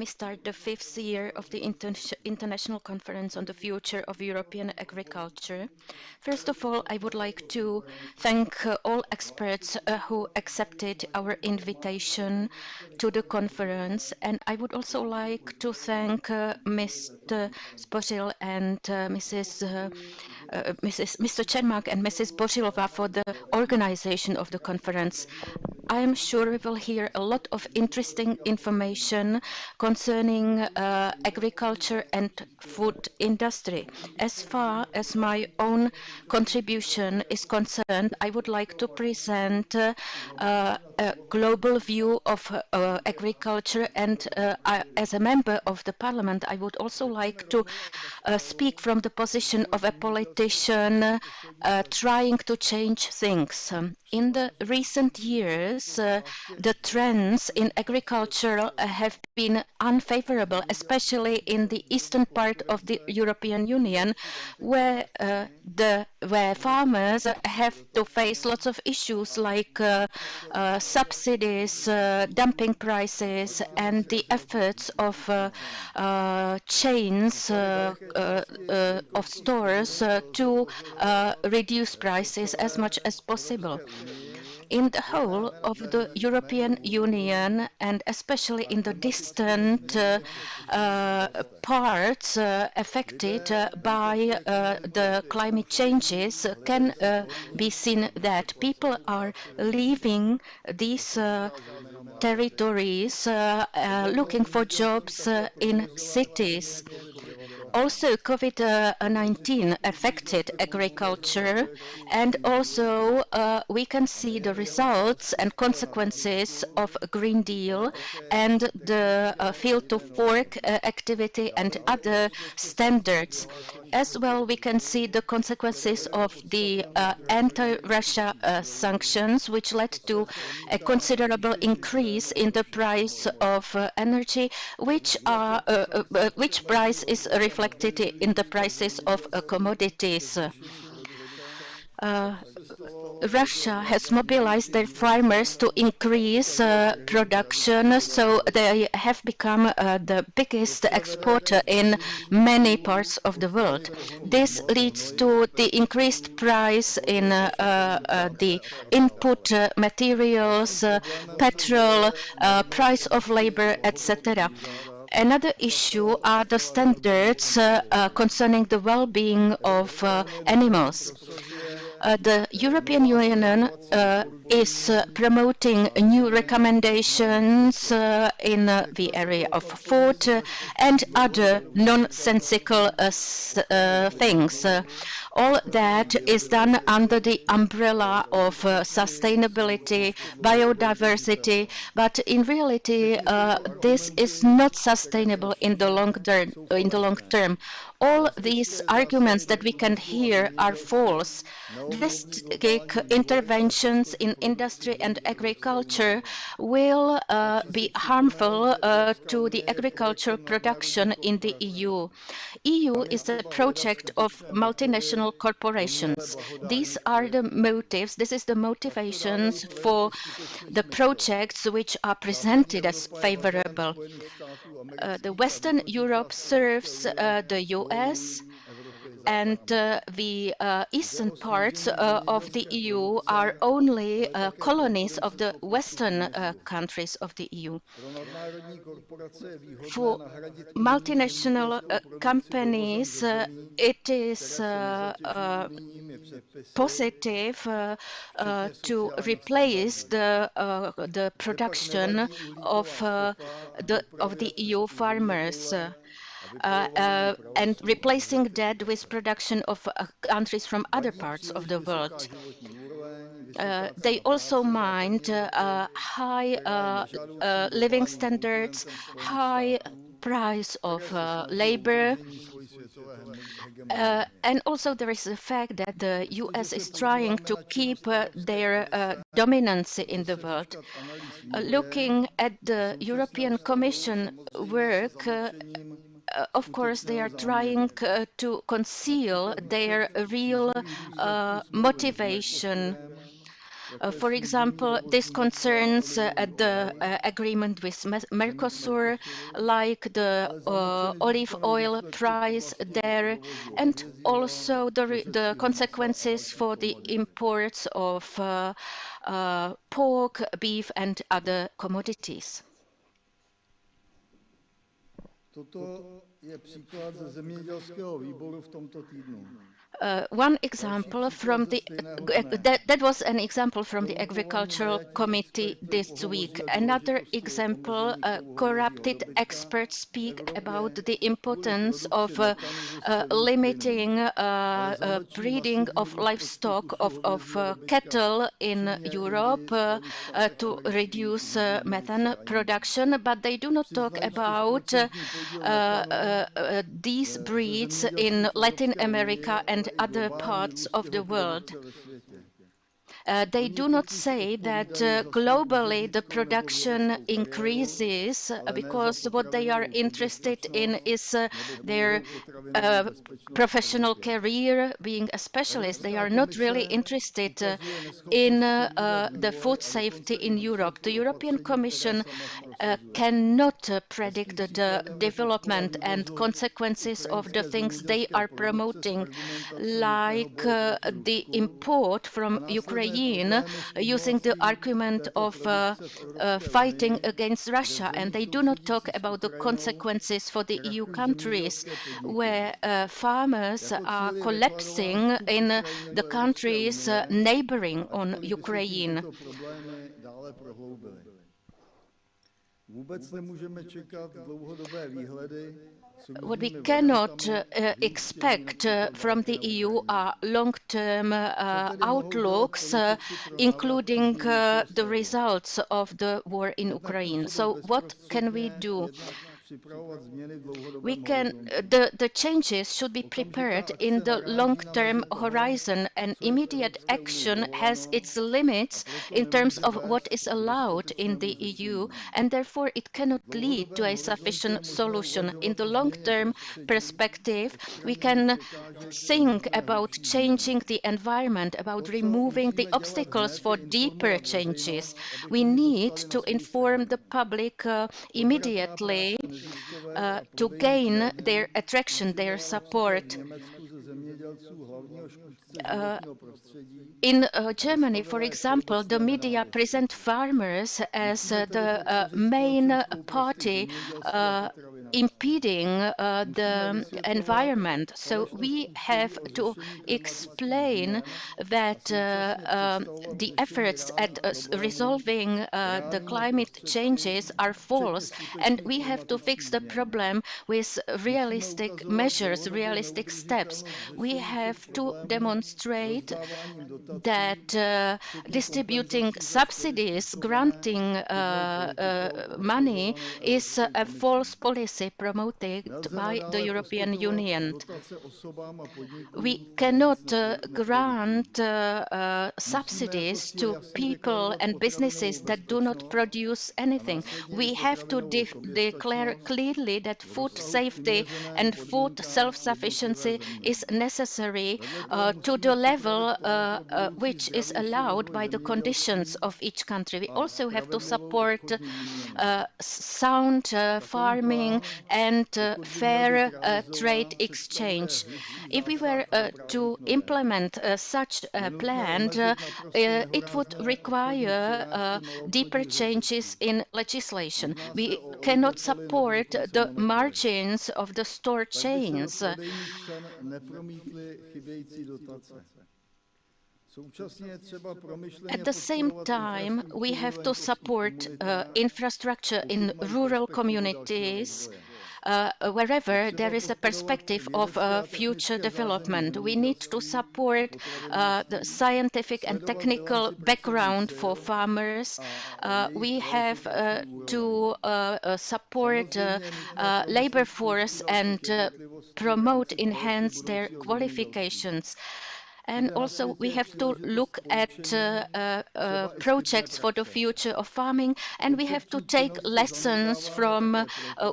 me start the 5th year of the International Conference on the Future of European Agriculture. First of all, I would like to thank all experts who accepted our invitation to the conference, and I would also like to thank Mr. Spořil and Mr. Čermák and Mrs. Božilova for the organization of the conference. I am sure we will hear a lot of interesting information concerning agriculture and food industry. As far as my own contribution is concerned, I would like to present a global view of agriculture, and as a member of the parliament, I would also like to speak from the position of a politician trying to change things. In the recent years, the trends in agriculture have been unfavorable, especially in the eastern part of the European Union, where farmers have to face lots of issues like subsidies, dumping prices, and the efforts of chains of stores to reduce prices as much as possible. In the whole of the European Union, and especially in the distant parts affected by the climate changes, can be seen that people are leaving these territories looking for jobs in cities. Also, COVID-19 affected agriculture, and also we can see the results and consequences of a Green Deal and the field to fork activity and other standards. As well, we can see the consequences of the anti-Russia sanctions, which led to a considerable increase in the price of energy, which price is reflected in the prices of commodities. Russia has mobilized their farmers to increase production, so they have become the biggest exporter in many parts of the world. This leads to the increased price in the input materials, petrol, price of labor, etc. Another issue are the standards concerning the well-being of animals. The European Union is promoting new recommendations in the area of food and other nonsensical things. All that is done under the umbrella of sustainability, biodiversity, but in reality this is not sustainable in the long term. All these arguments that we can hear are false. Drastic interventions in industry and agriculture will be harmful to the agricultural production in the EU. EU is a project of multinational corporations. These are the motives, this is the motivations for the projects which are presented as favorable. The Western Europe serves the US, and the eastern parts of the EU are only colonies of the western countries of the EU. For multinational companies, it is positive to replace the production of the EU farmers. And replacing that with production of countries from other parts of the world. They also mind high living standards, high price of labor, and also there is the fact that the US is trying to keep their dominance in the world. Looking at the European Commission work, of course, they are trying to conceal their real motivation. For example, this concerns the agreement with Mercosur, like the olive oil price there, and also the consequences for the imports of pork, beef, and other commodities. Toto je příklad ze zemědělského výboru v tomto týdnu. One example from the that was an example from the agricultural committee this week. Another example, corrupted experts speak about the importance of limiting breeding of livestock of cattle in Europe to reduce methane production, but they do not talk about these breeds in Latin America and other parts of the world. They do not say that globally the production increases because what they are interested in is their professional career, being a specialist. They are not really interested in the food safety in Europe. The European Commission cannot predict the development and consequences of the things they are promoting, like the import from Ukraine using the argument of fighting against Russia. And they do not talk about the consequences for the EU countries where farmers are collapsing in the countries neighboring on Ukraine. Vůbec nemůžeme čekat dlouhodobé výhledy. What we cannot expect from the EU are long-term outlooks, including the results of the war in Ukraine. So what can we do? The changes should be prepared in the long-term horizon, and immediate action has its limits in terms of what is allowed in the EU, and therefore it cannot lead to a sufficient solution. In the long-term perspective, we can think about changing the environment, about removing the obstacles for deeper changes. We need to inform the public immediately to gain their attraction, their support. In Germany, for example, the media present farmers as the main party impeding the environment. So we have to explain that the efforts at resolving the climate changes are false, and we have to fix the problem with realistic measures, realistic steps. We have to demonstrate that distributing subsidies, granting money is a false policy promoted by the European Union. We cannot grant subsidies to people and businesses that do not produce anything. We have to declare clearly that food safety and food self-sufficiency is necessary to the level which is allowed by the conditions of each country. We also have to support sound farming and fair trade exchange. If we were to implement such a plan, it would require deeper changes in legislation. We cannot support the margins of the store chains. At the same time, we have to support infrastructure in rural communities wherever there is a perspective of future development. We need to support the scientific and technical background for farmers. We have to support labor force and promote, enhance their qualifications. And also we have to look at projects for the future of farming, and we have to take lessons from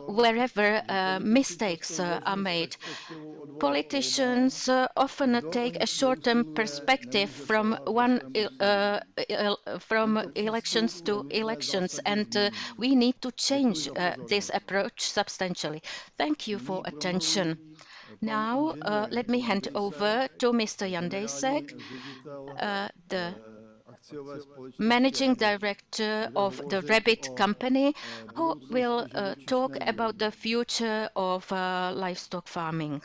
wherever mistakes are made. Politicians often take a short-term perspective from elections to elections, and we need to change this approach substantially. Thank you for attention. Now, let me hand over to Mr. Jan Dejsek, the Managing Director of the Rabbit Company, who will talk about the future of livestock farming.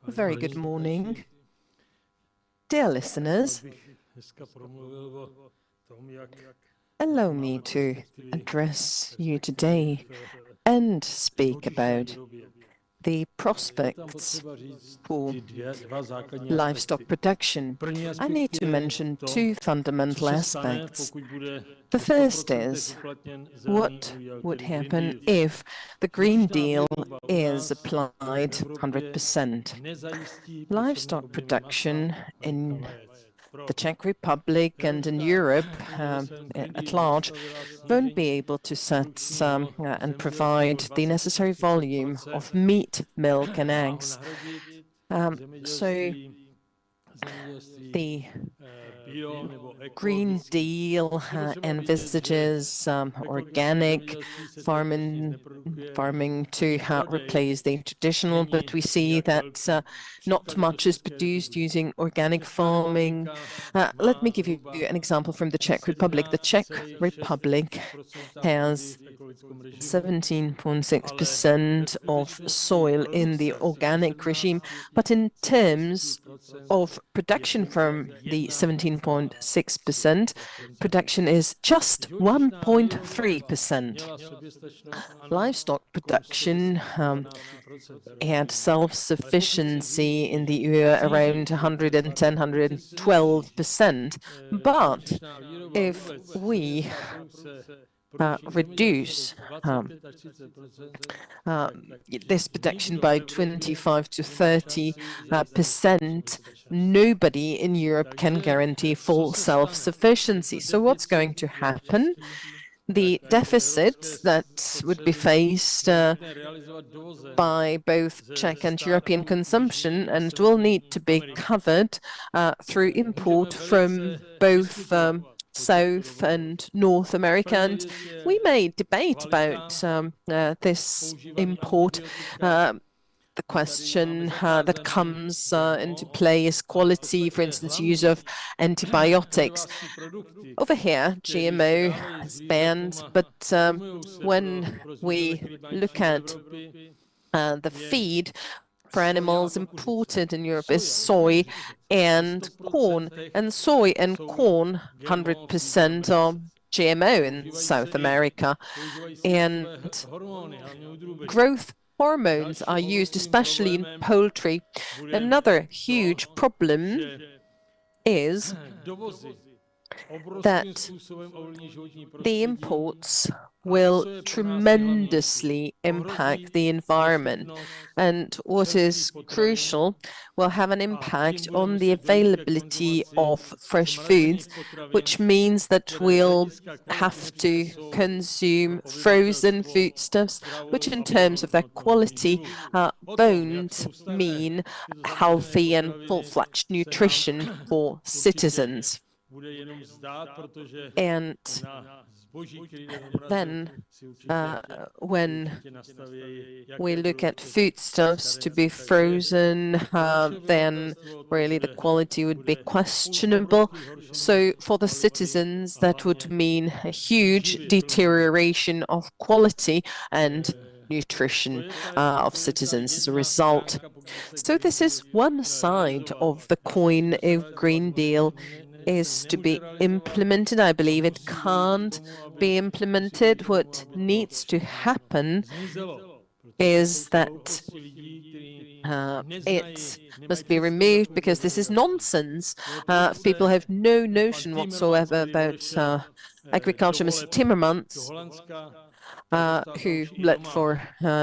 Very good morning. Dear listeners, allow me to address you today and speak about the prospects for livestock production. I need to mention two fundamental aspects. The first is what would happen if the Green Deal is applied 100%. Livestock production in the Czech Republic and in Europe at large won't be able to set and provide the necessary volume of meat, milk and eggs. So the Green Deal envisages organic farming to replace the traditional, but we see that not much is produced using organic farming. Let me give you an example from the Czech Republic. The Czech Republic has 17.6% of soil in the organic regime, but in terms of production from the 17.6%, production is just 1.3%. Livestock production had self-sufficiency in the year around 110-112%. But if we reduce this production by 25 to 30%, nobody in Europe can guarantee full self-sufficiency. So what's going to happen? The deficits that would be faced by both Czech and European consumption and will need to be covered through import from both South and North America, and we may debate about this import. The question that comes into play is quality, for instance, use of antibiotics. Over here, GMO is banned, but when we look at the feed for animals imported in Europe is soy and corn. And soy and corn, 100% are GMO in South America. And growth hormones are used, especially in poultry. Another huge problem is that the imports will tremendously impact the environment, and what is crucial, will have an impact on the availability of fresh foods, which means that we'll have to consume frozen foodstuffs, which in terms of their quality won't mean healthy and full-fledged nutrition for citizens. And then when we look at foodstuffs to be frozen, then really the quality would be questionable. So for the citizens, that would mean a huge deterioration of quality and nutrition of citizens as a result. So this is one side of the coin if Green Deal is to be implemented. I believe it can't be implemented. What needs to happen is that it must be removed, because this is nonsense. People have no notion whatsoever about Agriculture, Mr. Timmermans, who led for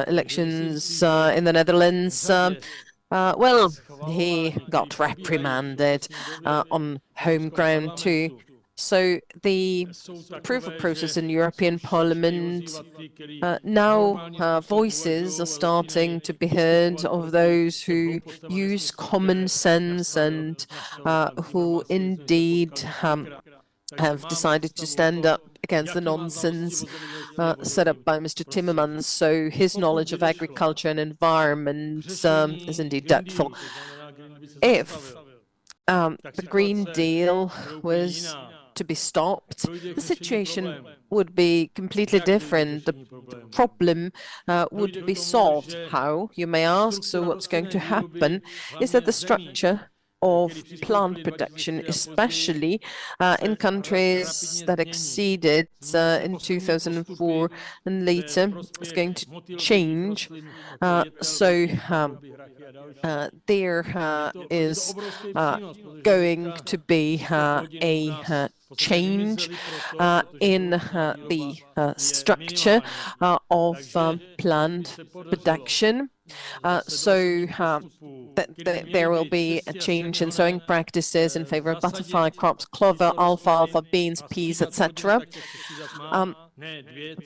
elections in the Netherlands, well, he got reprimanded on home ground too. So the approval process in European Parliament, now voices are starting to be heard of those who use common sense and who indeed have decided to stand up against the nonsense set up by Mr. Timmermans. So his knowledge of agriculture and environment is indeed doubtful. If the Green Deal was to be stopped, the situation would be completely different. The problem would be solved. How, you may ask? So what's going to happen is that the structure of plant production, especially in countries that exceeded in 2004 and later, is going to change. There is going to be a change in the structure of plant production. There will be a change in sowing practices in favor of butterfly crops, clover, alfalfa, beans, peas, etc.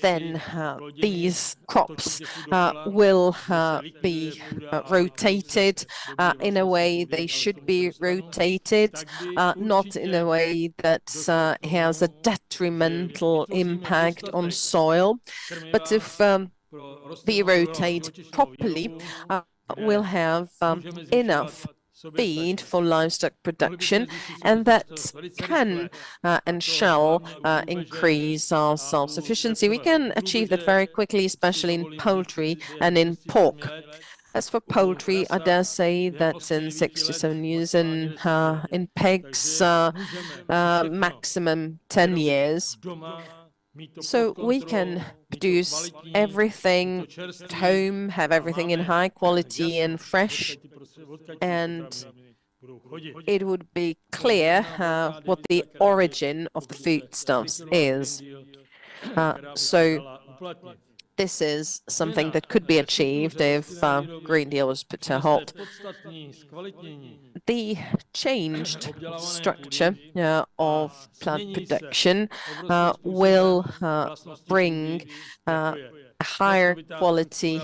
Then these crops will be rotated in a way they should be rotated, not in a way that has a detrimental impact on soil. But if we rotate properly, we'll have enough feed for livestock production, and that can and shall increase our self-sufficiency. We can achieve that very quickly, especially in poultry and in pork. As for poultry, I dare say that in 6 to 7 years, and in pigs, maximum 10 years. So we can produce everything at home, have everything in high quality and fresh, and it would be clear what the origin of the foodstuffs is. So this is something that could be achieved if Green Deal was put to a halt. The changed structure of plant production will bring a higher quality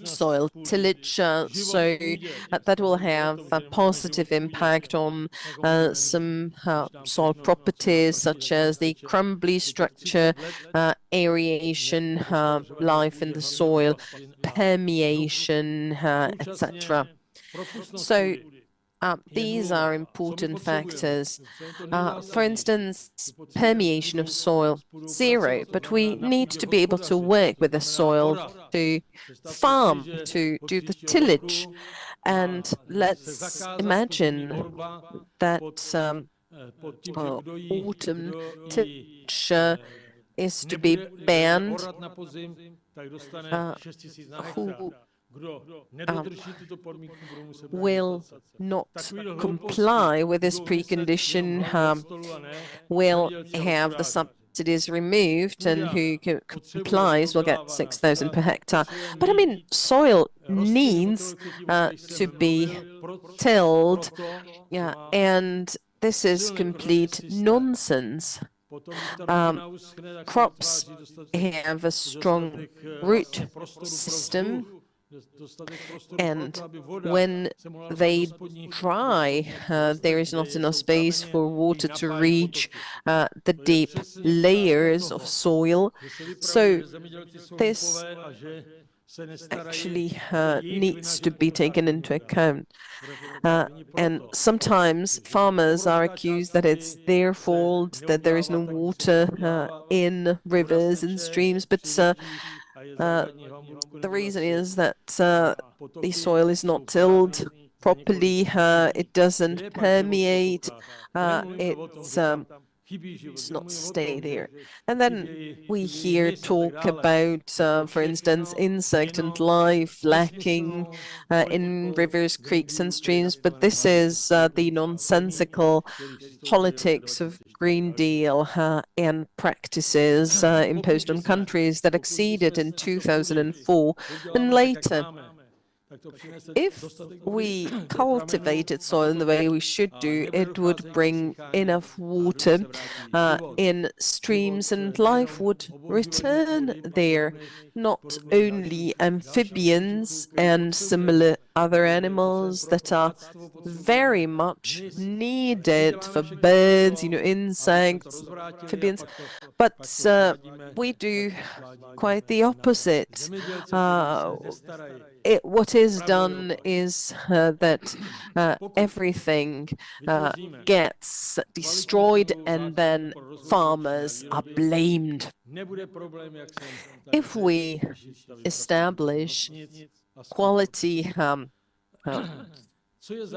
soil tillage, so that will have a positive impact on some soil properties such as the crumbly structure, aeration, life in the soil, permeation, etc. So these are important factors. For instance, permeation of soil, 0, but we need to be able to work with the soil, to farm, to do the tillage. And let's imagine that autumn tillage is to be banned. Who will not comply with this precondition will have the subsidies removed, and who complies will get 6,000 per hectare. But I mean, soil needs to be tilled, and this is complete nonsense. Crops have a strong root system, and when they dry, there is not enough space for water to reach the deep layers of soil. So this actually needs to be taken into account. And sometimes farmers are accused that it's their fault that there is no water in rivers and streams, but the reason is that the soil is not tilled properly, it doesn't permeate, it's It's not stay there. And then we hear talk about, for instance, insect and life lacking in rivers, creeks, and streams. But this is the nonsensical politics of Green Deal and practices imposed on countries that exceeded in 2004 and later. If we cultivated soil in the way we should do, it would bring enough water in streams and life would return there. Not only amphibians and similar other animals that are very much needed for birds, insects, amphibians, but we do quite the opposite. What is done is that everything gets destroyed and then farmers are blamed. If we establish quality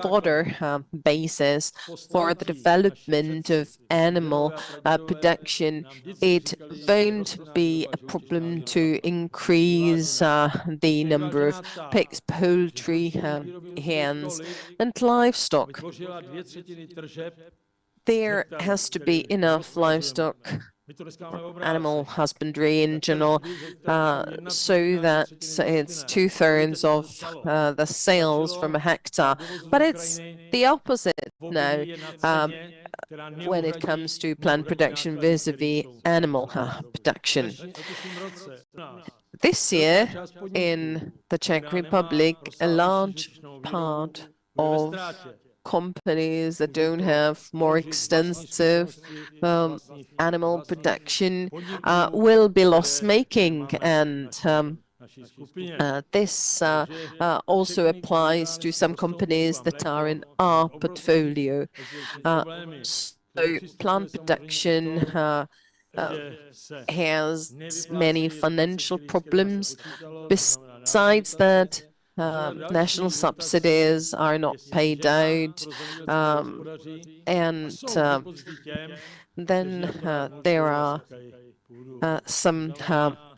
fodder basis for the development of animal production, it won't be a problem to increase the number of pigs, poultry, hens, and livestock. There has to be enough livestock, animal husbandry in general, so that it's 2/3 of the sales from a hectare. But it's the opposite now when it comes to plant production vis-a-vis animal production. This year in the Czech Republic, a large part of companies that don't have more extensive animal production will be loss-making, and this also applies to some companies that are in our portfolio. So plant production has many financial problems. Besides that, national subsidies are not paid out, and then there are some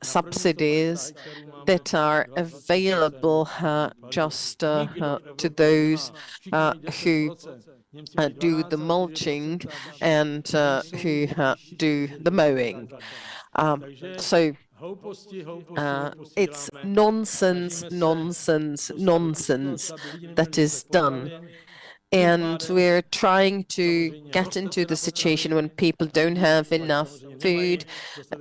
subsidies that are available just to those who do the mulching and who do the mowing. So it's nonsense, nonsense, nonsense that is done. And we're trying to get into the situation when people don't have enough food.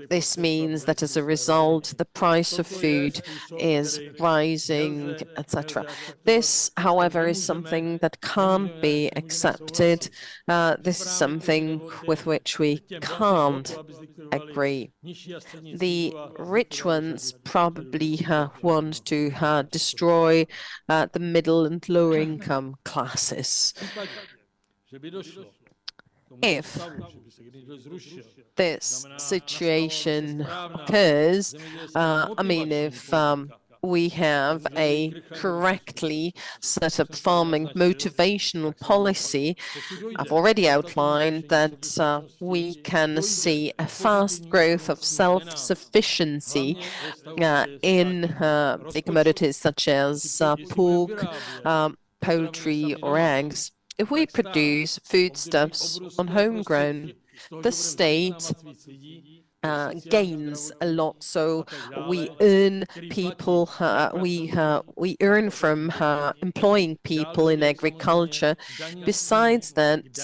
This means that as a result, the price of food is rising, etc. This, however, is something that can't be accepted. This is something with which we can't agree. The rich ones probably want to destroy the middle and lower income classes. If this situation occurs, if we have a correctly set up farming motivational policy, I've already outlined that we can see a fast growth of self-sufficiency in the commodities such as pork, poultry, or eggs. If we produce foodstuffs on homegrown, the state gains a lot. So we earn people, we earn from employing people in agriculture. Besides that,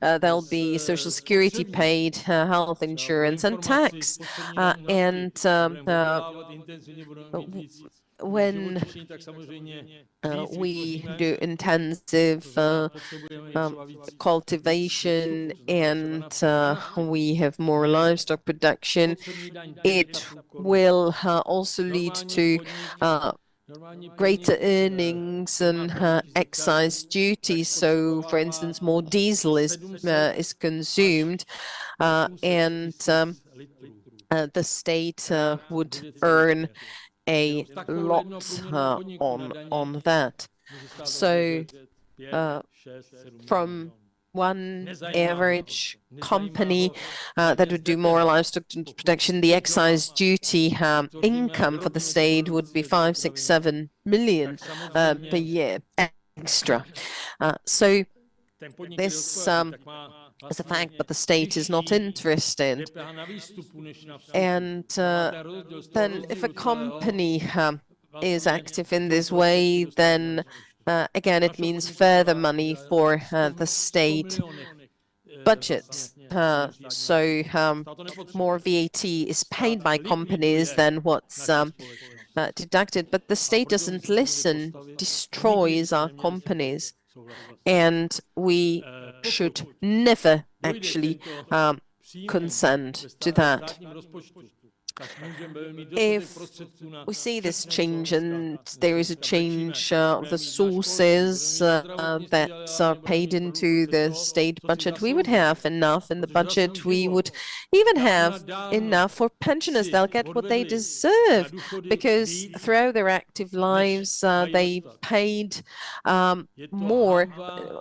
there'll be social security paid, health insurance, and tax. When we do intensive cultivation and we have more livestock production, it will also lead to greater earnings and excise duties. So, for instance, more diesel is consumed, and the state would earn a lot on that. So from one average company that would do more livestock protection, the excise duty income for the state would be 5, 6, 7 million per year extra. So this is a fact, but the state is not interested. And then if a company is active in this way, then again, it means further money for the state budget. So more VAT is paid by companies than what's deducted, but the state doesn't listen, destroys our companies, and we should never actually consent to that. If we see this change and there is a change of the sources that are paid into the state budget, we would have enough in the budget. We would even have enough for pensioners. They'll get what they deserve because throughout their active lives, they paid more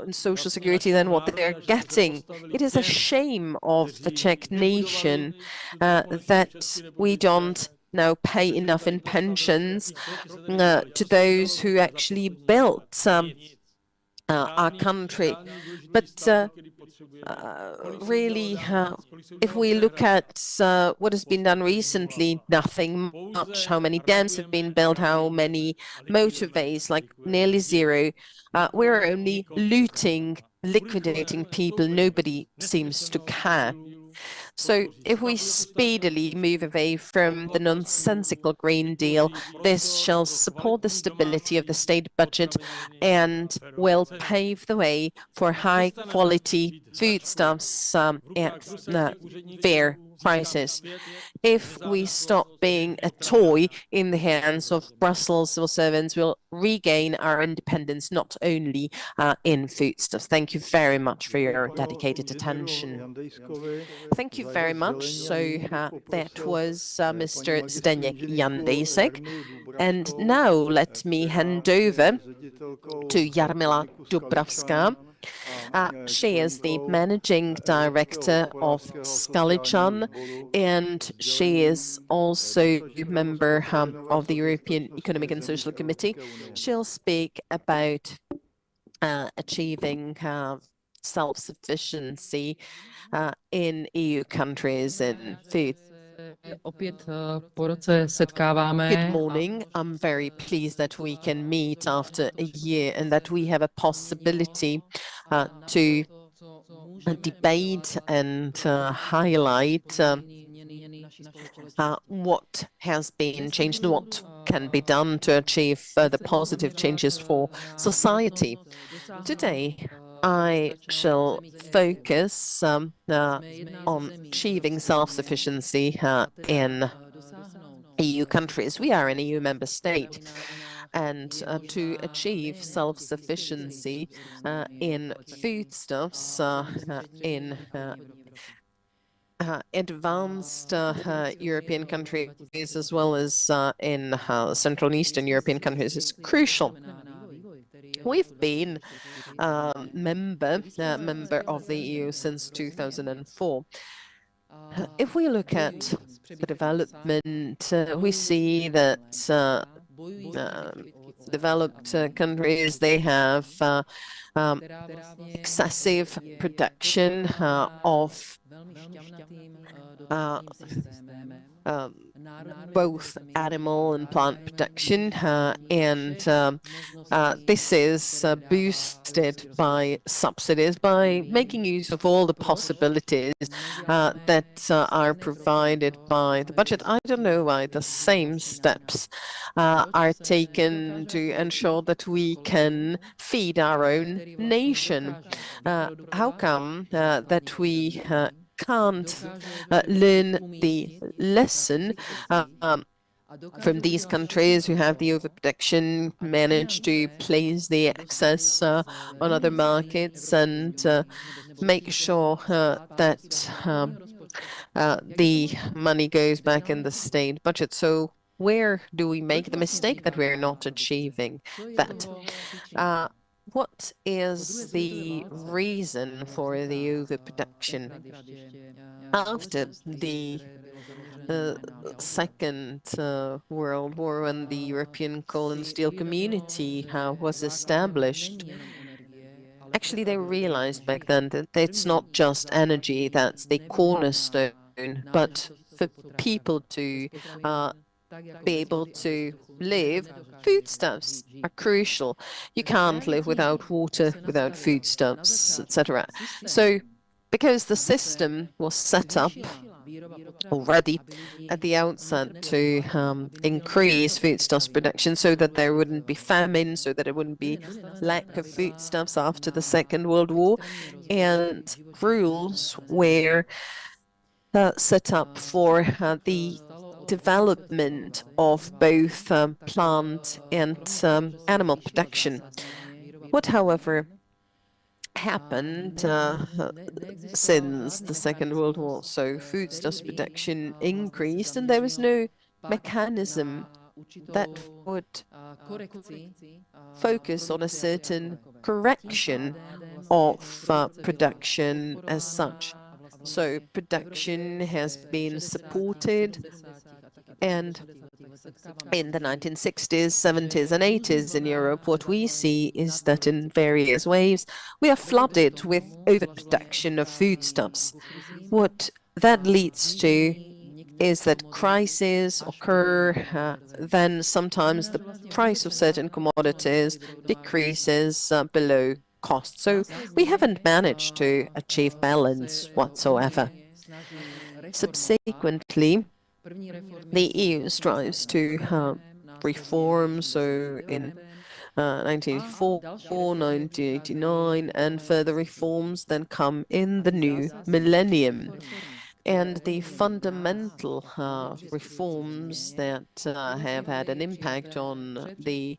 in social security than what they're getting. It is a shame of the Czech nation that we don't now pay enough in pensions to those who actually built our country. But really, if we look at what has been done recently, nothing much. How many dams have been built, how many motorways, like nearly zero. We're only looting, liquidating people. Nobody seems to care. So if we speedily move away from the nonsensical Green Deal, this shall support the stability of the state budget and will pave the way for high-quality foodstuffs at fair prices. If we stop being a toy in the hands of Brussels civil servants, we'll regain our independence, not only in foodstuffs. Thank you very much for your dedicated attention. Thank you very much. So that was Mr. Zdeněk Jandejsek. And now let me hand over to Jarmila Dubravská. She is the managing director of Skaličan, and she is also a member of the European Economic and Social Committee. She'll speak about achieving self-sufficiency in EU countries in food. Good morning. I'm very pleased that we can meet after a year and that we have a possibility to debate and highlight what has been changed and what can be done to achieve further positive changes for society. Today, I shall focus on achieving self-sufficiency in EU countries. We are an EU member state, and to achieve self-sufficiency in foodstuffs in advanced European countries as well as in Central and Eastern European countries is crucial. We've been member of the EU since 2004. If we look at the development, we see that developed countries, they have excessive production of both animal and plant production, and this is boosted by subsidies, by making use of all the possibilities that are provided by the budget. I don't know why the same steps are taken to ensure that we can feed our own nation. How come that we can't learn the lesson from these countries who have the overproduction, manage to place the excess on other markets and make sure that the money goes back in the state budget? So where do we make the mistake that we're not achieving that? What is the reason for the overproduction? After the Second World War, when the European Coal and Steel Community was established, actually they realized back then that it's not just energy that's the cornerstone, but for people to be able to live, foodstuffs are crucial. You can't live without water, without foodstuffs, etc. So because the system was set up already at the outset to increase foodstuffs production so that there wouldn't be famine, so that it wouldn't be lack of foodstuffs after the Second World War, and rules were set up for the development of both plant and animal production. What, however, happened since the Second World War? So foodstuffs production increased, and there was no mechanism that would focus on a certain correction of production as such. So production has been supported, and in the 1960s, 70s, and 80s in Europe, what we see is that in various waves, we are flooded with overproduction of foodstuffs. What that leads to is that crises occur, then sometimes the price of certain commodities decreases below cost. So we haven't managed to achieve balance whatsoever. Subsequently, the EU strives to reform, so in 1984, 1989, and further reforms then come in the new millennium. And the fundamental reforms that have had an impact on the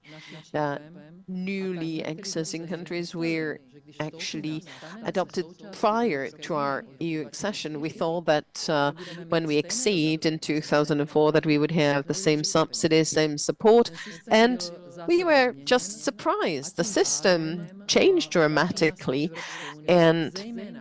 newly accessing countries were actually adopted prior to our EU accession. We thought that when we accede in 2004 that we would have the same subsidies, same support, and we were just surprised. The system changed dramatically, and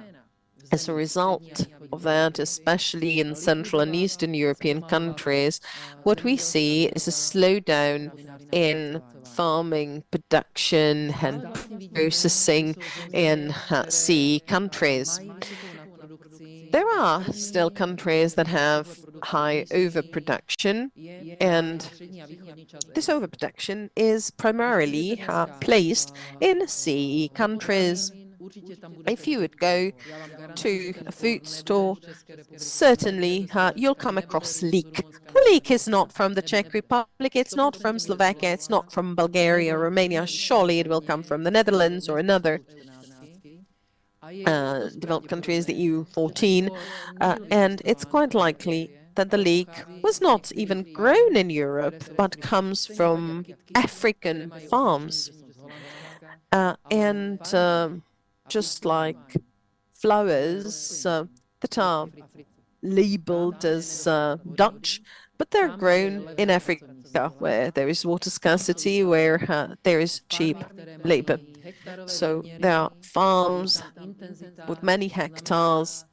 as a result of that, especially in Central and Eastern European countries, what we see is a slowdown in farming production and processing in CE countries. There are still countries that have high overproduction, and this overproduction is primarily placed in CE countries. If you would go to a food store, certainly you'll come across leek. The leek is not from the Czech Republic, it's not from Slovakia, it's not from Bulgaria or Romania. Surely it will come from the Netherlands or another developed country is the EU14, and it's quite likely that the leek was not even grown in Europe, but comes from African farms. And just like flowers that are labeled as Dutch, but they're grown in Africa, where there is water scarcity, where there is cheap labor. So there are farms with many hectares,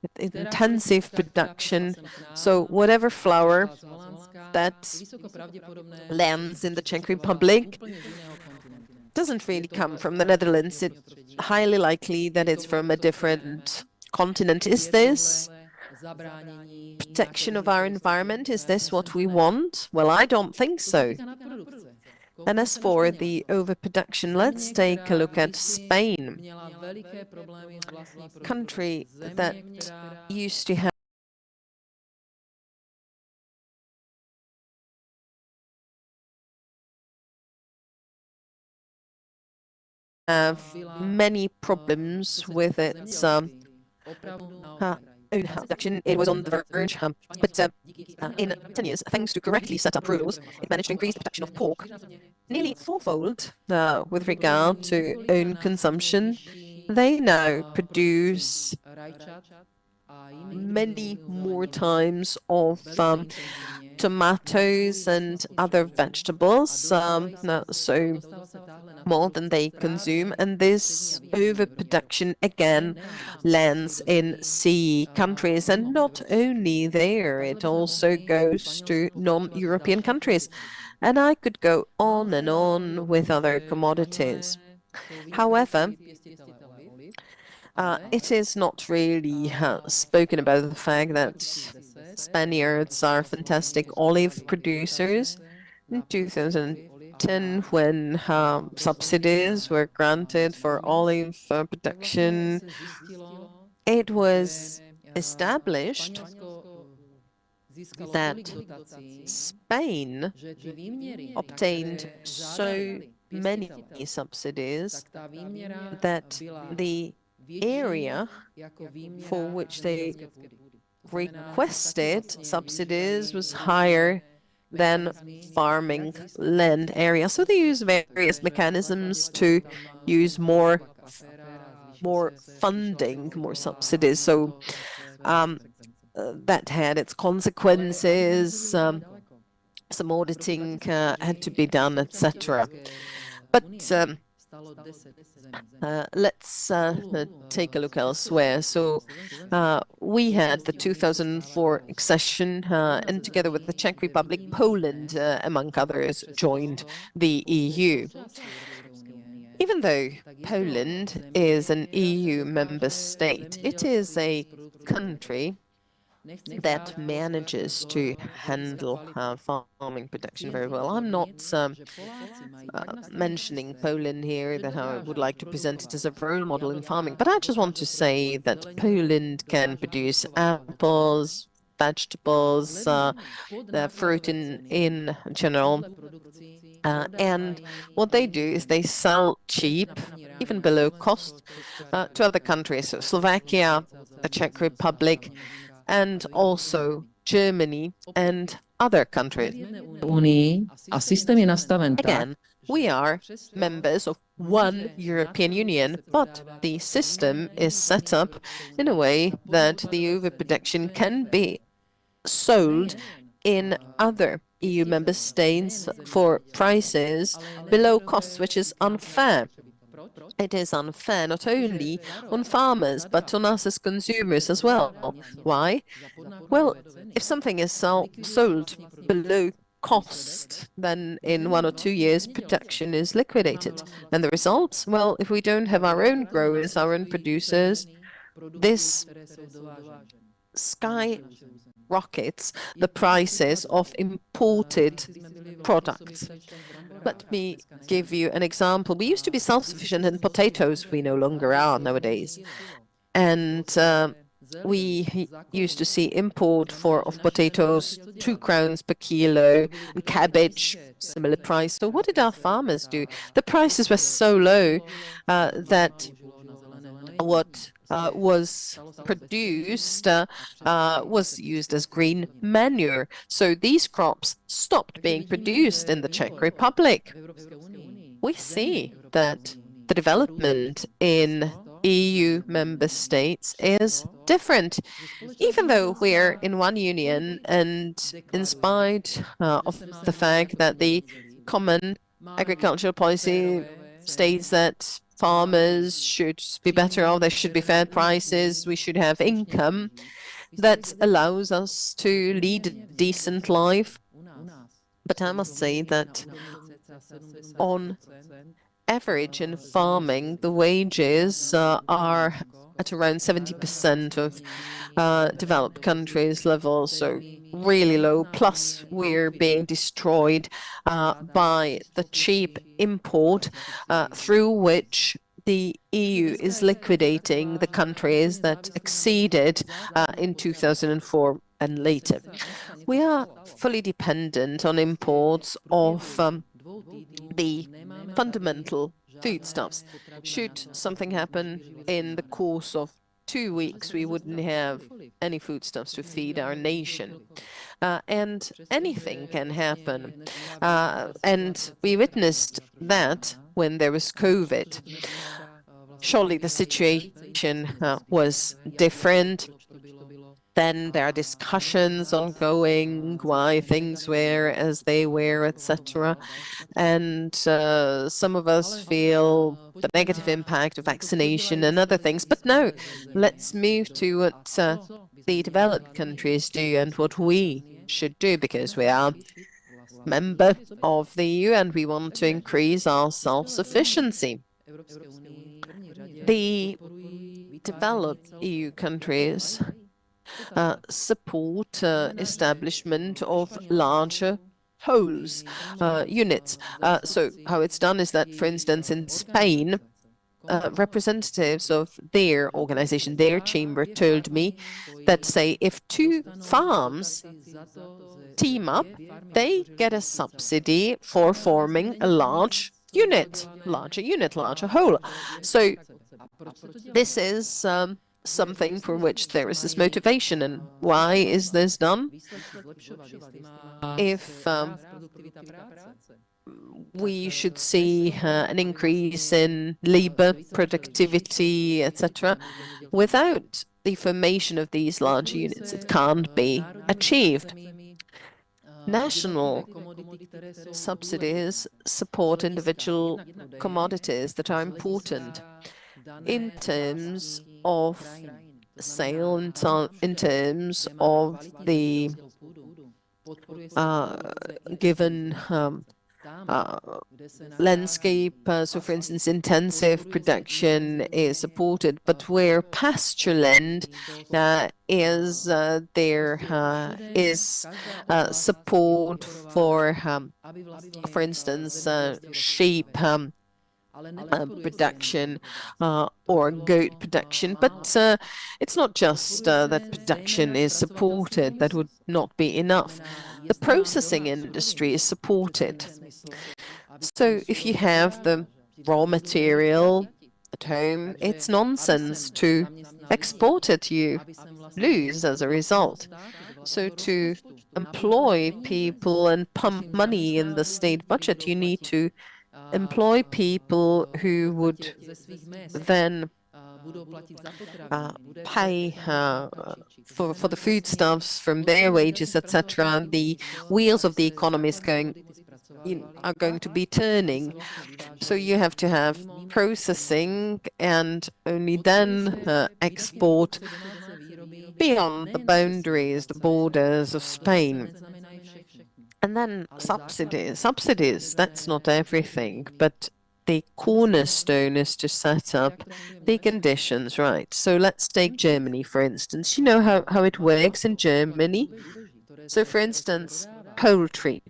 with intensive production. So whatever flower that lands in the Czech Republic doesn't really come from the Netherlands. It's highly likely that it's from a different continent. Is this protection of our environment? Is this what we want? Well, I don't think so. And as for the overproduction, let's take a look at Spain, a country that used to have many problems with its own production. It was on the verge, but in 10 years, thanks to correctly set up rules, it managed to increase the production of pork nearly fourfold with regard to own consumption. They now produce many more times of tomatoes and other vegetables. So more than they consume, and this overproduction again lands in CE countries, and not only there, it also goes to non-European countries. And I could go on and on with other commodities. However, it is not really spoken about the fact that Spaniards are fantastic olive producers. In 2010, when subsidies were granted for olive production, it was established that Spain obtained so many subsidies that the area for which they requested subsidies was higher than farming land area. So they use various mechanisms to use more funding, more subsidies. So that had its consequences. Some auditing had to be done, etc. But let's take a look elsewhere. So we had the 2004 accession, and together with the Czech Republic, Poland, among others, joined the EU. Even though Poland is an EU member state, it is a country that manages to handle farming production very well. I'm not mentioning Poland here, that I would like to present it as a role model in farming, but I just want to say that Poland can produce apples, vegetables, fruit in general. And what they do is they sell cheap, even below cost, to other countries. So Slovakia, the Czech Republic, and also Germany and other countries. Again, we are members of one European Union, but the system is set up in a way that the overproduction can be sold in other EU member states for prices below cost, which is unfair. It is unfair not only on farmers, but on us as consumers as well. Why? Well, if something is sold below cost, then in 1 or 2 years, production is liquidated. And the results? Well, if we don't have our own growers, our own producers, this skyrockets the prices of imported products. Let me give you an example. We used to be self-sufficient in potatoes. We no longer are nowadays. And we used to see import of potatoes 2 crowns per kilo, and cabbage, similar price. So what did our farmers do? The prices were so low that what was produced was used as green manure. So these crops stopped being produced in the Czech Republic. We see that the development in EU member states is different. Even though we're in one union, and in spite of the fact that the common agricultural policy states that farmers should be better off, there should be fair prices, we should have income that allows us to lead a decent life. But I must say that on average in farming, the wages are at around 70% of developed countries' levels, so really low. Plus, we're being destroyed by the cheap import through which the EU is liquidating the countries that exceeded in 2004 and later. We are fully dependent on imports of the fundamental foodstuffs. Should something happen in the course of 2 weeks, we wouldn't have any foodstuffs to feed our nation. And anything can happen. And we witnessed that when there was COVID. Surely the situation was different. Then there are discussions ongoing why things were as they were, etc. And some of us feel the negative impact of vaccination and other things. But no, let's move to what the developed countries do and what we should do, because we are member of the EU and we want to increase our self-sufficiency. The developed EU countries support establishment of larger holes, units. So how it's done is that, for instance, in Spain, representatives of their organization, their chamber, told me that, say, if two farms team up, they get a subsidy for forming a larger unit, larger whole. So this is something for which there is this motivation. And why is this done? If we should see an increase in labor productivity, etc. Without the formation of these large units, it can't be achieved. National subsidies support individual commodities that are important in terms of sale, in terms of the given landscape. So, for instance, intensive production is supported, but where pastureland is, there is support for instance, sheep production or goat production. But it's not just that production is supported. That would not be enough. The processing industry is supported. So if you have the raw material at home, it's nonsense to export it. You lose as a result. So to employ people and pump money in the state budget, you need to employ people who would then pay for the foodstuffs from their wages, etc. The wheels of the economy are going to be turning. So you have to have processing and only then export beyond the boundaries, the borders of Spain. And then subsidies, that's not everything, but the cornerstone is to set up the conditions right. So let's take Germany, for instance. You know how it works in Germany? So, for instance, poultry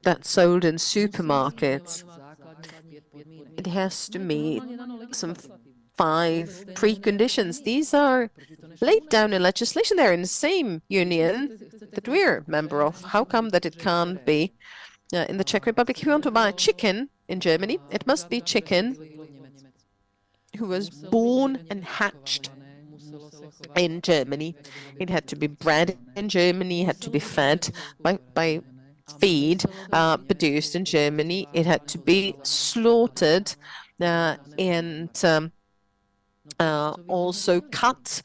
that's sold in supermarkets, it has to meet some 5 preconditions. These are laid down in legislation. They're in the same union that we're a member of. How come that it can't be in the Czech Republic? If you want to buy chicken in Germany, it must be chicken who was born and hatched in Germany. It had to be bred in Germany, had to be fed by feed produced in Germany. It had to be slaughtered and also cut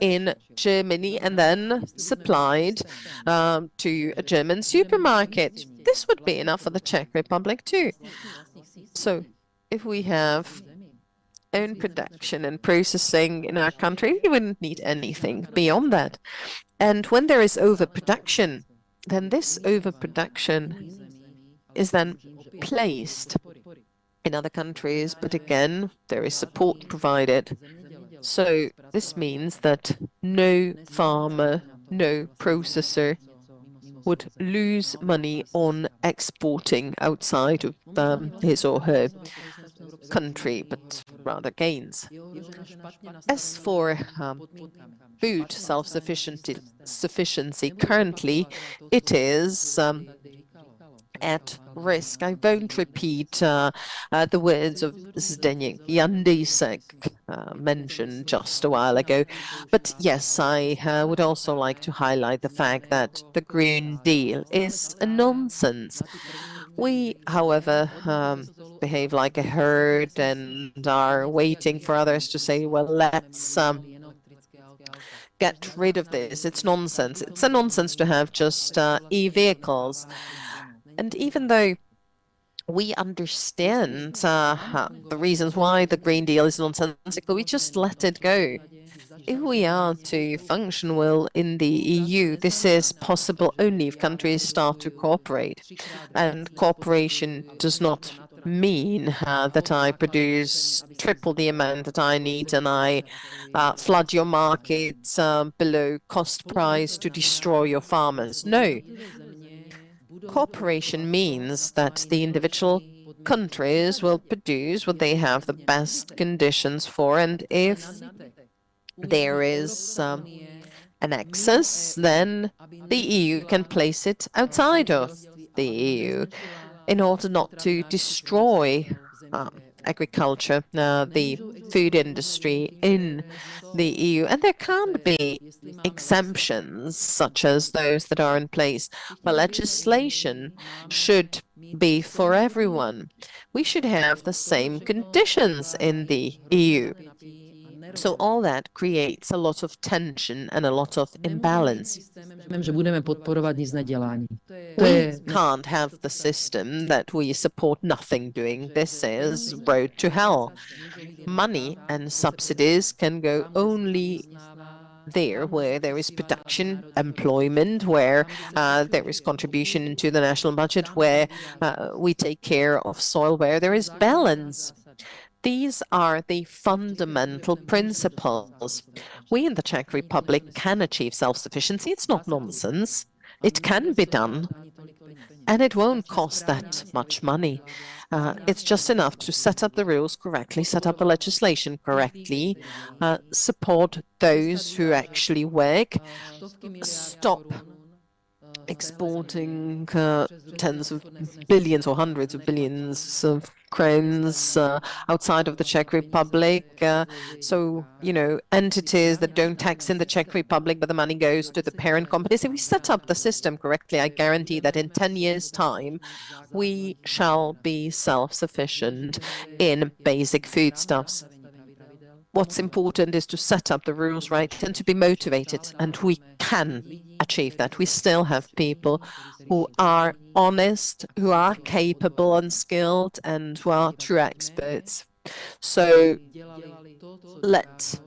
in Germany and then supplied to a German supermarket. This would be enough for the Czech Republic too. So if we have own production and processing in our country, we wouldn't need anything beyond that. And when there is overproduction, then this overproduction is then placed in other countries, but again, there is support provided. So this means that no farmer, no processor would lose money on exporting outside of his or her country, but rather gains. As for food self-sufficiency, currently it is at risk. I won't repeat the words of Zdeněk Jandýsek mentioned just a while ago, but yes, I would also like to highlight the fact that the Green Deal is a nonsense. We, however, behave like a herd and are waiting for others to say, well, let's get rid of this. It's nonsense. It's a nonsense to have just e-vehicles. And even though we understand the reasons why the Green Deal is nonsensical, we just let it go. If we are to function well in the EU, this is possible only if countries start to cooperate. And cooperation does not mean that I produce triple the amount that I need and I flood your markets below cost price to destroy your farmers. No. Cooperation means that the individual countries will produce what they have the best conditions for, and if there is an excess, then the EU can place it outside of the EU in order not to destroy agriculture, the food industry in the EU. And there can't be exemptions such as those that are in place. But legislation should be for everyone. We should have the same conditions in the EU. So all that creates a lot of tension and a lot of imbalance. We can't have the system that we support nothing doing. This is road to hell. Money and subsidies can go only there where there is production, employment, where there is contribution into the national budget, where we take care of soil, where there is balance. These are the fundamental principles. We in the Czech Republic can achieve self-sufficiency. It's not nonsense. It can be done, and it won't cost that much money. It's just enough to set up the rules correctly, set up the legislation correctly, support those who actually work, stop exporting tens of billions or hundreds of billions of crowns outside of the Czech Republic. So, you know, entities that don't tax in the Czech Republic, but the money goes to the parent companies. If we set up the system correctly, I guarantee that in 10 years' time, we shall be self-sufficient in basic foodstuffs. What's important is to set up the rules right and to be motivated, and we can achieve that. We still have people who are honest, who are capable and skilled, and who are true experts. So let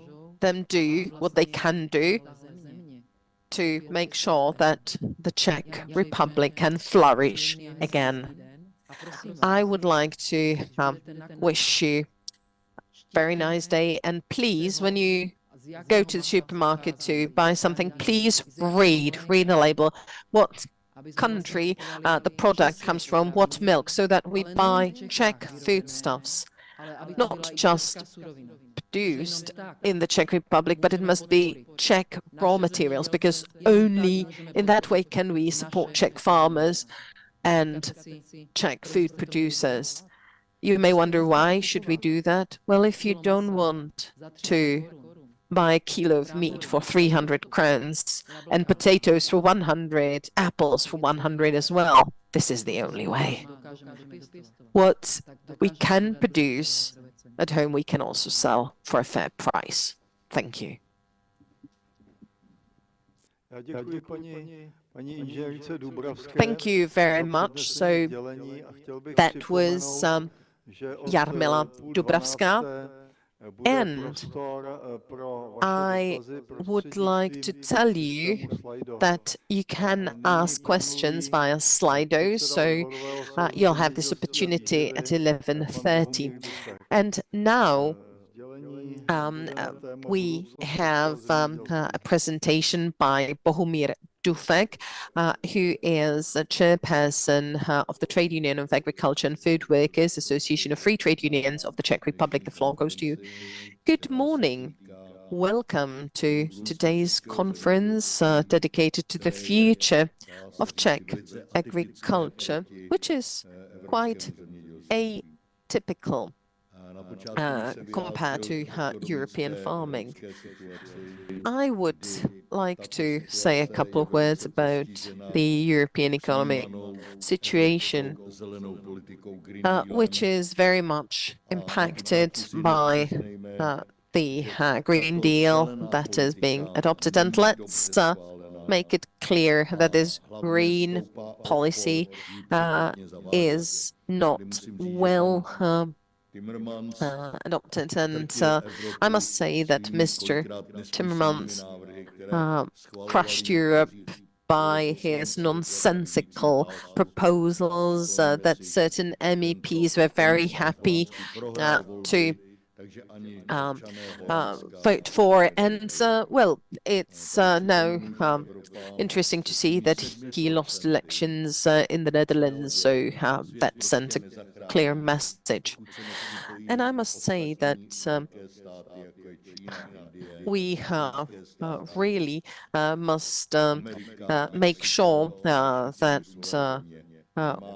them do what they can do to make sure that the Czech Republic can flourish again. I would like to wish you very nice day, and please, when you go to the supermarket to buy something, please read the label, what country the product comes from, what milk, so that we buy Czech foodstuffs, not just produced in the Czech Republic, but it must be Czech raw materials, because only in that way can we support Czech farmers and Czech food producers. You may wonder, why should we do that? Well, if you don't want to buy a kilo of meat for 300 crowns and potatoes for 100, apples for 100 as well, this is the only way. What we can produce at home, we can also sell for a fair price. Thank you. Thank you very much. So that was Jarmila Dubravská, and I would like to tell you that you can ask questions via Slido, so you'll have this opportunity at 11:30. And now we have a presentation by Bohumír Dufek, who is a chairperson of the Trade Union of Agriculture and Food Workers Association of Free Trade Unions of the Czech Republic. The floor goes to you. Good morning. Welcome to today's conference dedicated to the future of Czech agriculture, which is quite atypical compared to European farming. I would like to say a couple of words about the European economic situation, which is very much impacted by the Green Deal that is being adopted, and let's make it clear that this green policy is not well adopted. And I must say that Mr. Timmermans crushed Europe by his nonsensical proposals that certain MEPs were very happy to vote for. And well, it's now interesting to see that he lost elections in the Netherlands, so that sent a clear message. And I must say that we really must make sure that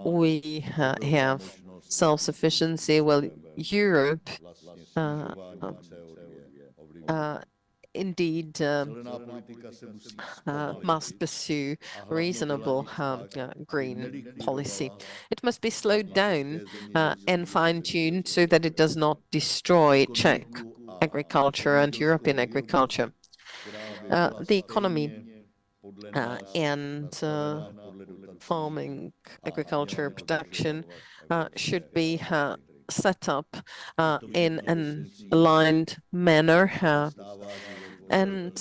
we have self-sufficiency. Well, Europe indeed must pursue reasonable green policy. It must be slowed down and fine-tuned so that it does not destroy Czech agriculture and European agriculture. The economy and farming, agriculture, production should be set up in an aligned manner and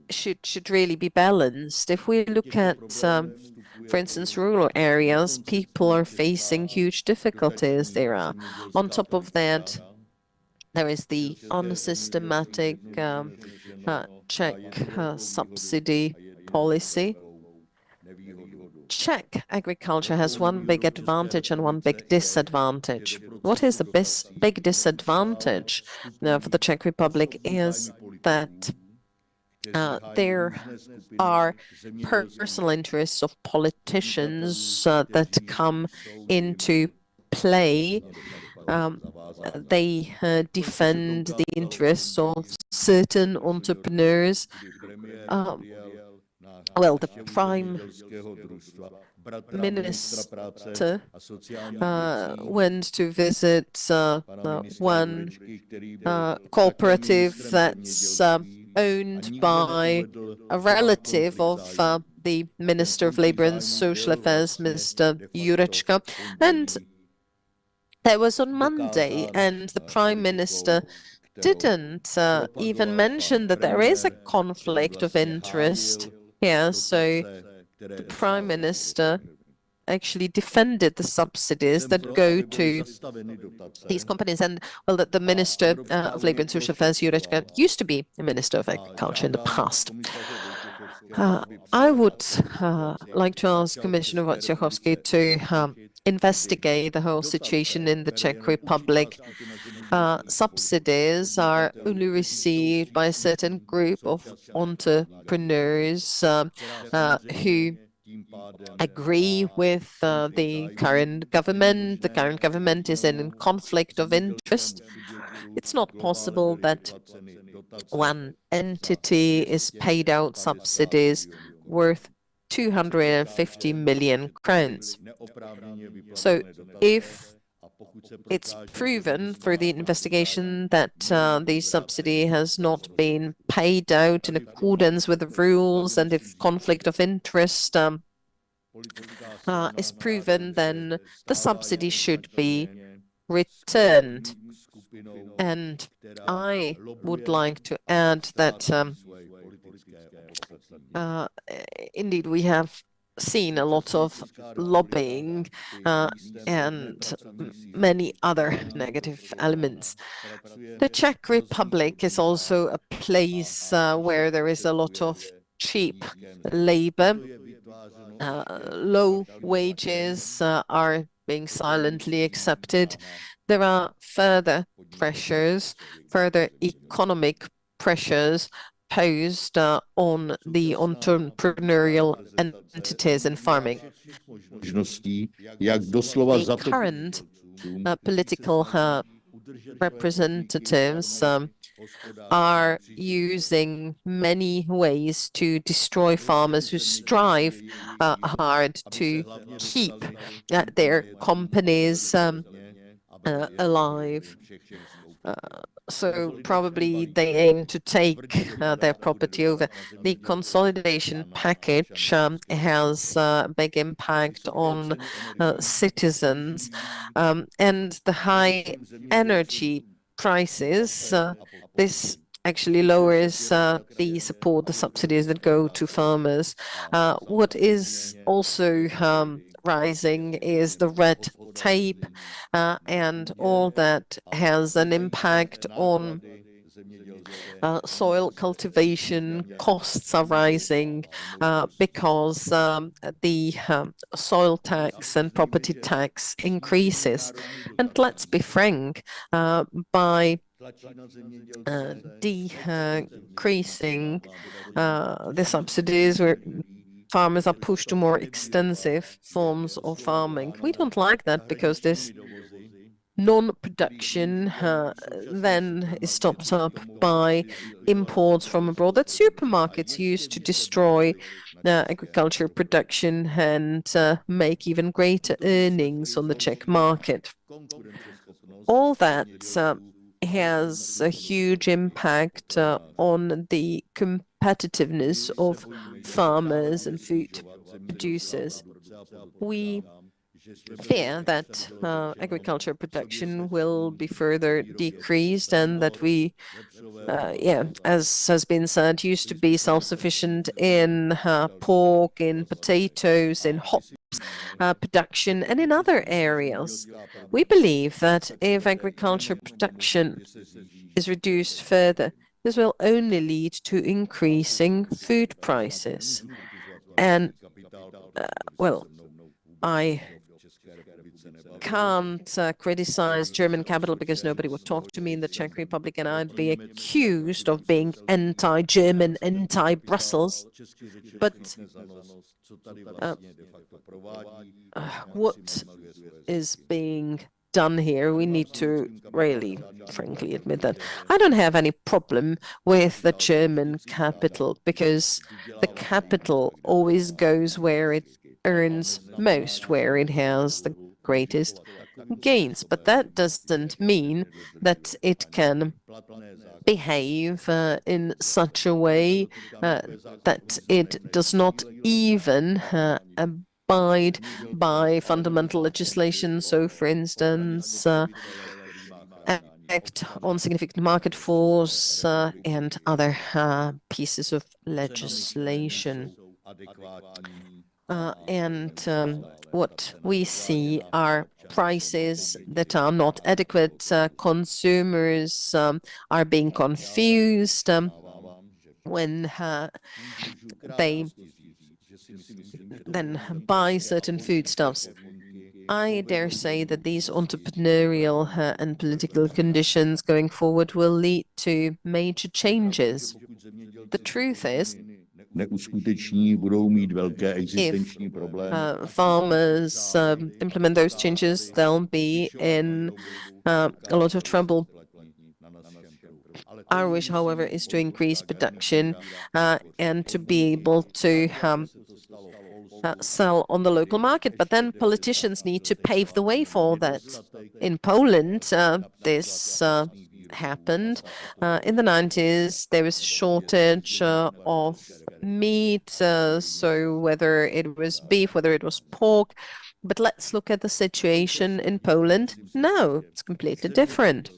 should really be balanced. If we look at, for instance, rural areas, people are facing huge difficulties there. On top of that, there is the unsystematic Czech subsidy policy. Czech agriculture has one big advantage and one big disadvantage. What is the big disadvantage for the Czech Republic is that there are personal interests of politicians that come into play. They defend the interests of certain entrepreneurs. Well, the Prime Minister went to visit one cooperative that's owned by a relative of the Minister of Labour and Social Affairs, Mr. Jurečka, and that was on Monday, and the Prime Minister didn't even mention that there is a conflict of interest here. So the Prime Minister actually defended the subsidies that go to these companies. And well, the Minister of Labour and Social Affairs, Jurečka, used to be a Minister of Agriculture in the past. I would like to ask Commissioner Wojciechowski to investigate the whole situation in the Czech Republic. Subsidies are only received by a certain group of entrepreneurs who agree with the current government. The current government is in conflict of interest. It's not possible that one entity is paid out subsidies worth 250 million crowns. So if it's proven through the investigation that the subsidy has not been paid out in accordance with the rules, and if conflict of interest is proven, then the subsidy should be returned. And I would like to add that indeed we have seen a lot of lobbying and many other negative elements. The Czech Republic is also a place where there is a lot of cheap labor. Low wages are being silently accepted. There are further pressures, further economic pressures posed on the entrepreneurial entities in farming. The current political representatives are using many ways to destroy farmers who strive hard to keep their companies alive. So probably they aim to take their property over. The consolidation package has a big impact on citizens, and the high energy prices. This actually lowers the support, the subsidies that go to farmers. What is also rising is the red tape, and all that has an impact on soil cultivation. Costs are rising because the soil tax and property tax increases. And let's be frank, by decreasing the subsidies, where farmers are pushed to more extensive forms of farming. We don't like that because this non-production then is topped up by imports from abroad that supermarkets use to destroy agriculture production and make even greater earnings on the Czech market. All that has a huge impact on the competitiveness of farmers and food producers. We fear that agriculture production will be further decreased, and that we, as has been said, used to be self-sufficient in pork, in potatoes, in hops production, and in other areas. We believe that if agriculture production is reduced further, this will only lead to increasing food prices. And, well, I can't criticize German capital because nobody would talk to me in the Czech Republic, and I'd be accused of being anti-German, anti-Brussels. But what is being done here, we need to really frankly admit that. I don't have any problem with the German capital, because the capital always goes where it earns most, where it has the greatest gains. But that doesn't mean that it can behave in such a way that it does not even abide by fundamental legislation. So, for instance, Act on Significant Market Force and other pieces of legislation. What we see are prices that are not adequate. Consumers are being confused when they then buy certain foodstuffs. I dare say that these entrepreneurial and political conditions going forward will lead to major changes. The truth is, if farmers implement those changes, they'll be in a lot of trouble. Our wish, however, is to increase production and to be able to sell on the local market. But then politicians need to pave the way for that. In Poland, this happened. In the 90s, there was a shortage of meat, so whether it was beef, whether it was pork. But let's look at the situation in Poland now. It's completely different.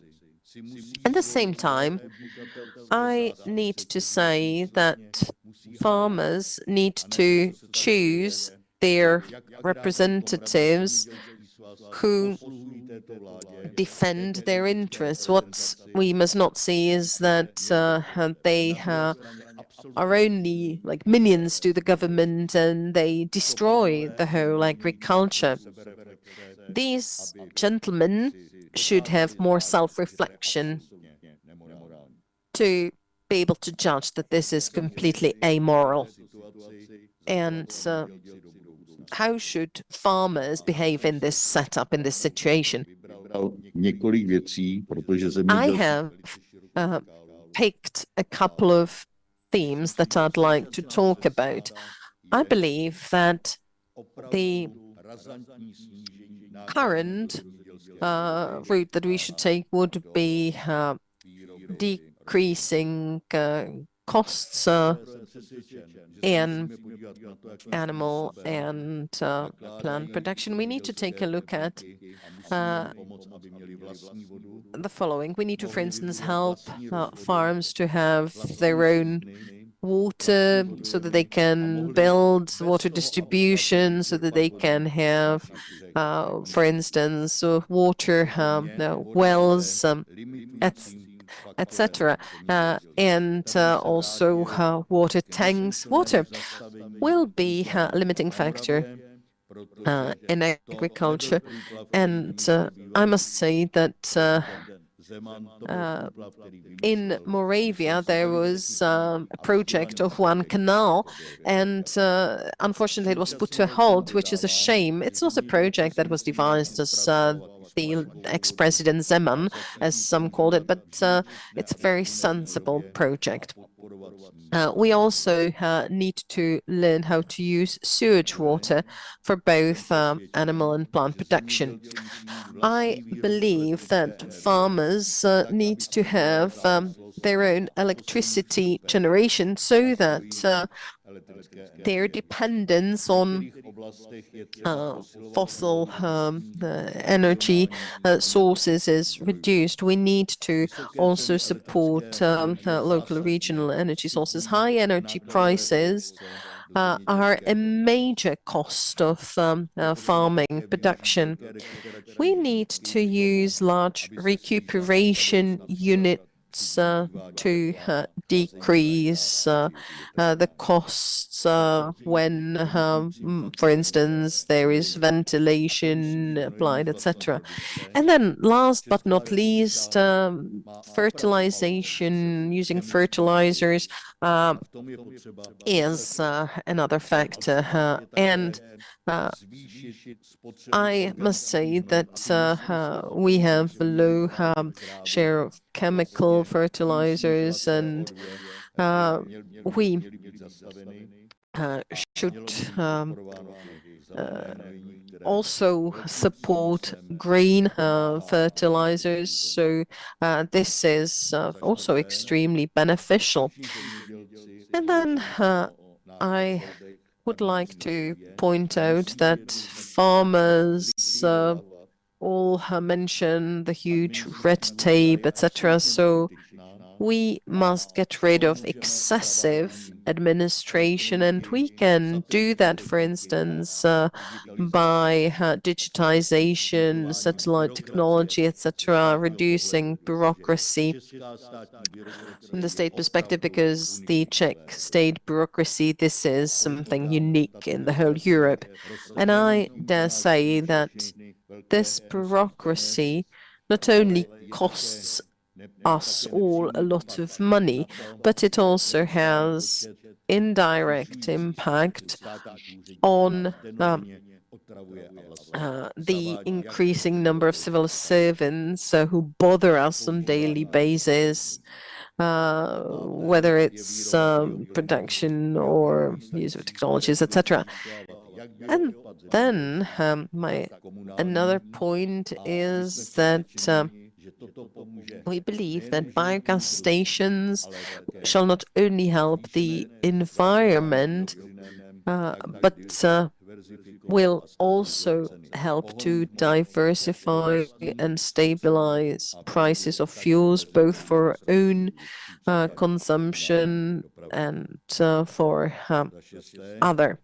At the same time, I need to say that farmers need to choose their representatives who defend their interests. What we must not see is that they are only like minions to the government and they destroy the whole agriculture. These gentlemen should have more self-reflection to be able to judge that this is completely amoral. And how should farmers behave in this setup, in this situation? I have picked a couple of themes that I'd like to talk about. I believe that the current route that we should take would be decreasing costs in animal and plant production, we need to take a look at the following. We need to, for instance, help farms to have their own water so that they can build water distribution, so that they can have, for instance, water wells, etc. And also water tanks. Water will be a limiting factor in agriculture. And I must say that in Moravia, there was a project of one canal, and unfortunately, it was put to a halt, which is a shame. It's not a project that was devised as the ex-president Zeman, as some called it, but it's a very sensible project. We also need to learn how to use sewage water for both animal and plant production. I believe that farmers need to have their own electricity generation so that their dependence on fossil energy sources is reduced. We need to also support local regional energy sources. High energy prices are a major cost of farming production. We need to use large recuperation units to decrease the costs when, for instance, there is ventilation applied, etc. And then last but not least, fertilization, using fertilizers is another factor. And I must say that we have a low share of chemical fertilizers, and we should also support green fertilizers. So this is also extremely beneficial. And then I would like to point out that farmers all mention the huge red tape, etc. So we must get rid of excessive administration, and we can do that, for instance, by digitization, satellite technology, etc., reducing bureaucracy from the state perspective, because the Czech state bureaucracy, this is something unique in the whole Europe. And I dare say that this bureaucracy not only costs us all a lot of money, but it also has indirect impact on the increasing number of civil servants who bother us on daily basis, whether it's production or use of technologies, etc. And then another point is that we believe that biogas stations shall not only help the environment, but will also help to diversify and stabilize prices of fuels, both for own consumption and for other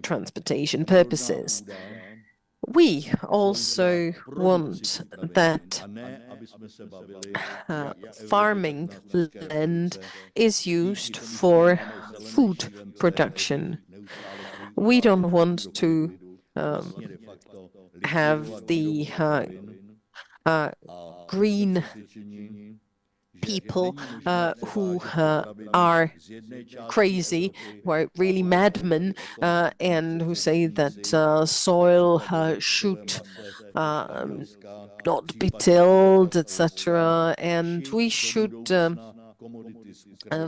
transportation purposes. We also want that farming land is used for food production. We don't want to have the green people who are crazy, who are really madmen, and who say that soil should not be tilled, etc. And we should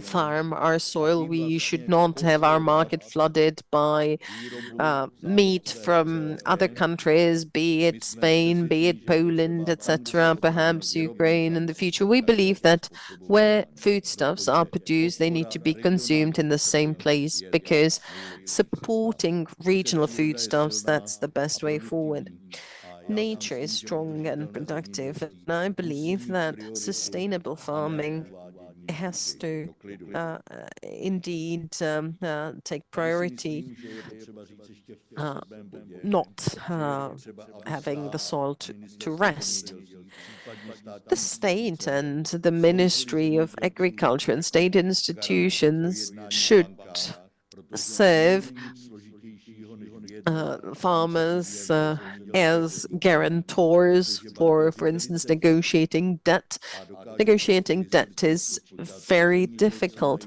farm our soil. We should not have our market flooded by meat from other countries, be it Spain, be it Poland, etc., perhaps Ukraine in the future. We believe that where foodstuffs are produced, they need to be consumed in the same place, because supporting regional foodstuffs, that's the best way forward. Nature is strong and productive, and I believe that sustainable farming has to indeed take priority, not having the soil to rest. The state and the Ministry of Agriculture and state institutions should serve farmers as guarantors for instance, negotiating debt. Negotiating debt is very difficult.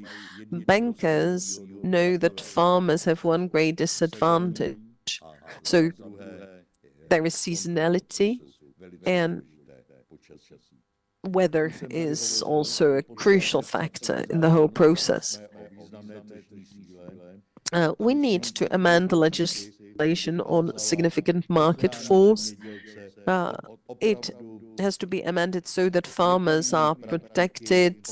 Bankers know that farmers have one great disadvantage. So there is seasonality, and weather is also a crucial factor in the whole process. We need to amend the legislation on significant market force. It has to be amended so that farmers are protected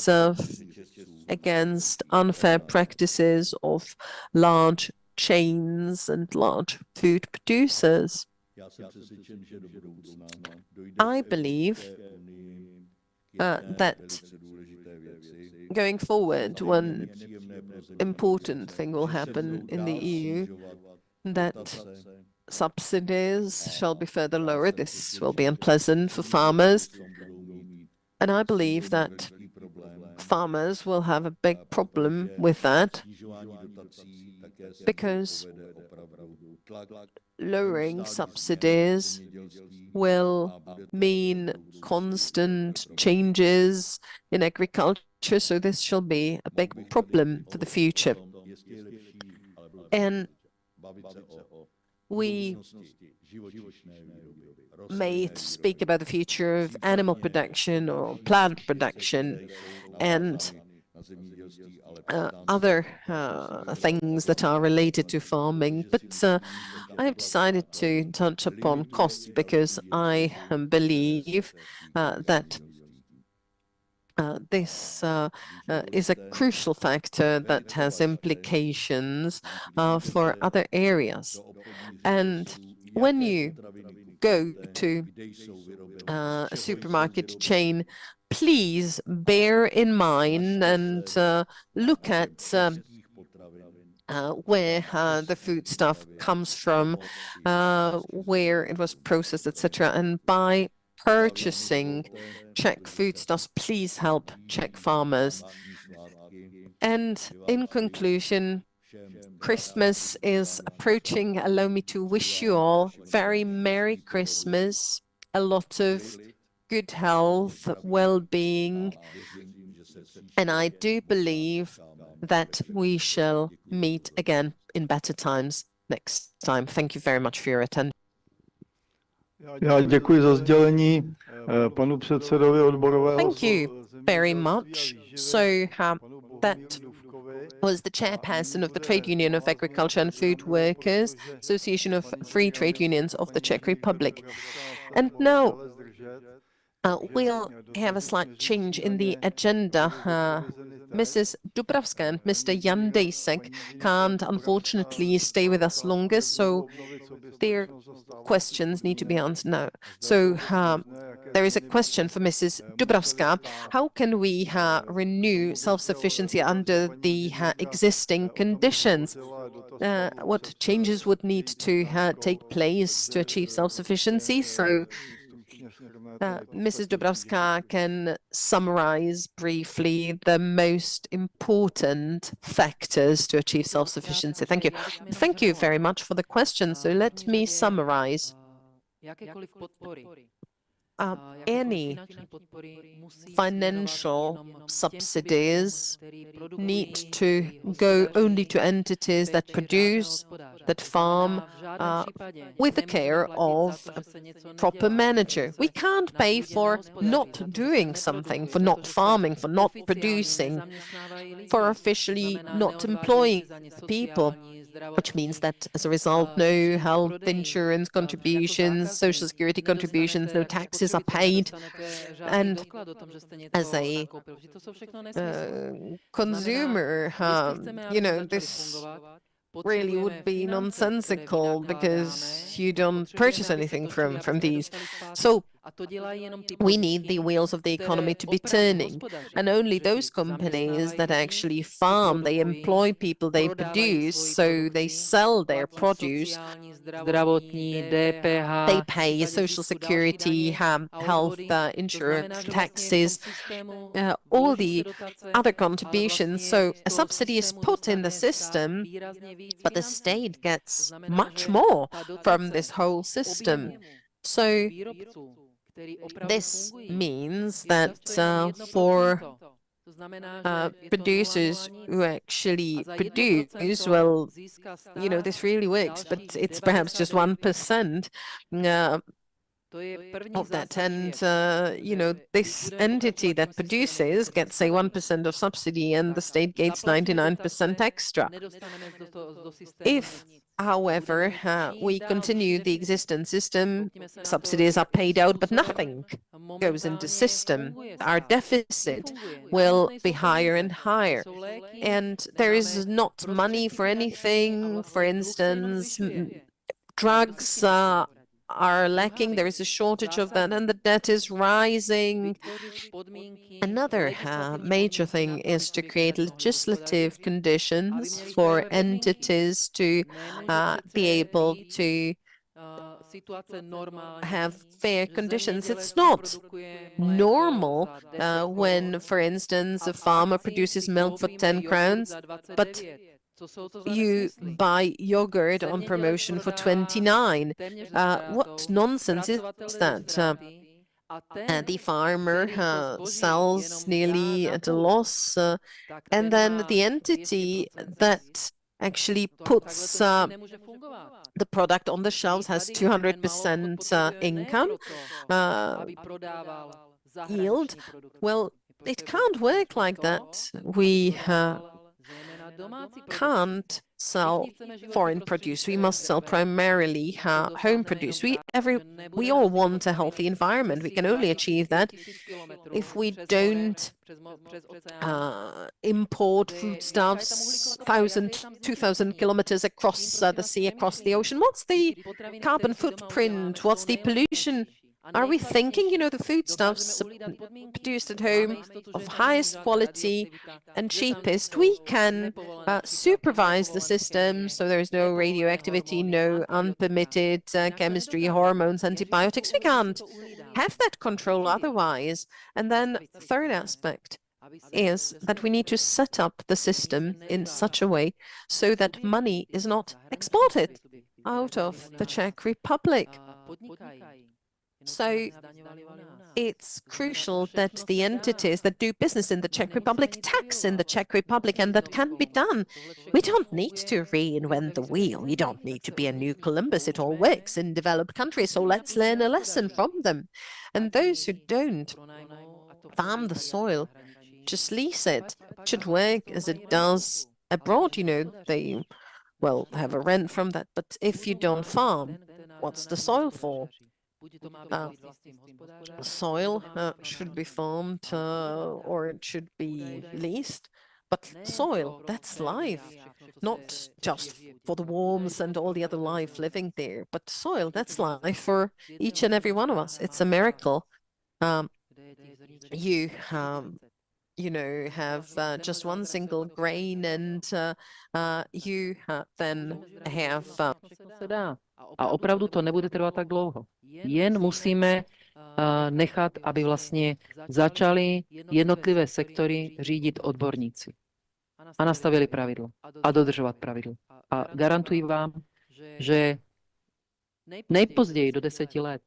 against unfair practices of large chains and large food producers. I believe that going forward, one important thing will happen in the EU, that subsidies shall be further lowered. This will be unpleasant for farmers. And I believe that farmers will have a big problem with that, because lowering subsidies will mean constant changes in agriculture, so this shall be a big problem for the future. And we may speak about the future of animal production or plant production and other things that are related to farming, but I have decided to touch upon costs, because I believe that this is a crucial factor that has implications for other areas. And when you go to a supermarket chain, please bear in mind and look at where the foodstuff comes from, where it was processed, etc. And by purchasing Czech foodstuffs, please help Czech farmers. And in conclusion, Christmas is approaching. Allow me to wish you all very Merry Christmas, a lot of good health, well-being, and I do believe that we shall meet again in better times next time. Thank you very much for your attention. Já děkuji za sdělení panu předsedovi odborového. Thank you very much. So that was the chairperson of the Trade Union of Agriculture and Food Workers, Association of Free Trade Unions of the Czech Republic. And now we'll have a slight change in the agenda. Mrs. Dubravská and Mr. Jandejsek can't unfortunately stay with us longer, so their questions need to be answered now. So there is a question for Mrs. Dubravská. How can we renew self-sufficiency under the existing conditions? What changes would need to take place to achieve self-sufficiency? So Mrs. Dubravská can summarize briefly the most important factors to achieve self-sufficiency. Thank you. Thank you very much for the question. So let me summarize. any financial subsidies need to go only to entities that produce, that farm, with the care of a proper manager. We can't pay for not doing something, for not farming, for not producing, for officially not employing people, which means that as a result, no health insurance contributions, social security contributions, no taxes are paid. And as a consumer, this really would be nonsensical because you don't purchase anything from these. So we need the wheels of the economy to be turning, and only those companies that actually farm, they employ people, they produce, so they sell their produce, they pay social security, health insurance, taxes, all the other contributions. So a subsidy is put in the system, but the state gets much more from this whole system. So this means that for producers who actually produce, well, this really works, but it's perhaps just 1% of that. And, this entity that produces gets, say, 1% of subsidy and the state gets 99% extra. If, however, we continue the existing system, subsidies are paid out, but nothing goes into system, our deficit will be higher and higher. And there is not money for anything. For instance, drugs are lacking, there is a shortage of that, and the debt is rising. Another major thing is to create legislative conditions for entities to be able to have fair conditions. It's not normal when, for instance, a farmer produces milk for 10 crowns, but you buy yogurt on promotion for 29. What nonsense is that? The farmer sells nearly at a loss, and then the entity that actually puts the product on the shelves has 200% income yield. Well, it can't work like that. We can't sell foreign produce. We must sell primarily home produce. We all want a healthy environment. We can only achieve that if we don't import foodstuffs 1,000, 2,000 kilometers across the sea, across the ocean. What's the carbon footprint? What's the pollution? Are we thinking, the foodstuffs produced at home of highest quality and cheapest? We can supervise the system so there is no radioactivity, no unpermitted chemistry, hormones, antibiotics. We can't have that control otherwise. And then the third aspect is that we need to set up the system in such a way so that money is not exported out of the Czech Republic. So it's crucial that the entities that do business in the Czech Republic tax in the Czech Republic, and that can be done. We don't need to reinvent the wheel. We don't need to be a new Columbus. It all works in developed countries, so let's learn a lesson from them. And those who don't farm the soil, just lease it. It should work as it does abroad. They, have a rent from that. But if you don't farm, what's the soil for? Soil should be farmed or it should be leased, but soil, that's life, not just for the worms and all the other life living there, but soil, that's life for each and every one of us. It's a miracle. You have just one single grain, and you then have A opravdu to nebude trvat tak dlouho. Jen musíme nechat, aby vlastně začali jednotlivé sektory řídit odborníci. A nastavili pravidlo. A dodržovat pravidlo. A garantuji vám, že nejpozději do 10 let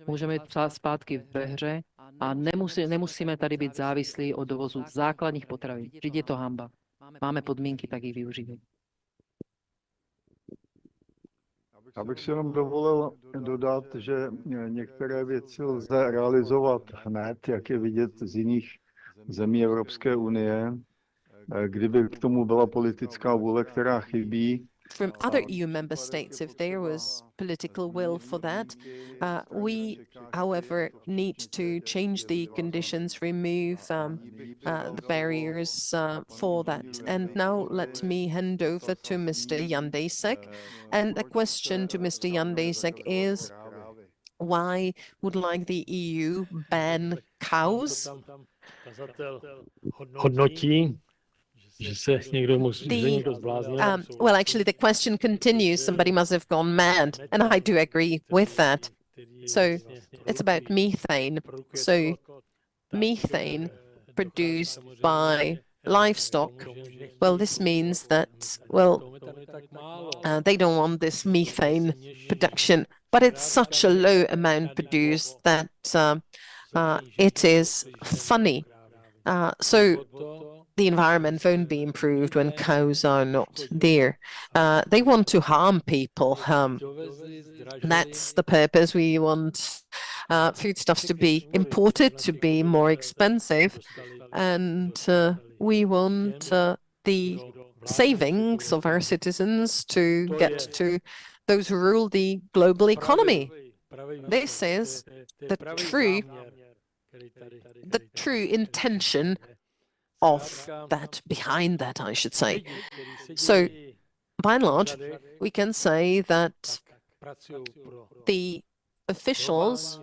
Můžeme jít zpátky ve hře a nemusíme tady být závislí od dovozu základních potravin. Vždyť je to hanba. Máme podmínky, tak jich využívat. Abych si jenom dovolil dodat, že některé věci lze realizovat hned, jak je vidět z jiných zemí Evropské unie. Kdyby k tomu byla politická vůle, která chybí. From other EU member states, if there was political will for that. We, however, need to change the conditions, remove the barriers for that. And now let me hand over to Mr. Jandejsek. And the question to Mr. Jandejsek is, why would like the EU ban cows? Hodnotí, že se někdo musí well, actually, the question continues. Somebody must have gone mad, and I do agree with that. So it's about methane. So methane produced by livestock. Well, this means that, they don't want this methane production, but it's such a low amount produced that it is funny. So the environment won't be improved when cows are not there. They want to harm people. That's the purpose. We want foodstuffs to be imported, to be more expensive, and we want the savings of our citizens to get to those who rule the global economy. This is the true intention of that, behind that, I should say. So, by and large, we can say that the officials,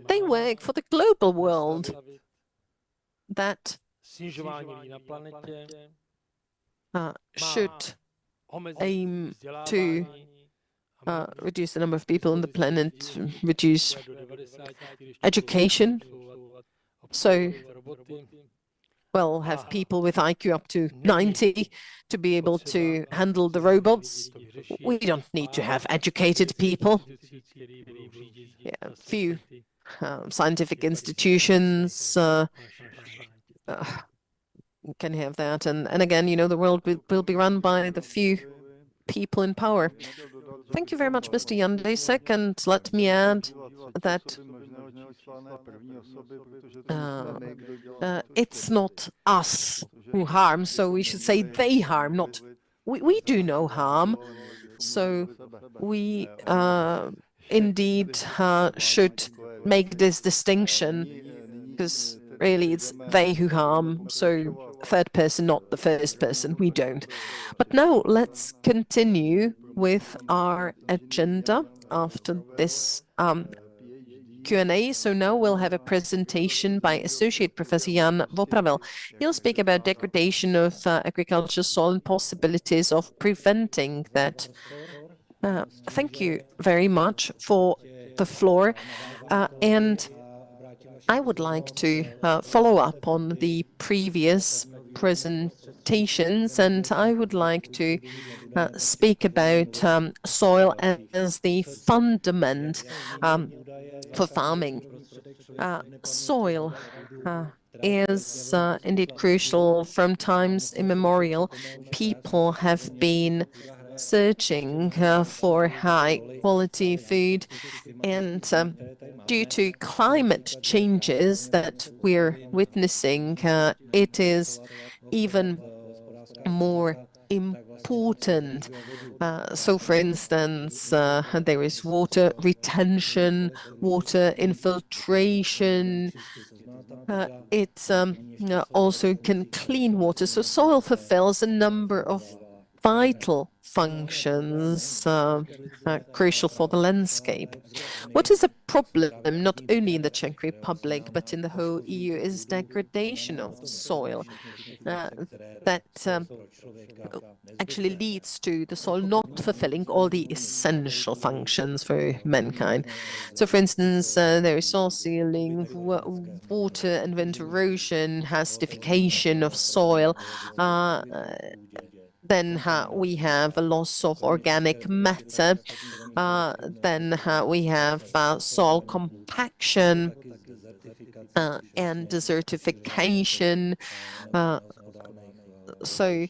they work for the global world that should aim to reduce the number of people on the planet, reduce education. So, well, have people with IQ up to 90 to be able to handle the robots. We don't need to have educated people. Yeah, few scientific institutions can have that. And again, you know, the world will be run by the few people in power. Thank you very much, Mr. Jandejsek, and let me add that it's not us who harm, so we should say they harm, not we do no harm. So we indeed should make this distinction, because really it's they who harm, so third person, not the first person, we don't. But now let's continue with our agenda after this Q&A. So now we'll have a presentation by Associate Professor Jan Vopravil. He'll speak about degradation of agricultural soil and possibilities of preventing that. Thank you very much for the floor. And I would like to follow up on the previous presentations, and I would like to speak about soil as the fundament for farming. Soil is indeed crucial. From times immemorial, people have been searching for high-quality food, and due to climate changes that we're witnessing, it is even more important. So, for instance, there is water retention, water infiltration. It also can clean water. So soil fulfills a number of vital functions crucial for the landscape. What is a problem, not only in the Czech Republic, but in the whole EU, is degradation of soil that actually leads to the soil not fulfilling all the essential functions for mankind. So, for instance, there is soil sealing, water and wind erosion, acidification of soil, Then we have a loss of organic matter. Then we have soil compaction and desertification. So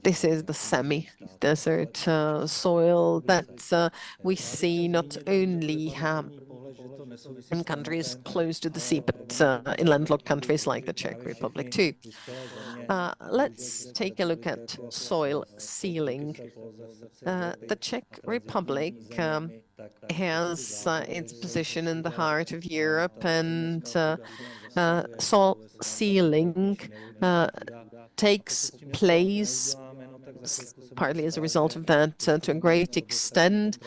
this is the semi-desert soil that we see not only in countries close to the sea, but in landlocked countries like the Czech Republic too. Let's take a look at soil sealing. The Czech Republic has its position in the heart of Europe, and soil sealing takes place partly as a result of that to a great extent.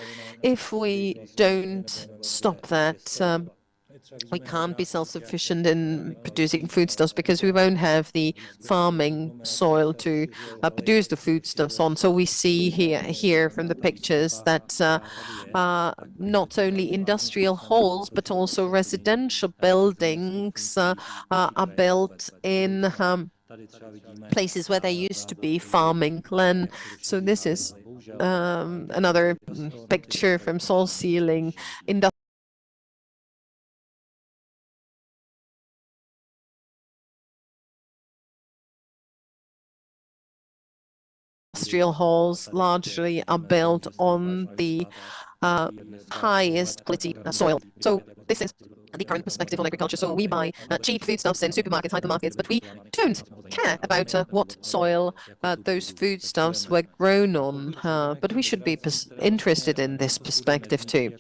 If we don't stop that, we can't be self-sufficient in producing foodstuffs because we won't have the farming soil to produce the foodstuffs on. So we see here from the pictures that not only industrial halls but also residential buildings are built in places where there used to be farming land. So this is another picture from soil sealing. Industrial halls largely are built on the highest quality soil. So this is the current perspective on agriculture. So we buy cheap foodstuffs in supermarkets, hypermarkets, but we don't care about what soil those foodstuffs were grown on. But we should be interested in this perspective too.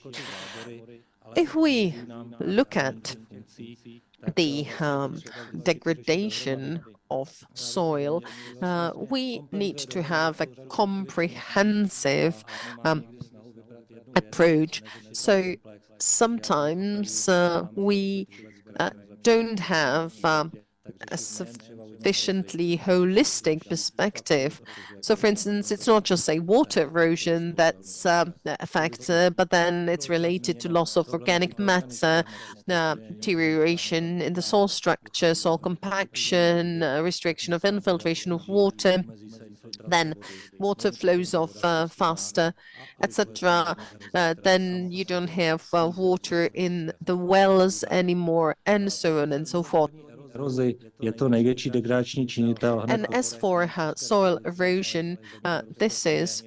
If we look at the degradation of soil, we need to have a comprehensive approach. So sometimes we don't have a sufficiently holistic perspective. So for instance, it's not just say water erosion that's a factor, but then it's related to loss of organic matter, deterioration in the soil structure, soil compaction, restriction of infiltration of water. Then water flows off faster, etc. Then you don't have water in the wells anymore, and so on and so forth. And as for soil erosion, this is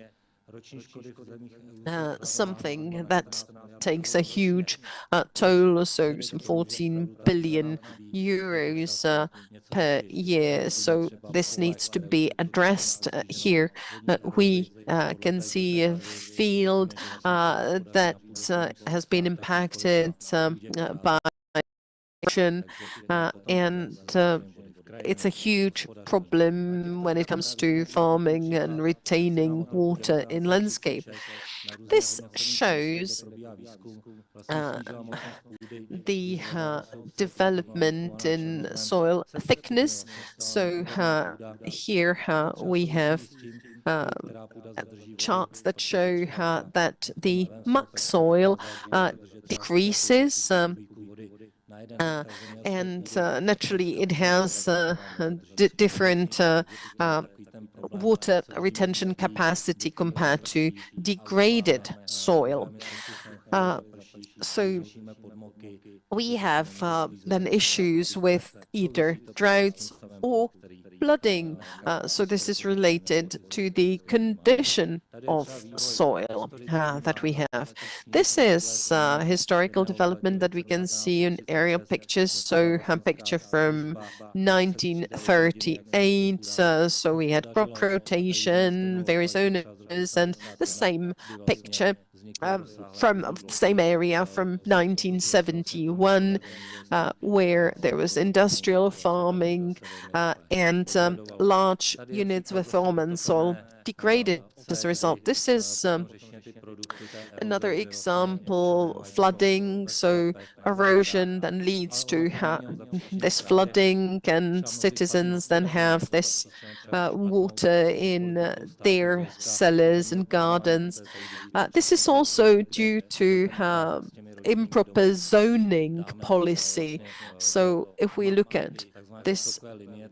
something that takes a huge toll, so some 14 billion euros per year. So this needs to be addressed here. We can see a field that has been impacted by and it's a huge problem when it comes to farming and retaining water in landscape. This shows the development in soil thickness. So here we have charts that show that the muck soil decreases, and naturally it has different water retention capacity compared to degraded soil. So we have then issues with either droughts or flooding. So this is related to the condition of soil that we have. This is historical development that we can see in aerial pictures. So a picture from 1938. So we had crop rotation, various owners, and the same picture from the same area from 1971, where there was industrial farming and large units with farm soil degraded as a result. This is another example, flooding. So erosion then leads to this flooding, and citizens then have this water in their cellars and gardens. This is also due to improper zoning policy. So if we look at this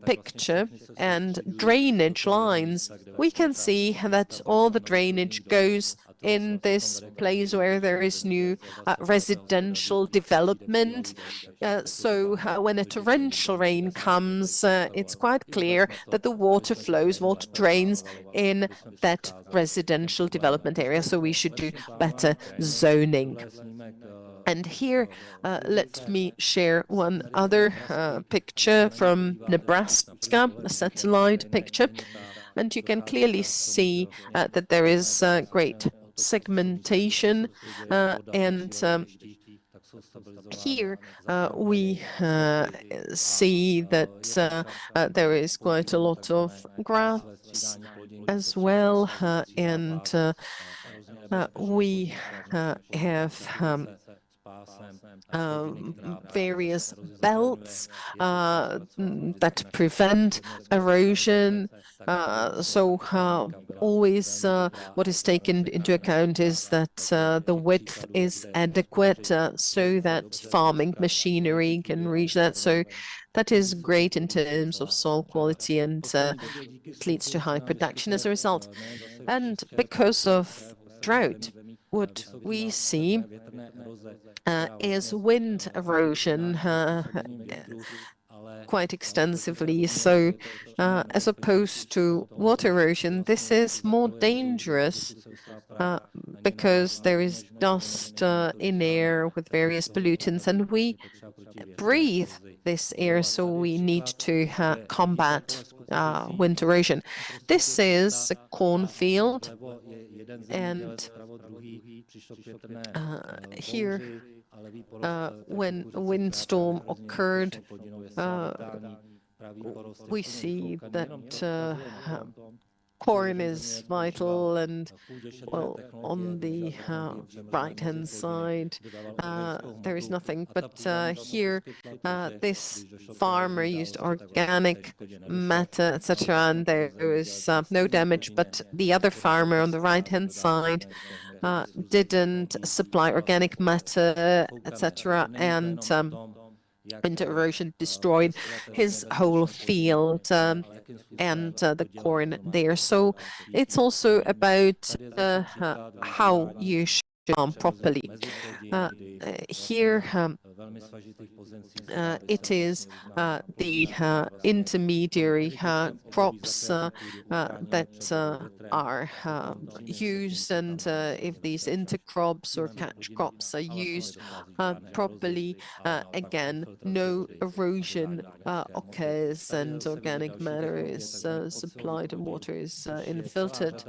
picture and drainage lines, we can see that all the drainage goes in this place where there is new residential development. So when a torrential rain comes, it's quite clear that the water flows, water drains in that residential development area. So we should do better zoning. And here, let me share one other picture from Nebraska, a satellite picture. And you can clearly see that there is great segmentation and here we see that there is quite a lot of grass as well, and we have various belts that prevent erosion. So always what is taken into account is that the width is adequate so that farming machinery can reach that. So that is great in terms of soil quality, and it leads to high production as a result. And because of drought, what we see is wind erosion quite extensively. So as opposed to water erosion, this is more dangerous because there is dust in air with various pollutants, and we breathe this air, so we need to combat wind erosion. This is a cornfield, and here when a windstorm occurred, we see that corn is vital, and well, on the right-hand side there is nothing, but here this farmer used organic matter, etc., and there was no damage, but the other farmer on the right-hand side didn't supply organic matter, etc., and wind erosion destroyed his whole field and the corn there. So it's also about how you should farm properly. Here it is the intermediary crops that are used, and if these intercrops or catch crops are used properly, again, no erosion occurs, and organic matter is supplied and water is infiltrated.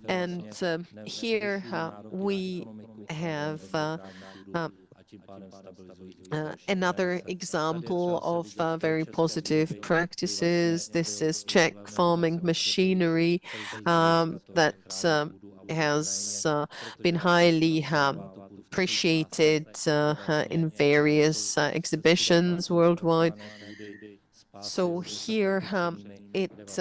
And here we have another example of very positive practices. This is Czech farming machinery that has been highly appreciated in various exhibitions worldwide. So here it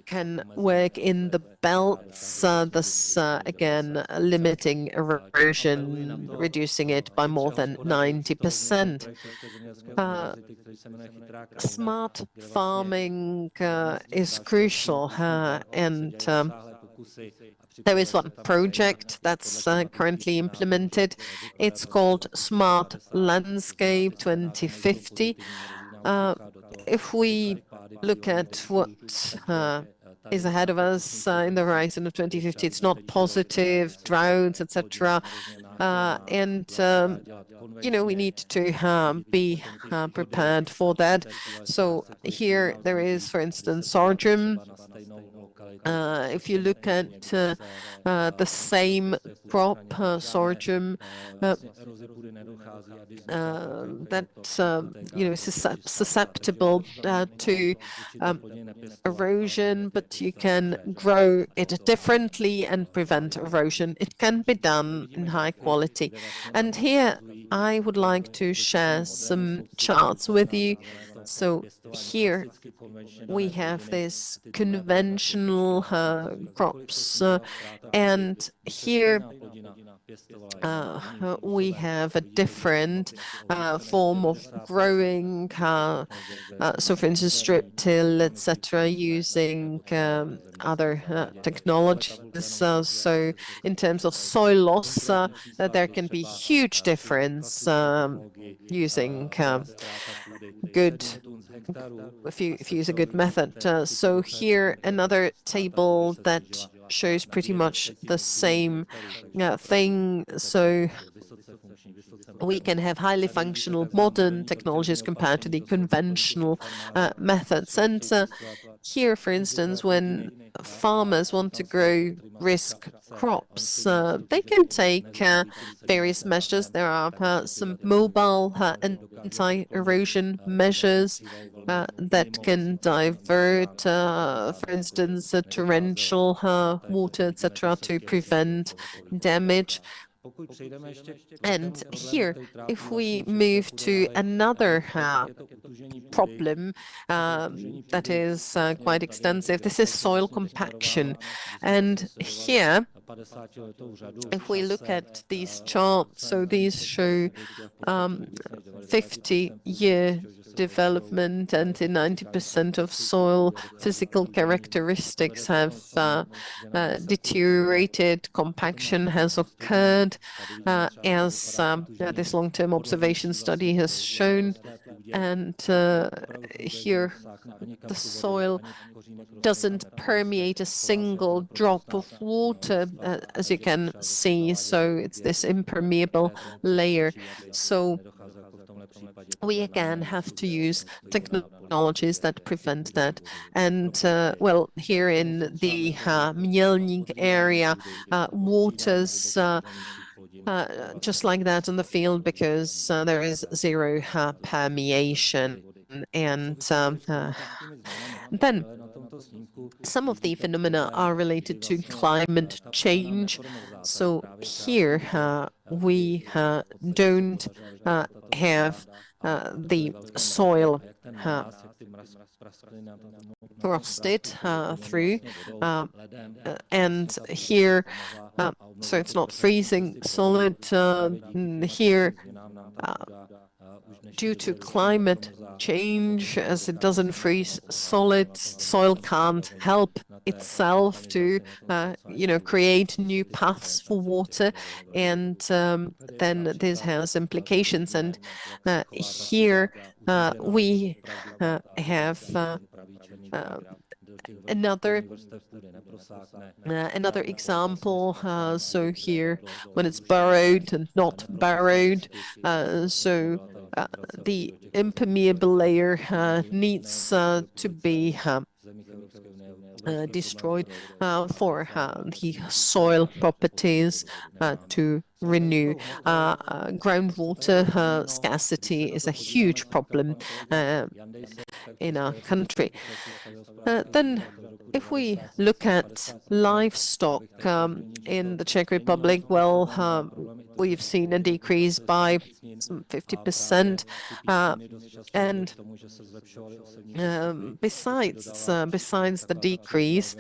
can work in the belts, thus again limiting erosion, reducing it by more than 90%. Smart farming is crucial, and there is one project that's currently implemented. It's called Smart Landscape 2050. If we look at what is ahead of us in the horizon of 2050, it's not positive, droughts, etc. And you know, we need to be prepared for that. So here there is, for instance, sorghum. If you look at the same crop, sorghum, that you know, is susceptible to erosion, but you can grow it differently and prevent erosion. It can be done in high quality. And here I would like to share some charts with you So here we have this conventional crops, and here we have a different form of growing. So, for instance, strip till, etc., using other technologies. So, in terms of soil loss, there can be huge difference using good, if you use a good method. So here another table that shows pretty much the same thing. So we can have highly functional modern technologies compared to the conventional methods. And here, for instance, when farmers want to grow risk crops, they can take various measures. There are some mobile anti-erosion measures that can divert, for instance, torrential water, etc., to prevent damage. And here, if we move to another problem that is quite extensive, this is soil compaction. And here, if we look at these charts, so these show 50-year development, and in 90% of soil physical characteristics have deteriorated. Compaction has occurred, as this long-term observation study has shown. And here the soil doesn't permeate a single drop of water, as you can see. So it's this impermeable layer. So we again have to use technologies that prevent that. And well, here in the Mielnik area, waters just like that in the field, because there is zero permeation. And then some of the phenomena are related to climate change. So here we don't have the soil frosted through, and here, so it's not freezing solid. Here, due to climate change, as it doesn't freeze solid, soil can't help itself to, create new paths for water, and then this has implications. And here we have another example. So here, when it's burrowed and not burrowed, so the impermeable layer needs to be destroyed for the soil properties to renew. Groundwater scarcity is a huge problem in our country. Then, if we look at livestock in the Czech Republic, well, we've seen a decrease by some 50%, and besides the decrease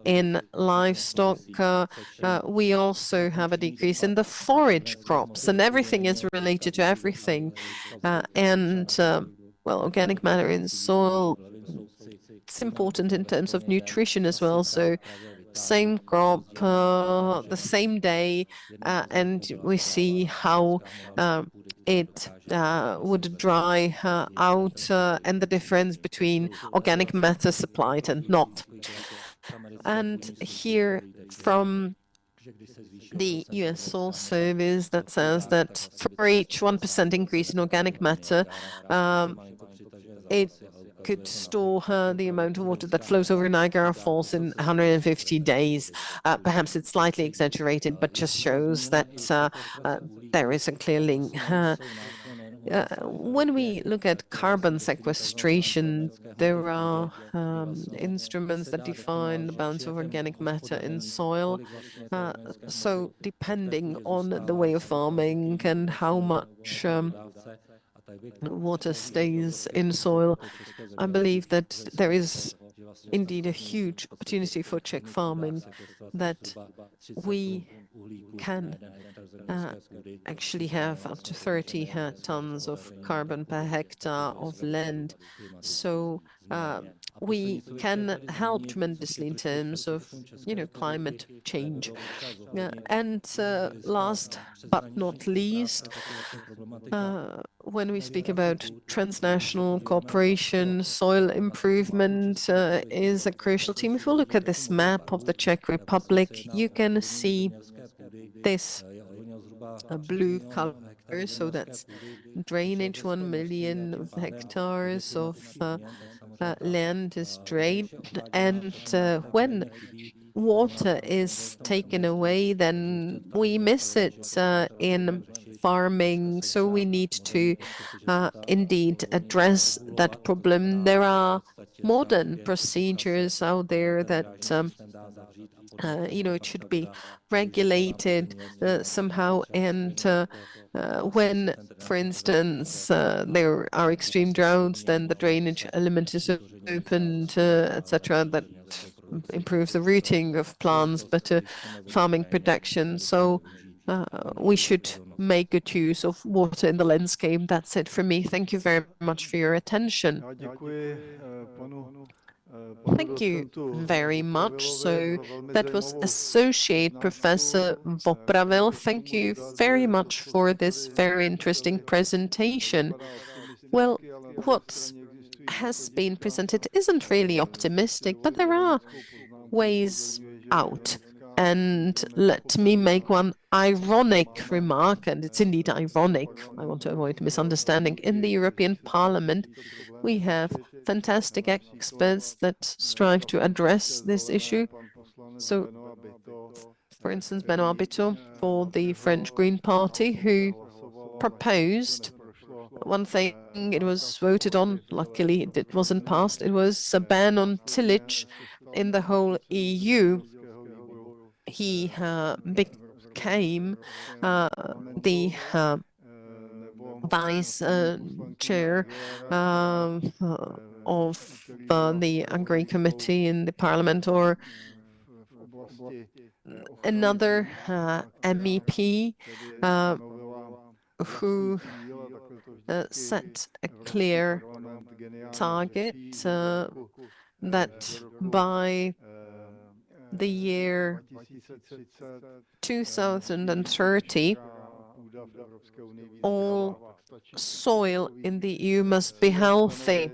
in livestock, we also have a decrease in the forage crops, and everything is related to everything. Well, organic matter in soil, it's important in terms of nutrition as well. So same crop, the same day, and we see how it would dry out, and the difference between organic matter supplied and not. And here from the US Soil Service, that says that for each 1% increase in organic matter, it could store the amount of water that flows over Niagara Falls in 150 days. Perhaps it's slightly exaggerated, but just shows that there is a clear link. When we look at carbon sequestration, there are instruments that define the balance of organic matter in soil. So depending on the way of farming and how much water stays in soil. I believe that there is indeed a huge opportunity for Czech farming, that we can actually have up to 30 tons of carbon per hectare of land. So we can help tremendously in terms of, climate change. And last but not least, when we speak about transnational cooperation, soil improvement is a crucial theme. If you look at this map of the Czech Republic, you can see this blue color, so that's drainage. 1 million of hectares of land is drained, and when water is taken away, then we miss it in farming. So we need to indeed address that problem. There are modern procedures out there that it should be regulated somehow. And when, for instance, there are extreme droughts, then the drainage element is opened, etc. That improves the rooting of plants, better farming production. So we should make good use of water in the landscape. That's it for me. Thank you very much for your attention. Thank you very much. So that was Associate Professor Vopravil. Thank you very much for this very interesting presentation. Well, what has been presented isn't really optimistic, but there are ways out. And let me make one ironic remark, and it's indeed ironic. I want to avoid misunderstanding. In the European Parliament, we have fantastic experts that strive to address this issue. So, for instance, Benoît Bitton for the French Green Party, who proposed one thing. It was voted on. Luckily, it wasn't passed. It was a ban on tillage in the whole EU. He became the vice chair of the Agri Committee in the Parliament, or another MEP who set a clear target that by the year 2030, all soil in the EU must be healthy.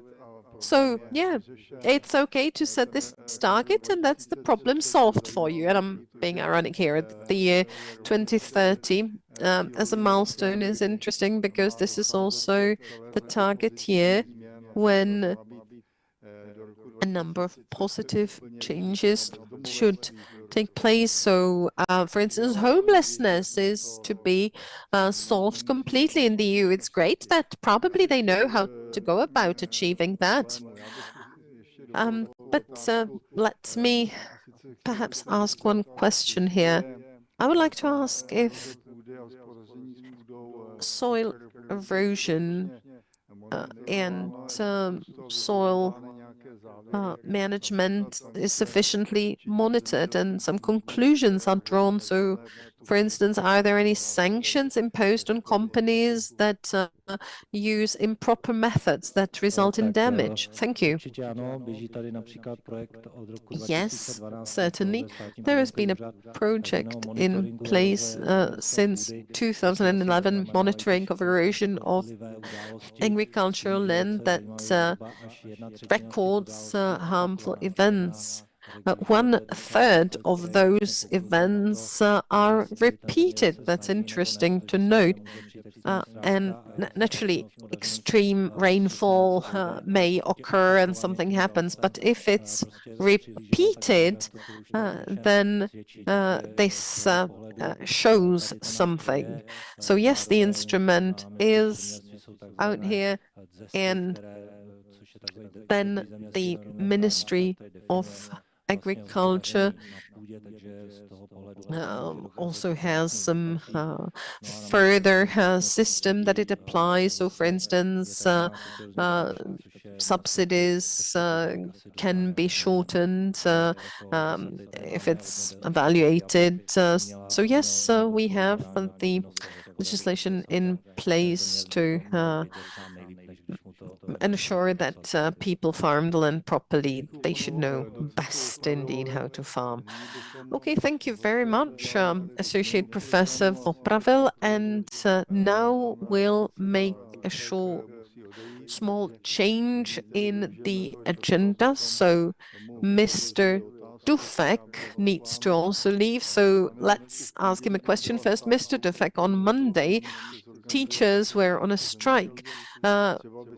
So, yeah, it's okay to set this target, and that's the problem solved for you. And I'm being ironic here. The year 2030 as a milestone is interesting because this is also the target year when a number of positive changes should take place. So, for instance, homelessness is to be solved completely in the EU. It's great that probably they know how to go about achieving that. But let me perhaps ask one question here. I would like to ask if soil erosion and soil management is sufficiently monitored and some conclusions are drawn. So, for instance, are there any sanctions imposed on companies that use improper methods that result in damage? Thank you. Yes, certainly. There has been a project in place since 2011, monitoring of erosion of agricultural land that records harmful events. 1/3 of those events are repeated. That's interesting to note. And naturally, extreme rainfall may occur and something happens. But if it's repeated, then this shows something. So yes, the instrument is out here, and then the Ministry of Agriculture also has some further system that it applies. So, for instance, subsidies can be shortened if it's evaluated. So yes, we have the legislation in place to ensure that people farm the land properly. They should know best indeed how to farm. Okay, thank you very much, Associate Professor Vopravil. And now we'll make a small change in the agenda. So Mr. Dufek needs to also leave. So let's ask him a question first. Mr. Dufek, on Monday, teachers were on a strike.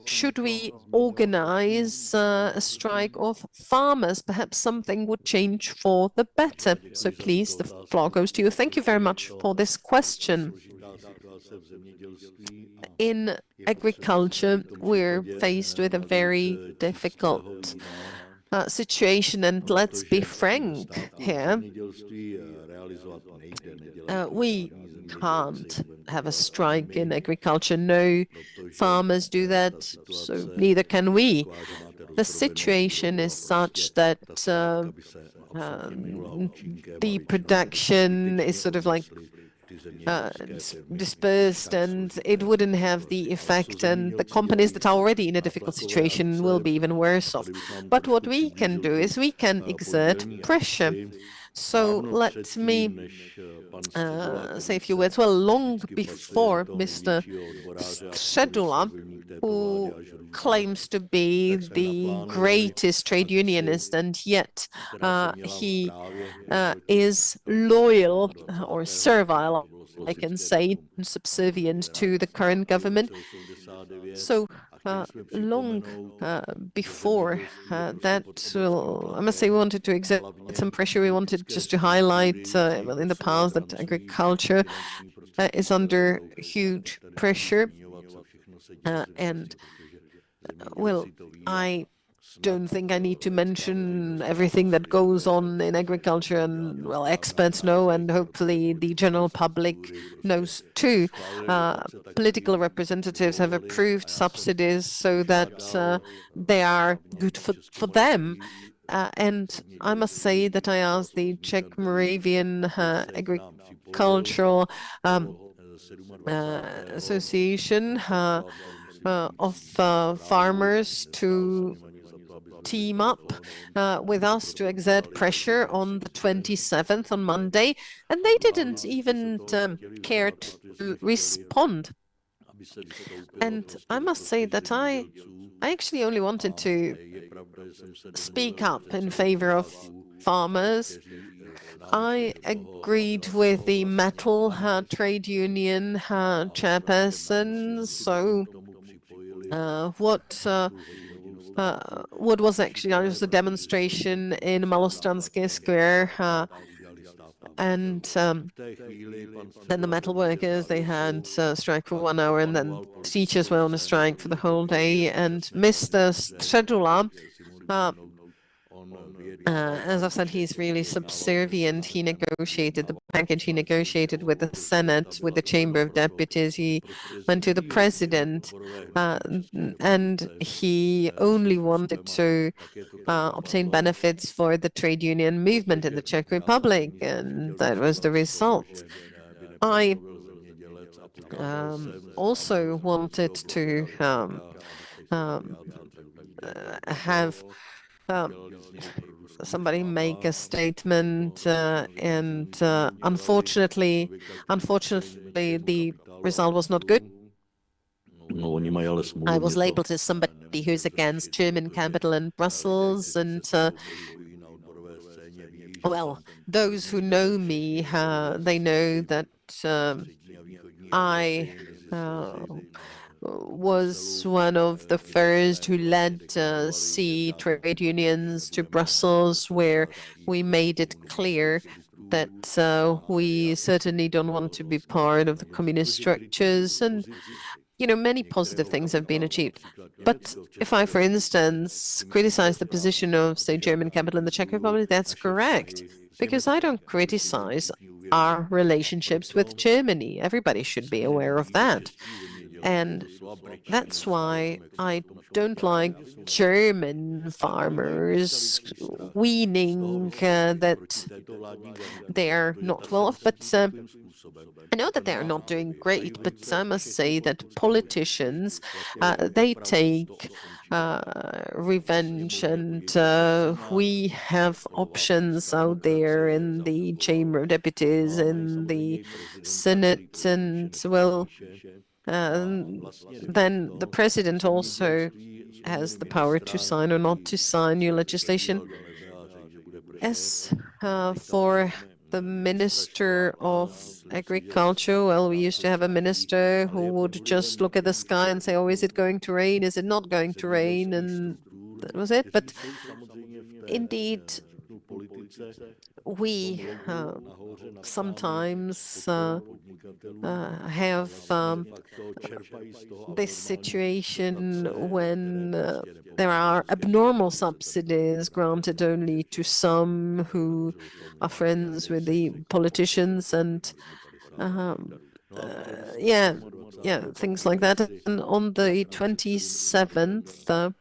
Should we organize a strike of farmers? Perhaps something would change for the better. So please, the floor goes to you. Thank you very much for this question. In agriculture, we're faced with a very difficult situation, and let's be frank here. We can't have a strike in agriculture. No farmers do that, so neither can we. The situation is such that the production is sort of like dispersed, and it wouldn't have the effect, and the companies that are already in a difficult situation will be even worse off. But what we can do is we can exert pressure. So let me say a few words. Well, long before Mr. Středula, who claims to be the greatest trade unionist, and yet he is loyal or servile, I can say, subservient to the current government. So long before that, I must say we wanted to exert some pressure. We wanted just to highlight in the past that agriculture is under huge pressure. And well, I don't think I need to mention everything that goes on in agriculture, and well, experts know, and hopefully the general public knows too. Political representatives have approved subsidies so that they are good for them. And I must say that I asked the Czech Moravian Agricultural Association of farmers to team up with us to exert pressure on the 27th, on Monday, and they didn't even care to respond. And I must say that I actually only wanted to speak up in favor of farmers. I agreed with the metal trade union chairperson. So what was actually was a demonstration in Malostranské Square, and then the metal workers, they had strike for 1 hour, and then teachers were on a strike for the whole day. And Mr. Středula, as I've said, he's really subservient. He negotiated the package. He negotiated with the Senate, with the Chamber of Deputies. He went to the president, and he only wanted to obtain benefits for the trade union movement in the Czech Republic, and that was the result. I also wanted to have somebody make a statement, and unfortunately, the result was not good. I was labeled as somebody who's against German capital in Brussels, and well, those who know me, they know that I was one of the first who led C trade unions to Brussels, where we made it clear that we certainly don't want to be part of the communist structures. And, you know, many positive things have been achieved. But if I, for instance, criticize the position of, say, German capital in the Czech Republic, that's correct. because I don't criticize our relationships with Germany. Everybody should be aware of that. And that's why I don't like German farmers weaning that they are not well off. But I know that they are not doing great, but I must say that politicians, they take revenge, and we have options out there in the Chamber of Deputies, in the Senate, and well, then the president also has the power to sign or not to sign new legislation. As for the Minister of Agriculture, well, we used to have a minister who would just look at the sky and say, oh, is it going to rain? Is it not going to rain? And that was it. But indeed, we sometimes have this situation when there are abnormal subsidies granted only to some who are friends with the politicians, and things like that. And on the 27th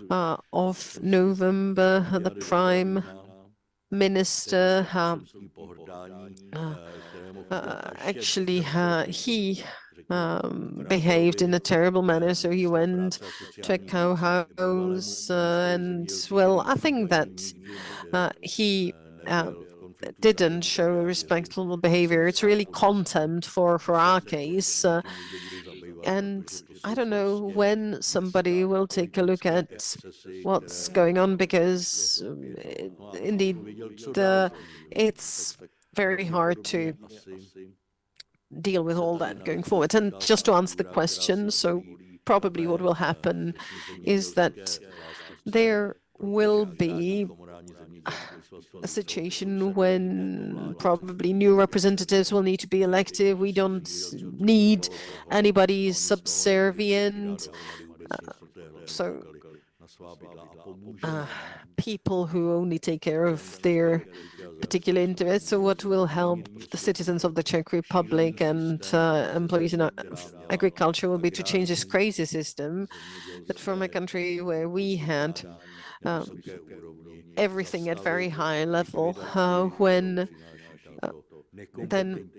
of November, the Prime Minister actually he behaved in a terrible manner. So he went to a cow house, and well, I think that he didn't show respectable behavior. It's really contempt for our case. And I don't know when somebody will take a look at what's going on, because indeed it's very hard to deal with all that going forward. And just to answer the question, so probably what will happen is that there will be a situation when probably new representatives will need to be elected. We don't need anybody subservient. So people who only take care of their particular interests. So what will help the citizens of the Czech Republic and employees in agriculture will be to change this crazy system that from a country where we had everything at very high level, when then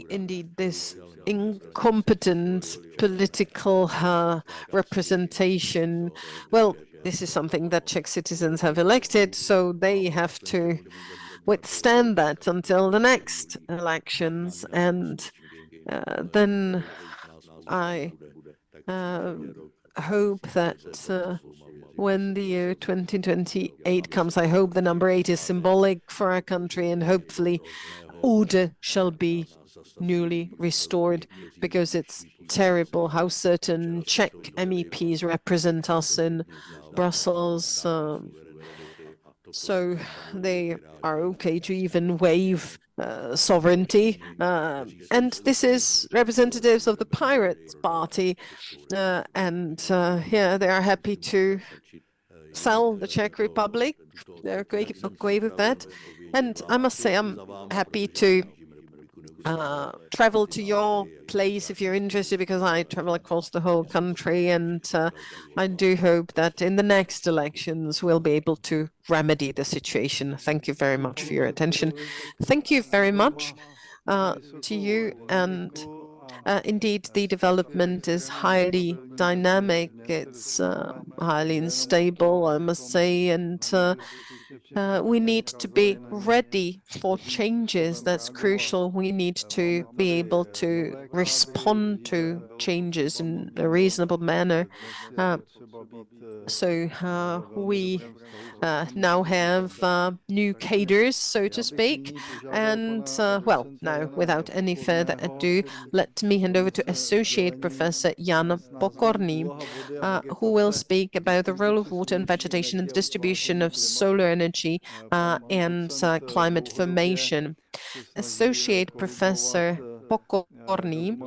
indeed this incompetent political representation, well, this is something that Czech citizens have elected, so they have to withstand that until the next elections. And then I hope that when the year 2028 comes, I hope the number 8 is symbolic for our country, and hopefully order shall be newly restored, because it's terrible how certain Czech MEPs represent us in Brussels. So they are okay to even waive sovereignty. And this is representatives of the Pirates Party. And they are happy to sell the Czech Republic. They're okay with that. And I must say, I'm happy to travel to your place if you're interested, because I travel across the whole country, and I do hope that in the next elections we'll be able to remedy the situation. Thank you very much for your attention. Thank you very much to you. And indeed, the development is highly dynamic. It's highly unstable, I must say, and we need to be ready for changes. That's crucial. We need to be able to respond to changes in a reasonable manner. So we now have new cadres, so to speak. And well, now, without any further ado, let me hand over to Associate Professor Jan Pokorný, who will speak about the role of water and vegetation in the distribution of solar energy and climate formation. Associate Professor Pokorný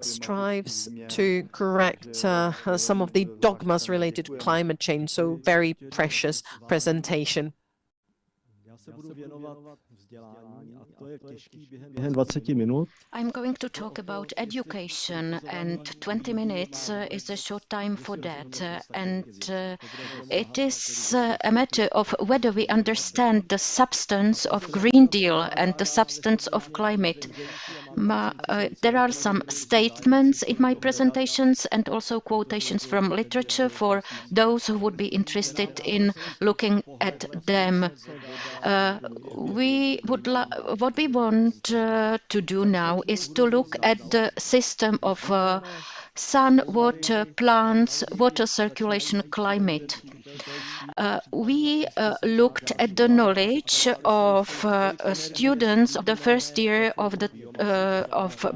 strives to correct some of the dogmas related to climate change, so very precious presentation. I'm going to talk about education, and 20 minutes is a short time for that. It is a matter of whether we understand the substance of Green Deal and the substance of climate. There are some statements in my presentations and also quotations from literature for those who would be interested in looking at them. What we want to do now is to look at the system of sun, water, plants, water circulation, climate. We looked at the knowledge of students of the first year of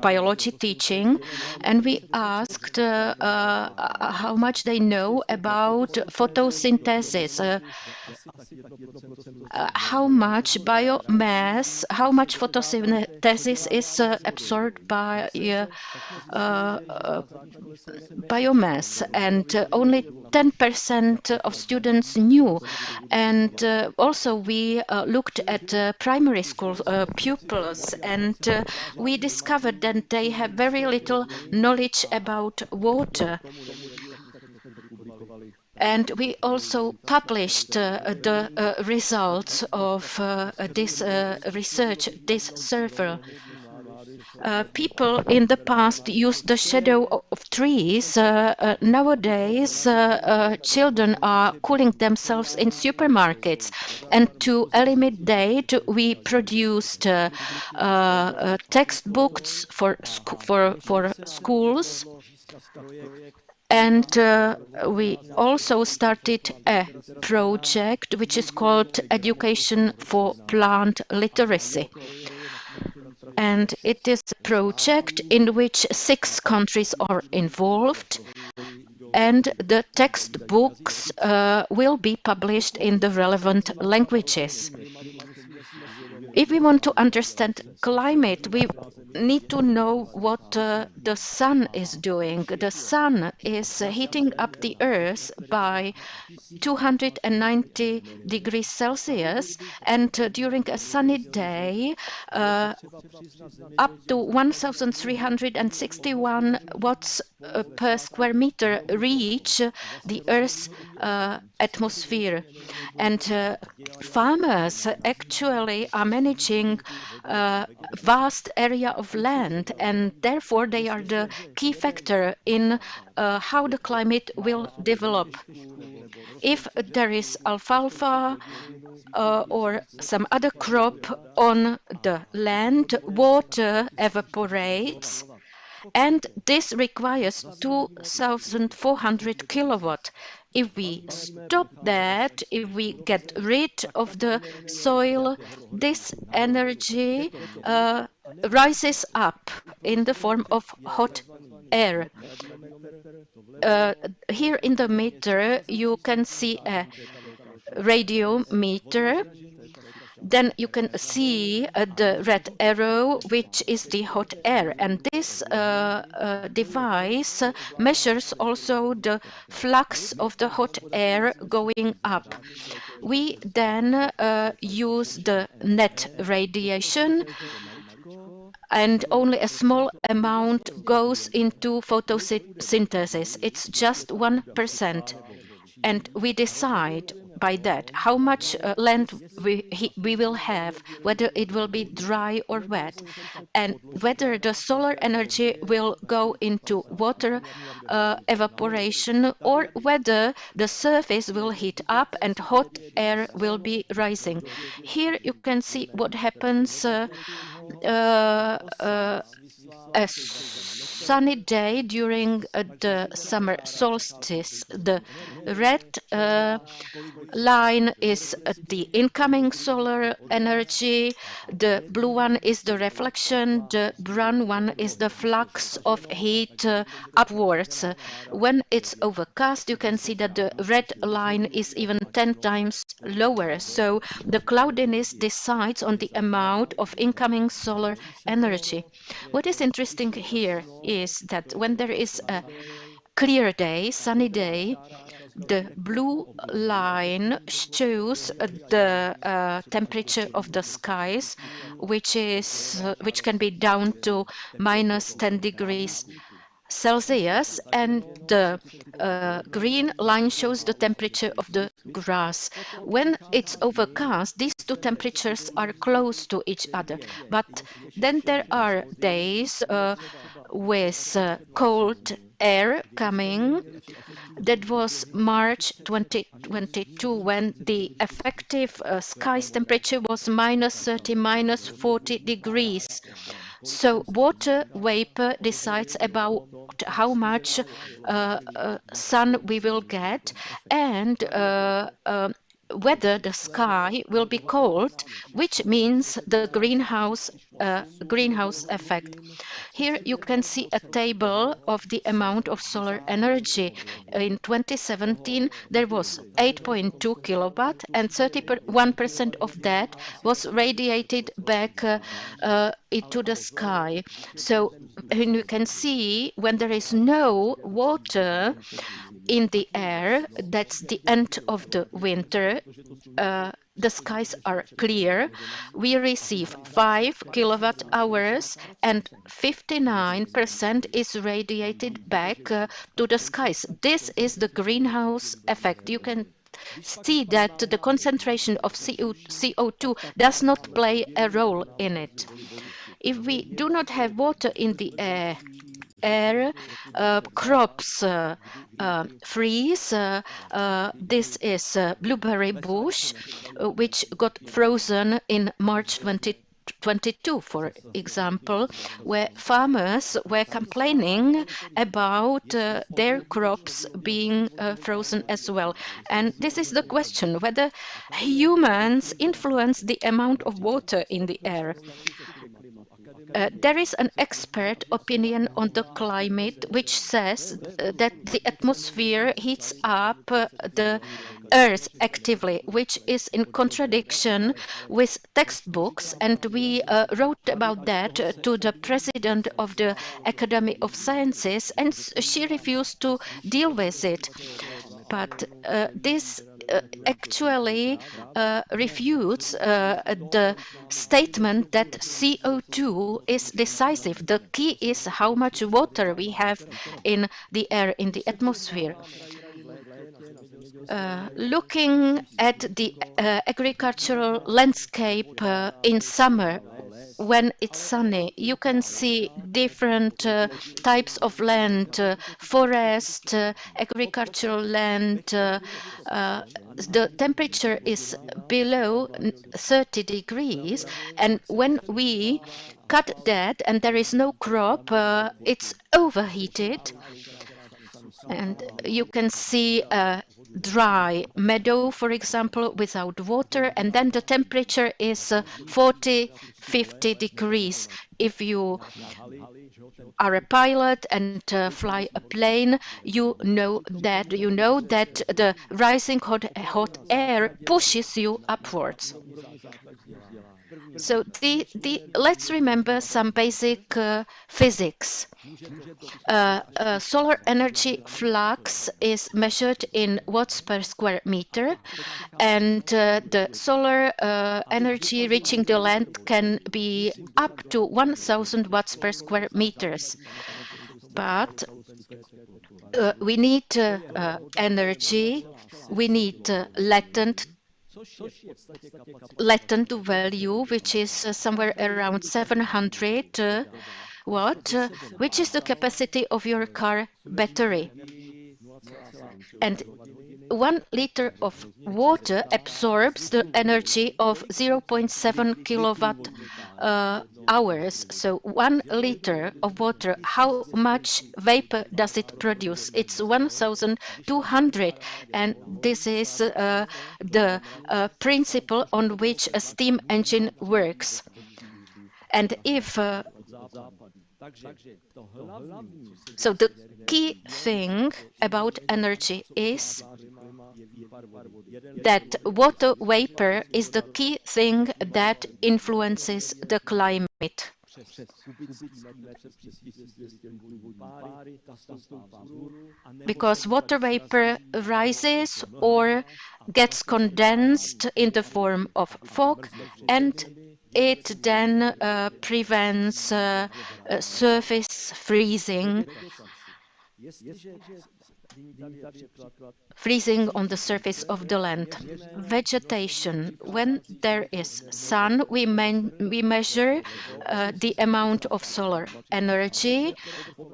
biology teaching, and we asked how much they know about photosynthesis, how much biomass, how much photosynthesis is absorbed by biomass, and only 10% of students knew. And also we looked at primary school pupils, and we discovered that they have very little knowledge about water. And we also published the results of this research, this survey. People in the past used the shadow of trees. Nowadays, children are cooling themselves in supermarkets. And to eliminate, we produced textbooks for schools. And we also started a project which is called Education for Plant Literacy. And it is a project in which 6 countries are involved, and the textbooks will be published in the relevant languages. If we want to understand climate, we need to know what the sun is doing. The sun is heating up the earth by 290 degrees Celsius, and during a sunny day, up to 1,361 watts per square meter reach the Earth's atmosphere. And farmers actually are managing a vast area of land, and therefore they are the key factor in how the climate will develop. If there is alfalfa or some other crop on the land, water evaporates, and this requires 2,400 kilowatt. If we stop that, if we get rid of the soil, this energy rises up in the form of hot air. Here in the meter you can see a radiometer. Then you can see the red arrow, which is the hot air, and this device measures also the flux of the hot air going up. We then use the net radiation, and only a small amount goes into photosynthesis. It's just 1%. And we decide by that how much land we will have, whether it will be dry or wet, and whether the solar energy will go into water evaporation, or whether the surface will heat up and hot air will be rising. Here you can see what happens a sunny day during the summer solstice. The red line is the incoming solar energy, the blue one is the reflection, the brown one is the flux of heat upwards. When it's overcast, you can see that the red line is even 10 times lower. So the cloudiness decides on the amount of incoming solar energy. What is interesting here is that when there is a clear day, sunny day, The blue line shows the temperature of the skies, which can be down to -10 degrees Celsius, and the green line shows the temperature of the grass. When it's overcast, these two temperatures are close to each other. But then there are days with cold air coming. That was March 2022, when the effective sky's temperature was -30, -40 degrees. So water vapor decides about how much sun we will get, and whether the sky will be cold, which means the greenhouse effect. Here you can see a table of the amount of solar energy. In 2017, there was 8.2 kilowatt, and 31% of that was radiated back into the sky. So you can see, when there is no water in the air, that's the end of the winter, the skies are clear. We receive 5 kilowatt hours, and 59% is radiated back to the skies. This is the greenhouse effect. You can see that the concentration of CO2 does not play a role in it. If we do not have water in the air, crops freeze. This is blueberry bush, which got frozen in March 2022, for example, where farmers were complaining about their crops being frozen as well. And this is the question, whether humans influence the amount of water in the air. There is an expert opinion on the climate which says that the atmosphere heats up the Earth actively, which is in contradiction with textbooks, and we wrote about that to the president of the Academy of Sciences, and she refused to deal with it. But this actually refutes the statement that CO2 is decisive. The key is how much water we have in the air, in the atmosphere. Looking at the agricultural landscape in summer, when it's sunny, you can see different types of land, forest, agricultural land. The temperature is below 30 degrees, and when we cut that and there is no crop, it's overheated. And you can see a dry meadow, for example, without water, and then the temperature is 40, 50 degrees. If you are a pilot and fly a plane, you know that the rising hot air pushes you upwards. So let's remember some basic physics. Solar energy flux is measured in watts per square meter, and the solar energy reaching the land can be up to 1000 watts per square meters. But we need energy, we need latent value, which is somewhere around 700 watt, which is the capacity of your car battery. And 1 liter of water absorbs the energy of 0.7 kilowatt hours. So 1 liter of water, how much vapor does it produce? It's 1,200, and this is the principle on which a steam engine works. And if so the key thing about energy is that water vapor is the key thing that influences the climate. because water vapor rises or gets condensed in the form of fog, and it then prevents surface freezing on the surface of the land. Vegetation. When there is sun, we measure the amount of solar energy,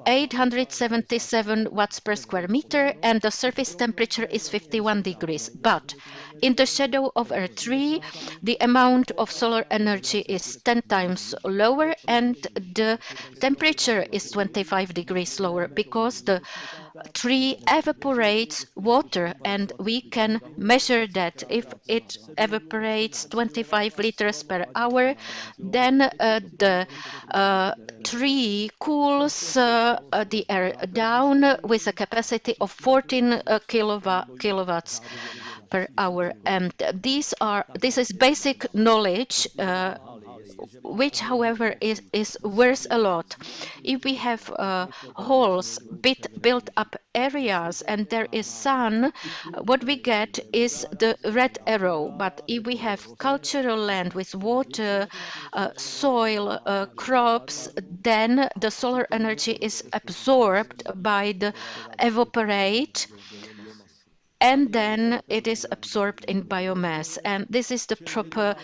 877 watts per square meter, and the surface temperature is 51 degrees. But in the shadow of a tree, the amount of solar energy is 10 times lower and the temperature is 25 degrees lower because the tree evaporates water, and we can measure that. If it evaporates 25 liters per hour, then the tree cools the air down with a capacity of 14 kilowatts per hour. And this is basic knowledge, which, however, is worth a lot. If we have holes, built up areas, and there is sun, what we get is the red arrow. But if we have cultural land with water, soil, crops, then the solar energy is absorbed by the evaporate, and then it is absorbed in biomass. And this is the proper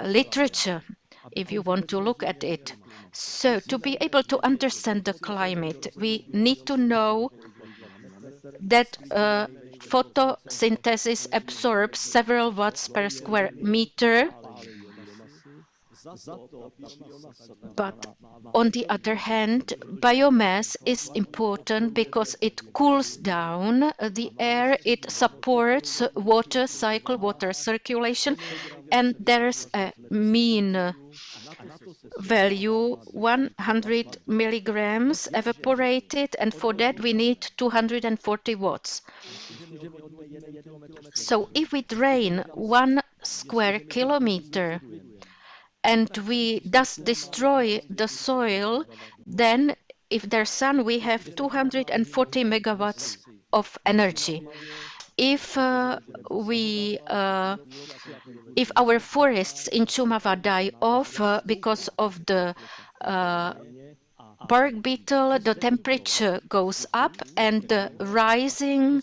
literature if you want to look at it. So to be able to understand the climate, we need to know that photosynthesis absorbs several watts per square meter. But on the other hand, biomass is important because it cools down the air, it supports water cycle, water circulation, and there's a mean value 100 milligrams evaporated, and for that we need 240 watts. So if we drain 1 square kilometer and we thus destroy the soil, then if there's sun, we have 240 megawatts of energy. If our forests in Šumava die off because of the bark beetle, the temperature goes up, and the rising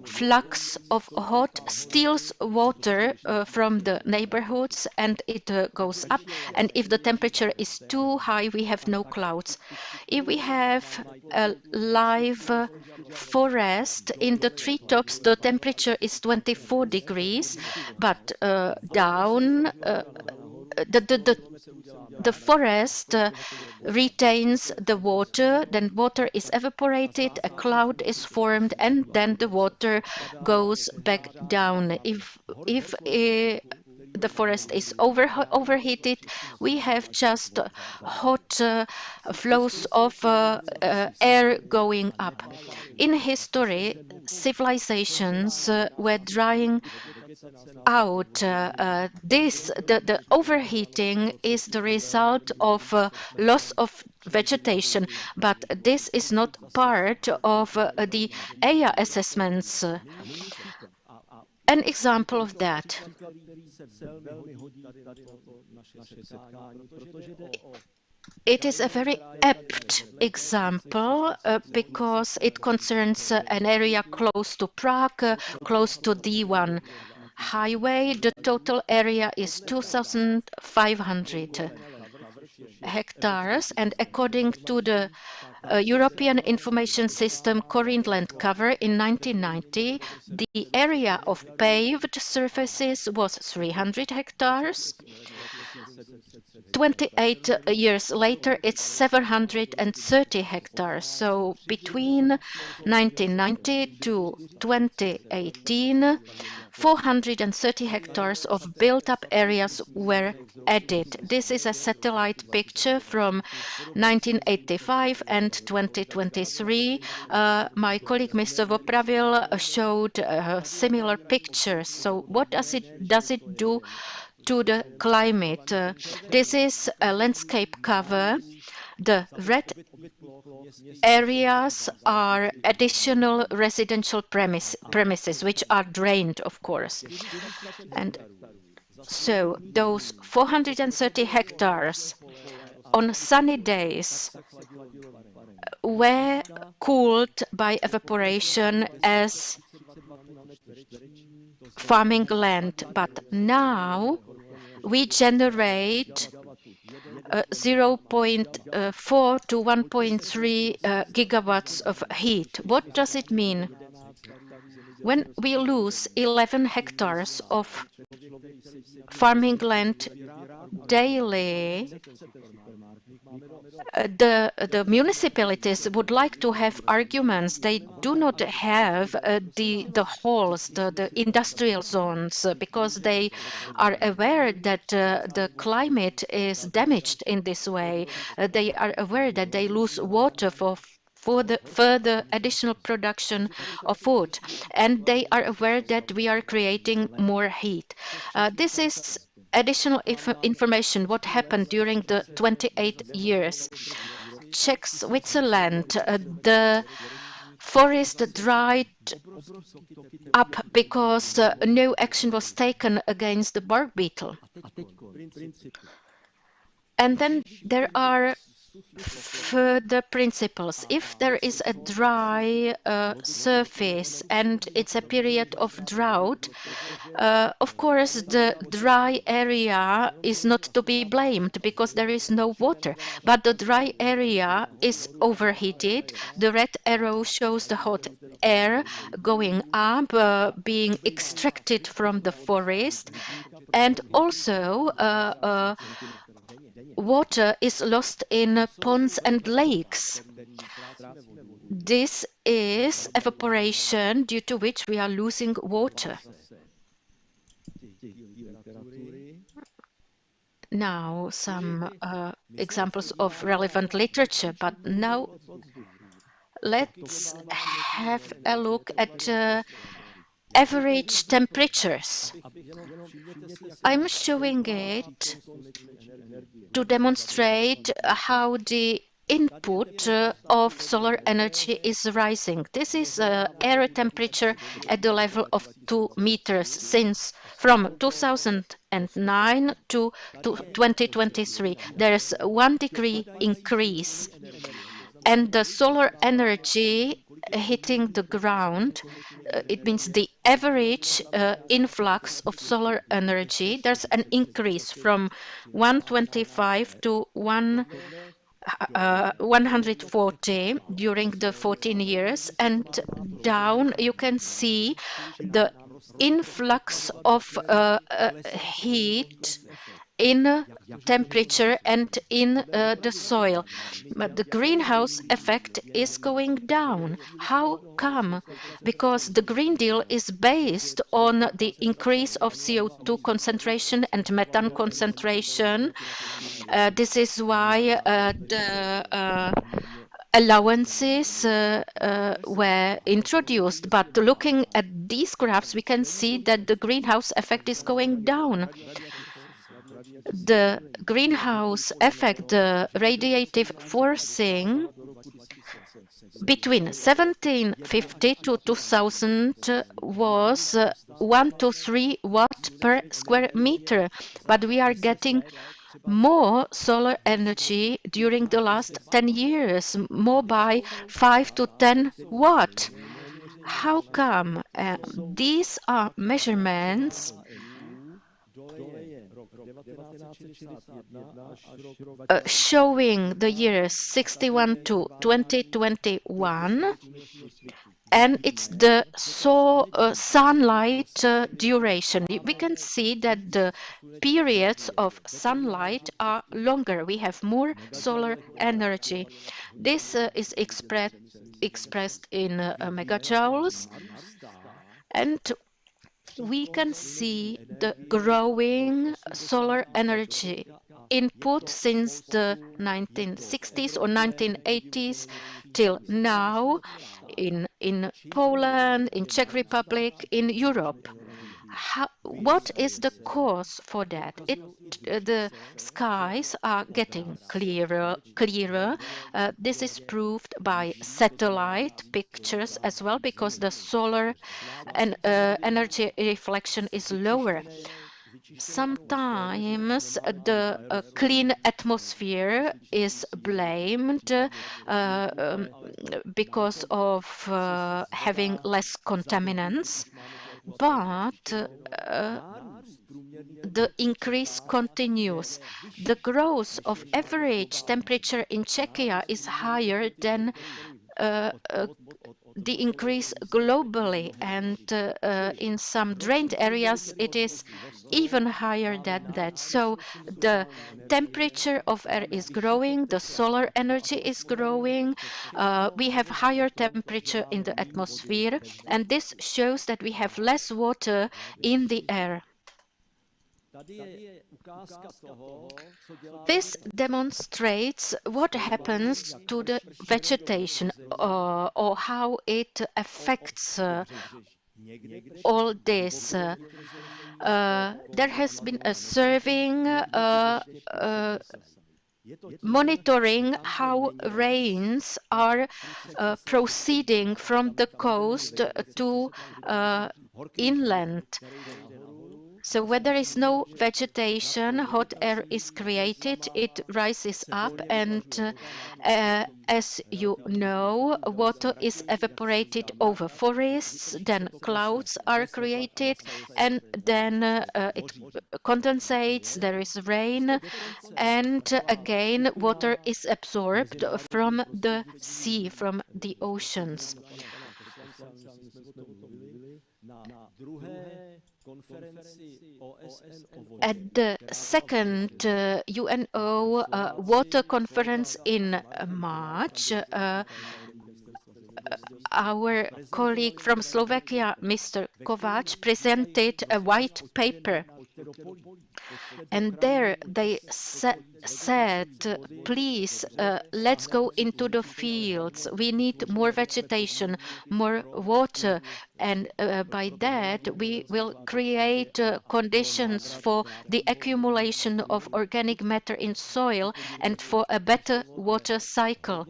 flux of hot steals water from the neighborhoods, and it goes up. And if the temperature is too high, we have no clouds. If we have a live forest in the treetops, the temperature is 24 degrees, but down the forest retains the water, then water is evaporated, a cloud is formed, and then the water goes back down. If the forest is overheated, we have just hot flows of air going up. In history, civilizations were drying out. The overheating is the result of loss of vegetation, but this is not part of the EIA assessments. An example of that. It is a very apt example because it concerns an area close to Prague, close to D1 highway. The total area is 2,500 hectares, and according to the European Information System Corinth Land Cover in 1990, the area of paved surfaces was 300 hectares. 28 years later, it's 730 hectares. So between 1990 to 2018, 430 hectares of built-up areas were added. This is a satellite picture from 1985 and 2023. My colleague Mr. Vopravil showed similar pictures. So what does it do to the climate. This is a landscape cover. The red areas are additional residential premises, which are drained, of course. And so those 430 hectares on sunny days were cooled by evaporation as farming land, but now we generate 0.4 to 1.3 gigawatts of heat. What does it mean? When we lose 11 hectares of farming land daily, the municipalities would like to have arguments. They do not have the halls, the industrial zones, because they are aware that the climate is damaged in this way. They are aware that they lose water for the further additional production of food, and they are aware that we are creating more heat. This is additional information what happened during the 28 years. Czech Switzerland, the forest dried up because no action was taken against the bark beetle. And then there are further principles. If there is a dry surface and it's a period of drought, of course the dry area is not to be blamed because there is no water, but the dry area is overheated. The red arrow shows the hot air going up, being extracted from the forest, and also water is lost in ponds and lakes. This is evaporation due to which we are losing water. Now some examples of relevant literature, but now let's have a look at average temperatures. I'm showing it to demonstrate how the input of solar energy is rising. This is air temperature at the level of 2 meters since from 2009 to 2023. There is a 1 degree increase, and the solar energy hitting the ground, it means the average influx of solar energy, there's an increase from 125 to 140 during the 14 years, and down you can see the influx of heat in temperature and in the soil. But the greenhouse effect is going down. How come? Because the Green Deal is based on the increase of CO2 concentration and methane concentration. This is why the allowances were introduced, but looking at these graphs we can see that the greenhouse effect is going down. The greenhouse effect, the radiative forcing, between 1750 to 2000 was 1 to 3 watt per square meter, but we are getting more solar energy during the last 10 years, more by 5 to 10 watt. How come? These are measurements showing the years 61 to 2021, and it's the sunlight duration. We can see that the periods of sunlight are longer. We have more solar energy. This is expressed in megajoules, and we can see the growing solar energy input since the 1960s or 1980s till now in Poland, in Czech Republic, in Europe. what is the cause for that? The skies are getting clearer. This is proved by satellite pictures as well, because the solar and energy reflection is lower. Sometimes the clean atmosphere is blamed because of having less contaminants, but the increase continues. The growth of average temperature in Czechia is higher than the increase globally, and in some drained areas it is even higher than that. So the temperature of air is growing, the solar energy is growing, we have higher temperature in the atmosphere, and this shows that we have less water in the air. This demonstrates what happens to the vegetation or how it affects all this. There has been a surveying monitoring how rains are proceeding from the coast to inland. So where there is no vegetation, hot air is created, it rises up, and as you know, water is evaporated over forests, then clouds are created, and then it condensates, there is rain, and again water is absorbed from the sea, from the oceans. At the second UNO water conference in March, our colleague from Slovakia, Mr. Kovács, presented a white paper. And there they said, please, let's go into the fields. We need more vegetation, more water. And by that, we will create conditions for the accumulation of organic matter in soil and for a better water cycle.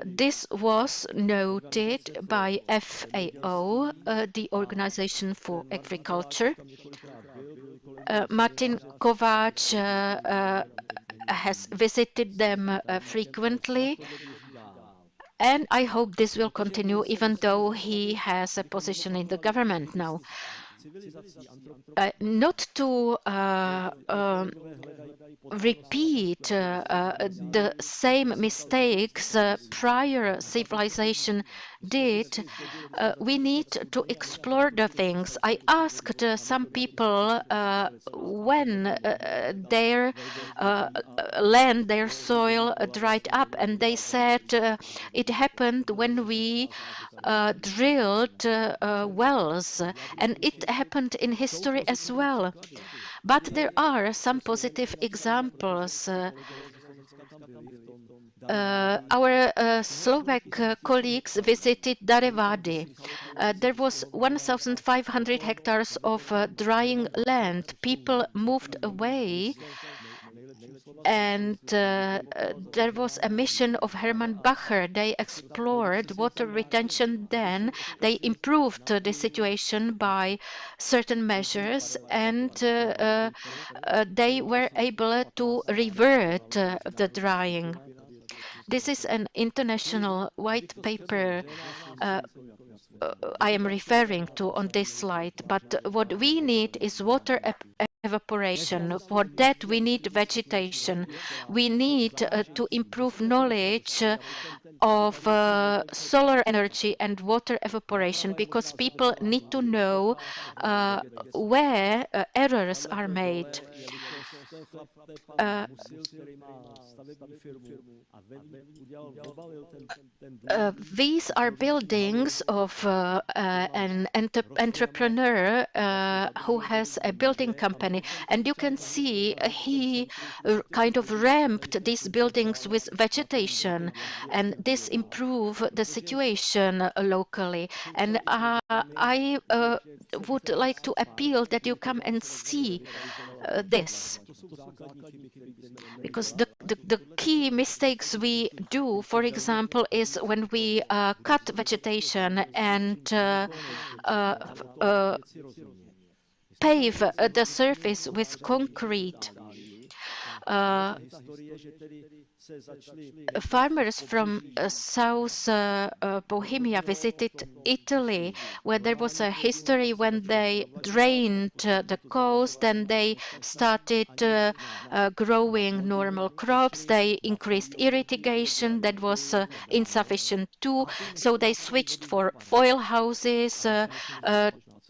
This was noted by FAO, the Organization for Agriculture. Martin Kovács has visited them frequently, and I hope this will continue even though he has a position in the government now. Not to repeat the same mistakes prior civilization did, we need to explore the things. I asked some people when their land, their soil dried up, and they said it happened when we drilled wells, and it happened in history as well. But there are some positive examples. Our Slovak colleagues visited Darevady. There was 1,500 hectares of drying land. People moved away, and there was a mission of Hermann Bacher. They explored water retention then. They improved the situation by certain measures, and they were able to revert the drying. This is an international white paper I am referring to on this slide, but what we need is water evaporation. For that we need vegetation. We need to improve knowledge of solar energy and water evaporation, because people need to know where errors are made. These are buildings of an entrepreneur who has a building company, and you can see he kind of ramped these buildings with vegetation, and this improve the situation locally? And I would like to appeal that you come and see this, because the key mistakes we do, for example, is when we cut vegetation and pave the surface with concrete. Farmers from South Bohemia visited Italy, where there was a history when they drained the coast and they started growing normal crops. They increased irrigation that was insufficient too, so they switched for foil houses,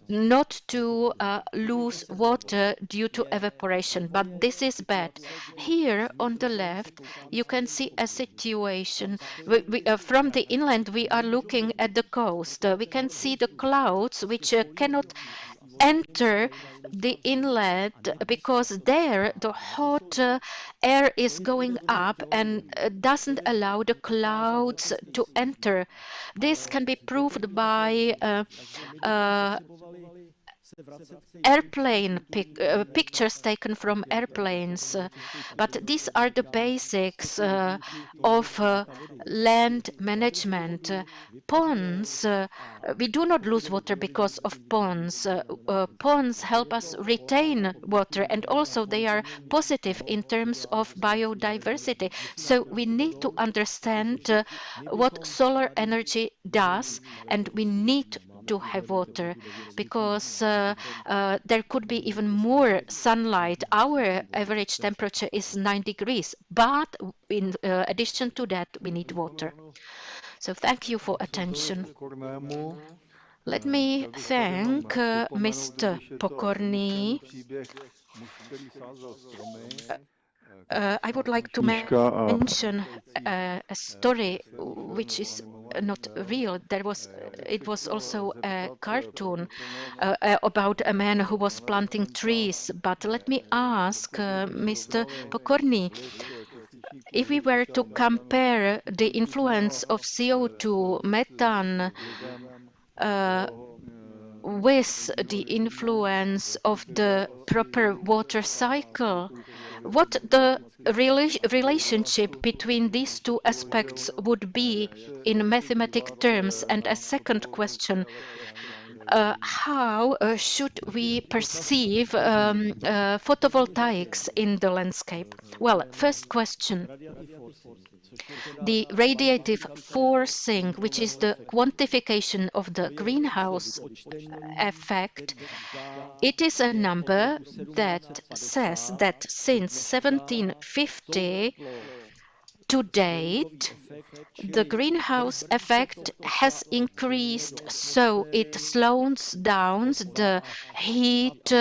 not to lose water due to evaporation, but this is bad. Here on the left, you can see a situation. From the inland, we are looking at the coast. We can see the clouds which cannot enter the inlet because there the hot air is going up and doesn't allow the clouds to enter. This can be proved by pictures taken from airplanes, but these are the basics of land management. Ponds, we do not lose water because of ponds. Ponds help us retain water, and also they are positive in terms of biodiversity. So we need to understand what solar energy does, and we need to have water, because there could be even more sunlight. Our average temperature is 9 degrees, but in addition to that, we need water. So thank you for attention. Let me thank Mr. Pokorný. I would like to mention a story which is not real. It was also a cartoon about a man who was planting trees. But let me ask Mr. Pokorný, if we were to compare the influence of CO2, methane, with the influence of the proper water cycle, what the relationship between these two aspects would be in mathematical terms? And a second question, how should we perceive photovoltaics in the landscape? Well, first question. The radiative forcing, which is the quantification of the greenhouse effect, it is a number that says that since 1750 to date, the greenhouse effect has increased, so it slows down the heat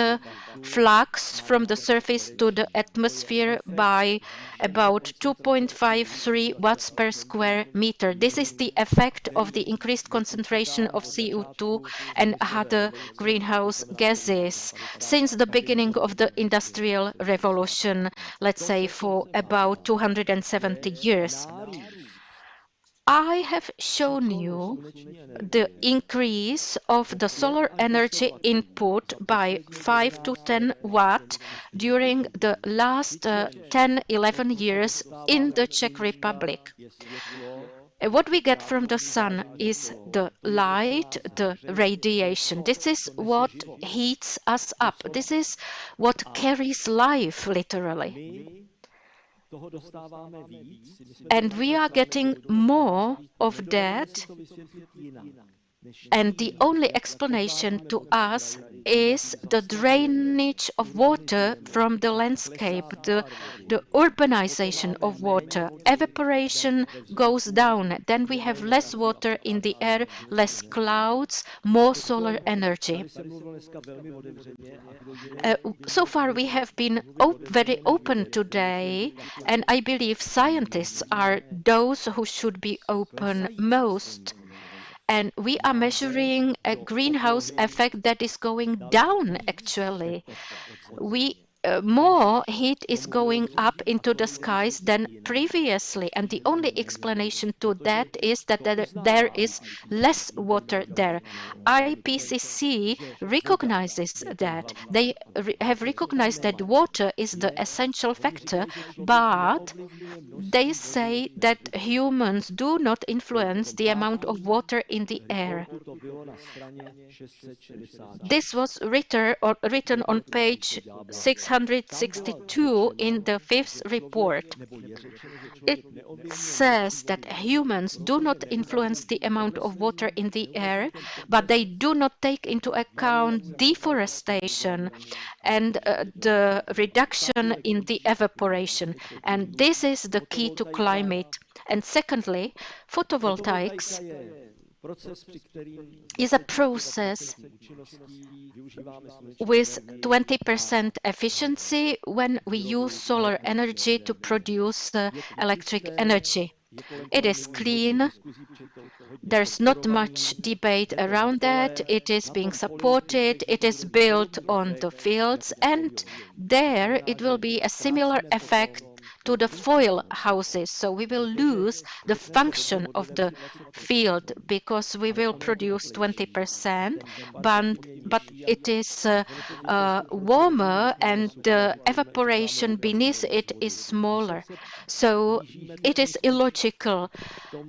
flux from the surface to the atmosphere by about 2.53 watts per square meter. This is the effect of the increased concentration of CO2 and other greenhouse gases since the beginning of the Industrial Revolution, let's say for about 270 years. I have shown you the increase of the solar energy input by 5 to 10 watt during the last 10-11 years in the Czech Republic. What we get from the sun is the light, the radiation. This is what heats us up. This is what carries life, literally. And we are getting more of that, and the only explanation to us is the drainage of water from the landscape, the urbanization of water. Evaporation goes down, then we have less water in the air, less clouds, more solar energy. So far we have been very open today, and I believe scientists are those who should be open most. And we are measuring a greenhouse effect that is going down, actually. We more heat is going up into the skies than previously. And the only explanation to that is that there is less water there. IPCC recognizes that. They have recognized that water is the essential factor, but they say that humans do not influence the amount of water in the air. This was written on page 662 in the fifth report. It says that humans do not influence the amount of water in the air, but they do not take into account deforestation and the reduction in the evaporation. And this is the key to climate. And secondly, photovoltaics is a process with 20% efficiency when we use solar energy to produce electric energy. It is clean. There's not much debate around that. It is being supported. It is built on the fields, and there it will be a similar effect to the foil houses. So we will lose the function of the field because we will produce 20%, but it is warmer and the evaporation beneath it is smaller. So it is illogical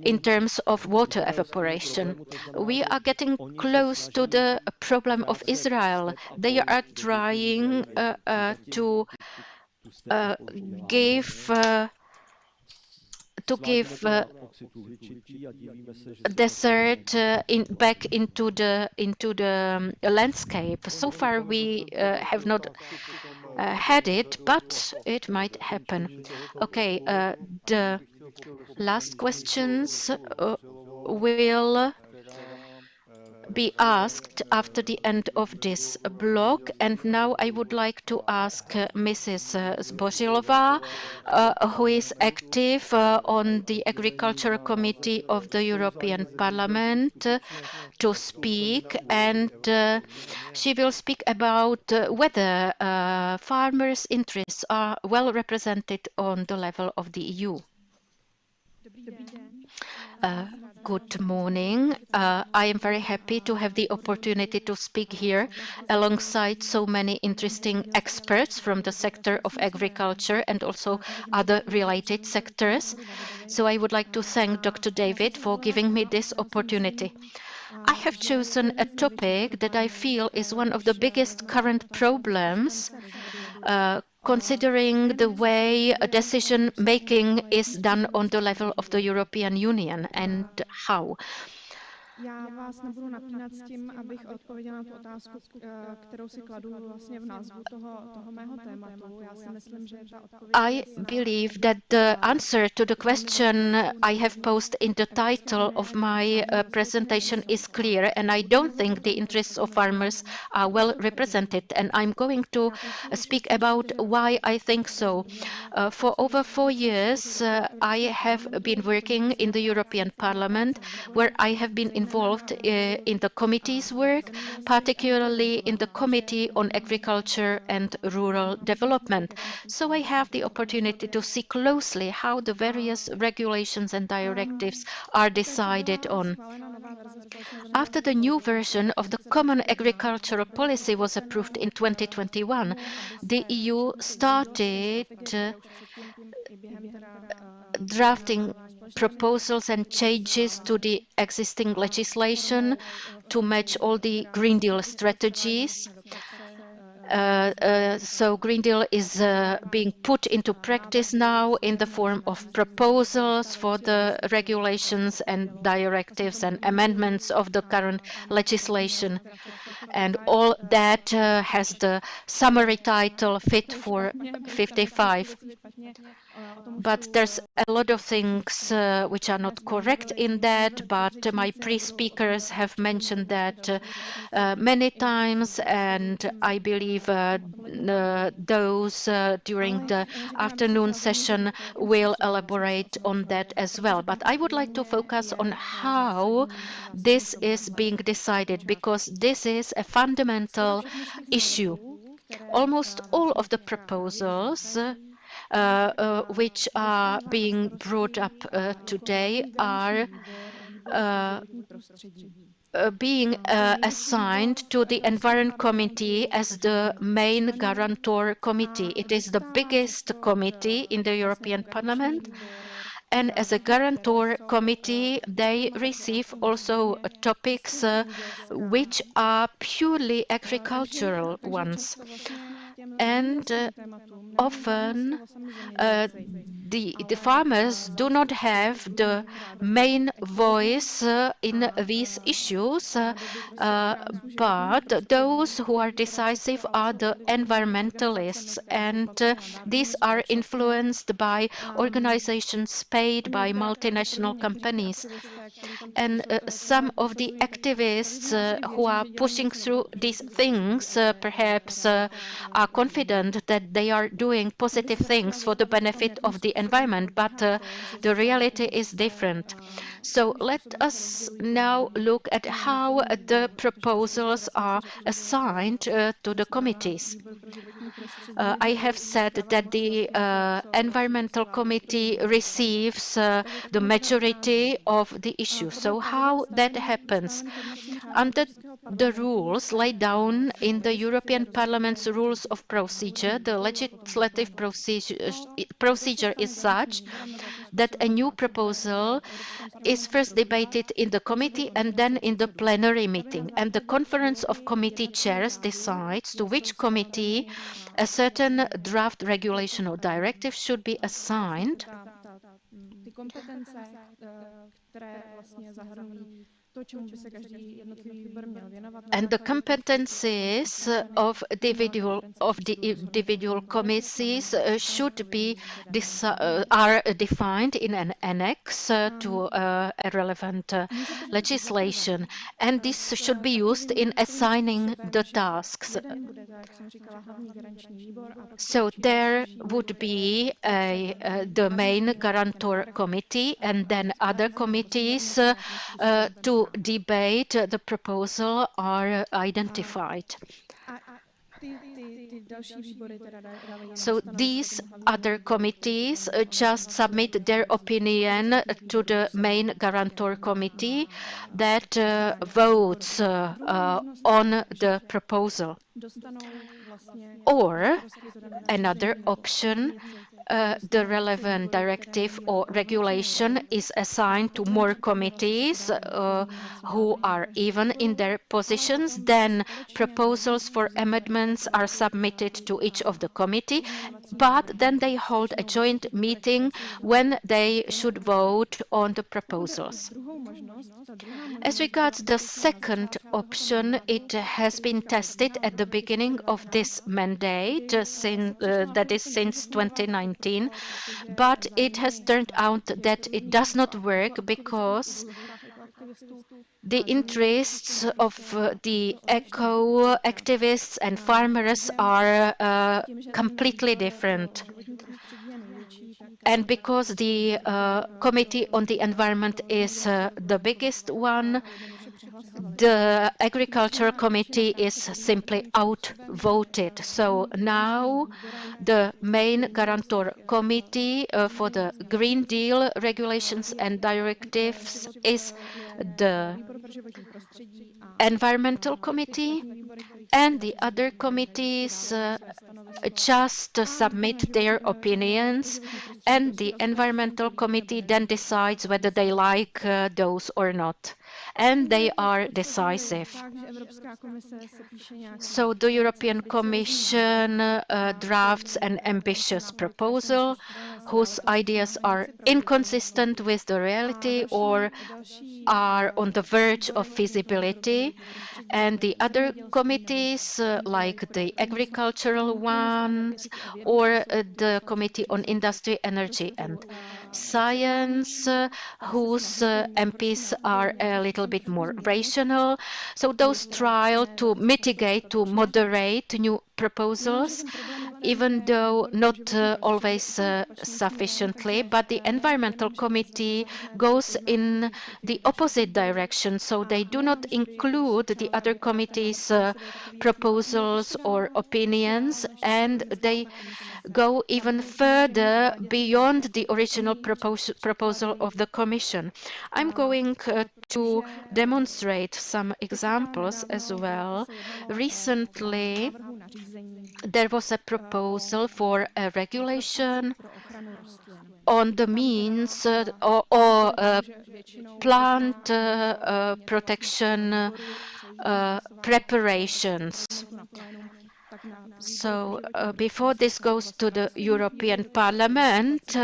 in terms of water evaporation. We are getting close to the problem of Israel. They are trying to give desert back into the landscape. So far, we have not had it, but it might happen. Okay, the last questions will be asked after the end of this block. And now I would like to ask Mrs. Zbořilová, who is active on the Agriculture Committee of the European Parliament, to speak. And she will speak about whether farmers' interests are well represented on the level of the EU. Good morning. I am very happy to have the opportunity to speak here alongside so many interesting experts from the sector of agriculture and also other related sectors. So I would like to thank Dr. David for giving me this opportunity. I have chosen a topic that I feel is one of the biggest current problems considering the way decision making is done on the level of the European Union and how. Já vás nebudu napínat s tím, abych odpověděla na tu otázku, kterou si kladu vlastně v názvu toho mého tématu. Já si myslím, že ta odpověď... I believe that the answer to the question I have posed in the title of my presentation is clear, and I don't think the interests of farmers are well represented, and I'm going to speak about why I think so. For over 4 years, I have been working in the European Parliament, where I have been involved in the committee's work, particularly in the Committee on Agriculture and Rural Development. So I have the opportunity to see closely how the various regulations and directives are decided on. After the new version of the Common Agricultural Policy was approved in 2021, the EU started drafting proposals and changes to the existing legislation to match all the Green Deal strategies. So Green Deal is being put into practice now in the form of proposals for the regulations and directives and amendments of the current legislation. And all that has the summary title Fit for 55. But there's a lot of things which are not correct in that, but my pre-speakers have mentioned that many times, and I believe those during the afternoon session will elaborate on that as well. But I would like to focus on how this is being decided, because this is a fundamental issue. Almost all of the proposals which are being brought up today are being assigned to the Environment Committee as the main guarantor committee. It is the biggest committee in the European Parliament. And as a guarantor committee, they receive also topics which are purely agricultural ones. And often the farmers do not have the main voice in these issues, but those who are decisive are the environmentalists, and these are influenced by organizations paid by multinational companies. And some of the activists who are pushing through these things perhaps are confident that they are doing positive things for the benefit of the environment, but the reality is different. So let us now look at how the proposals are assigned to the committees. I have said that the Environmental Committee receives the majority of the issues. So how that happens? Under the rules laid down in the European Parliament's Rules of Procedure, the legislative procedure is such that a new proposal is first debated in the committee and then in the plenary meeting. And the Conference of Committee Chairs decides to which committee a certain draft regulation or directive should be assigned. Ty kompetence, které vlastně zahrnují to, čemu by se každý jednotlivý výbor měl věnovat. And the competencies of the individual committees should be are defined in an annex to a relevant legislation, and this should be used in assigning the tasks. So there would be the main guarantor committee and then other committees to debate the proposal are identified. So these other committees just submit their opinion to the main guarantor committee that votes on the proposal. Or another option, the relevant directive or regulation is assigned to more committees who are even in their positions. Then proposals for amendments are submitted to each of the committee, but then they hold a joint meeting when they should vote on the proposals. As regards the second option, it has been tested at the beginning of this mandate, that is since 2019, but it has turned out that it does not work because the interests of the eco activists and farmers are completely different. And because the Committee on the Environment is the biggest one, the Agriculture Committee is simply outvoted. So now the main guarantor committee for the Green Deal regulations and directives is the Environmental Committee, and the other committees just submit their opinions, and the Environmental Committee then decides whether they like those or not. And they are decisive. So the European Commission drafts an ambitious proposal whose ideas are inconsistent with the reality or are on the verge of feasibility. And the other committees, like the agricultural ones or the Committee on Industry, Energy and Science, whose MPs are a little bit more rational. So those try to mitigate, to moderate new proposals, even though not always sufficiently, but the Environmental Committee goes in the opposite direction, so they do not include the other committees' proposals or opinions, and they go even further beyond the original proposal of the Commission. I'm going to demonstrate some examples as well. Recently, there was a proposal for a regulation on the means or plant protection preparations. So before this goes to the European Parliament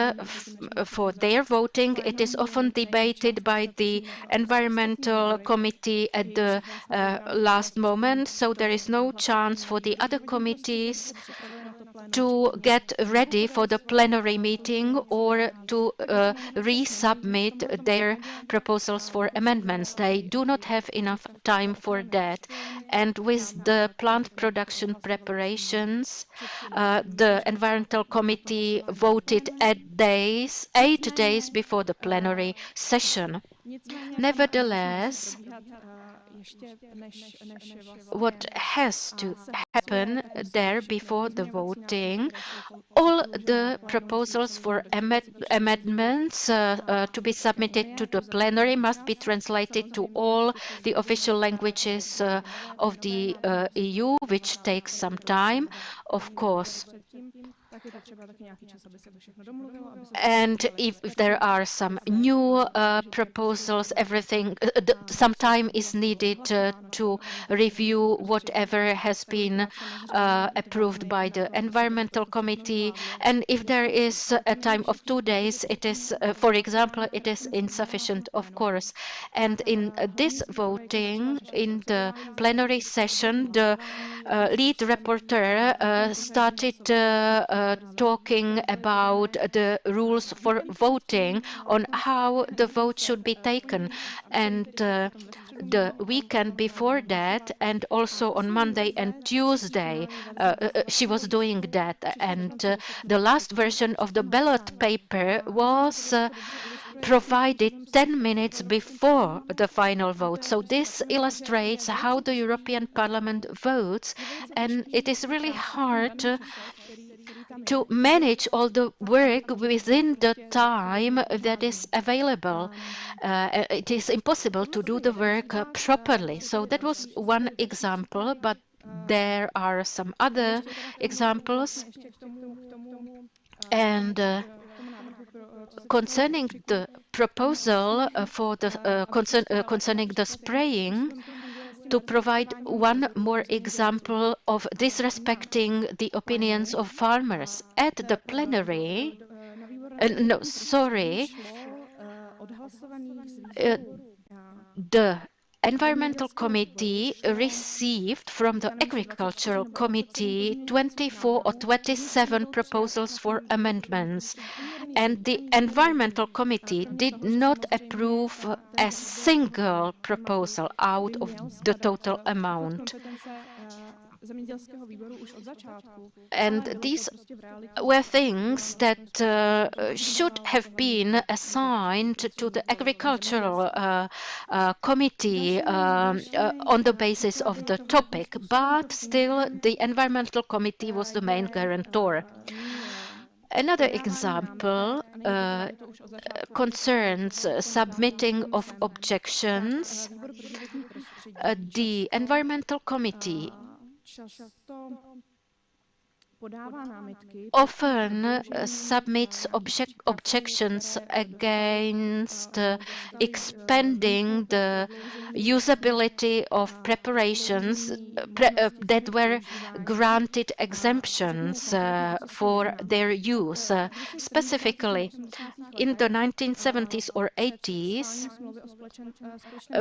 for their voting, it is often debated by the Environmental Committee at the last moment, so there is no chance for the other committees to get ready for the plenary meeting or to resubmit their proposals for amendments. They do not have enough time for that. And with the plant production preparations, the Environmental Committee voted 8 days before the plenary session. Nevertheless, what has to happen there before the voting, all the proposals for amendments to be submitted to the plenary must be translated to all the official languages of the EU, which takes some time, of course. And if there are some new proposals, some time is needed to review whatever has been approved by the Environmental Committee. And if there is a time of 2 days, it is, for example, it is insufficient, of course. And in this voting, in the plenary session, the lead rapporteur started talking about the rules for voting, on how the vote should be taken. And the weekend before that, and also on Monday and Tuesday, she was doing that. And the last version of the ballot paper was provided 10 minutes before the final vote. So this illustrates how the European Parliament votes, and it is really hard to manage all the work within the time that is available. It is impossible to do the work properly. So that was one example, but there are some other examples. And concerning the proposal for the concerning the spraying, to provide one more example of disrespecting the opinions of farmers. At the plenary, the Environmental Committee received from the Agricultural Committee 24 or 27 proposals for amendments, and the Environmental Committee did not approve a single proposal out of the total amount. And these were things that should have been assigned to the Agricultural Committee on the basis of the topic, but still the Environmental Committee was the main guarantor. Another example concerns submitting of objections. The Environmental Committee often submits objections against expanding the usability of preparations that were granted exemptions for their use. Specifically, in the 1970s or 80s,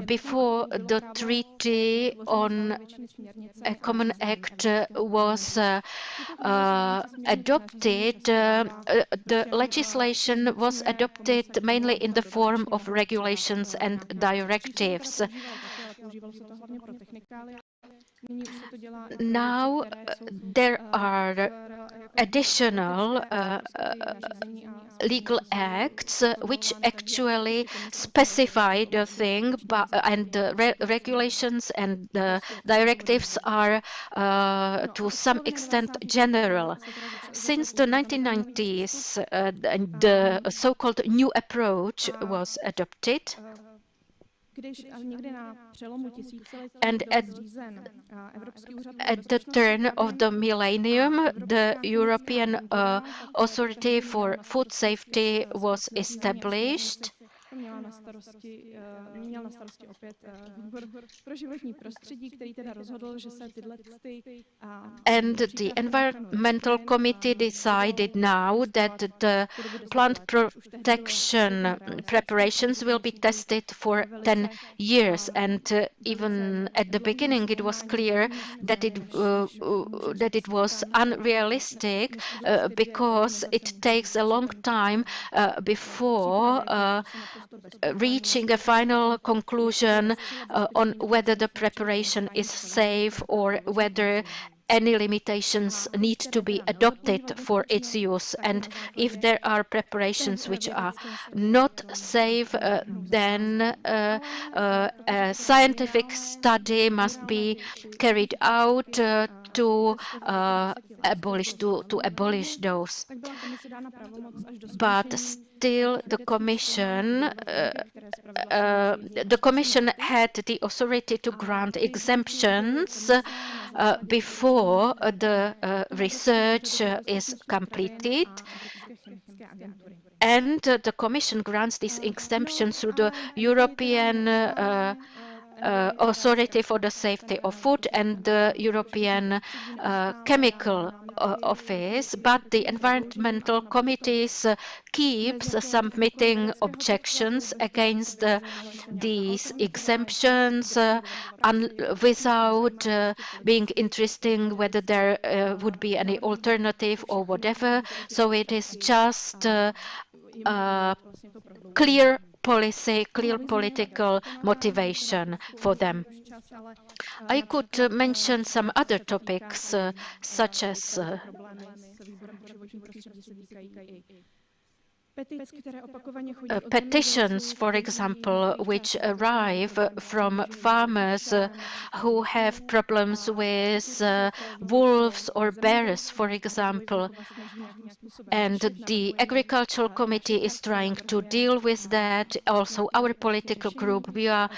before the Treaty on a Common Act was adopted, the legislation was adopted mainly in the form of regulations and directives. Now there are additional legal acts which actually specify the thing, and the regulations and the directives are to some extent general. Since the 1990s, the so-called new approach was adopted. And at the turn of the millennium, the European Authority for Food Safety was established. Měl na starosti opět výbor pro životní prostředí, který teda rozhodl, že se tyhle and the Environmental Committee decided now that the plant protection preparations will be tested for 10 years. And even at the beginning, it was clear that it was unrealistic because it takes a long time before reaching a final conclusion on whether the preparation is safe or whether any limitations need to be adopted for its use. And if there are preparations which are not safe, then a scientific study must be carried out to abolish those. But still, the Commission had the authority to grant exemptions before the research is completed. And the Commission grants these exemptions through the European Authority for the Safety of Food and the European Chemical Office, but the environmental committees keeps submitting objections against these exemptions without being interested whether there would be any alternative or whatever. So it is just clear policy, clear political motivation for them. I could mention some other topics such as petitions, for example, which arrive from farmers who have problems with wolves or bears, for example. And the Agricultural Committee is trying to deal with that. Also, our political group, we are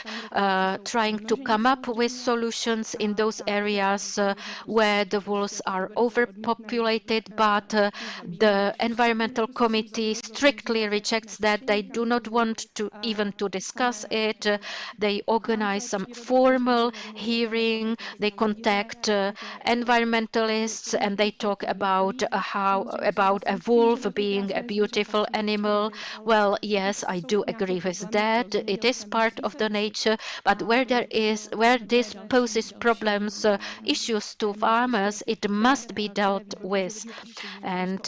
trying to come up with solutions in those areas where the wolves are overpopulated, but the Environmental Committee strictly rejects that. They do not want to even to discuss it. They organize some formal hearing. They contact environmentalists and they talk about about a wolf being a beautiful animal. Well, yes, I do agree with that. It is part of the nature, but where this poses problems, issues to farmers, it must be dealt with. And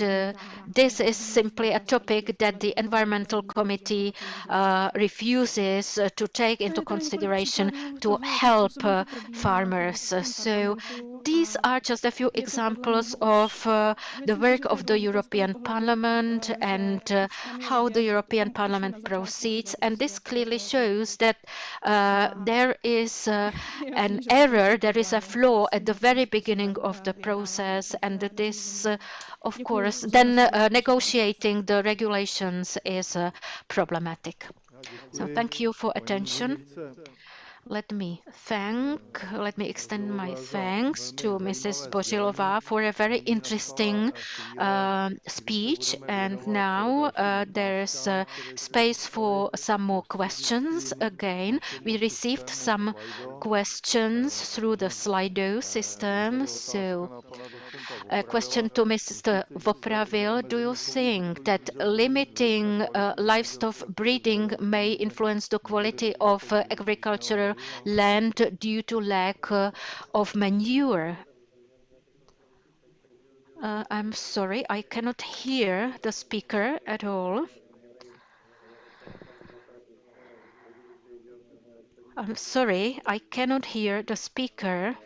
this is simply a topic that the Environmental Committee refuses to take into consideration to help farmers. So these are just a few examples of the work of the European Parliament and how the European Parliament proceeds. And this clearly shows that there is an error, there is a flaw at the very beginning of the process, and this, of course, then negotiating the regulations is problematic. So thank you for attention. Let me extend my thanks to Mrs. Božilová for a very interesting speech. And now there's space for some more questions. Again, we received some questions through the Slido system. So a question to Mr. Vopravil. Do you think that limiting livestock breeding may influence the quality of agricultural land due to lack of manure? I'm sorry, I cannot hear the speaker at all. I'm sorry, I cannot hear the speaker.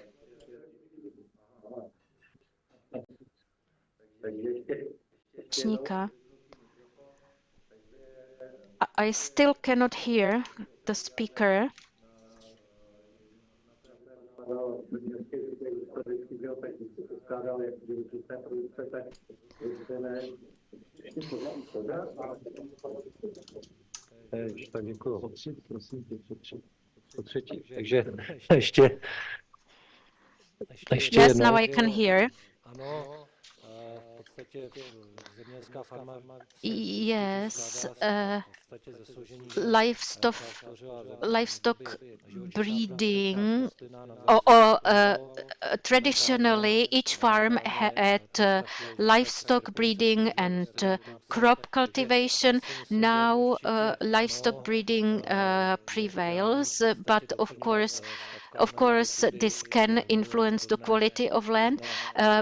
Řečníka. I still cannot hear the speaker. Tak děkuji. Takže ještě Yes, now I can hear. Yes, livestock breeding, or traditionally each farm had livestock breeding and crop cultivation. Now livestock breeding prevails, but of course, this can influence the quality of land,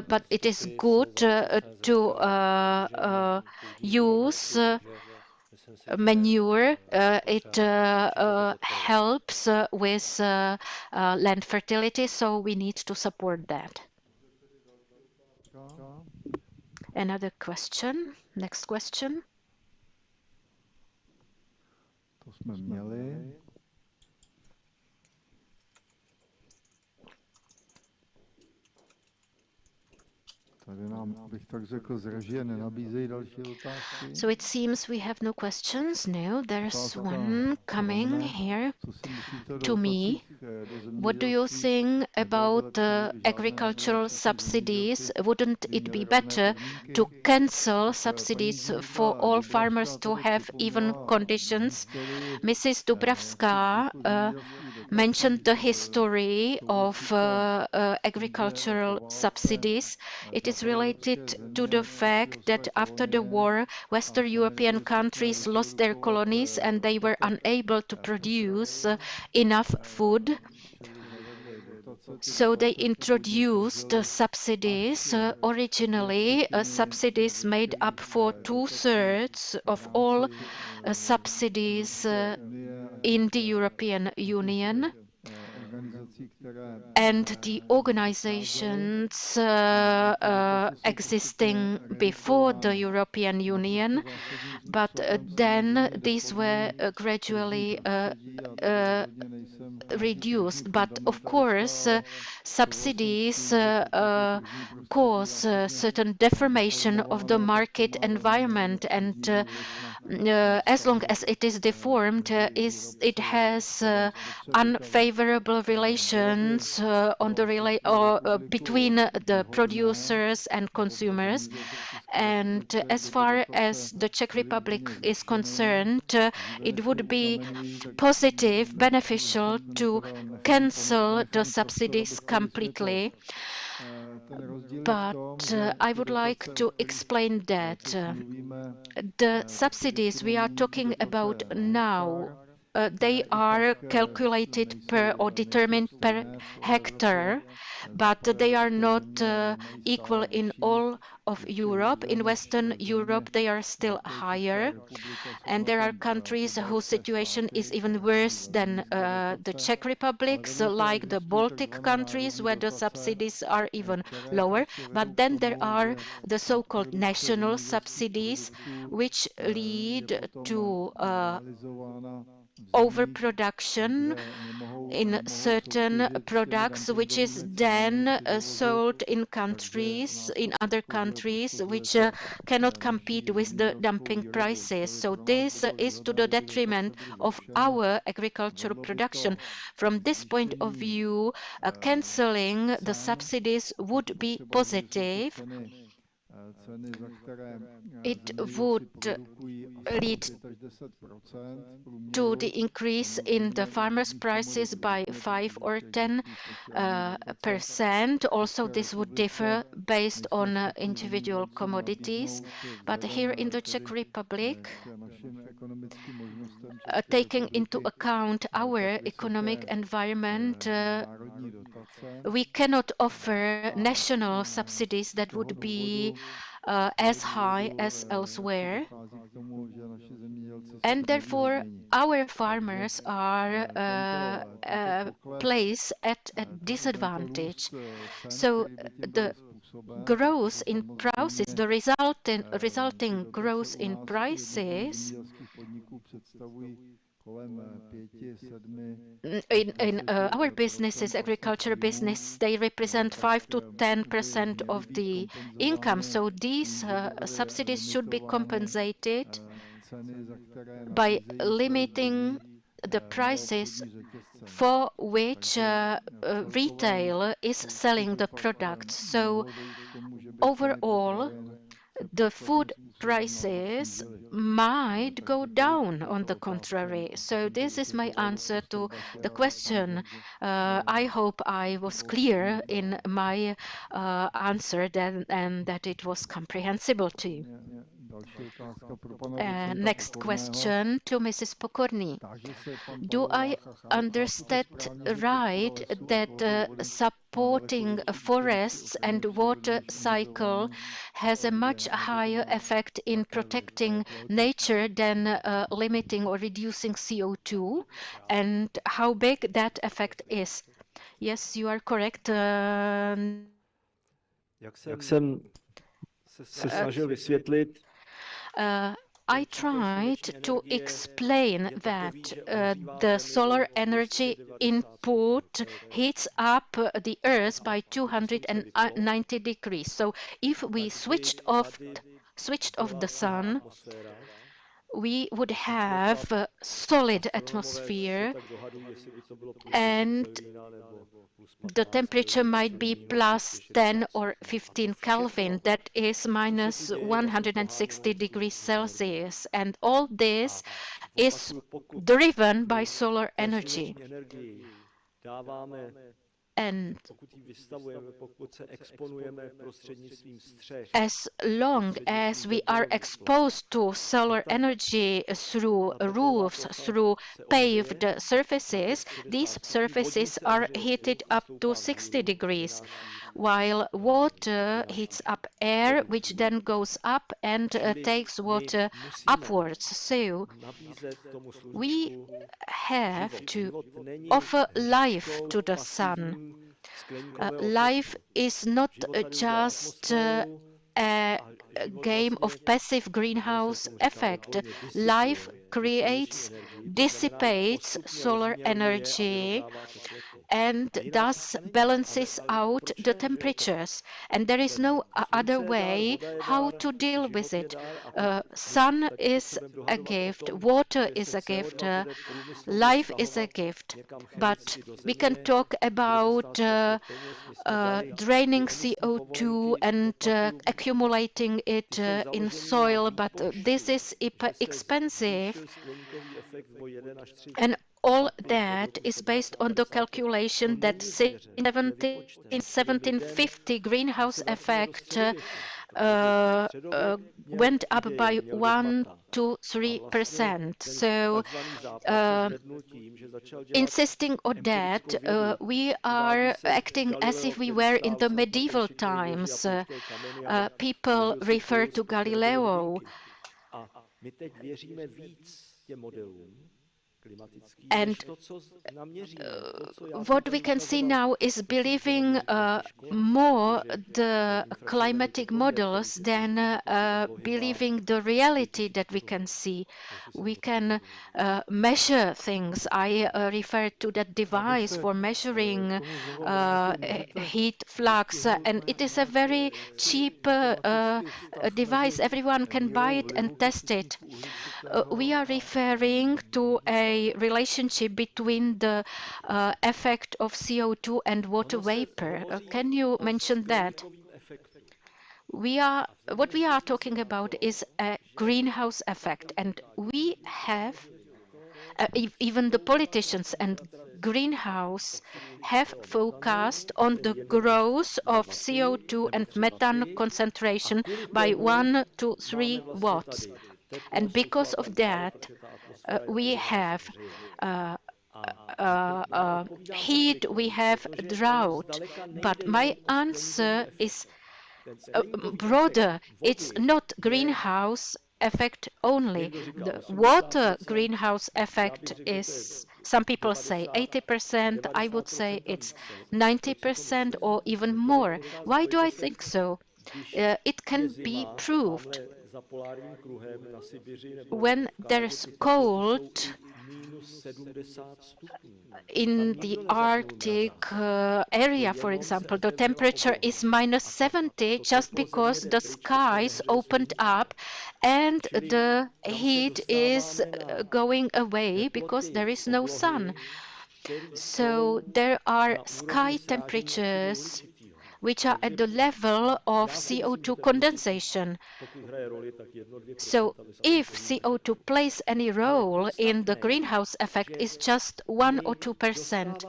but it is good to use manure. It helps with land fertility, so we need to support that. Another question. Next question. To jsme měli. So it seems we have no questions. No, there's one coming here to me. What do you think about agricultural subsidies? Wouldn't it be better to cancel subsidies for all farmers to have even conditions? Mrs. Dubravská mentioned the history of agricultural subsidies. It is related to the fact that after the war, Western European countries lost their colonies and they were unable to produce enough food. So they introduced subsidies. Originally, subsidies made up for 2/3 of all subsidies in the European Union. And the organizations existing before the European Union, but then these were gradually reduced. But of course, subsidies cause certain deformation of the market environment, and as long as it is deformed, it has unfavorable relations between the producers and consumers. And as far as the Czech Republic is concerned, it would be positive, beneficial to cancel the subsidies completely. But I would like to explain that the subsidies we are talking about now, they are calculated per or determined per hectare, but they are not equal in all of Europe. In Western Europe, they are still higher, and there are countries whose situation is even worse than the Czech Republic, like the Baltic countries, where the subsidies are even lower. But then there are the so-called national subsidies, which lead to overproduction in certain products, which is then sold in other countries, which cannot compete with the dumping prices. So this is to the detriment of our agricultural production. From this point of view, cancelling the subsidies would be positive. It would lead to the increase in the farmers' prices by 5 or 10%. Also, this would differ based on individual commodities. But here in the Czech Republic, taking into account our economic environment, we cannot offer national subsidies that would be as high as elsewhere, and therefore our farmers are placed at a disadvantage. So the growth in prices, the resulting growth in prices in our businesses, agriculture business, they represent 5 to 10% of the income. So these subsidies should be compensated by limiting the prices for which retail is selling the product. So overall, the food prices might go down on the contrary. So this is my answer to the question. I hope I was clear in my answer and that it was comprehensible to you. Next question to Mrs. Pokorny. Do I understand right that supporting forests and water cycle has a much higher effect in protecting nature than limiting or reducing CO2, and how big that effect is? Yes, you are correct. Jak jsem se snažil vysvětlit, I tried to explain that the solar energy input heats up the Earth by 290 degrees. So if we switched off the sun, we would have a solid atmosphere, and the temperature might be plus 10 or 15 Kelvin, that is minus 160 degrees Celsius. And all this is driven by solar energy. And as long as we are exposed to solar energy through roofs, through paved surfaces, these surfaces are heated up to 60 degrees, while water heats up air, which then goes up and takes water upwards. So we have to offer life to the sun. Life is not just a game of passive greenhouse effect. Life creates, dissipates solar energy and thus balances out the temperatures. And there is no other way how to deal with it. Sun is a gift, water is a gift, life is a gift. But we can talk about draining CO2 and accumulating it in soil, but this is expensive. And all that is based on the calculation that since 1750 greenhouse effect went up by 1 to 3%. So insisting on that, we are acting as if we were in the medieval times. People refer to Galileo. And what we can see now is believing more the climatic models than believing the reality that we can see. We can measure things. I refer to that device for measuring heat flux, and it is a very cheap device. Everyone can buy it and test it. We are referring to a relationship between the effect of CO2 and water vapor. Can you mention that? What we are talking about is a greenhouse effect, and we have even the politicians and greenhouse have focused on the growth of CO2 and methane concentration by 1 to 3 watts. And because of that, we have heat, we have drought. But my answer is broader. It's not greenhouse effect only. The water greenhouse effect is Some people say 80%, I would say it's 90% or even more. Why do I think so? It can be proved. When there's cold in the Arctic area, for example, the temperature is -70 just because the skies opened up and the heat is going away because there is no sun. So there are sky temperatures which are at the level of CO2 condensation. So if CO2 plays any role in the greenhouse effect, is just 1 or 2%.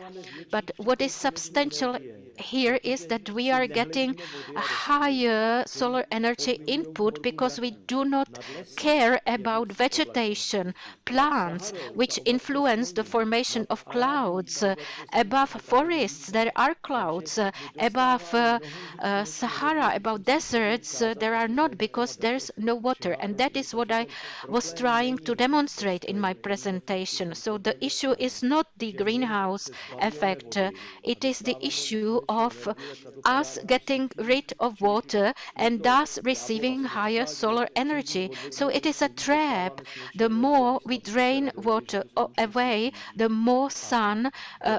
But what is substantial here is that we are getting a higher solar energy input because we do not care about vegetation, plants, which influence the formation of clouds. Above forests, there are clouds. Above Sahara, about deserts, there are not, because there's no water. And that is what I was trying to demonstrate in my presentation. So the issue is not the greenhouse effect. It is the issue of us getting rid of water and thus receiving higher solar energy. So it is a trap. The more we drain water away, the more sun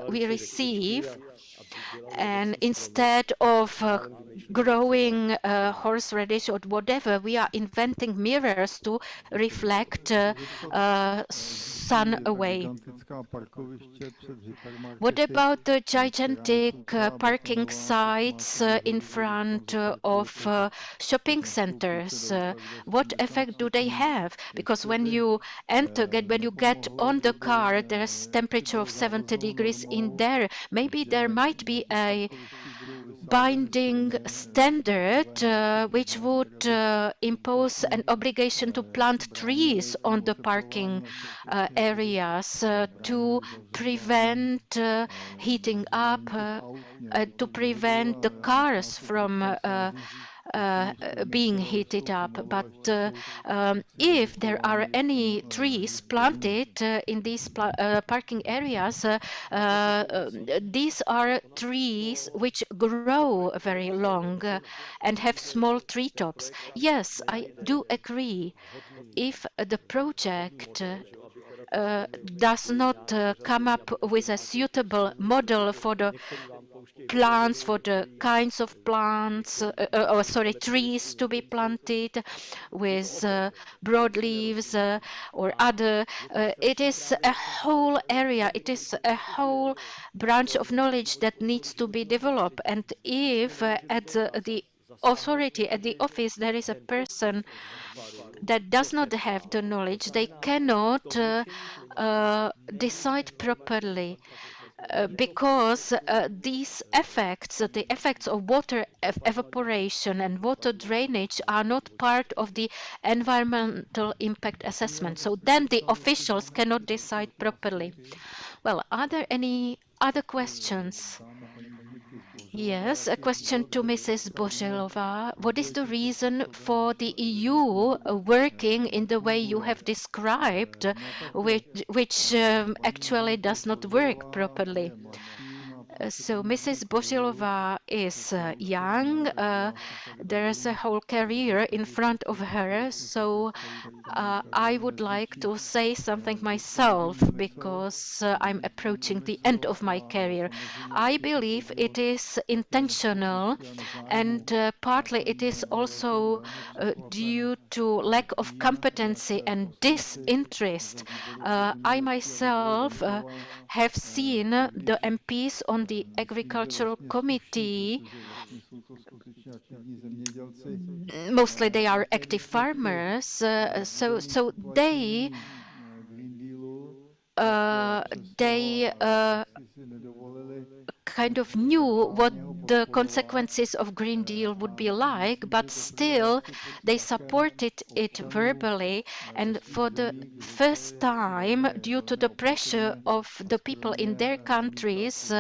we receive. And instead of growing horseradish or whatever, we are inventing mirrors to reflect sun away. What about the gigantic parking sites in front of shopping centers? What effect do they have? Because when you when you get on the car, there's temperature of 70 degrees in there. Maybe there might be a binding standard which would impose an obligation to plant trees on the parking areas to prevent heating up, to prevent the cars from being heated up. But if there are any trees planted in these parking areas, these are trees which grow very long and have small treetops. Yes, I do agree. If the project does not come up with a suitable model for the plants, for the kinds of plants, trees to be planted with broad leaves or other. It is a whole area, it is a whole branch of knowledge that needs to be developed. And if at the authority, at the office, there is a person that does not have the knowledge, they cannot decide properly. Because these effects, the effects of water evaporation and water drainage, are not part of the environmental impact assessment. So then the officials cannot decide properly. Well, are there any other questions? Yes, a question to Mrs. Boželová. What is the reason for the EU working in the way you have described, which actually does not work properly? So Mrs. Boželová is young. There's a whole career in front of her. So I would like to say something myself because I'm approaching the end of my career. I believe it is intentional, and partly it is also due to lack of competency and disinterest. I myself have seen the MPs on the Agricultural Committee. Mostly they are active farmers, so they kind of knew what the consequences of Green Deal would be like, but still they supported it verbally. And for the first time, due to the pressure of the people in their countries,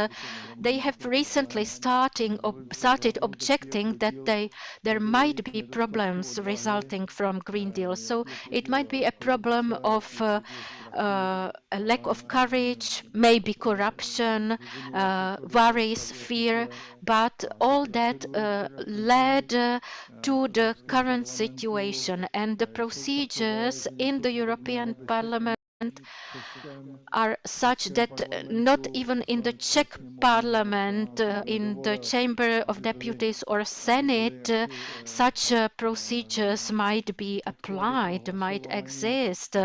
they have recently started objecting that there might be problems resulting from Green Deal. So it might be a problem of a lack of courage, maybe corruption, worries, fear, but all that led to the current situation, and the procedures in the European Parliament are such that not even in the Czech Parliament, in the Chamber of Deputies or Senate, such procedures might be applied, might exist,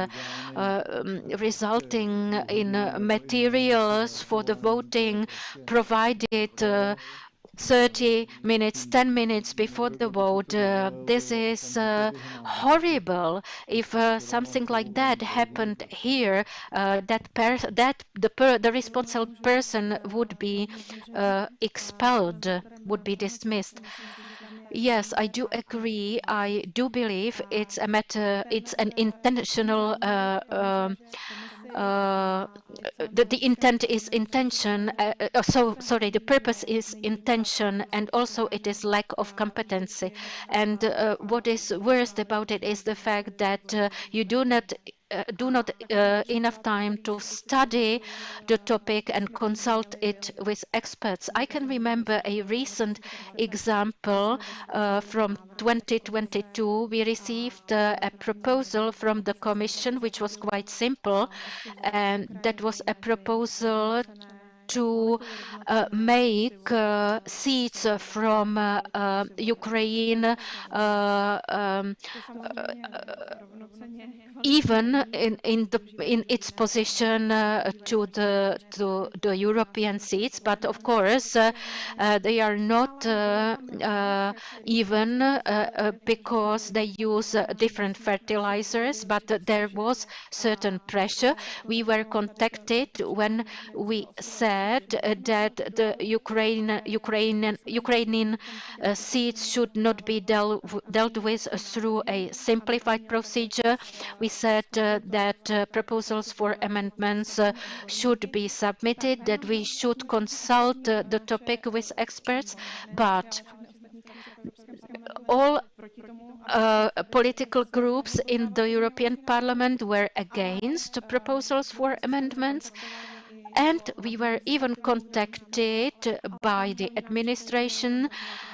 resulting in materials for the voting provided 30 minutes, 10 minutes before the vote. This is horrible. If something like that happened here, the responsible person would be expelled, would be dismissed. Yes, I do agree. I do believe it's a matter, it's an intentional the intent is intention, sorry, the purpose is intention, and also it is lack of competency. And what is worst about it is the fact that you do not enough time to study the topic and consult it with experts. I can remember a recent example from 2022. We received a proposal from the Commission, which was quite simple, and that was a proposal to make seeds from Ukraine even in its position to the European seats, but of course they are not even because they use different fertilizers, but there was certain pressure. We were contacted when we said that the Ukrainian seats should not be dealt with through a simplified procedure. We said that proposals for amendments should be submitted, that we should consult the topic with experts, but all political groups in the European Parliament were against proposals for amendments. And we were even contacted by the administration,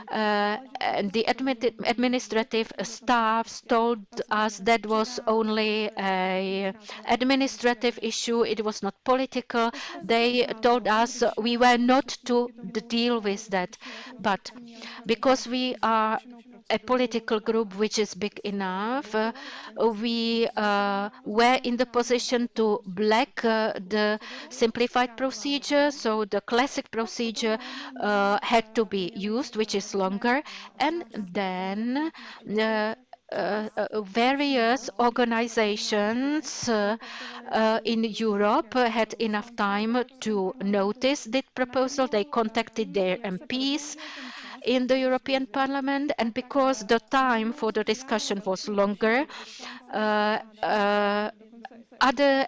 and the administrative staff told us that was only an administrative issue, it was not political. They told us we were not to deal with that. But because we are a political group which is big enough, we were in the position to block the simplified procedure. So the classic procedure had to be used, which is longer, and then various organizations in Europe had enough time to notice this proposal. They contacted their MPs in the European Parliament, and because the time for the discussion was longer, other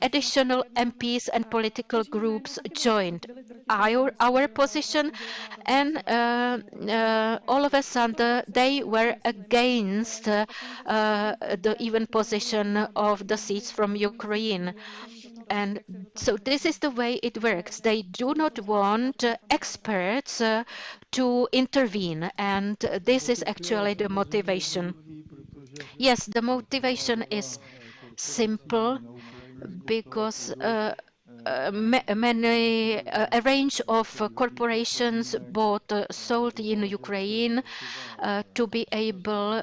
additional MPs and political groups joined our position, and all of a sudden they were against the even position of the seats from Ukraine. And so this is the way it works. They do not want experts to intervene, and this is actually the motivation. Yes, the motivation is simple because a range of corporations bought sold in Ukraine to be able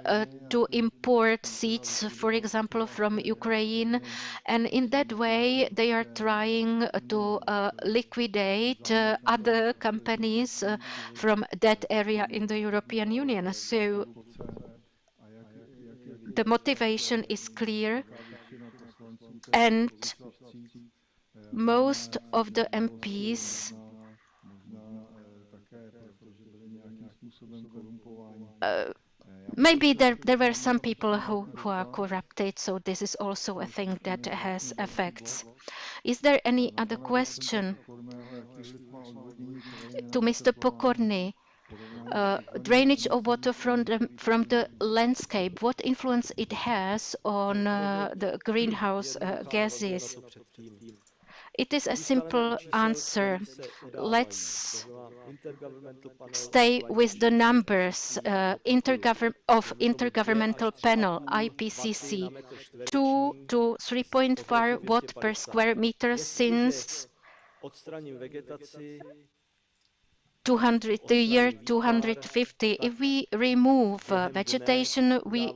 to import seeds, for example, from Ukraine, and in that way they are trying to liquidate other companies from that area in the European Union. So the motivation is clear, and most of the MPs maybe there were some people who are corrupted, so this is also a thing that has effects. Is there any other question to Mr. Pokorny? Drainage of water from the landscape, what influence it has on the greenhouse gases? It is a simple answer. Let's stay with the numbers of Intergovernmental Panel, IPCC, 2 to 3.5 watt per square meter since 200, the year 250. If we remove vegetation, we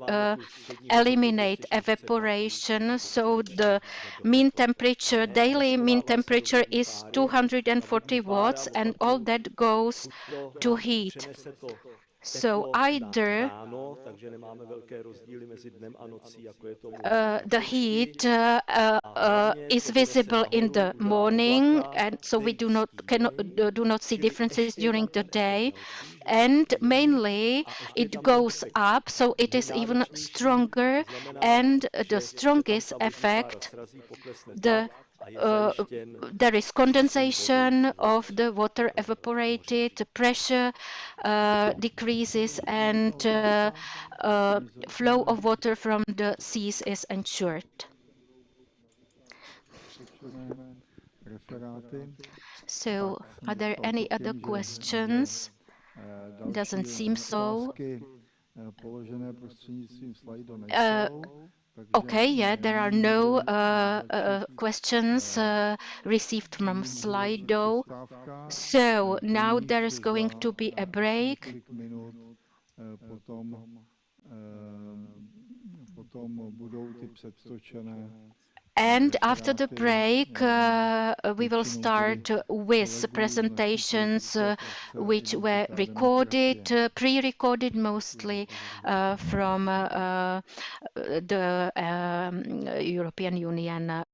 eliminate evaporation. So the mean temperature, daily mean temperature is 240 watts, and all that goes to heat. So either the heat is visible in the morning, and so we do not see differences during the day, and mainly it goes up, so it is even stronger, and the strongest effect, there is condensation of the water evaporated, the pressure decreases, and flow of water from the seas is ensured. So, are there any other questions? Doesn't seem so. Okay, yeah, there are no questions received from Slido. So now there is going to be a break. And after the break, we will start with presentations which were recorded, pre-recorded mostly from the European Union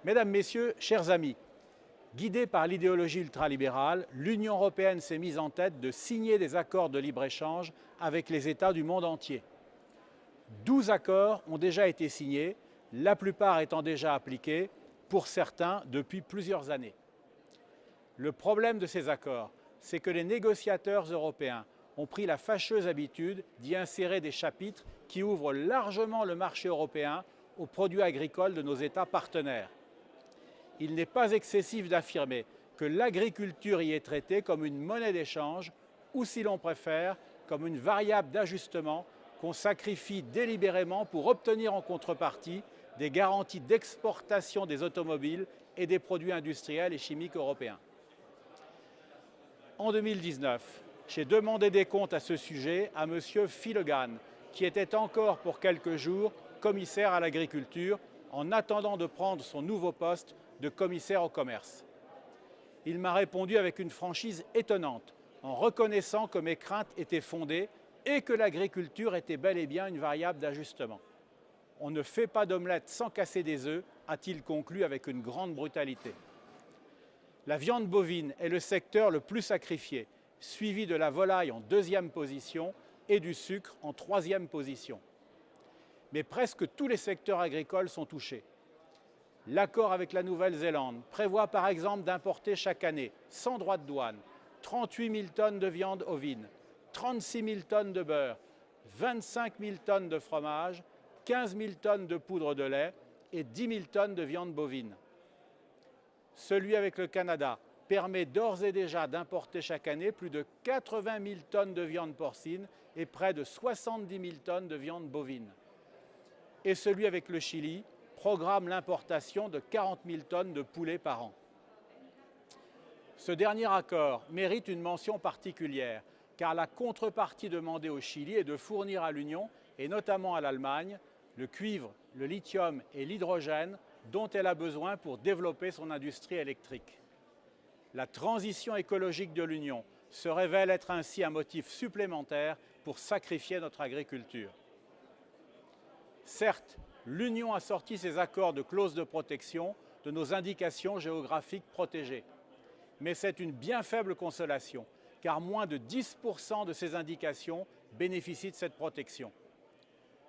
Mesdames, Messieurs, chers amis, guidée par l'idéologie ultralibérale, l'Union européenne s'est mise en tête de signer des accords de libre-échange avec les États du monde entier. 12 accords ont déjà été signés, la plupart étant déjà appliqués, pour certains depuis plusieurs années. Le problème de ces accords, c'est que les négociateurs européens ont pris la fâcheuse habitude d'y insérer des chapitres qui ouvrent largement le marché européen aux produits agricoles de nos États partenaires. Il n'est pas excessif d'affirmer que l'agriculture y est traitée comme une monnaie d'échange ou, si l'on préfère, comme une variable d'ajustement qu'on sacrifie délibérément pour obtenir en contrepartie des garanties d'exportation des automobiles et des produits industriels et chimiques européens. En 2019, j'ai demandé des comptes à ce sujet à M. Phil Hogan, qui était encore pour quelques jours commissaire à l'agriculture, en attendant de prendre son nouveau poste de commissaire au commerce. Il m'a répondu avec une franchise étonnante, en reconnaissant que mes craintes étaient fondées et que l'agriculture était bel et bien une variable d'ajustement. On ne fait pas d'omelette sans casser des œufs, a-t-il conclu avec une grande brutalité. La viande bovine est le secteur le plus sacrifié, suivi de la volaille en 2e position et du sucre en 3e position. Mais presque tous les secteurs agricoles sont touchés. L'accord avec la Nouvelle-Zélande prévoit par exemple d'importer chaque année, sans droit de douane, 38 000 tonnes de viande ovine, 36 000 tonnes de beurre, 25 000 tonnes de fromage, 15 000 tonnes de poudre de lait et 10 000 tonnes de viande bovine. Celui avec le Canada permet d'ores et déjà d'importer chaque année plus de 80 000 tonnes de viande porcine et près de 70 000 tonnes de viande bovine. Et celui avec le Chili programme l'importation de 40 000 tonnes de poulet par an. Ce dernier accord mérite une mention particulière, car la contrepartie demandée au Chili est de fournir à l'Union, et notamment à l'Allemagne, le cuivre, le lithium et l'hydrogène dont elle a besoin pour développer son industrie électrique. La transition écologique de l'Union se révèle être ainsi un motif supplémentaire pour sacrifier notre agriculture. Certes, l'Union a sorti ses accords de clauses de protection de nos indications géographiques protégées. Mais c'est une bien faible consolation, car moins de 10% de ces indications bénéficient de cette protection.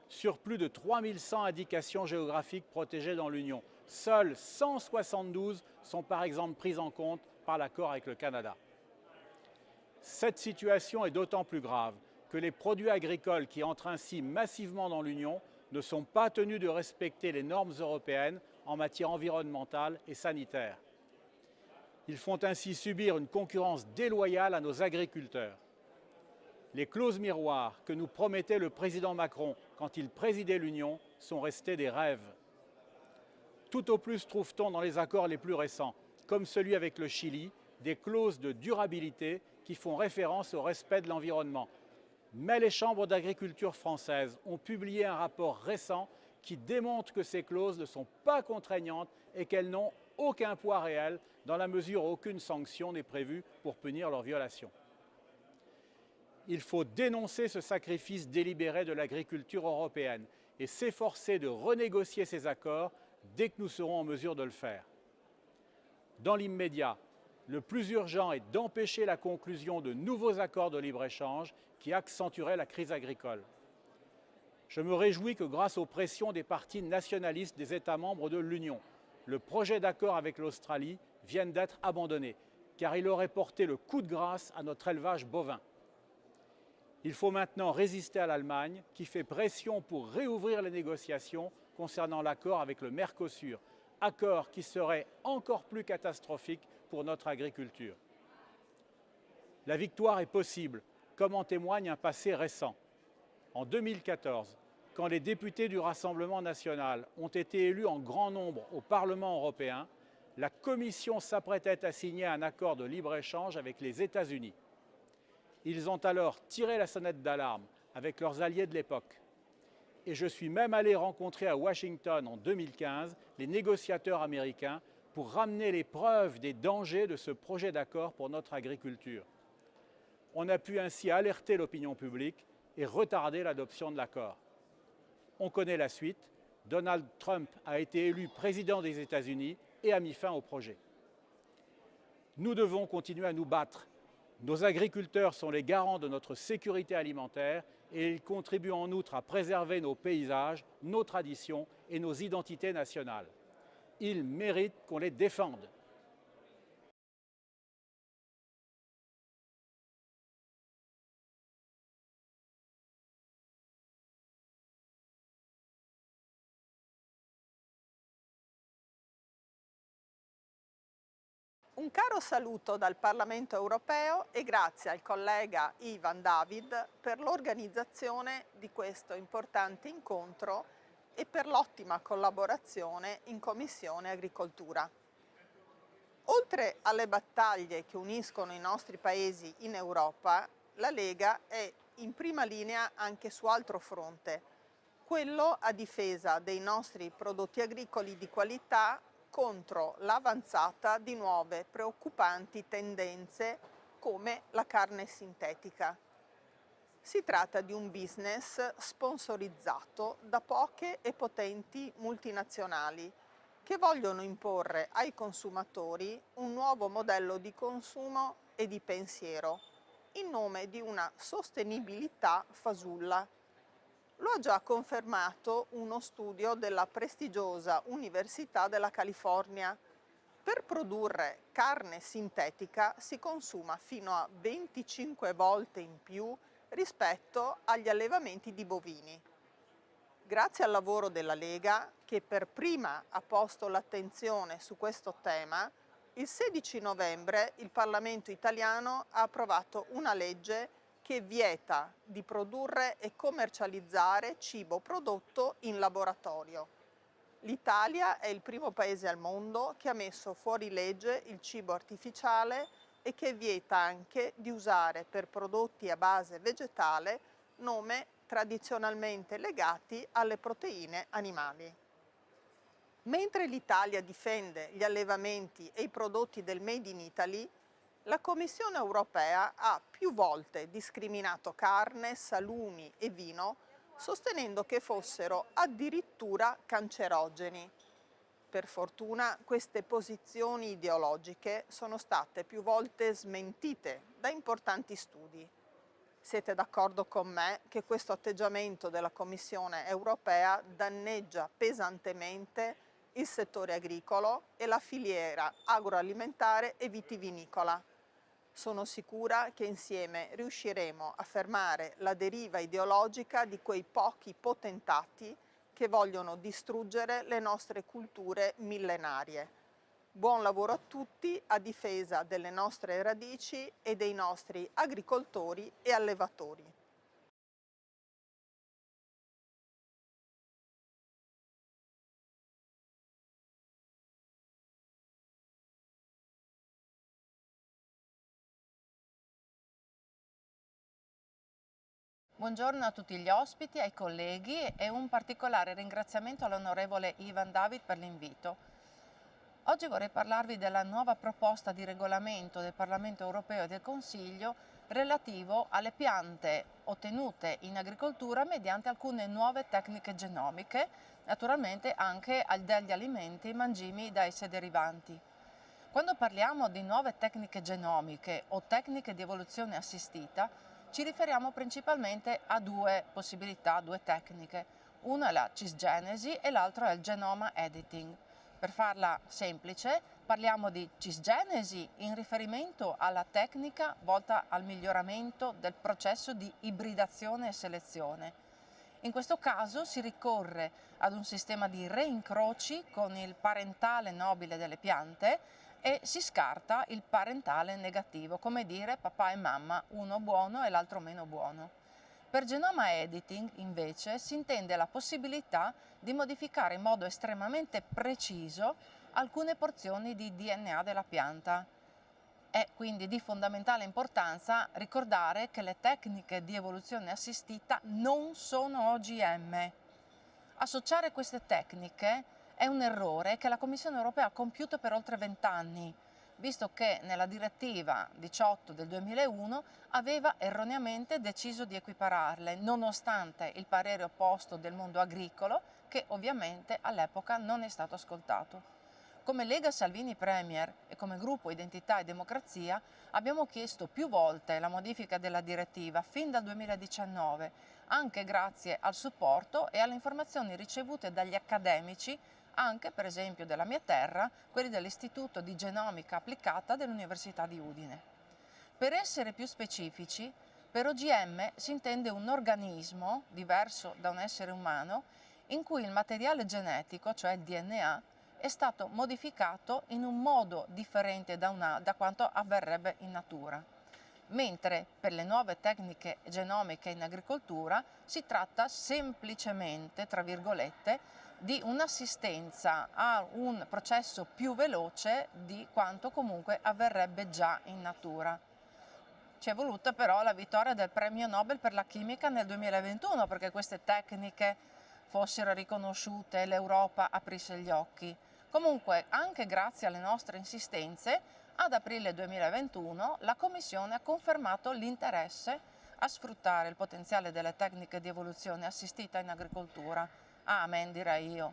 Sur plus de 3100 indications géographiques protégées dans l'Union, seules 172 sont par exemple prises en compte par l'accord avec le Canada. Cette situation est d'autant plus grave que les produits agricoles qui entrent ainsi massivement dans l'Union ne sont pas tenus de respecter les normes européennes en matière environnementale et sanitaire. Ils font ainsi subir une concurrence déloyale à nos agriculteurs. Les clauses miroirs que nous promettait le président Macron quand il présidait l'Union sont restées des rêves. Tout au plus trouve-t-on dans les accords les plus récents, comme celui avec le Chili, des clauses de durabilité qui font référence au respect de l'environnement. Mais les chambres d'agriculture françaises ont publié un rapport récent qui démontre que ces clauses ne sont pas contraignantes et qu'elles n'ont aucun poids réel dans la mesure où aucune sanction n'est prévue pour punir leur violation. Il faut dénoncer ce sacrifice délibéré de l'agriculture européenne et s'efforcer de renégocier ces accords dès que nous serons en mesure de le faire. Dans l'immédiat, le plus urgent est d'empêcher la conclusion de nouveaux accords de libre-échange qui accentueraient la crise agricole. Je me réjouis que grâce aux pressions des partis nationalistes des États membres de l'Union, le projet d'accord avec l'Australie vienne d'être abandonné, car il aurait porté le coup de grâce à notre élevage bovin. Il faut maintenant résister à l'Allemagne, qui fait pression pour réouvrir les négociations concernant l'accord avec le Mercosur, accord qui serait encore plus catastrophique pour notre agriculture. La victoire est possible, comme en témoigne un passé récent. En 2014, quand les députés du Rassemblement national ont été élus en grand nombre au Parlement européen, la Commission s'apprêtait à signer un accord de libre-échange avec les États-Unis. Ils ont alors tiré la sonnette d'alarme avec leurs alliés de l'époque. Et je suis même allé rencontrer à Washington en 2015 les négociateurs américains pour ramener les preuves des dangers de ce projet d'accord pour notre agriculture. On a pu ainsi alerter l'opinion publique et retarder l'adoption de l'accord. On connaît la suite. Donald Trump a été élu président des États-Unis et a mis fin au projet. Nous devons continuer à nous battre. Nos agriculteurs sont les garants de notre sécurité alimentaire et ils contribuent en outre à préserver nos paysages, nos traditions et nos identités nationales. Ils méritent qu'on les défende. Un caro saluto dal Parlamento europeo e grazie al collega Ivan David per l'organizzazione di questo importante incontro e per l'ottima collaborazione in Commissione Agricoltura. Oltre alle battaglie che uniscono i nostri paesi in Europa, la Lega è in prima linea anche su altro fronte, quello a difesa dei nostri prodotti agricoli di qualità contro l'avanzata di nuove preoccupanti tendenze come la carne sintetica. Si tratta di un business sponsorizzato da poche e potenti multinazionali che vogliono imporre ai consumatori un nuovo modello di consumo e di pensiero in nome di una sostenibilità fasulla. Lo ha già confermato uno studio della prestigiosa Università della California. Per produrre carne sintetica si consuma fino a 25 volte in più rispetto agli allevamenti di bovini. Grazie al lavoro della Lega, che per prima ha posto l'attenzione su questo tema, il 16 novembre il Parlamento italiano ha approvato una legge che vieta di produrre e commercializzare cibo prodotto in laboratorio. L'Italia è il primo paese al mondo che ha messo fuori legge il cibo artificiale e che vieta anche di usare per prodotti a base vegetale nomi tradizionalmente legati alle proteine animali. Mentre l'Italia difende gli allevamenti e i prodotti del Made in Italy, la Commissione europea ha più volte discriminato carne, salumi e vino, sostenendo che fossero addirittura cancerogeni. Per fortuna queste posizioni ideologiche sono state più volte smentite da importanti studi. Siete d'accordo con me che questo atteggiamento della Commissione europea danneggia pesantemente il settore agricolo e la filiera agroalimentare e vitivinicola. Sono sicura che insieme riusciremo a fermare la deriva ideologica di quei pochi potentati che vogliono distruggere le nostre culture millenarie. Buon lavoro a tutti a difesa delle nostre radici e dei nostri agricoltori e allevatori. Buongiorno a tutti gli ospiti, ai colleghi e un particolare ringraziamento all'onorevole Ivan David per l'invito. Oggi vorrei parlarvi della nuova proposta di regolamento del Parlamento europeo e del Consiglio relativo alle piante ottenute in agricoltura mediante alcune nuove tecniche genomiche, naturalmente anche degli alimenti mangimi da esse derivanti. Quando parliamo di nuove tecniche genomiche o tecniche di evoluzione assistita, ci riferiamo principalmente a due possibilità, due tecniche. Una è la cisgenesi e l'altro è il genoma editing. Per farla semplice, parliamo di cisgenesi in riferimento alla tecnica volta al miglioramento del processo di ibridazione e selezione. In questo caso si ricorre ad un sistema di reincroci con il parentale nobile delle piante e si scarta il parentale negativo, come dire papà e mamma, uno buono e l'altro meno buono. Per genoma editing, invece, si intende la possibilità di modificare in modo estremamente preciso alcune porzioni di DNA della pianta. È quindi di fondamentale importanza ricordare che le tecniche di evoluzione assistita non sono OGM. Associare queste tecniche è un errore che la Commissione europea ha compiuto per oltre 20 anni, visto che nella direttiva 18 del 2001 aveva erroneamente deciso di equipararle, nonostante il parere opposto del mondo agricolo, che ovviamente all'epoca non è stato ascoltato. Come Lega Salvini Premier e come gruppo Identità e Democrazia abbiamo chiesto più volte la modifica della direttiva fin dal 2019, anche grazie al supporto e alle informazioni ricevute dagli accademici, anche per esempio della mia terra, quelli dell'Istituto di Genomica Applicata dell'Università di Udine. Per essere più specifici, per OGM si intende un organismo, diverso da un essere umano, in cui il materiale genetico, cioè il DNA, è stato modificato in un modo differente da quanto avverrebbe in natura. Mentre per le nuove tecniche genomiche in agricoltura si tratta semplicemente, tra virgolette, di un'assistenza a un processo più veloce di quanto comunque avverrebbe già in natura. Ci è voluta però la vittoria del premio Nobel per la chimica nel 2021 perché queste tecniche fossero riconosciute e l'Europa aprisse gli occhi. Comunque, anche grazie alle nostre insistenze, ad aprile 2021 la Commissione ha confermato l'interesse a sfruttare il potenziale delle tecniche di evoluzione assistita in agricoltura. Amen, direi io.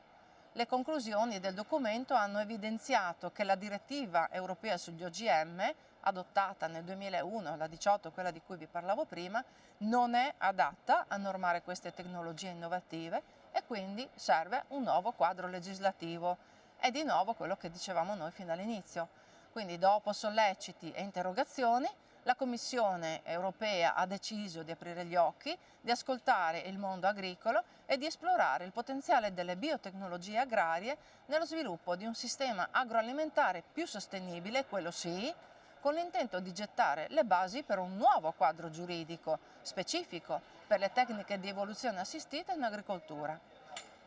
Le conclusioni del documento hanno evidenziato che la direttiva europea sugli OGM, adottata nel 2001, la 18, quella di cui vi parlavo prima, non è adatta a normare queste tecnologie innovative e quindi serve un nuovo quadro legislativo. È di nuovo quello che dicevamo noi fin dall'inizio. Quindi dopo solleciti e interrogazioni, la Commissione europea ha deciso di aprire gli occhi, di ascoltare il mondo agricolo e di esplorare il potenziale delle biotecnologie agrarie nello sviluppo di un sistema agroalimentare più sostenibile, quello sì, con l'intento di gettare le basi per un nuovo quadro giuridico specifico per le tecniche di evoluzione assistita in agricoltura.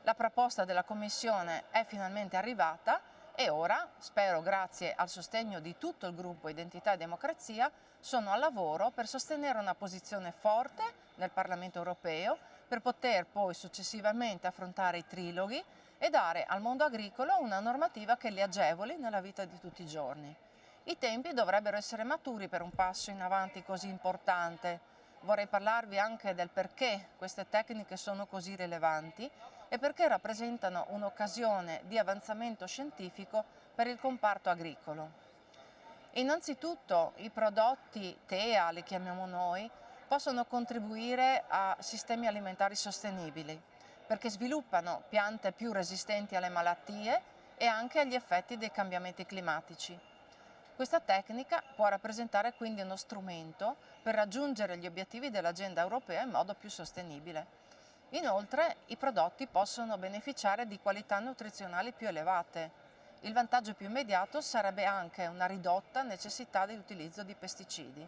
La proposta della Commissione è finalmente arrivata e ora, spero grazie al sostegno di tutto il gruppo Identità e Democrazia, sono al lavoro per sostenere una posizione forte nel Parlamento europeo, per poter poi successivamente affrontare i triloghi e dare al mondo agricolo una normativa che li agevoli nella vita di tutti i giorni. I tempi dovrebbero essere maturi per un passo in avanti così importante. Vorrei parlarvi anche del perché queste tecniche sono così rilevanti e perché rappresentano un'occasione di avanzamento scientifico per il comparto agricolo. Innanzitutto i prodotti TEA, li chiamiamo noi, possono contribuire a sistemi alimentari sostenibili perché sviluppano piante più resistenti alle malattie e anche agli effetti dei cambiamenti climatici. Questa tecnica può rappresentare quindi uno strumento per raggiungere gli obiettivi dell'agenda europea in modo più sostenibile. Inoltre, i prodotti possono beneficiare di qualità nutrizionali più elevate. Il vantaggio più immediato sarebbe anche una ridotta necessità di utilizzo di pesticidi.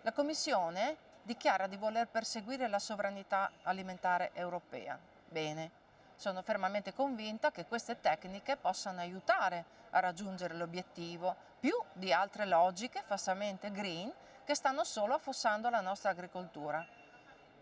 La Commissione dichiara di voler perseguire la sovranità alimentare europea. Bene. Sono fermamente convinta che queste tecniche possano aiutare a raggiungere l'obiettivo più di altre logiche falsamente green che stanno solo affossando la nostra agricoltura.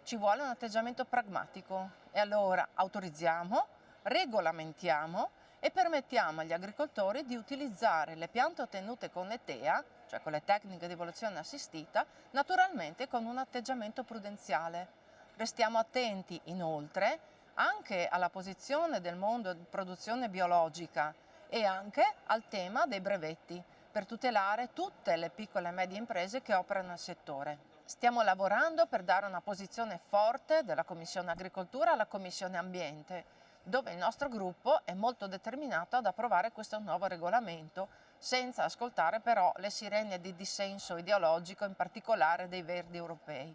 Ci vuole un atteggiamento pragmatico e allora autorizziamo, regolamentiamo e permettiamo agli agricoltori di utilizzare le piante ottenute con le TEA, cioè con le tecniche di evoluzione assistita, naturalmente con un atteggiamento prudenziale. Restiamo attenti inoltre anche alla posizione del mondo di produzione biologica e anche al tema dei brevetti per tutelare tutte le piccole e medie imprese che operano nel settore. Stiamo lavorando per dare una posizione forte della Commissione Agricoltura alla Commissione Ambiente, dove il nostro gruppo è molto determinato ad approvare questo nuovo regolamento, senza ascoltare però le sirene di dissenso ideologico, in particolare dei Verdi europei.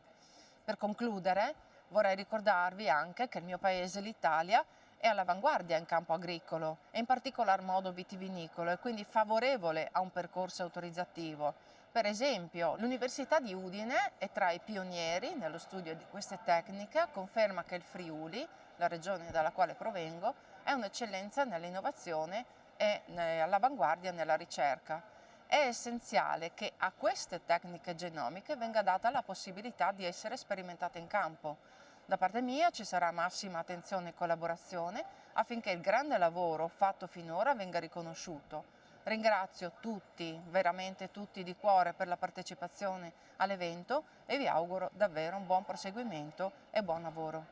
Per concludere, vorrei ricordarvi anche che il mio paese, l'Italia, è all'avanguardia in campo agricolo e in particolar modo vitivinicolo e quindi favorevole a un percorso autorizzativo. Per esempio, l'Università di Udine è tra i pionieri nello studio di queste tecniche, conferma che il Friuli, la regione dalla quale provengo, è un'eccellenza nell'innovazione e all'avanguardia nella ricerca. È essenziale che a queste tecniche genomiche venga data la possibilità di essere sperimentate in campo. Da parte mia ci sarà massima attenzione e collaborazione affinché il grande lavoro fatto finora venga riconosciuto. Ringrazio tutti, veramente tutti di cuore per la partecipazione all'evento e vi auguro davvero un buon proseguimento e buon lavoro.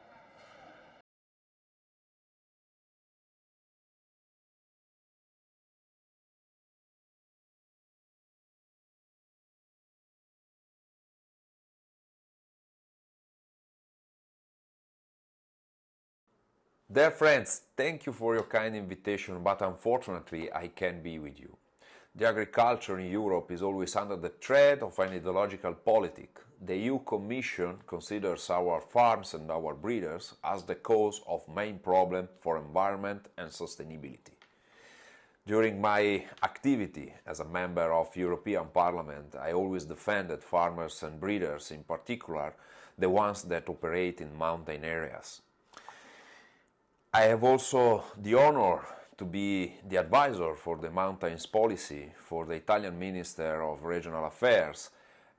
Dear friends, thank you for your kind invitation, but unfortunately I can't be with you. The agriculture in Europe is always under the threat of an ideological politic. The EU Commission considers our farms and our breeders as the cause of main problem for environment and sustainability. During my activity as a member of European Parliament, I always defended farmers and breeders, in particular the ones that operate in mountain areas. I have also the honor to be the advisor for the mountains policy for the Italian Minister of Regional Affairs,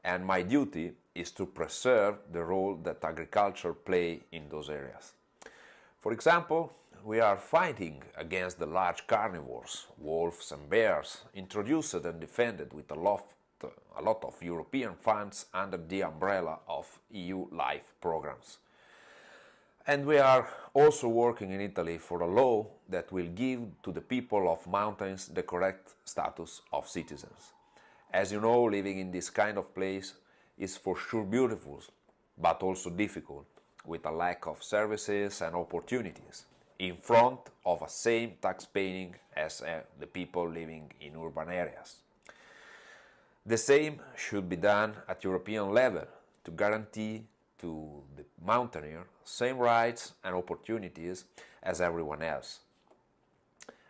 and my duty is to preserve the role that agriculture plays in those areas. For example, we are fighting against the large carnivores, wolves and bears, introduced and defended with a lot of European funds under the umbrella of EU LIFE programs. And we are also working in Italy for a law that will give to the people of mountains the correct status of citizens. As you know, living in this kind of place is for sure beautiful, but also difficult, with a lack of services and opportunities, in front of a same tax paying as the people living in urban areas. The same should be done at European level to guarantee to the mountaineer same rights and opportunities as everyone else.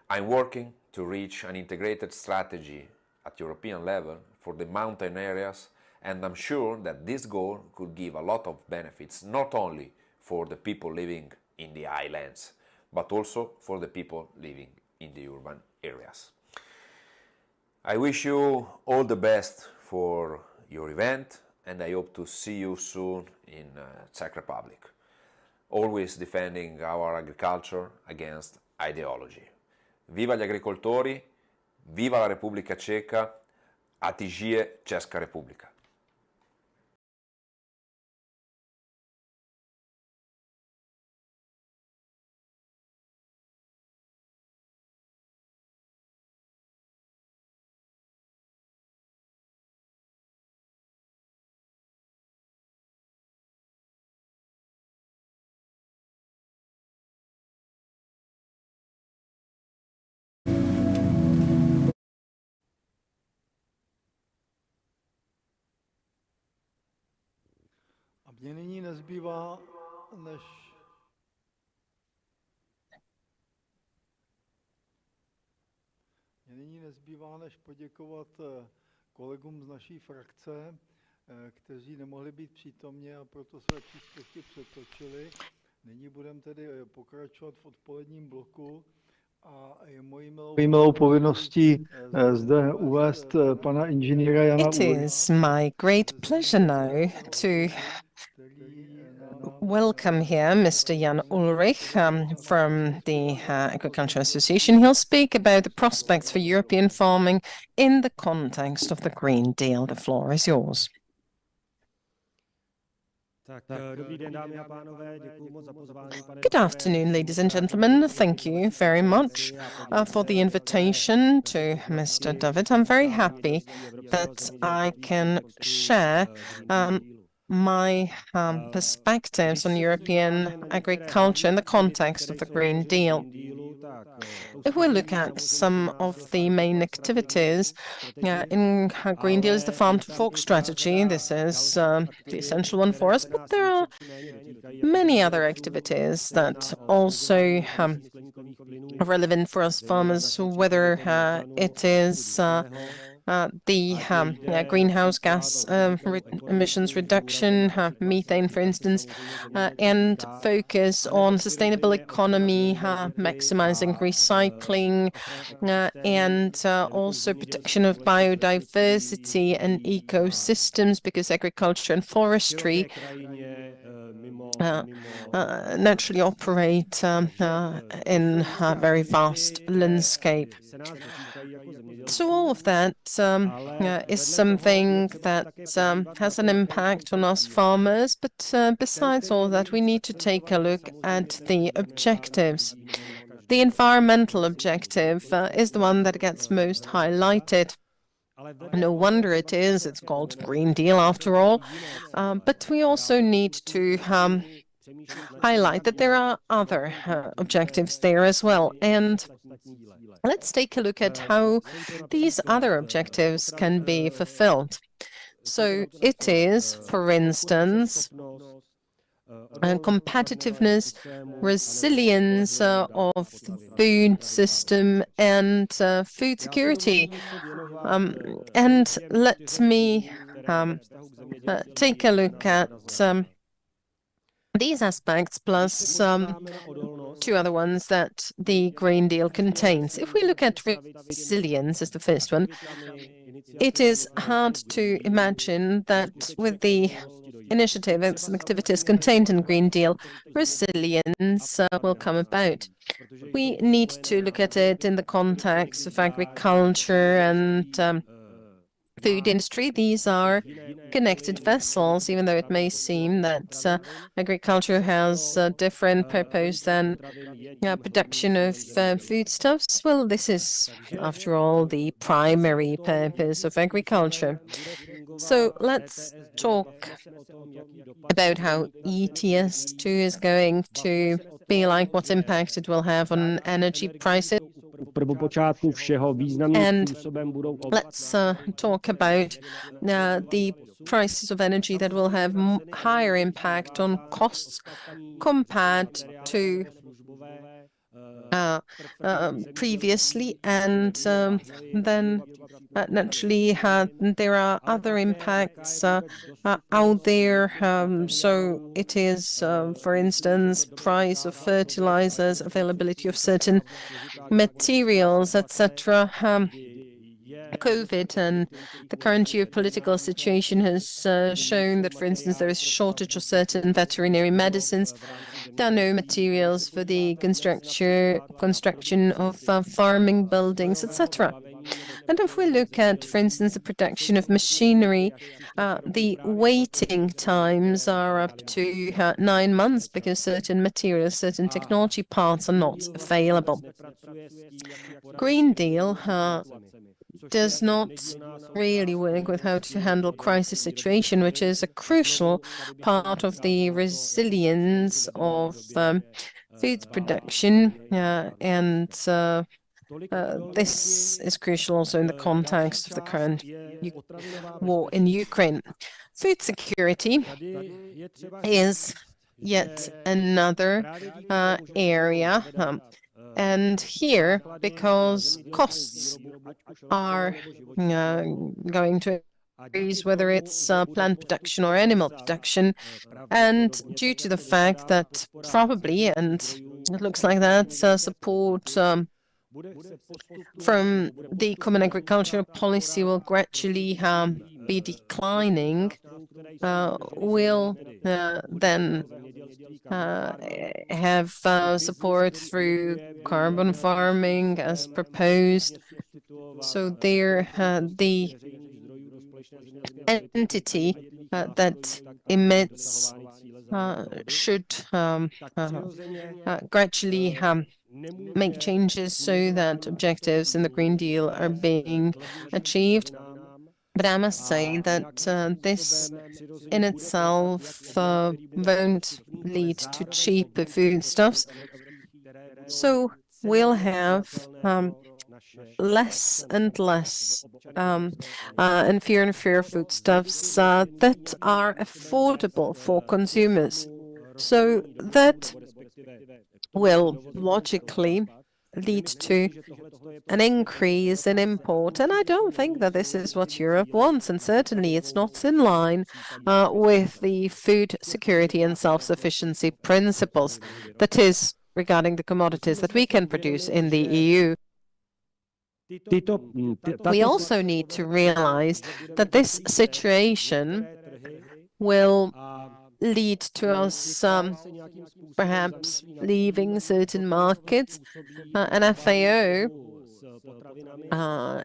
I'm working to reach an integrated strategy at European level for the mountain areas, and I'm sure that this goal could give a lot of benefits not only for the people living in the highlands, but also for the people living in the urban areas. I wish you all the best for your event, and I hope to see you soon in Czech Republic, always defending our agriculture against ideology. Viva gli agricoltori, viva la Repubblica Ceca, ati žije Česká republika. Mně nyní nezbývá, než poděkovat kolegům z naší frakce, kteří nemohli být přítomni a proto své příspěvky přetočili. Nyní budeme tedy pokračovat v odpoledním bloku. It is my great pleasure now to welcome here Mr. Jan Ulrich from the Agricultural Association. He'll speak about the prospects for European farming in the context of the Green Deal. The floor is yours. Good afternoon, ladies and gentlemen. Thank you very much for the invitation to Mr. David. I'm very happy that I can share my perspectives on European agriculture in the context of the Green Deal. If we look at some of the main activities in Green Deal is the Farm to Fork strategy. This is the essential one for us, but there are many other activities that also are relevant for us farmers, whether it is the greenhouse gas emissions reduction, methane, for instance, and focus on sustainable economy, maximizing recycling, and also protection of biodiversity and ecosystems, because agriculture and forestry naturally operate in a very vast landscape. So all of that is something that has an impact on us farmers, but besides all that, we need to take a look at the objectives. The environmental objective is the one that gets most highlighted. No wonder it is. It's called Green Deal after all. But we also need to highlight that there are other objectives there as well. And let's take a look at how these other objectives can be fulfilled. So it is, for instance, competitiveness, resilience of the food system, and food security. And let me take a look at these aspects plus two other ones that the Green Deal contains. If we look at resilience as the first one, it is hard to imagine that with the initiatives and activities contained in Green Deal, resilience will come about. We need to look at it in the context of agriculture and food industry. These are connected vessels, even though it may seem that agriculture has a different purpose than production of foodstuffs. Well, this is, after all, the primary purpose of agriculture. So let's talk about how ETS2 is going to be like, what impact it will have on energy prices. And let's talk about the prices of energy that will have higher impact on costs compared to previously, and then naturally there are other impacts out there. So it is, for instance, price of fertilizers, availability of certain materials, etc. COVID and the current geopolitical situation has shown that, for instance, there is a shortage of certain veterinary medicines. There are no materials for the construction of farming buildings, etc. And if we look at, for instance, the production of machinery, the waiting times are up to 9 months because certain materials, certain technology parts are not available. Green Deal does not really work with how to handle crisis situation, which is a crucial part of the resilience of food production, and this is crucial also in the context of the current war in Ukraine. Food security is yet another area. And here, because costs are going to increase, whether it's plant production or animal production, and due to the fact that probably, and it looks like that, support from the Common Agricultural Policy will gradually be declining, will then have support through carbon farming as proposed. So there, the entity that emits should gradually make changes so that objectives in the Green Deal are being achieved. But I must say that this in itself won't lead to cheaper foodstuffs. So we'll have less and less and fewer foodstuffs that are affordable for consumers. So that will logically lead to an increase in import. And I don't think that this is what Europe wants, and certainly it's not in line with the food security and self-sufficiency principles, that is, regarding the commodities that we can produce in the EU. We also need to realize that this situation will lead to us perhaps leaving certain markets. And FAO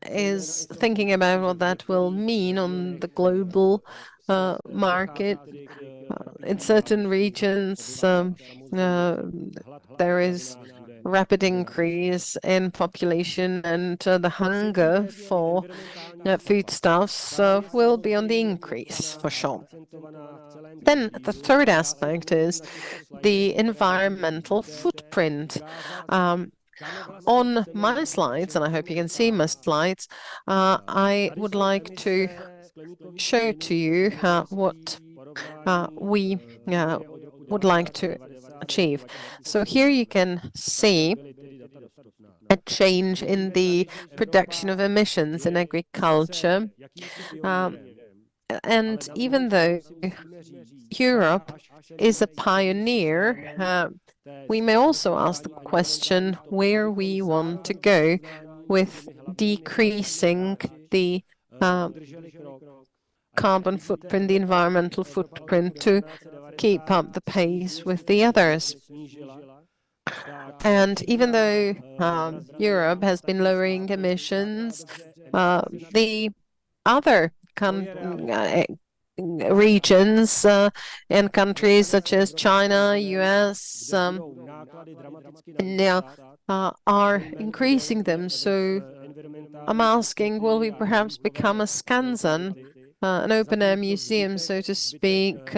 is thinking about what that will mean on the global market. In certain regions, there is rapid increase in population and the hunger for foodstuffs will be on the increase for sure. Then the third aspect is the environmental footprint. On my slides, and I hope you can see my slides, I would like to show to you what we would like to achieve. So here you can see a change in the production of emissions in agriculture. And even though Europe is a pioneer, we may also ask the question where we want to go with decreasing the carbon footprint, the environmental footprint, to keep up the pace with the others. And even though Europe has been lowering emissions, the other regions and countries such as China, US, now are increasing them. So I'm asking, will we perhaps become a Skansen, an open-air museum, so to speak,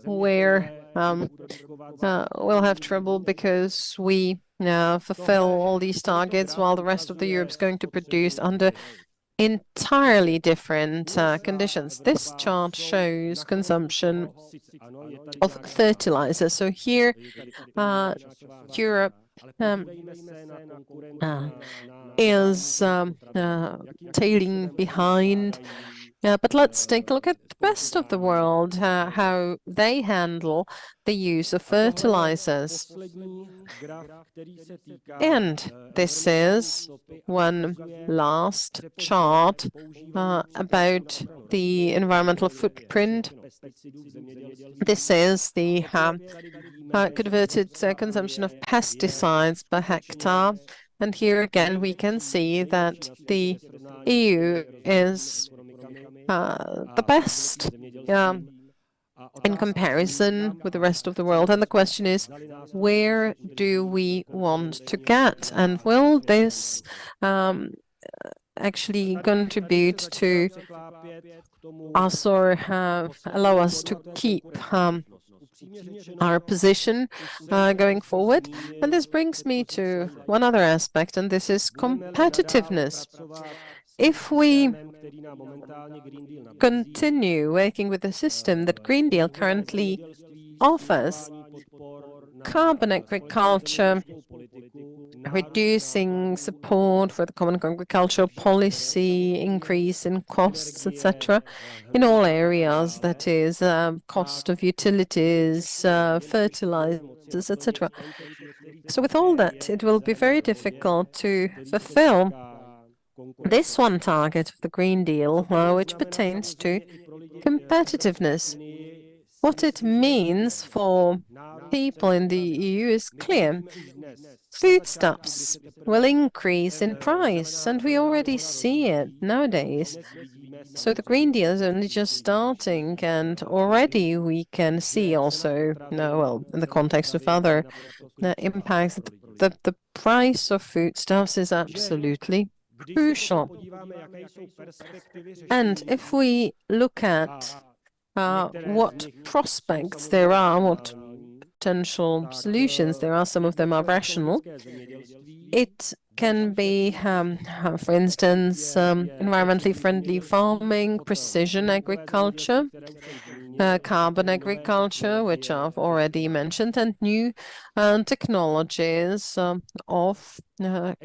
where we'll have trouble because we fulfill all these targets while the rest of the Europe is going to produce under entirely different conditions. This chart shows consumption of fertilizer. So here, Europe is tailing behind. But let's take a look at the rest of the world, how they handle the use of fertilizers. And this is one last chart about the environmental footprint. This is the converted consumption of pesticides per hectare. And here again, we can see that the EU is the best in comparison with the rest of the world. And the question is, where do we want to get? And will this actually contribute to us or allow us to keep our position going forward? And this brings me to one other aspect, and this is competitiveness. If we continue working with the system that Green Deal currently offers, carbon agriculture, reducing support for the common agricultural policy, increase in costs, etc., in all areas, that is, cost of utilities, fertilizers, etc. So with all that, it will be very difficult to fulfill this one target of the Green Deal, which pertains to competitiveness. What it means for people in the EU is clear. Foodstuffs will increase in price, and we already see it nowadays. So the Green Deal is only just starting, and already we can see also, well, in the context of other impacts, the price of foodstuffs is absolutely crucial. And if we look at what prospects there are, what potential solutions there are, some of them are rational. It can be, for instance, environmentally friendly farming, precision agriculture, carbon agriculture, which I've already mentioned, and new technologies of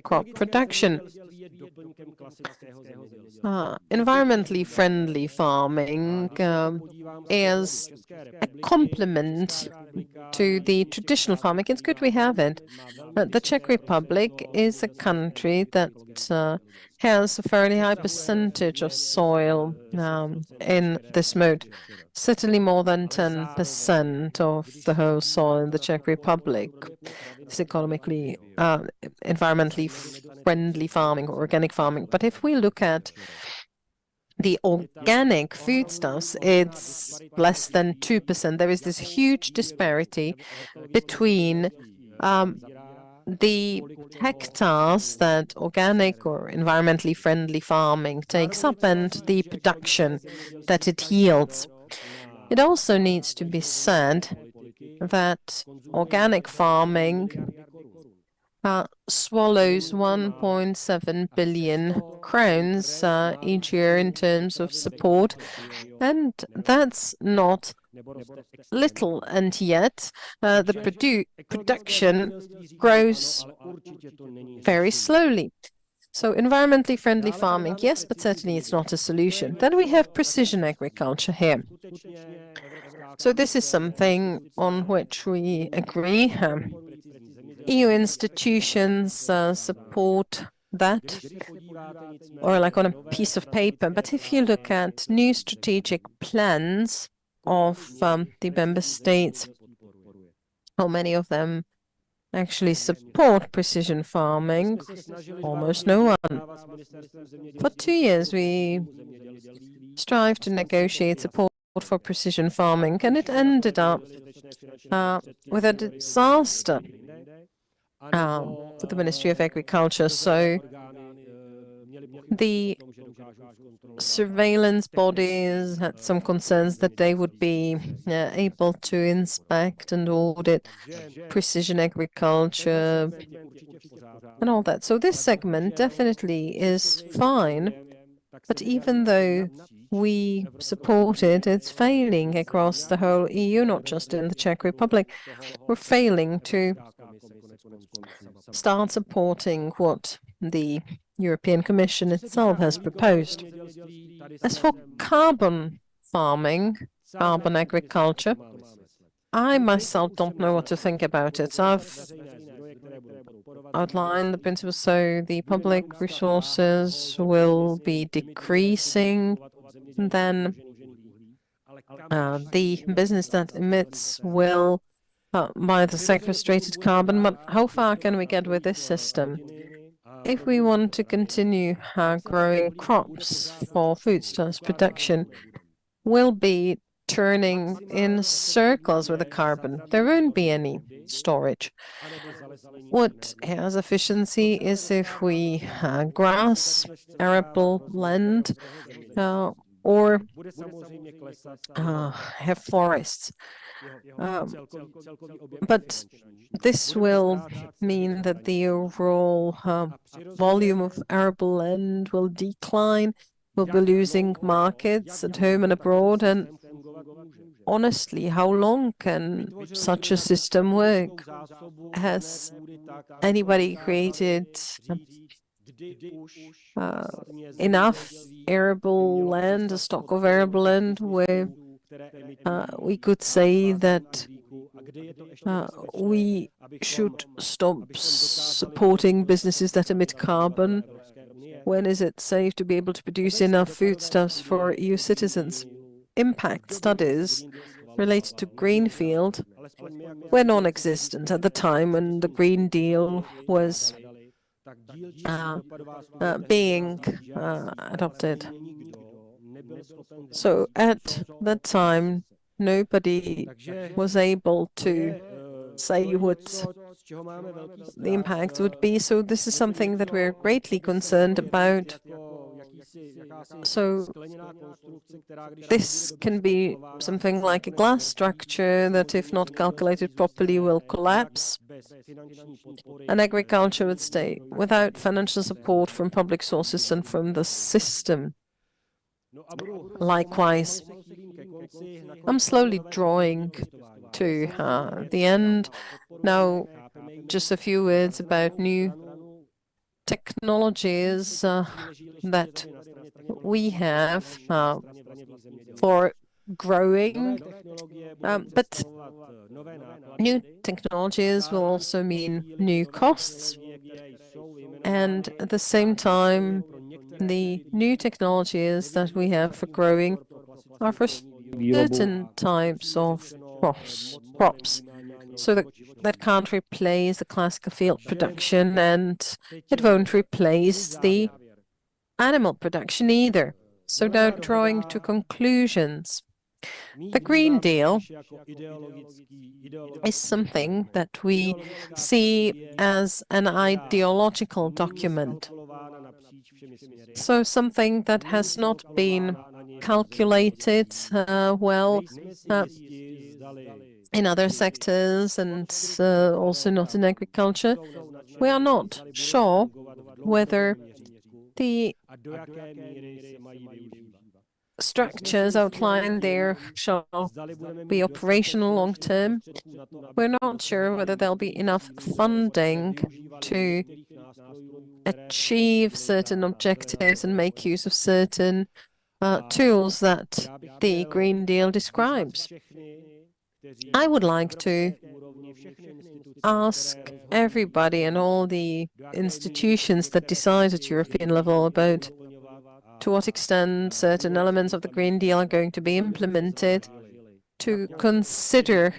crop production. Environmentally friendly farming is a complement to the traditional farming. It's good we have it. The Czech Republic is a country that has a fairly high percentage of soil in this mode. Certainly more than 10% of the whole soil in the Czech Republic is economically, environmentally friendly farming or organic farming. But if we look at the organic foodstuffs, it's less than 2%. There is this huge disparity between the hectares that organic or environmentally friendly farming takes up and the production that it yields. It also needs to be said that organic farming swallows 1.7 billion crowns each year in terms of support, and that's not little, and yet the production grows very slowly. So environmentally friendly farming, yes, but certainly it's not a solution. Then we have precision agriculture here. So this is something on which we agree. EU institutions support that, or like on a piece of paper. But if you look at new strategic plans of the member states, how many of them actually support precision farming? Almost no one. For 2 years, we strived to negotiate support for precision farming, and it ended up with a disaster for the Ministry of Agriculture. So the surveillance bodies had some concerns that they would be able to inspect and audit precision agriculture and all that. So this segment definitely is fine, but even though we support it, it's failing across the whole EU, not just in the Czech Republic. We're failing to start supporting what the European Commission itself has proposed. As for carbon farming, carbon agriculture, I myself don't know what to think about it. I've outlined the principles, so the public resources will be decreasing, and then the business that emits will buy the sequestrated carbon. But how far can we get with this system? If we want to continue growing crops for foodstuffs production, we'll be turning in circles with the carbon. There won't be any storage. What has efficiency is if we grass arable land or have forests. But this will mean that the overall volume of arable land will decline. We'll be losing markets at home and abroad. And honestly, how long can such a system work? Has anybody created enough arable land, a stock of arable land, where we could say that we should stop supporting businesses that emit carbon? When is it safe to be able to produce enough foodstuffs for EU citizens? Impact studies related to Greenfield were non-existent at the time when the Green Deal was being adopted. So at that time, nobody was able to say what the impacts would be. So this is something that we're greatly concerned about. So this can be something like a glass structure that, if not calculated properly, will collapse, and agriculture would stay without financial support from public sources and from the system. Likewise, I'm slowly drawing to the end. Now, just a few words about new technologies that we have for growing, but new technologies will also mean new costs, and at the same time, the new technologies that we have for growing are for certain types of crops. So that can't replace the classical field production, and it won't replace the animal production either. So now, drawing to conclusions, The Green Deal is something that we see as an ideological document. So something that has not been calculated well in other sectors and also not in agriculture. We are not sure whether the structures outlined there shall be operational long term. We're not sure whether there'll be enough funding to achieve certain objectives and make use of certain tools that the Green Deal describes. I would like to ask everybody and all the institutions that decide at European level about to what extent certain elements of the Green Deal are going to be implemented, to consider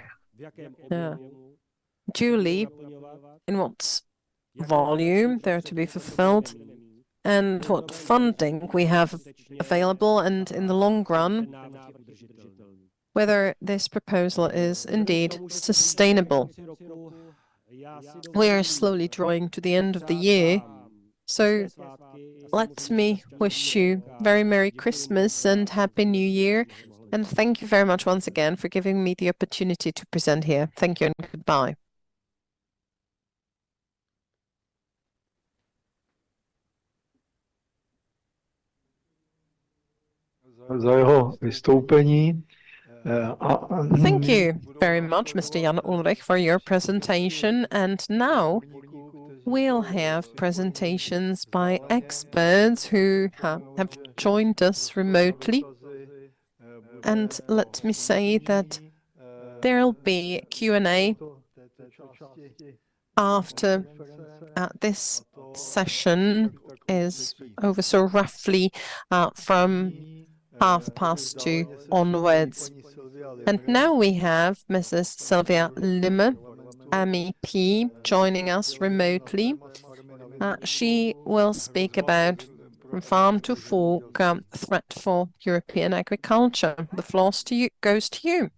duly in what volume they're to be fulfilled and what funding we have available, and in the long run, whether this proposal is indeed sustainable. We are slowly drawing to the end of the year, so let me wish you very Merry Christmas and Happy New Year, and thank you very much once again for giving me the opportunity to present here. Thank you and goodbye. Za jeho vystoupení. Thank you very much, Mr. Jan Ulrich, for your presentation. And now we'll have presentations by experts who have joined us remotely. And let me say that there'll be Q&A after this session is over, so roughly from 2:30 onwards. And now we have Mrs. Sylvia Limmer, MEP, joining us remotely. She will speak about From Farm to Fork, threat for European agriculture. The floor goes to you.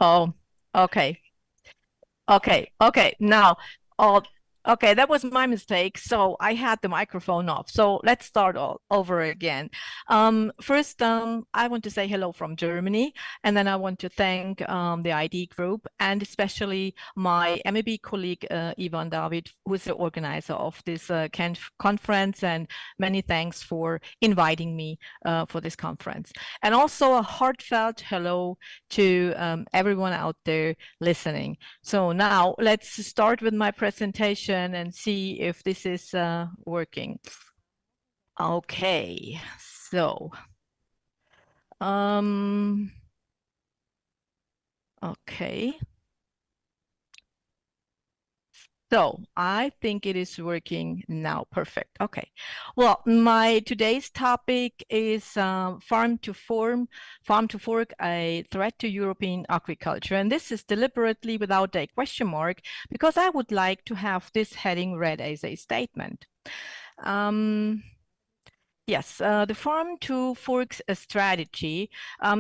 Oh, okay. Now, okay, that was my mistake. So I had the microphone off. So let's start all over again. First, I want to say hello from Germany, and then I want to thank the ID group and especially my MEB colleague Ivan David, who is the organizer of this conference, and many thanks for inviting me for this conference. And also a heartfelt hello to everyone out there listening. So now let's start with my presentation and see if this is working. Okay, so okay. So I think it is working now. Perfect. Okay. Well, my today's topic is farm to fork, a threat to European agriculture. And this is deliberately without a question mark because I would like to have this heading read as a statement. Yes, the farm to fork strategy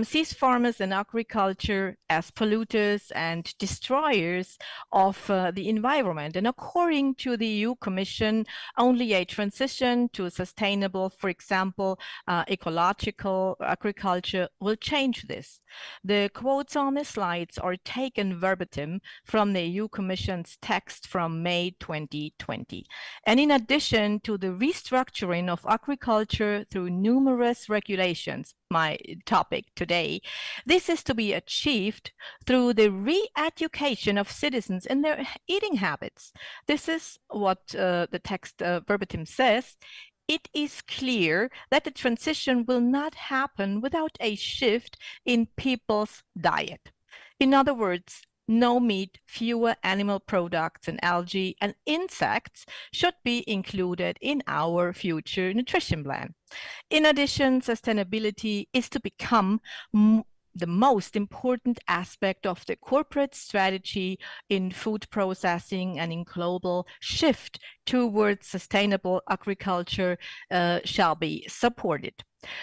sees farmers and agriculture as polluters and destroyers of the environment. And according to the EU Commission, only a transition to sustainable, for example, ecological agriculture will change this. The quotes on the slides are taken verbatim from the EU Commission's text from May 2020. And in addition to the restructuring of agriculture agriculture through numerous regulations, my topic today. This is to be achieved through the re-education of citizens in their eating habits. This is what the text verbatim says. It is clear that the transition will not happen without a shift in people's diet. In other words, no meat, fewer animal products and algae and insects should be included in our future nutrition plan. In addition, sustainability is to become the most important aspect of the corporate strategy in food processing, and in global shift towards sustainable agriculture shall be supported.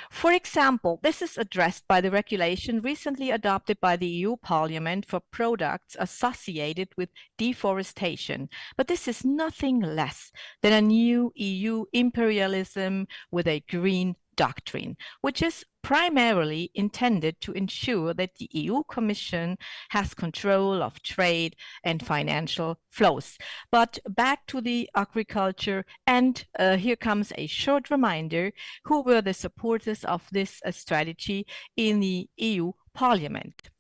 For example, this is addressed by the regulation recently adopted by the EU Parliament for products associated with deforestation. But this is nothing less than a new EU imperialism with a green doctrine, which is primarily intended to ensure that the EU Commission has control of trade and financial flows. But back to the agriculture, and here comes a short reminder who were the supporters of this strategy in the EU Parliament.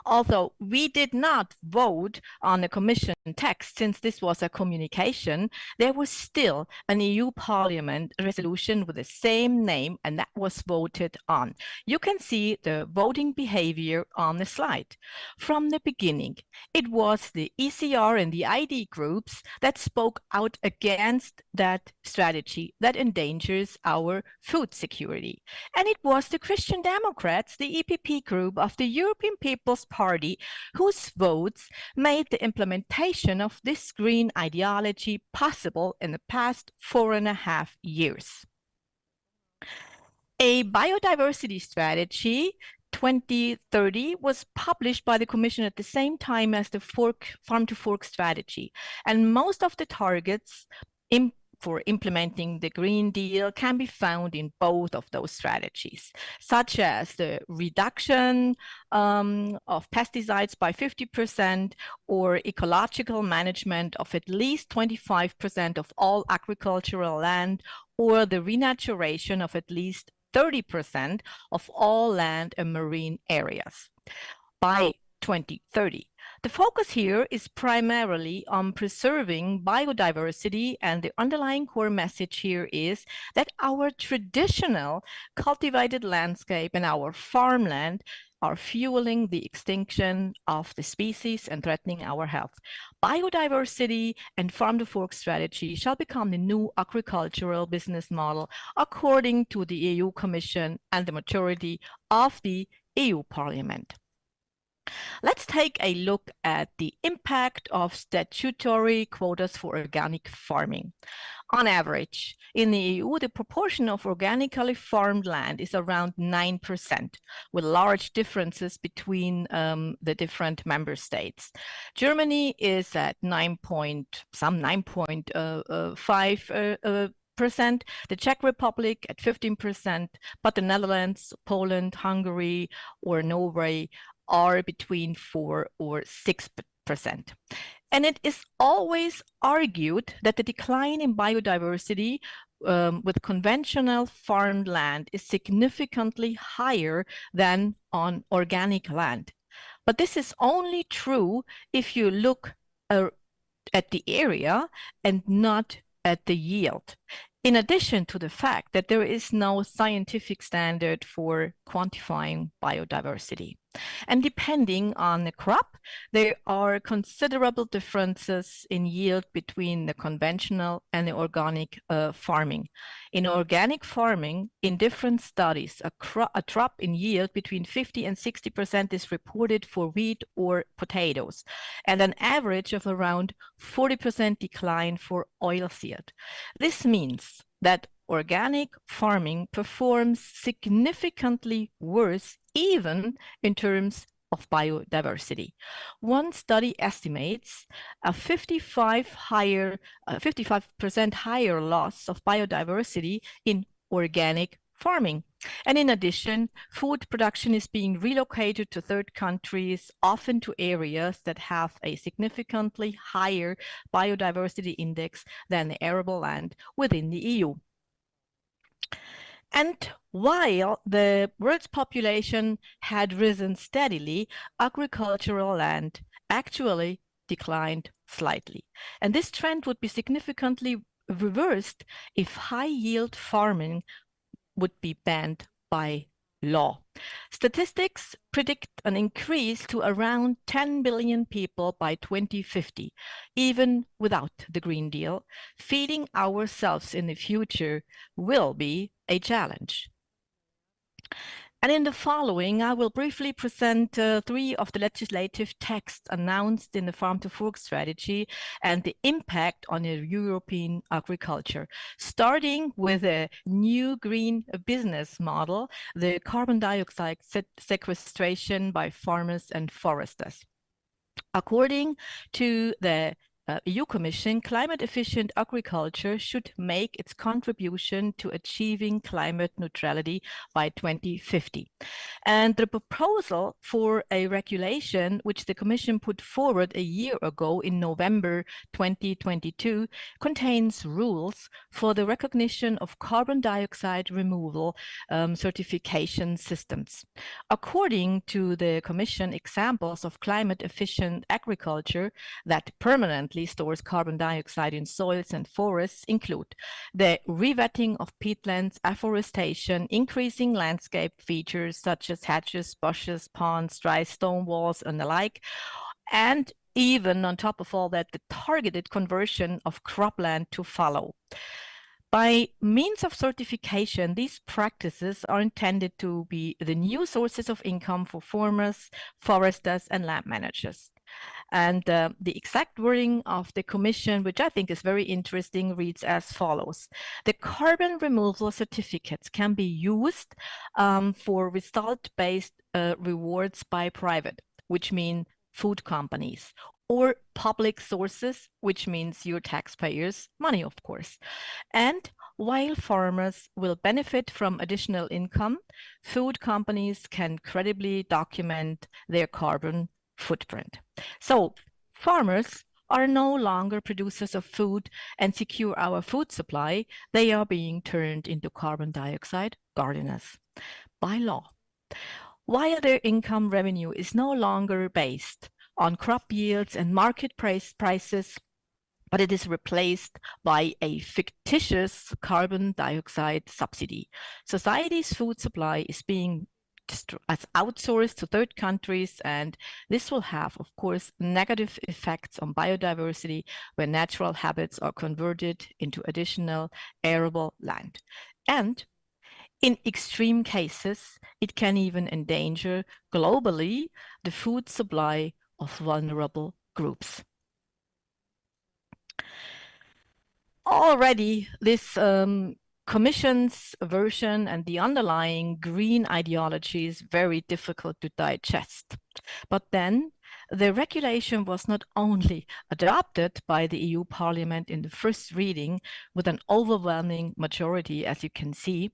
Although we did not vote on the Commission text, since this was a communication, there was still an EU Parliament resolution with the same name, and that was voted on. You can see the voting behavior on the slide. From the beginning, it was the ECR and the ID groups that spoke out against that strategy that endangers our food security. And it was the Christian Democrats, the EPP group of the European People's Party, whose votes made the implementation of this green ideology possible in the past 4.5 years. A biodiversity strategy 2030 was published by the Commission at the same time as the Farm to Fork strategy, and most of the targets for implementing the Green Deal can be found in both of those strategies, such as the reduction of pesticides by 50% or ecological management of at least 25% of all agricultural land, or the renaturation of at least 30% of all land and marine areas by 2030. The focus here is primarily on preserving biodiversity, and the underlying core message here is that our traditional cultivated landscape and our farmland are fueling the extinction of the species and threatening our health. Biodiversity and Farm to Fork strategy shall become the new agricultural business model according to the EU Commission and the majority of the EU Parliament. Let's take a look at the impact of statutory quotas for organic farming. On average, in the EU, the proportion of organically farmed land is around 9%, with large differences between the different member states. Germany is at 9.5%, the Czech Republic at 15%, but the Netherlands, Poland, Hungary, or Norway are between 4 or 6%. And it is always argued that the decline in biodiversity with conventional farmed land is significantly higher than on organic land. But this is only true if you look at the area and not at the yield. In addition to the fact that there is no scientific standard for quantifying biodiversity. And depending on the crop, there are considerable differences in yield between the conventional and the organic farming. In organic farming, in different studies, a drop in yield between 50 and 60% is reported for wheat or potatoes, and an average of around 40% decline for oilseed. This means that organic farming performs significantly worse even in terms of biodiversity. One study estimates a 55% higher loss of biodiversity in organic farming. And in addition, food production is being relocated to third countries, often to areas that have a significantly higher biodiversity index than the arable land within the EU. And while the world's population had risen steadily, agricultural land actually declined slightly. And this trend would be significantly reversed if high-yield farming would be banned by law. Statistics predict an increase to around 10 billion people by 2050, even without the Green Deal. Feeding ourselves in the future will be a challenge. And in the following, I will briefly present 3 of the legislative texts announced in the Farm to Fork strategy and the impact on the European agriculture, starting with a new green business model, the carbon dioxide sequestration by farmers and foresters. According to the EU Commission, climate-efficient agriculture should make its contribution to achieving climate neutrality by 2050. And the proposal for a regulation, which the Commission put forward a year ago in November 2022, contains rules for the recognition of carbon dioxide removal certification systems. According to the Commission, examples of climate-efficient agriculture that permanently stores carbon dioxide in soils and forests include the rewetting of peatlands, afforestation, increasing landscape features such as hedges, bushes, ponds, dry stone walls, and the like, and even on top of all that, the targeted conversion of cropland to fallow. By means of certification, these practices are intended to be the new sources of income for farmers, foresters, and land managers. And the exact wording of the Commission, which I think is very interesting, reads as follows. The carbon removal certificates can be used for result-based rewards by private, which mean food companies, or public sources, which means your taxpayers' money, of course. And while farmers will benefit from additional income, food companies can credibly document their carbon footprint. So farmers are no longer producers of food and secure our food supply. They are being turned into carbon dioxide gardeners by law. While their income revenue is no longer based on crop yields and market prices, but it is replaced by a fictitious carbon dioxide subsidy. Society's food supply is being as outsourced to third countries, and this will have, of course, negative effects on biodiversity when natural habits are converted into additional arable land. And in extreme cases, it can even endanger globally the food supply of vulnerable groups. Already, this Commission's version and the underlying green ideology is very difficult to digest. But then the regulation was not only adopted by the EU Parliament in the first reading with an overwhelming majority, as you can see,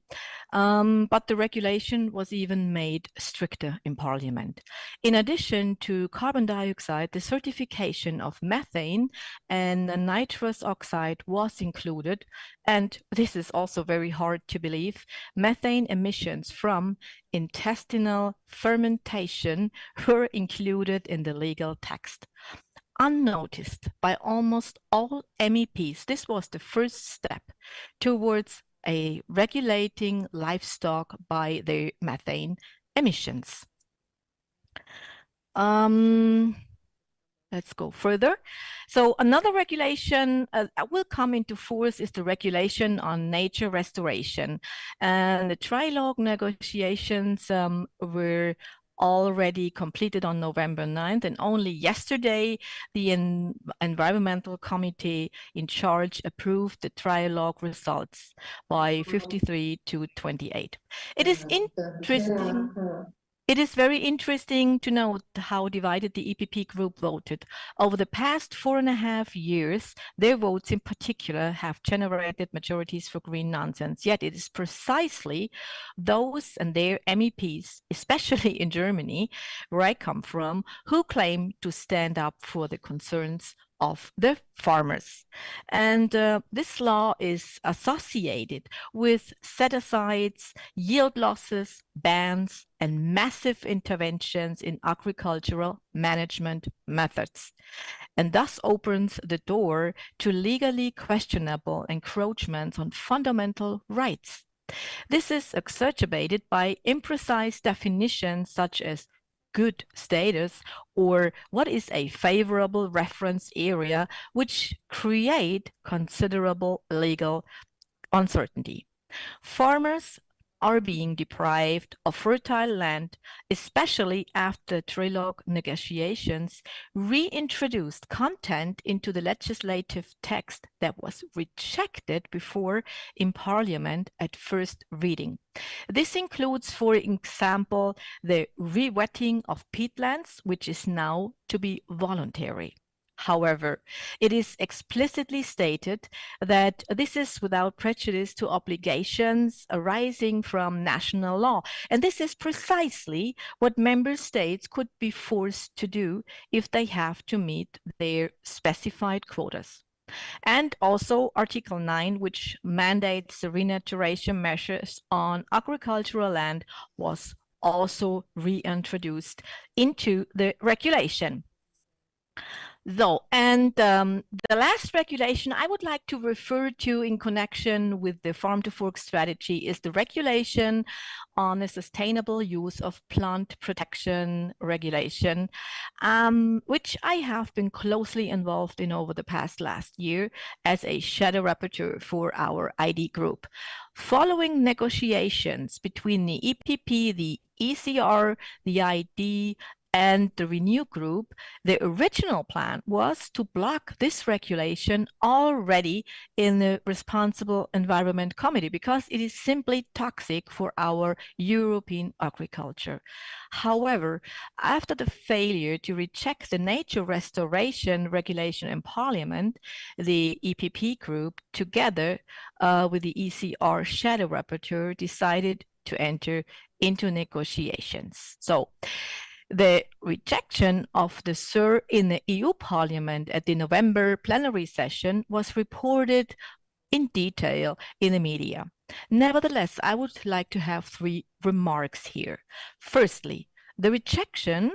but the regulation was even made stricter in Parliament. In addition to carbon dioxide, the certification of methane and nitrous oxide was included, and this is also very hard to believe. Methane emissions from intestinal fermentation were included in the legal text. Unnoticed by almost all MEPs, this was the first step towards regulating livestock by their methane emissions. Let's go further. So another regulation that will come into force is the regulation on nature restoration. And the trilogue negotiations were already completed on November 9th, and only yesterday the Environmental Committee in charge approved the trilogue results by 53 to 28. It is interesting. It is very interesting to note how divided the EPP group voted. Over the past 4.5 years, their votes in particular have generated majorities for green nonsense. Yet it is precisely those and their MEPs, especially in Germany, where I come from, who claim to stand up for the concerns of the farmers. And this law is associated with set-asides, yield losses, bans, and massive interventions in agricultural management methods, and thus opens the door to legally questionable encroachments on fundamental rights. This is exacerbated by imprecise definitions such as good status or what is a favorable reference area, which create considerable legal uncertainty. Farmers are being deprived of fertile land, especially after trilogue negotiations reintroduced content into the legislative text that was rejected before in Parliament at first reading. This includes, for example, the re-wetting of peatlands, which is now to be voluntary. However, it is explicitly stated that this is without prejudice to obligations arising from national law. And this is precisely what member states could be forced to do if they have to meet their specified quotas. And also Article 9, which mandates the renaturation measures on agricultural land, was also reintroduced into the regulation. Though, and the last regulation I would like to refer to in connection with the Farm to Fork strategy is the regulation on the sustainable use of plant protection regulation, which I have been closely involved in over the last year as a shadow rapporteur for our ID group. Following negotiations between the EPP, the ECR, the ID, and the Renew Group, the original plan was to block this regulation already in the Responsible Environment Committee because it is simply toxic for our European agriculture. However, after the failure to reject the nature restoration regulation in Parliament, the EPP group, together with the ECR shadow rapporteur, decided to enter into negotiations. So, the rejection of the SUR in the EU Parliament at the November plenary session was reported in detail in the media. Nevertheless, I would like to have 3 remarks here. Firstly, the rejection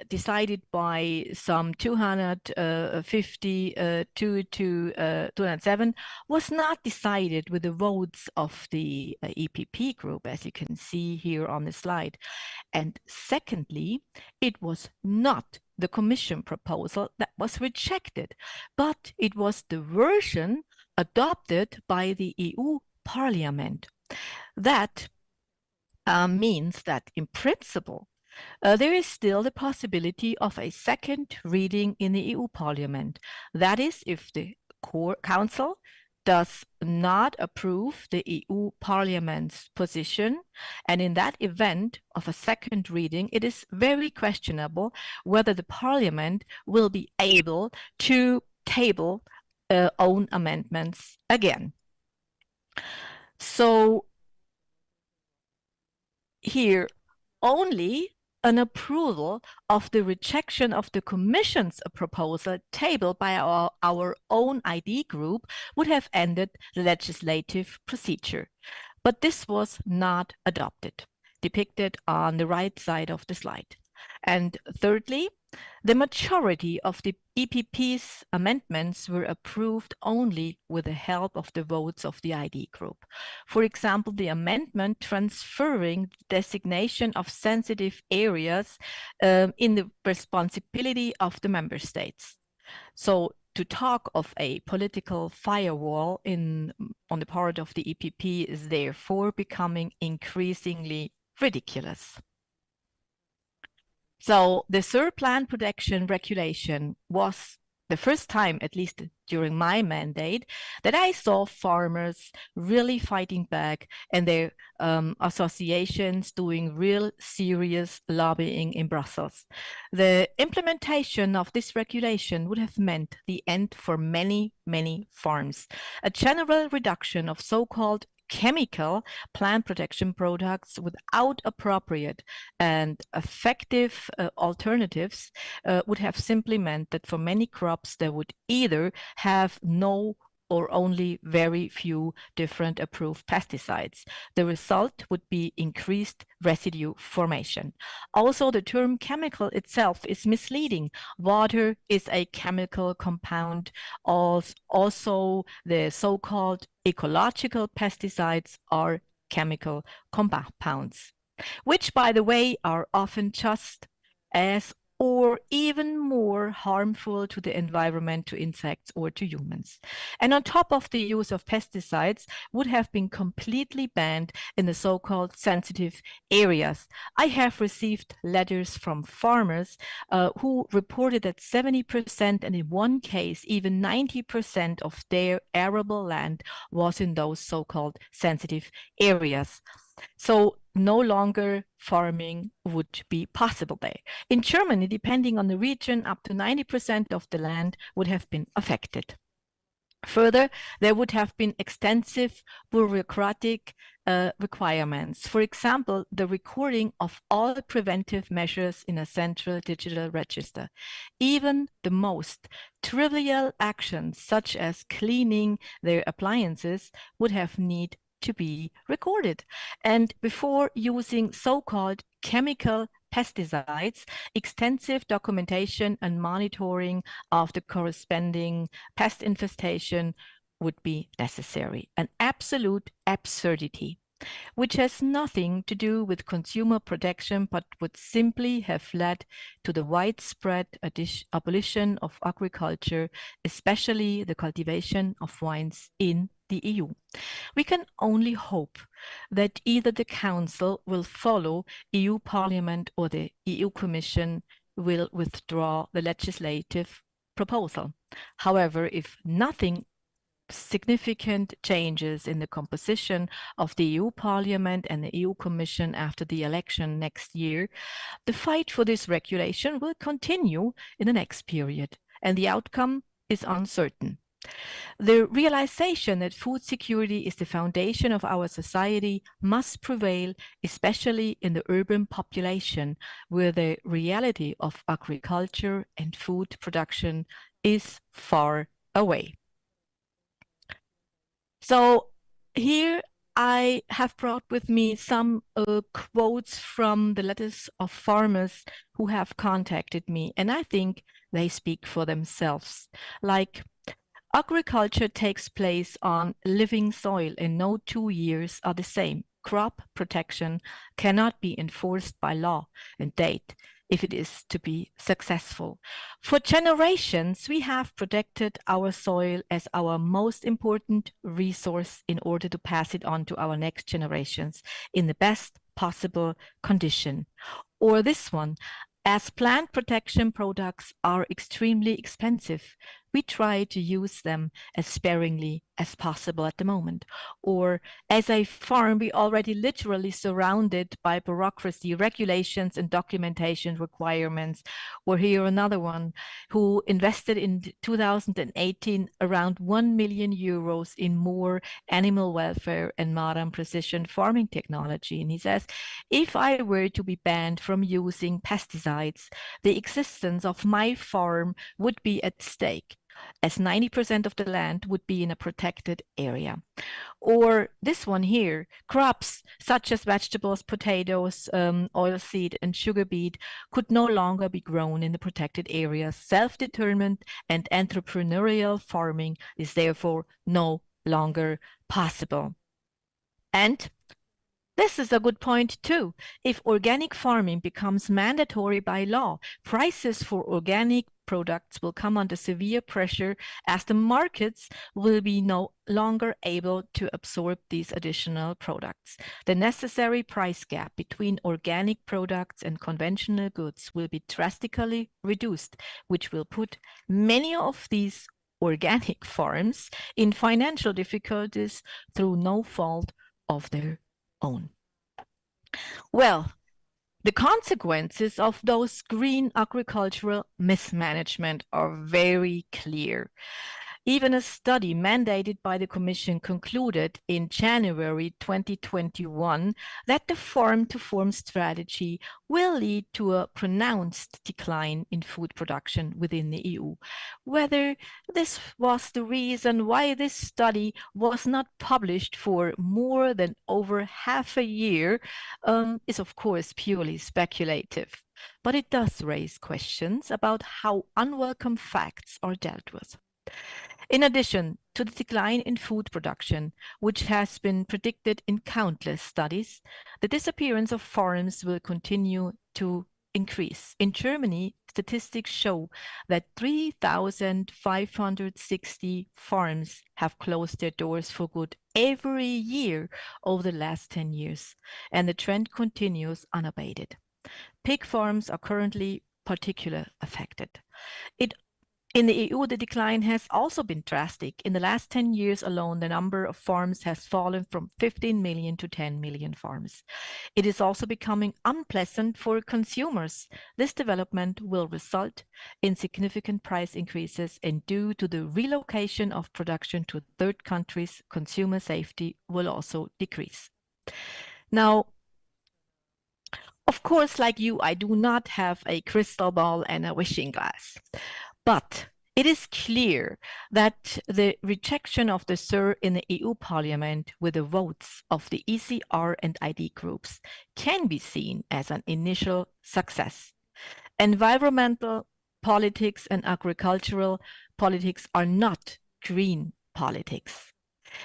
decided by some 250 to 207 was not decided with the votes of the EPP group, as you can see here on the slide. And secondly, it was not the Commission proposal that was rejected, but it was the version adopted by the EU Parliament. That means that in principle, there is still the possibility of a second reading in the EU Parliament. That is, if the Council does not approve the EU Parliament's position, and in that event of a second reading, it is very questionable whether the Parliament will be able to table own amendments again. So here, only an approval of the rejection of the Commission's proposal tabled by our own ID group would have ended the legislative procedure. But this was not adopted, depicted on the right side of the slide. And thirdly, the majority of the EPP's amendments were approved only with the help of the votes of the ID group. For example, the amendment transferring the designation of sensitive areas in the responsibility of the member states. So to talk of a political firewall on the part of the EPP is therefore becoming increasingly ridiculous. So the SUR plant protection regulation was the first time, at least during my mandate, that I saw farmers really fighting back and their associations doing real serious lobbying in Brussels. The implementation of this regulation would have meant the end for many, many farms, a general reduction of so-called chemical plant protection products without appropriate and effective alternatives would have simply meant that for many crops they would either have no or only very few different approved pesticides. The result would be increased residue formation. Also, the term chemical itself is misleading. Water is a chemical compound. Also, the so-called ecological pesticides are chemical compounds, which, by the way, are often just as or even more harmful to the environment, to insects, or to humans. And on top of the use of pesticides would have been completely banned in the so-called sensitive areas. I have received letters from farmers who reported that 70% and in one case even 90% of their arable land was in those so-called sensitive areas. So no longer farming would be possible there. In Germany, depending on the region, up to 90% of the land would have been affected. Further, there would have been extensive bureaucratic requirements. For example, the recording of all the preventive measures in a central digital register. Even the most trivial actions, such as cleaning their appliances, would have need to be recorded. And before using so-called chemical pesticides, extensive documentation and monitoring of the corresponding pest infestation would be necessary. An absolute absurdity, which has nothing to do with consumer protection, but would simply have led to the widespread abolition of agriculture, especially the cultivation of wines in the EU. We can only hope that either the Council will follow EU Parliament or the EU Commission will withdraw the legislative proposal. However, if nothing significant changes in the composition of the EU Parliament and the EU Commission after the election next year, the fight for this regulation will continue in the next period, and the outcome is uncertain. The realization that food security is the foundation of our society must prevail, especially in the urban population, where the reality of agriculture and food production is far away. So here I have brought with me some quotes from the letters of farmers who have contacted me, and I think they speak for themselves. Like, agriculture takes place on living soil and no 2 years are the same. Crop protection cannot be enforced by law and date if it is to be successful. For generations, we have protected our soil as our most important resource in order to pass it on to our next generations in the best possible condition. Or this one, as plant protection products are extremely expensive, we try to use them as sparingly as possible at the moment. Or as a farm, we already literally surrounded by bureaucracy, regulations and documentation requirements. Or here another one who invested in 2018 around 1 million euros in more animal welfare and modern precision farming technology. And he says, if I were to be banned from using pesticides, the existence of my farm would be at stake, as 90% of the land would be in a protected area. Or this one here, crops such as vegetables, potatoes, oilseed and sugar beet could no longer be grown in the protected areas. Self-determined and entrepreneurial farming is therefore no longer possible. And this is a good point too. If organic farming becomes mandatory by law, prices for organic products will come under severe pressure as the markets will be no longer able to absorb these additional products. The necessary price gap between organic products and conventional goods will be drastically reduced, which will put many of these organic farms in financial difficulties through no fault of their own. Well, the consequences of those green agricultural mismanagement are very clear. Even a study mandated by the Commission concluded in January 2021 that the farm-to-fork strategy will lead to a pronounced decline in food production within the EU. Whether this was the reason why this study was not published for more than over half a year is of course purely speculative, but it does raise questions about how unwelcome facts are dealt with. In addition to the decline in food production, which has been predicted in countless studies, the disappearance of farms will continue to increase. In Germany, statistics show that 3,560 farms have closed their doors for good every year over the last 10 years, and the trend continues unabated. Pig farms are currently particularly affected. In the EU, the decline has also been drastic. In the last 10 years alone, the number of farms has fallen from 15 million to 10 million farms. It is also becoming unpleasant for consumers. This development will result in significant price increases, and due to the relocation of production to third countries, consumer safety will also decrease. Now, of course, like you, I do not have a crystal ball and a wishing glass. But it is clear that the rejection of the SUR in the EU Parliament with the votes of the ECR and ID groups can be seen as an initial success. Environmental politics and agricultural politics are not green politics.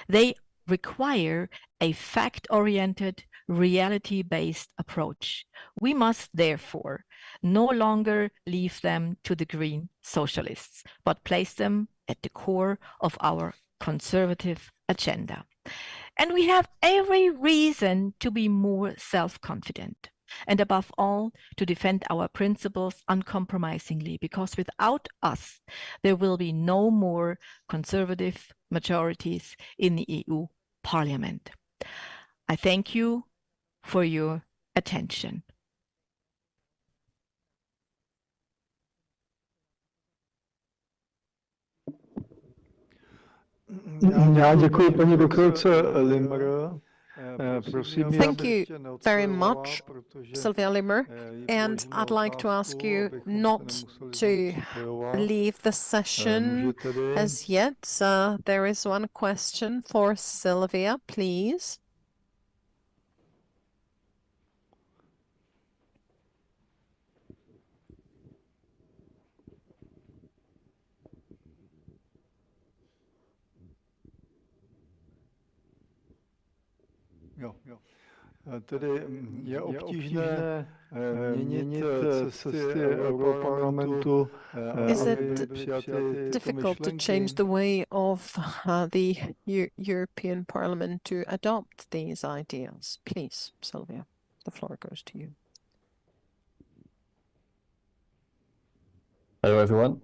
They require a fact-oriented, reality-based approach. We must therefore no longer leave them to the green socialists, but place them at the core of our conservative agenda. And we have every reason to be more self-confident, and above all, to defend our principles uncompromisingly, because without us, there will be no more conservative majorities in the EU Parliament. I thank you for your attention. Já děkuji paní doktorce Limmer. Thank you very much, Sylvia Limmer, and I'd like to ask you not to leave the session as yet. There is one question for Sylvia, please. Tedy je obtížné měnit cesty Europarlamentu. Is it difficult to change the way of the European Parliament to adopt these ideas? Please, Sylvia, the floor goes to you. Hello, everyone.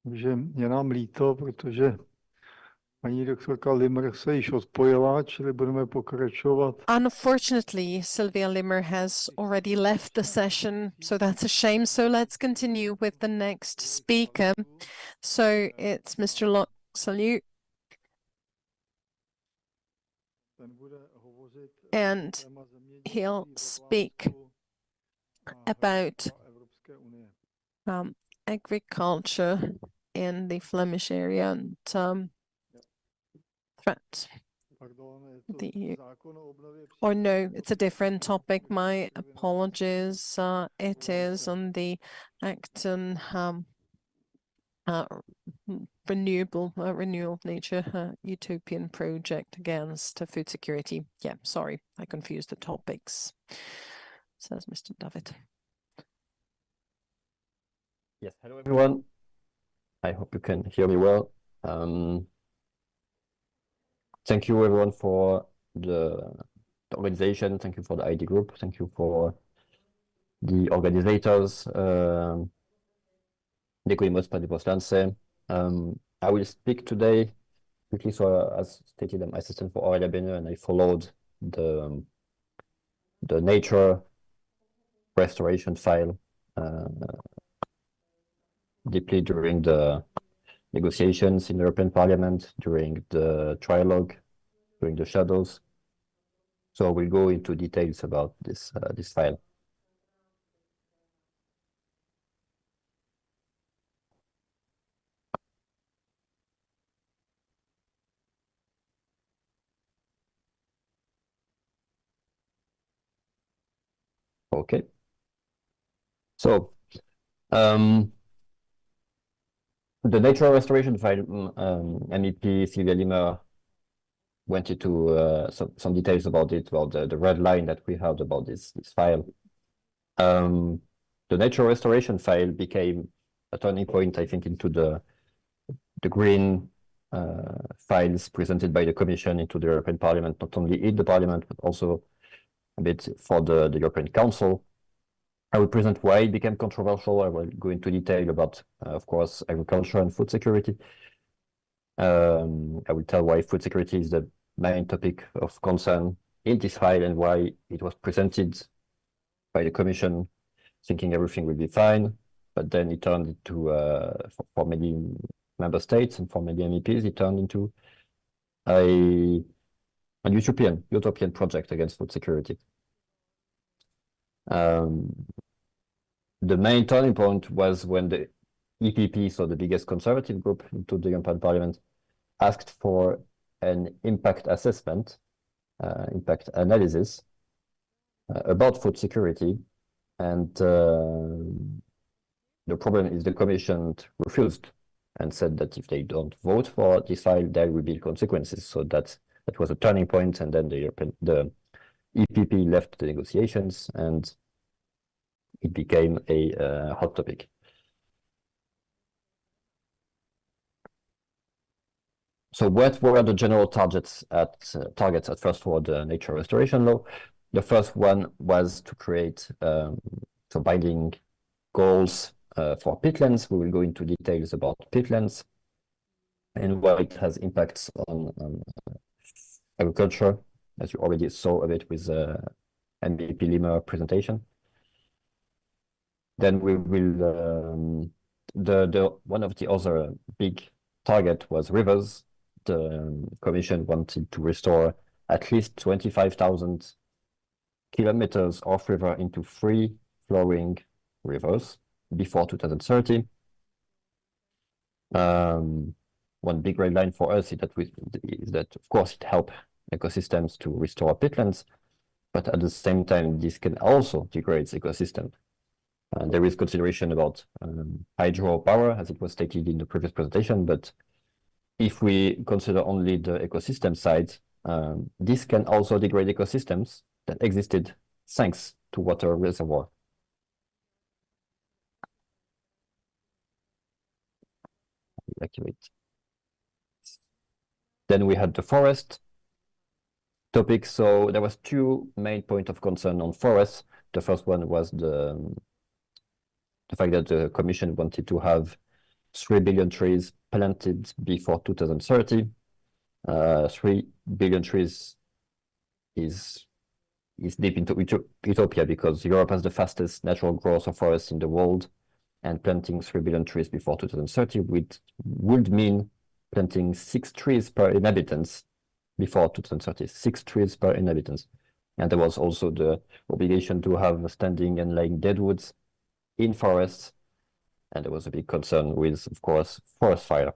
Takže je nám líto, protože paní doktorka Limmer se již odpojila, čili budeme pokračovat. Unfortunately, Sylvia Limmer has already left the session, so that's a shame. So let's continue with the next speaker. So it's Mr. Loxaliu. And he'll speak about agriculture in the Flemish area and threats. Or no, it's a different topic. My apologies. It is on the Acton renewal nature utopian project against food security. Yeah, sorry, I confused the topics, says Mr. David. Yes, hello everyone. I hope you can hear me well. Thank you everyone for the organization. Thank you for the ID group. Thank you for the organizers, děkujeme moc, paní poslance. I will speak today quickly. So as stated, I'm assistant for Aurélia Benneux, and I followed the nature restoration file deeply during the negotiations in the European Parliament, during the trilogue, during the shadows. So we'll go into details about this file. Okay. So the nature restoration file, MEP Sylvia Lima went into some details about it, about the red line that we had about this file. The nature restoration file became a turning point, I think, into the green files presented by the Commission into the European Parliament, not only in the Parliament, but also a bit for the European Council. I will present why it became controversial. I will go into detail about, of course, agriculture and food security. I will tell why food security is the main topic of concern in this file and why it was presented by the Commission thinking everything will be fine, but then it turned into, for many member states and for many MEPs, it turned into a utopian project against food security. The main turning point was when the EPP, so the biggest conservative group into the European Parliament, asked for an impact assessment, impact analysis about food security. And the problem is the Commission refused and said that if they don't vote for this file, there will be consequences. So that was a turning point, and then the EPP left the negotiations, and it became a hot topic. So what were the general targets at first for the nature restoration law? The first one was to create some binding goals for peatlands. We will go into details about peatlands and what it has impacts on agriculture, as you already saw a bit with MEP Lima presentation. Then we will one of the other big target was rivers. The Commission wanted to restore at least 25,000 kilometers of river into free flowing rivers before 2030. One big red line for us is that of course it helps ecosystems to restore peatlands, but at the same time this can also degrade the ecosystem. There is consideration about hydropower, as it was stated in the previous presentation, but if we consider only the ecosystem side, this can also degrade ecosystems that existed thanks to water reservoir. Evacuate. Then we had the forest topic. So there was two main points of concern on forests. The first one was the fact that the Commission wanted to have 3 billion trees planted before 2030. 3 billion trees is deep into utopia because Europe has the fastest natural growth of forests in the world, and planting 3 billion trees before 2030 would mean planting 6 trees per inhabitants before 2030, 6 trees per inhabitants. And there was also the obligation to have standing and laying deadwoods in forests, and there was a big concern with, of course, forest fire.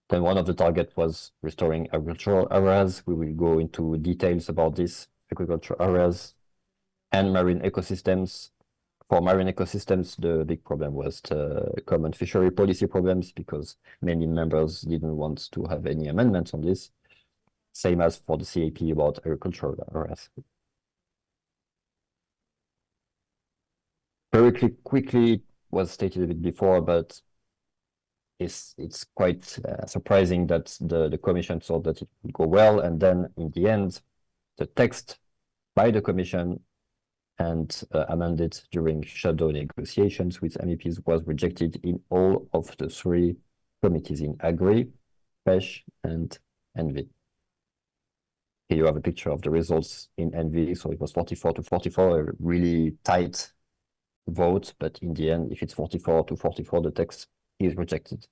Then one of the targets was restoring agricultural areas. We will go into details about this, agricultural areas and marine ecosystems. For marine ecosystems, the big problem was the common fishery policy problems, because many members didn't want to have any amendments on this, same as for the CAP about agricultural areas. Very quickly was stated a bit before, but it's quite surprising that the Commission thought that it would go well, and then in the end, the text by the Commission and amended during shadow negotiations with MEPs was rejected in all of the three committees in Agri, PECH, and ENVI. Here you have a picture of the results in ENVI, so it was 44 to 44, a really tight vote, but in the end, if it's 44 to 44, the text is rejected.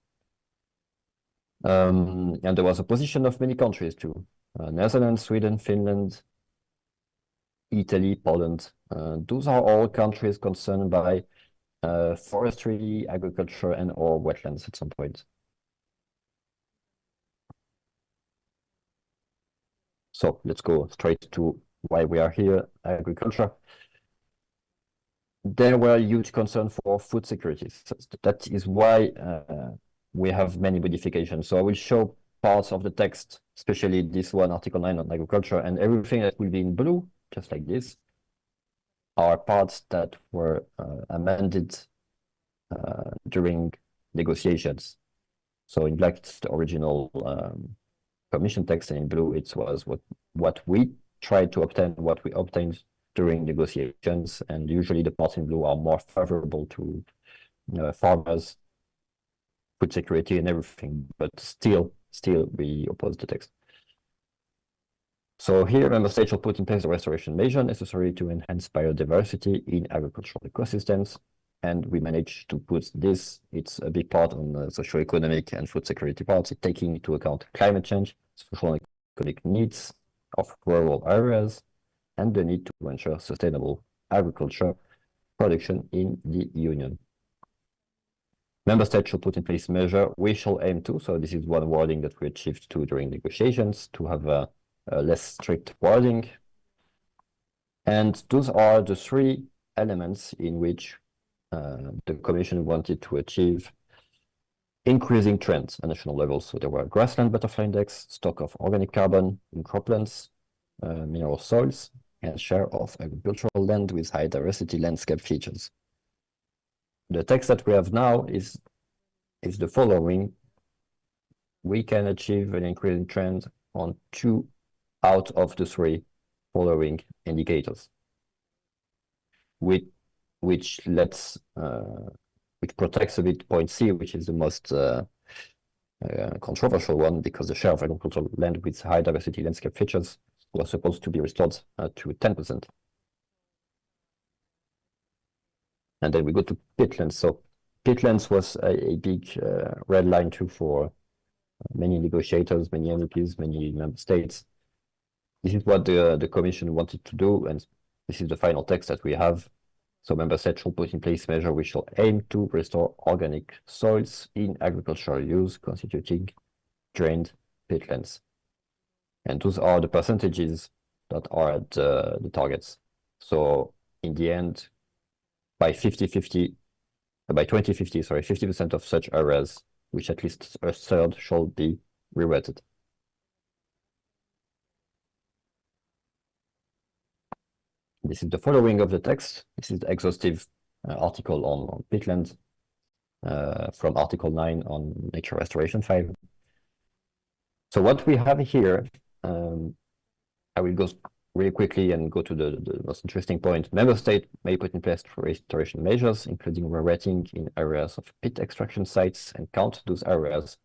And there was opposition of many countries too. Netherlands, Sweden, Finland, Italy, Poland. Those are all countries concerned by forestry, agriculture, and or wetlands at some point. So let's go straight to why we are here, agriculture. There were huge concerns for food security. So that is why we have many modifications. So I will show parts of the text, especially this one, Article 9 on agriculture, and everything that will be in blue, just like this, are parts that were amended during negotiations. So in black, it's the original Commission text, and in blue, it was what we tried to obtain, what we obtained during negotiations, and usually the parts in blue are more favorable to farmers, food security, and everything, but still we oppose the text. So here, member states shall put in place the restoration measure necessary to enhance biodiversity in agricultural ecosystems, and we managed to put this. It's a big part on the socio-economic and food security parts, taking into account climate change, social and economic needs of rural areas, and the need to ensure sustainable agriculture production in the Union. Member states shall put in place measure we shall aim to, so this is one wording that we achieved to during negotiations, to have a less strict wording. And those are the three elements in which the Commission wanted to achieve increasing trends at national level. So there were grassland butterfly index, stock of organic carbon in croplands, mineral soils, and share of agricultural land with high diversity landscape features. The text that we have now is the following. We can achieve an increasing trend on 2 out of the 3 following indicators, which protects a bit point C, which is the most controversial one, because the share of agricultural land with high diversity landscape features was supposed to be restored to 10%. And then we go to peatlands. So peatlands was a big red line too for many negotiators, many MEPs, many member states. This is what the Commission wanted to do, and this is the final text that we have. So member states shall put in place measure which shall aim to restore organic soils in agricultural use constituting drained peatlands. And those are the percentages that are at the targets. So in the end, by 2050, 50% of such areas, which at least a third shall be rewetted. This is the following of the text. This is the exhaustive article on peatlands from Article 9 on Nature Restoration 5. So what we have here, I will go really quickly and go to the most interesting point. Member State may put in place restoration measures, including rewetting in areas of peat extraction sites, and count those areas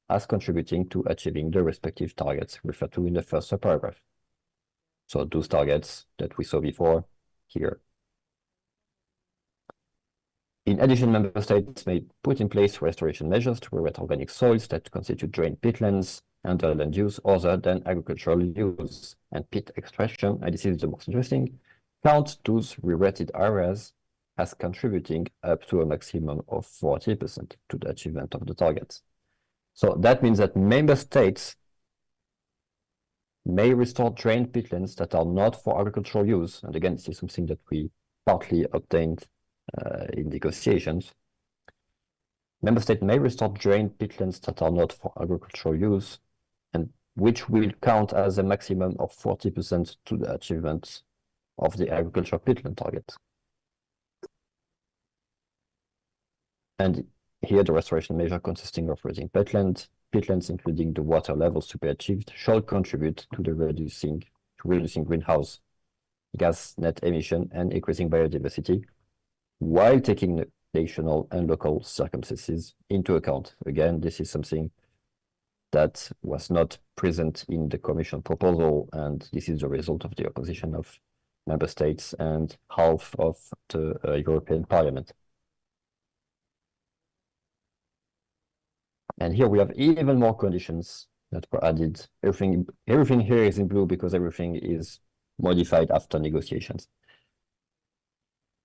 as contributing to achieving the respective targets referred to in the first subparagraph. So those targets that we saw before here. In addition, member states may put in place restoration measures to rewet organic soils that constitute drained peatlands under land use other than agricultural use and peat extraction, and this is the most interesting, count those rewetted areas as contributing up to a maximum of 40% to the achievement of the targets. So that means that member states may restore drained peatlands that are not for agricultural use. And again, this is something that we partly obtained in negotiations. Member State may restore drained peatlands that are not for agricultural use, and which will count as a maximum of 40% to the achievement of the agricultural peatland target. And here the restoration measure consisting of raising peatlands, including the water levels to be achieved, shall contribute to the reducing greenhouse gas net emission and increasing biodiversity, while taking national and local circumstances into account. Again, this is something that was not present in the Commission proposal, and this is the result of the opposition of member states and half of the European Parliament. And here we have even more conditions that were added. Everything here is in blue because everything is modified after negotiations.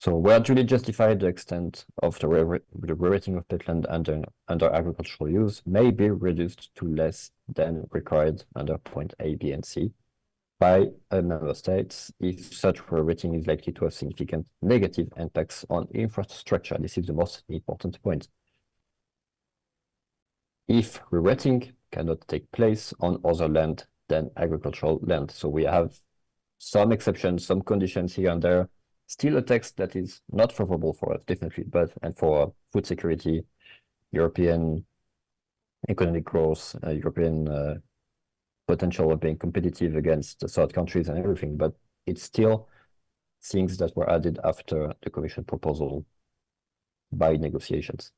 So where duly justified, the extent of the rating of peatland under agricultural use may be reduced to less than required under point A, B, and C by a member state if such rating is likely to have significant negative impacts on infrastructure. This is the most important point. If re-rating cannot take place on other land than agricultural land. So we have some exceptions, some conditions here and there. Still a text that is not favorable for us, definitely, and for food security, European economic growth, European potential of being competitive against the third countries and everything, but it's still things that were added after the Commission proposal by negotiations.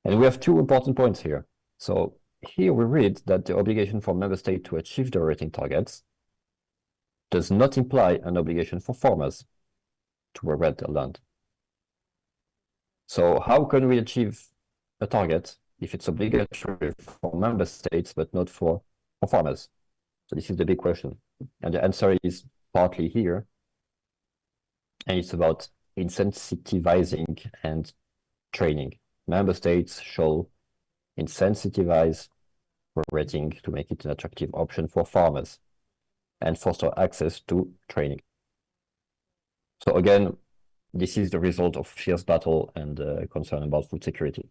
And we have two important points here. So here we read that the obligation for member states to achieve the rating targets does not imply an obligation for farmers to re-rat their land. So how can we achieve a target if it's obligatory for member states but not for farmers? So this is the big question. And the answer is partly here. And it's about incentivizing and training. Member states shall incentivize rating to make it an attractive option for farmers and foster access to training. So again, this is the result of fierce battle and concern about food security.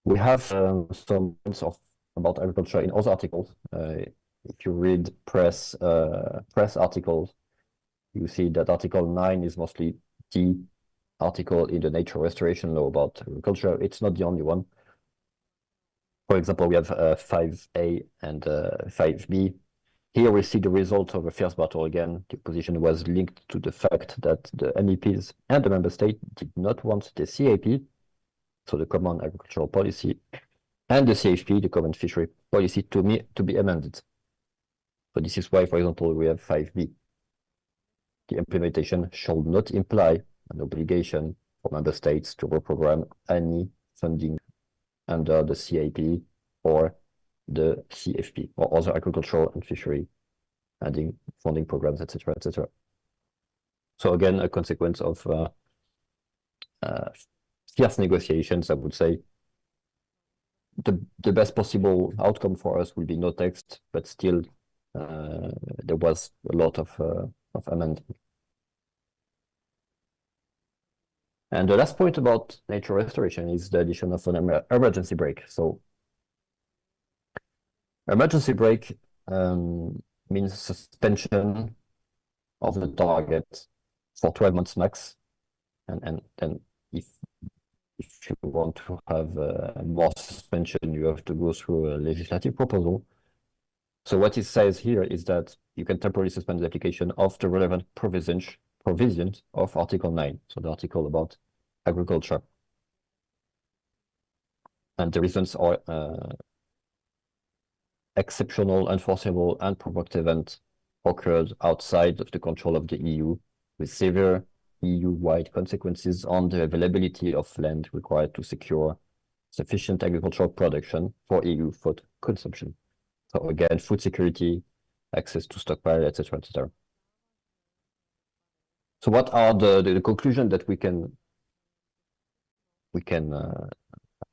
We have some points about agriculture in other articles. If you read press articles, you see that Article 9 is mostly the article in the nature restoration law about agriculture. It's not the only one. For example, we have 5A and 5B. Here we see the result of a fierce battle again. The opposition was linked to the fact that the MEPs and the member state did not want the CAP, so the Common Agricultural Policy, and the CFP, the Common Fishery Policy, to be amended. So this is why, for example, we have 5B. The implementation shall not imply an obligation for member states to reprogram any funding under the CAP or the CFP or other agricultural and fishery funding programs, etc., etc. So again, a consequence of fierce negotiations, I would say. The best possible outcome for us will be no text, but still there was a lot of amendment. And the last point about nature restoration is the addition of an emergency brake. So emergency brake means suspension of the target for 12 months max. And then if you want to have more suspension, you have to go through a legislative proposal. So what it says here is that you can temporarily suspend the application of the relevant provisions of Article 9, so the article about agriculture. And the reasons are exceptional, unforeseeable, and provoked event occurred outside of the control of the EU, with severe EU-wide consequences on the availability of land required to secure sufficient agricultural production for EU food consumption. So again, food security, access to stockpile, etc., etc. So what are the conclusions that we can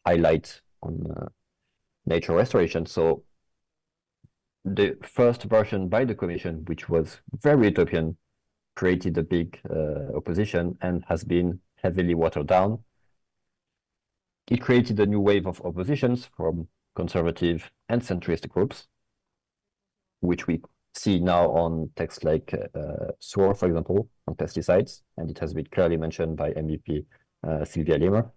highlight on nature restoration? So the first version by the Commission, which was very utopian, created a big opposition and has been heavily watered down. It created a new wave of oppositions from conservative and centrist groups, which we see now on texts like SURE, for example, on pesticides, and it has been clearly mentioned by MEP Sylvia Lima.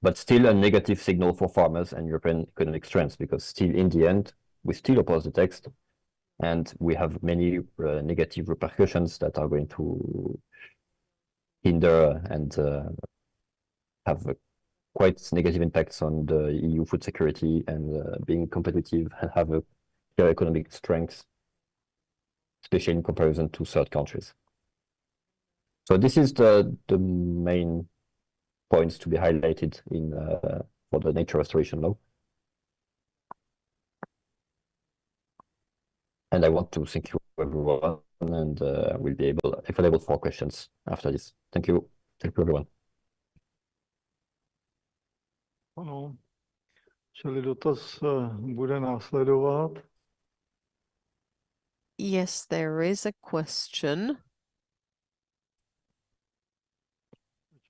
But still a negative signal for farmers and European economic strengths, because still in the end, we still oppose the text, and we have many negative repercussions that are going to hinder and have quite negative impacts on the EU food security and being competitive and have a clear economic strength, especially in comparison to third countries. So this is the main points to be highlighted in for the nature restoration law. And I want to thank you everyone, and we'll be available for questions after this. Thank you. Thank you everyone. Ano, čili dotaz bude následovat. Yes, there is a question.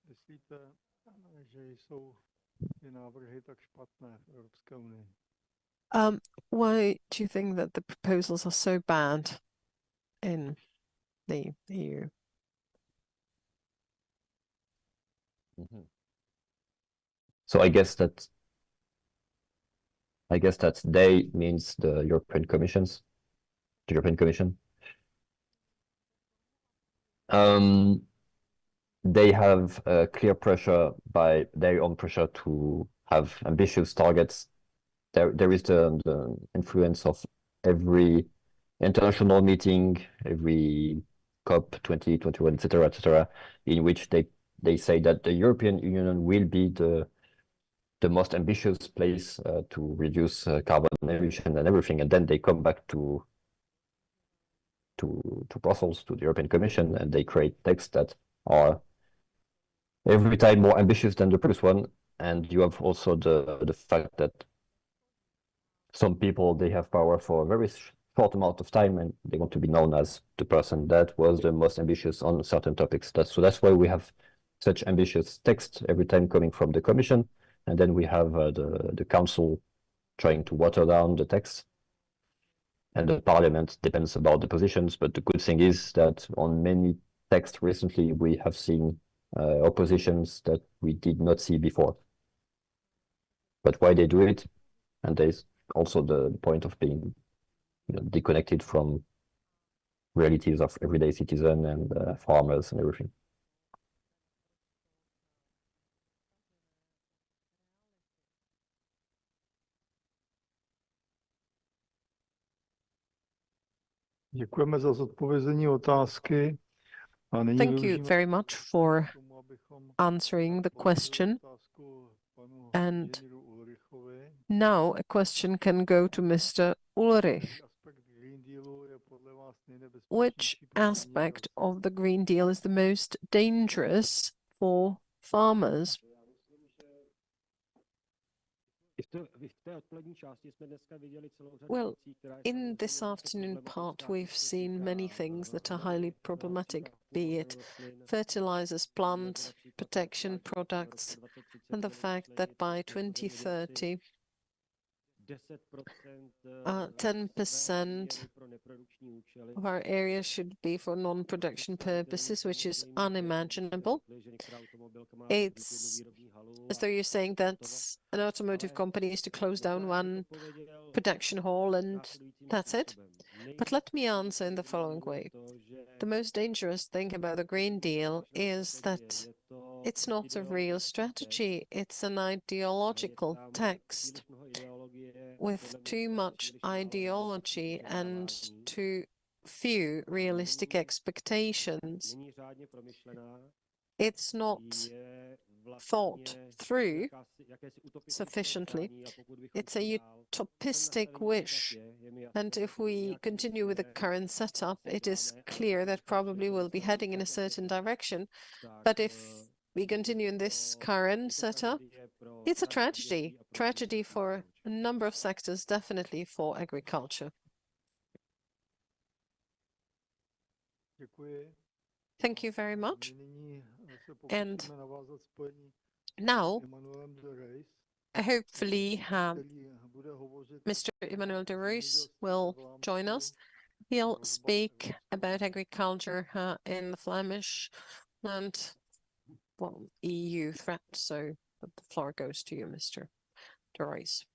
Myslíte, že jsou ty návrhy tak špatné v Evropské unii? Why do you think that the proposals are so bad in the EU? So I guess that they means the European Commission. They have a clear pressure by their own pressure to have ambitious targets. There is the influence of every international meeting, every COP 2021, etc., in which they say that the European Union will be the most ambitious place to reduce carbon emission and everything, and then they come back to Brussels, to the European Commission, and they create texts that are every time more ambitious than the previous one. And you have also the fact that some people, they have power for a very short amount of time, and they want to be known as the person that was the most ambitious on certain topics. So that's why we have such ambitious text every time coming from the Commission, and then we have the Council trying to water down the text, and the Parliament depends about the positions. But the good thing is that on many texts recently we have seen oppositions that we did not see before. But why they do it? And there's also the point of being disconnected from realities of everyday citizen and farmers and everything. Děkujeme za zodpovězení otázky. A nyní Thank you very much for answering the question. And now a question can go to Mr. Ulrich. Which aspect of the Green Deal is the most dangerous for farmers? Well, in this afternoon part, we've seen many things that are highly problematic, be it fertilizers, plant protection products, and the fact that by 2030, 10% of our area should be for non-production purposes, which is unimaginable. It's as though you're saying that an automotive company is to close down one production hall and that's it. But let me answer in the following way. The most dangerous thing about the Green Deal is that it's not a real strategy. It's an ideological text with too much ideology and too few realistic expectations. It's not thought through sufficiently. It's a utopistic wish. And if we continue with the current setup, it is clear that probably we'll be heading in a certain direction. But if we continue in this current setup, it's a tragedy for a number of sectors, definitely for agriculture. Thank you very much. And now hopefully Mr. Emmanuel de Roos will join us. He'll speak about agriculture in the Flemish and, well, EU threat. So the floor goes to you, Mr. de Roos.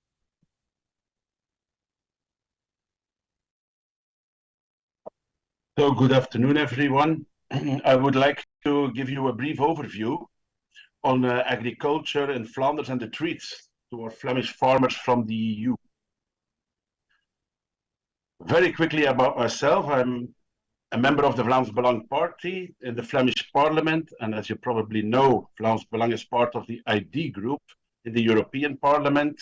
So good afternoon, everyone. I would like to give you a brief overview on agriculture in Flanders and the threats to our Flemish farmers from the EU. Very quickly about myself, I'm a member of the Vlaams Belang party in the Flemish Parliament, and as you probably know, Vlaams Belang is part of the ID group in the European Parliament.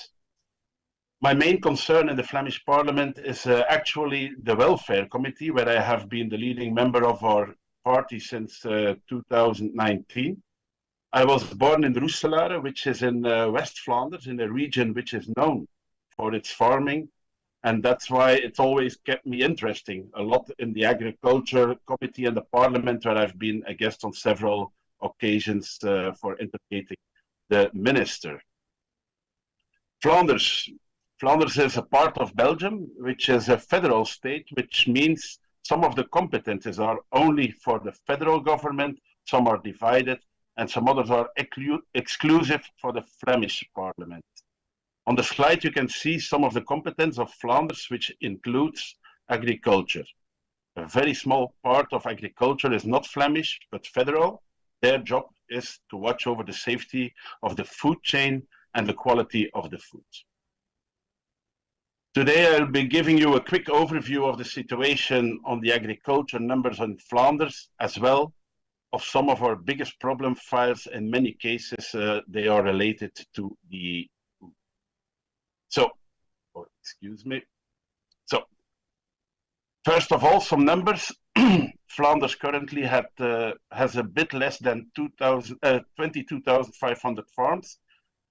My main concern in the Flemish Parliament is actually the Welfare Committee, where I have been the leading member of our party since 2019. I was born in Roeselare, which is in West Flanders, in a region which is known for its farming. And that's why it's always kept me interesting a lot in the Agriculture Committee and the Parliament, where I've been a guest on several occasions for interrogating the minister. Flanders is a part of Belgium, which is a federal state, which means some of the competences are only for the federal government, some are divided, and some others are exclusive for the Flemish Parliament. On the slide, you can see some of the competence of Flanders, which includes agriculture. A very small part of agriculture is not Flemish, but federal. Their job is to watch over the safety of the food chain and the quality of the food. Today, I'll be giving you a quick overview of the situation on the agriculture numbers in Flanders, as well of some of our biggest problem files. In many cases, they are related to the So, excuse me. So, first of all, some numbers. Flanders currently has a bit less than 22,500 farms.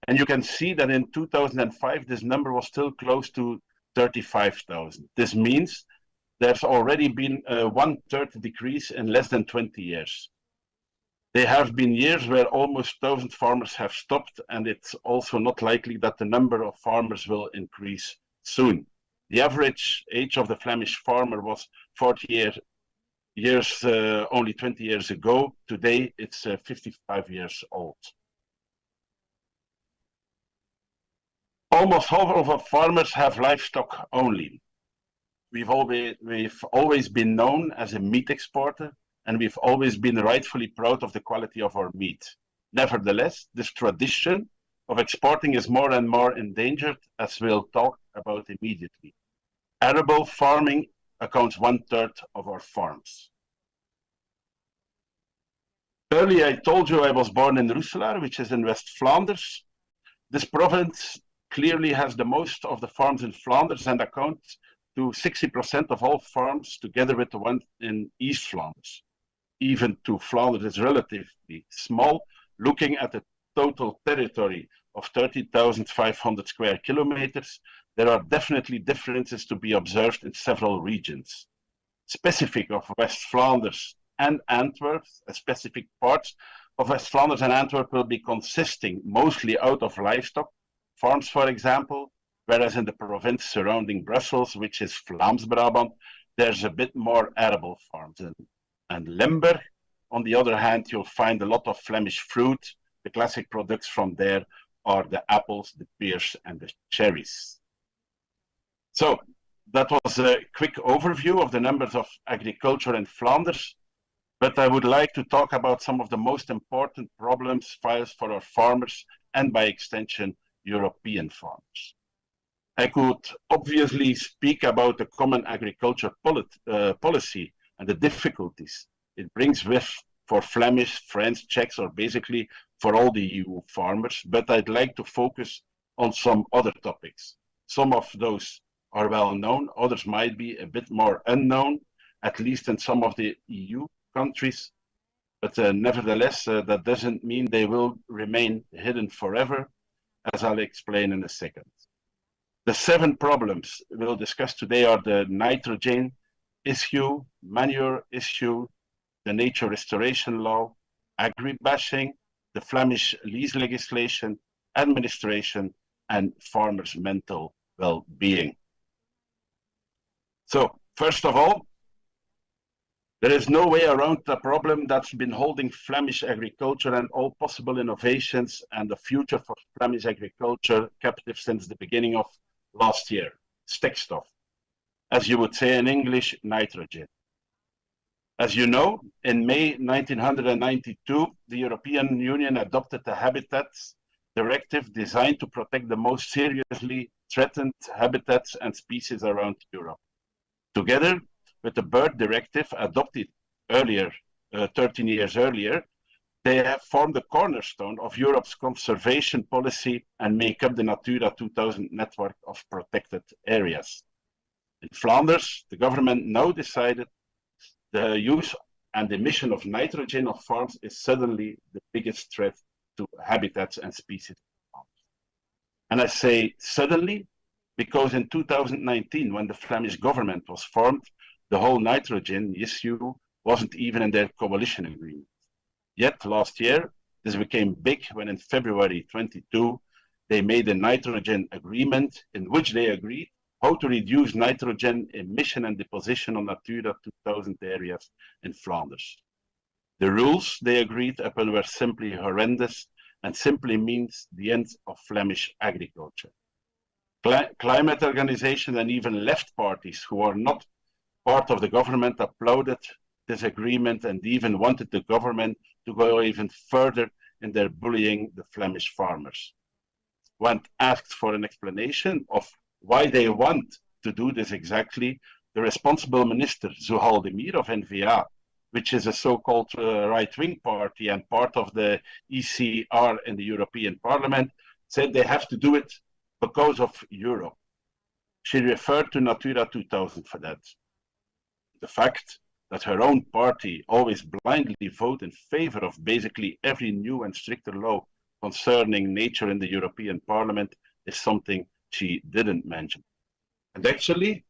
And you can see that in 2005, this number was still close to 35,000. This means there's already been a 1/3 decrease in less than 20 years. There have been years where almost 1,000 farmers have stopped, and it's also not likely that the number of farmers will increase soon. The average age of the Flemish farmer was 40 years only 20 years ago. Today, it's 55 years old. Almost half of our farmers have livestock only. We've always been known as a meat exporter, and we've always been rightfully proud of the quality of our meat. Nevertheless, this tradition of exporting is more and more endangered, as we'll talk about immediately. Arable farming accounts 1/3 of our farms. Earlier, I told you I was born in Roeselare, which is in West Flanders. This province clearly has the most of the farms in Flanders and accounts to 60% of all farms, together with the one in East Flanders. Even though Flanders is relatively small, looking at the total territory of 30,500 square kilometers, there are definitely differences to be observed in several regions. Specific of West Flanders and Antwerp, specific parts of West Flanders and Antwerp will be consisting mostly out of livestock farms, for example, whereas in the province surrounding Brussels, which is Vlaams-Brabant, there's a bit more arable farms. And Limburg, on the other hand, you'll find a lot of Flemish fruit. The classic products from there are the apples, the pears, and the cherries. So that was a quick overview of the numbers of agriculture in Flanders, but I would like to talk about some of the most important problems files for our farmers and by extension, European farmers. I could obviously speak about the common agriculture policy and the difficulties it brings with for Flemish, French, Czechs, or basically for all the EU farmers, but I'd like to focus on some other topics. Some of those are well known, others might be a bit more unknown, at least in some of the EU countries, but nevertheless, that doesn't mean they will remain hidden forever, as I'll explain in a second. The 7 problems we'll discuss today are the nitrogen issue, manure issue, the nature restoration law, agri-bashing, the Flemish lease legislation, administration, and farmers' mental well-being. So, first of all, there is no way around the problem that's been holding Flemish agriculture and all possible innovations and the future for Flemish agriculture captive since the beginning of last year. Stikstof. As you would say in English, nitrogen. As you know, in May 1992, the European Union adopted the Habitats Directive designed to protect the most seriously threatened habitats and species around Europe. Together with the Bird Directive adopted earlier, 13 years earlier, they have formed the cornerstone of Europe's conservation policy and make up the Natura 2000 network of protected areas. In Flanders, the government now decided the use and emission of nitrogen of farms is suddenly the biggest threat to habitats and species. And I say suddenly because in 2019, when the Flemish government was formed, the whole nitrogen issue wasn't even in their coalition agreement. Yet last year, this became big when in February 22, they made a nitrogen agreement in which they agreed how to reduce nitrogen emission and deposition on Natura 2000 areas in Flanders. The rules they agreed upon were simply horrendous and simply means the end of Flemish agriculture. Climate organizations and even left parties who are not part of the government applauded this agreement and even wanted the government to go even further in their bullying the Flemish farmers. When asked for an explanation of why they want to do this exactly, the responsible minister, Zuhal Demir of N-VA, which is a so-called right-wing party and part of the ECR in the European Parliament, said they have to do it because of Europe. She referred to Natura 2000 for that. The fact that her own party always blindly vote in favor of basically every new and stricter law concerning nature in the European Parliament is something she didn't mention. And actually,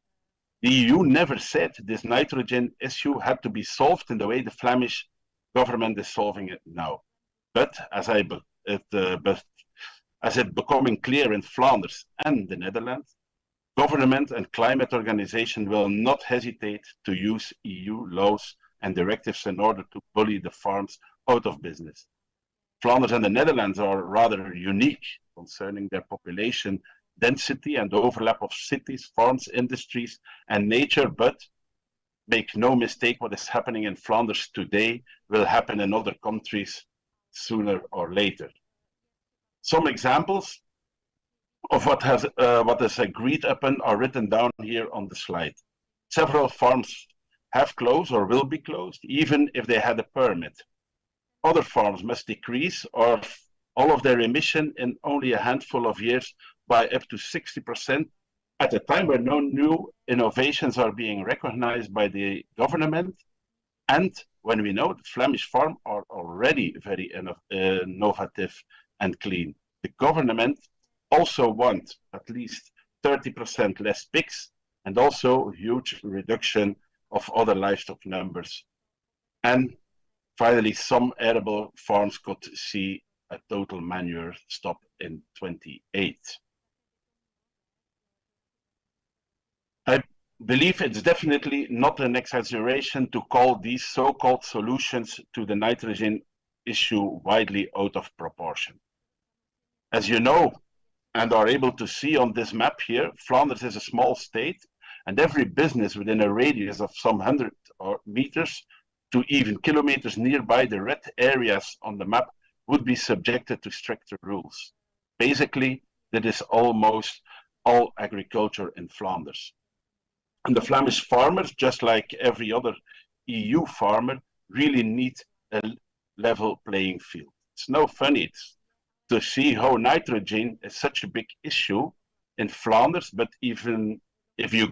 the EU never said this nitrogen issue had to be solved in the way the Flemish government is solving it now. But as it becoming clear in Flanders and the Netherlands, government and climate organizations will not hesitate to use EU laws and directives in order to bully the farms out of business. Flanders and the Netherlands are rather unique concerning their population density and the overlap of cities, farms, industries, and nature, but make no mistake, what is happening in Flanders today will happen in other countries sooner or later. Some examples of what is agreed upon are written down here on the slide. Several farms have closed or will be closed, even if they had a permit. Other farms must decrease or all of their emission in only a handful of years by up to 60% at a time where no new innovations are being recognized by the government. And when we know that Flemish farms are already very innovative and clean. The government also wants at least 30% less pigs and also a huge reduction of other livestock numbers. And finally, some arable farms could see a total manure stop in 28. I believe it's definitely not an exaggeration to call these so-called solutions to the nitrogen issue widely out of proportion. As you know and are able to see on this map here, Flanders is a small state, and every business within a radius of some 100 meters to even kilometers nearby the red areas on the map would be subjected to stricter rules. Basically, that is almost all agriculture in Flanders. And the Flemish farmers, just like every other EU farmer, really need a level playing field. It's no funny to see how nitrogen is such a big issue in Flanders, but even if you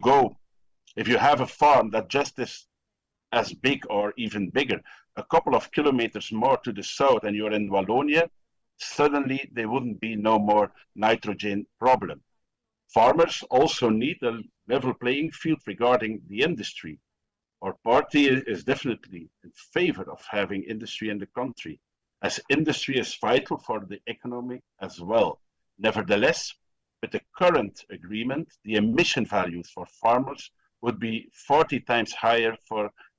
have a farm that just is as big or even bigger, a couple of kilometers more to the south and you're in Wallonia, suddenly there wouldn't be no more nitrogen problem. Farmers also need a level playing field regarding the industry. Our party is definitely in favor of having industry in the country, as industry is vital for the economy as well. Nevertheless, With the current agreement, the emission values for farmers would be 40 times higher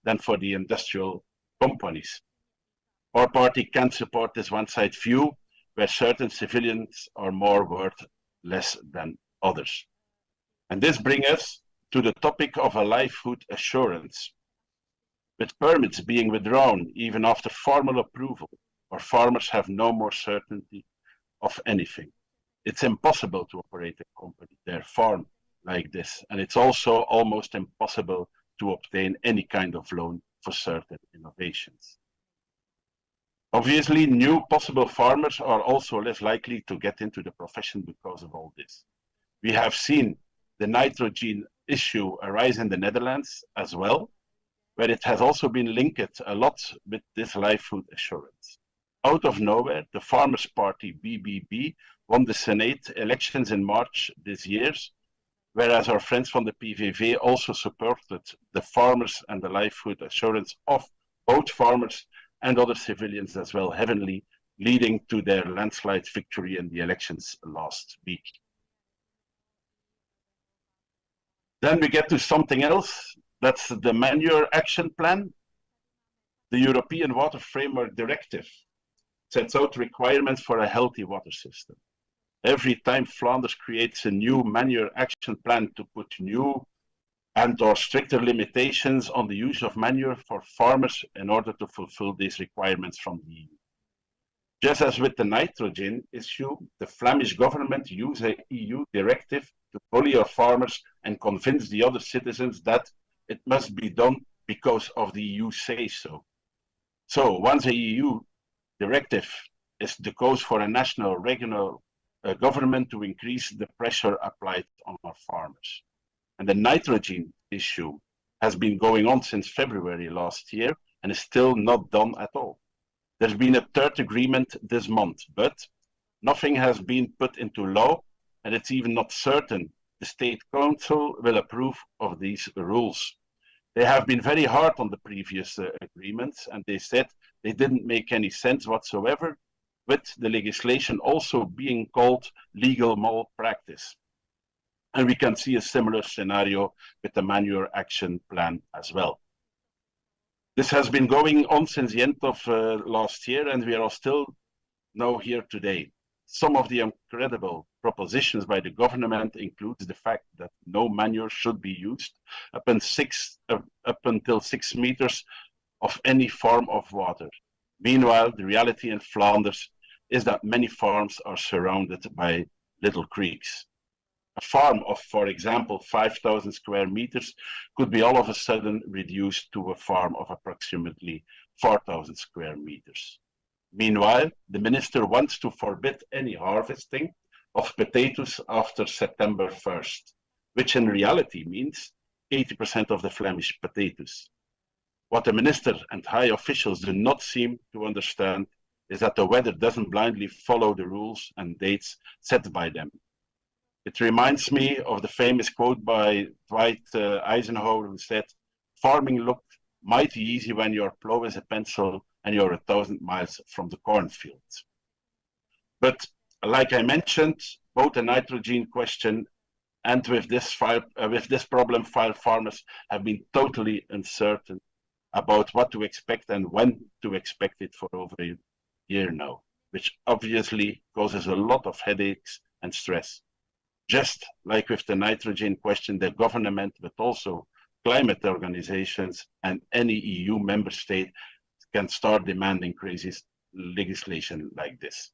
than for the industrial companies. Our party can support this one-side view where certain civilians are more worth less than others. And this brings us to the topic of a live food assurance. With permits being withdrawn even after formal approval, our farmers have no more certainty of anything. It's impossible to operate a company, their farm, like this. And it's also almost impossible to obtain any kind of loan for certain innovations. Obviously, new possible farmers are also less likely to get into the profession because of all this. We have seen the nitrogen issue arise in the Netherlands as well, where it has also been linked a lot with this live food assurance. Out of nowhere, the Farmers' Party, BBB, won the Senate elections in March this year, whereas our friends from the PVV also supported the farmers and the live food assurance of both farmers and other civilians as well, heavily, leading to their landslide victory in the elections last week. Then we get to something else. That's the Manure Action Plan. The European Water Framework Directive sets out requirements for a healthy water system. Every time Flanders creates a new manure action plan to put new and/or stricter limitations on the use of manure for farmers in order to fulfill these requirements from the EU. Just as with the nitrogen issue, the Flemish government used an EU directive to bully our farmers and convince the other citizens that it must be done because of the EU says so. So once a EU directive is the cause for a national regional government to increase the pressure applied on our farmers. And the nitrogen issue has been going on since February last year and is still not done at all. There's been a third agreement this month, but nothing has been put into law, and it's even not certain the State Council will approve of these rules. They have been very hard on the previous agreements, and they said they didn't make any sense whatsoever, with the legislation also being called legal malpractice. And we can see a similar scenario with the Manure Action Plan as well. This has been going on since the end of last year, and we are still now here today. Some of the incredible propositions by the government includes the fact that no manure should be used up until 6 meters of any form of water. Meanwhile, the reality in Flanders is that many farms are surrounded by little creeks. A farm of, for example, 5,000 square meters could be all of a sudden reduced to a farm of approximately 4,000 square meters. Meanwhile, the minister wants to forbid any harvesting of potatoes after September 1st, which in reality means 80% of the Flemish potatoes. What the minister and high officials do not seem to understand is that the weather doesn't blindly follow the rules and dates set by them. It reminds me of the famous quote by Dwight Eisenhower, who said, "Farming looked mighty easy when your plow is a pencil and you're 1,000 miles from the cornfield." But like I mentioned, both the nitrogen question and with this problem, farmers have been totally uncertain about what to expect and when to expect it for over a year now, which obviously causes a lot of headaches and stress. Just like with the nitrogen question, the government, but also climate organizations and any EU member state can start demanding crazy legislation like this.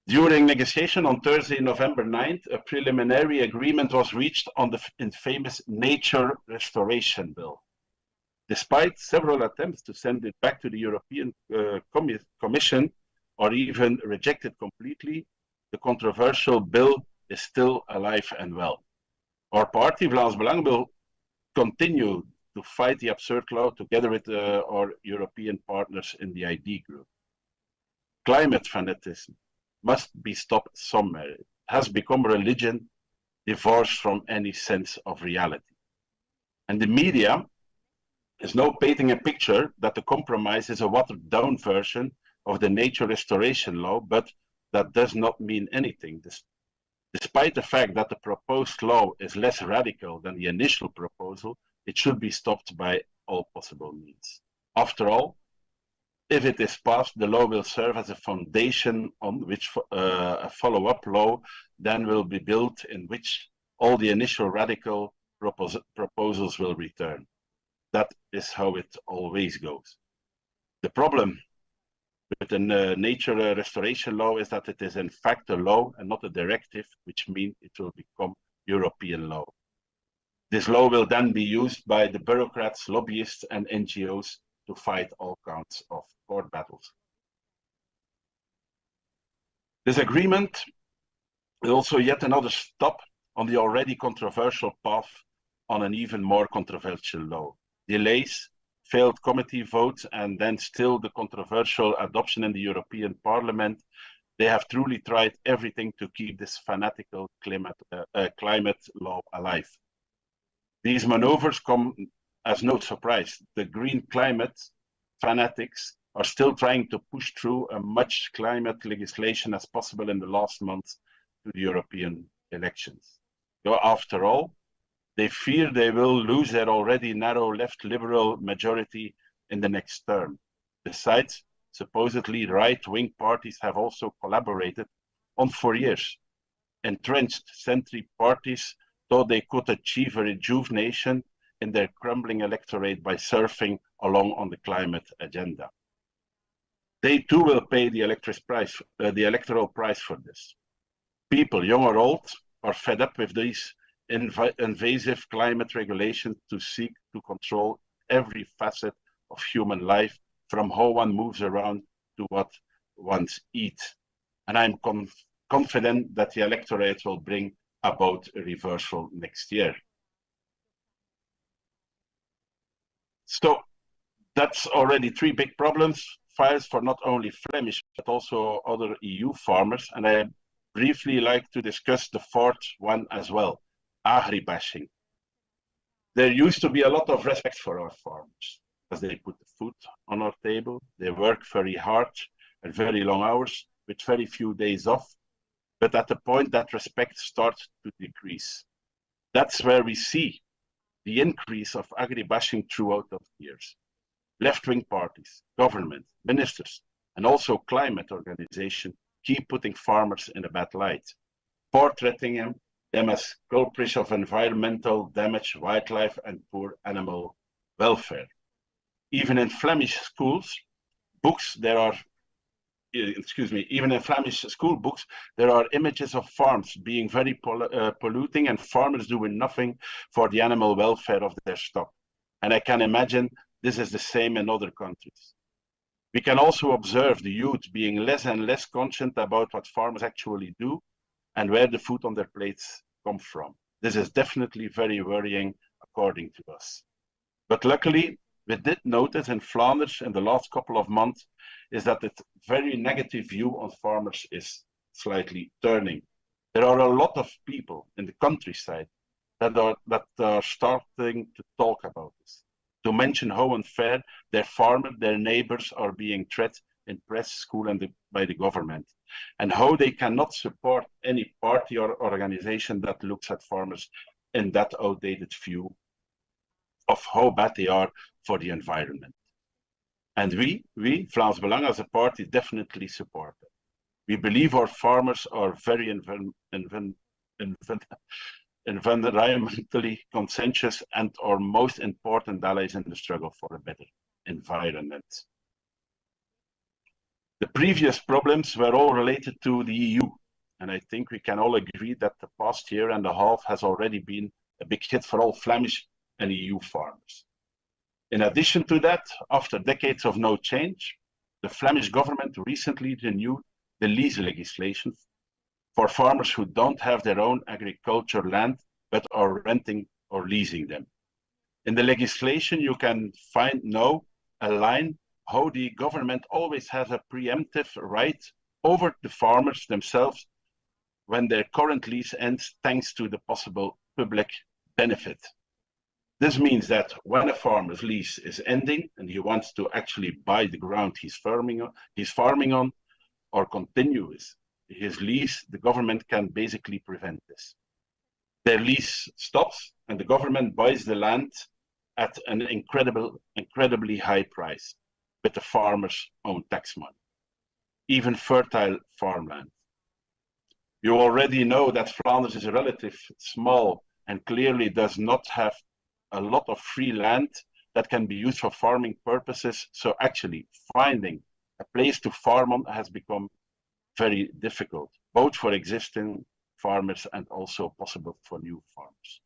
During negotiation on Thursday, November 9th, a preliminary agreement was reached on the infamous Nature Restoration Bill. Despite several attempts to send it back to the European Commission or even reject it completely, the controversial bill is still alive and well. Our party, Vlaams Belang, will continue to fight the absurd law together with our European partners in the ID group. Climate fanaticism must be stopped somewhere. It has become a religion divorced from any sense of reality. And the media is now painting a picture that the compromise is a watered down version of the nature restoration law, but that does not mean anything. Despite the fact that the proposed law is less radical than the initial proposal, it should be stopped by all possible means. After all, if it is passed, the law will serve as a foundation on which a follow-up law then will be built, in which all the initial radical proposals will return. That is how it always goes. The problem with the nature restoration law is that it is in fact a law and not a directive, which means it will become European law. This law will then be used by the bureaucrats, lobbyists, and NGOs to fight all kinds of court battles. This agreement is also yet another stop on the already controversial path on an even more controversial law. Delays, failed committee votes, and then still the controversial adoption in the European Parliament. They have truly tried everything to keep this fanatical climate law alive. These maneuvers come as no surprise. The green climate fanatics are still trying to push through as much climate legislation as possible in the last months to the European elections. So after all, they fear they will lose their already narrow left liberal majority in the next term. Besides, supposedly right-wing parties have also collaborated on 4 years. Entrenched centre parties thought they could achieve a rejuvenation in their crumbling electorate by surfing along on the climate agenda. They too will pay the electoral price for this. People, young or old, are fed up with these invasive climate regulations to seek to control every facet of human life, from how one moves around to what one eats. And I'm confident that the electorate will bring about a reversal next year. So that's already 3 big problems, files for not only Flemish but also other EU farmers. And I briefly like to discuss the 4th one as well. Agribashing. There used to be a lot of respect for our farmers, because they put the food on our table, they work very hard and very long hours with very few days off, but at the point that respect starts to decrease. That's where we see the increase of agribashing throughout the years. Left-wing parties, government, ministers, and also climate organizations keep putting farmers in a bad light, portraying them as culprits of environmental damage, wildlife, and poor animal welfare. Even in Flemish schools, even in Flemish school books, there are images of farms being very polluting and farmers doing nothing for the animal welfare of their stock. And I can imagine this is the same in other countries. We can also observe the youth being less and less conscious about what farmers actually do and where the food on their plates come from. This is definitely very worrying, according to us. But luckily, we did notice in Flanders in the last couple of months is that the very negative view on farmers is slightly turning. There are a lot of people in the countryside that are starting to talk about this, to mention how unfair their farmers, their neighbors are being treated in press, school, and by the government, and how they cannot support any party or organization that looks at farmers in that outdated view of how bad they are for the environment. And we, Vlaams Belang as a party, definitely support it. We believe our farmers are very environmentally conscientious and our most important allies in the struggle for a better environment. The previous problems were all related to the EU, and I think we can all agree that the past year and a half has already been a big hit for all Flemish and EU farmers. In addition to that, after decades of no change, the Flemish government recently renewed the lease legislation for farmers who don't have their own agricultural land but are renting or leasing them. In the legislation, you can find now a line how the government always has a preemptive right over the farmers themselves when their current lease ends, thanks to the possible public benefit. This means that when a farmer's lease is ending and he wants to actually buy the ground he's farming on or continue with, his lease, the government can basically prevent this. Their lease stops and the government buys the land at an incredibly high price with the farmer's own tax money, even fertile farmland. You already know that Flanders is relatively small and clearly does not have a lot of free land that can be used for farming purposes. So actually finding a place to farm on has become very difficult, both for existing farmers and also possible for new farmers.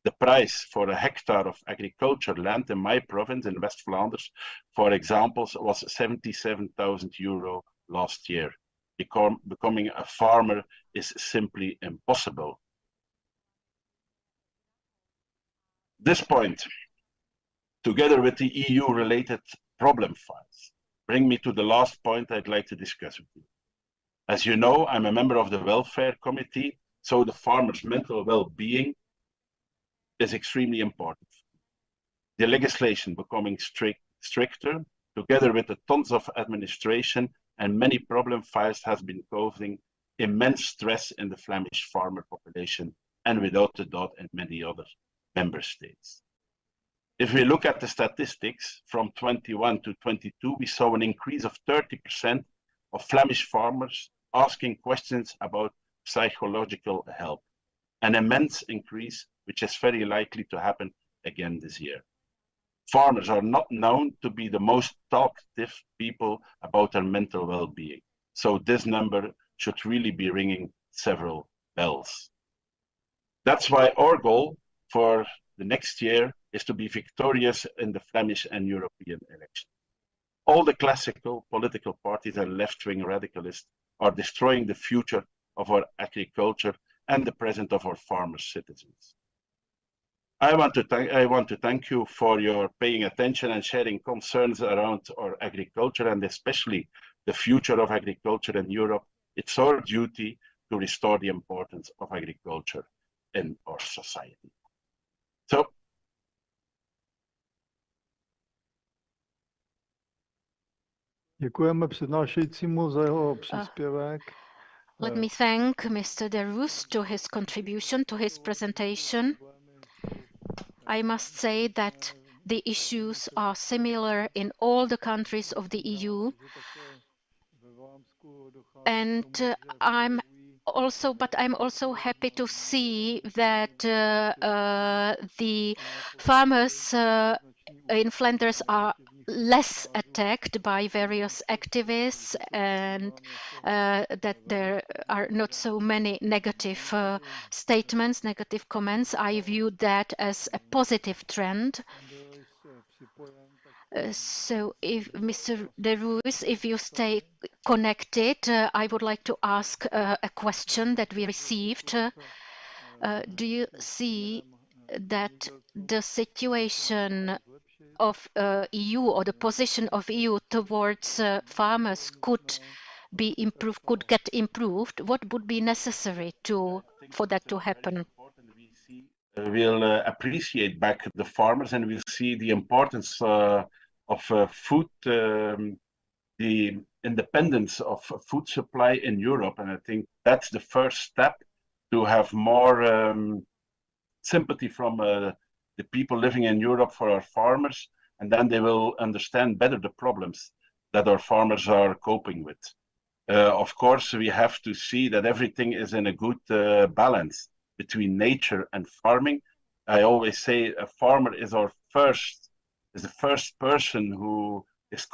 The price for a hectare of agricultural land in my province in West Flanders, for example, was €77,000 last year. Becoming a farmer is simply impossible. This point, together with the EU-related problem files, bring me to the last point I'd like to discuss with you. As you know, I'm a member of the Welfare Committee, so the farmers' mental well-being is extremely important. The legislation becoming stricter, together with the tons of administration and many problem files, has been causing immense stress in the Flemish farmer population and without a doubt in many other member states. If we look at the statistics from 21 to 22, we saw an increase of 30% of Flemish farmers asking questions about psychological help, an immense increase which is very likely to happen again this year. Farmers are not known to be the most talkative people about their mental well-being, so this number should really be ringing several bells. That's why our goal for the next year is to be victorious in the Flemish and European elections. All the classical political parties and left-wing radicalists are destroying the future of our agriculture and the present of our farmer citizens. I want to thank you for your paying attention and sharing concerns around our agriculture and especially the future of agriculture in Europe. It's our duty to restore the importance of agriculture in our society. So, děkujeme přednášejícímu za jeho příspěvek. Let me thank Mr. de Roos to his contribution, to his presentation. I must say that the issues are similar in all the countries of the EU. And I'm also happy to see that the farmers in Flanders are less attacked by various activists and that there are not so many negative statements, negative comments. I view that as a positive trend. So if Mr. de Roos, if you stay connected, I would like to ask a question that we received. Do you see that the situation of EU or the position of EU towards farmers could be improved, could get improved? What would be necessary for that to happen? We'll appreciate back the farmers and we'll see the importance of food, the independence of food supply in Europe. And I think that's the first step to have more sympathy from the people living in Europe for our farmers, and then they will understand better the problems that our farmers are coping with. Of course, we have to see that everything is in a good balance between nature and farming. I always say a farmer is the first person who is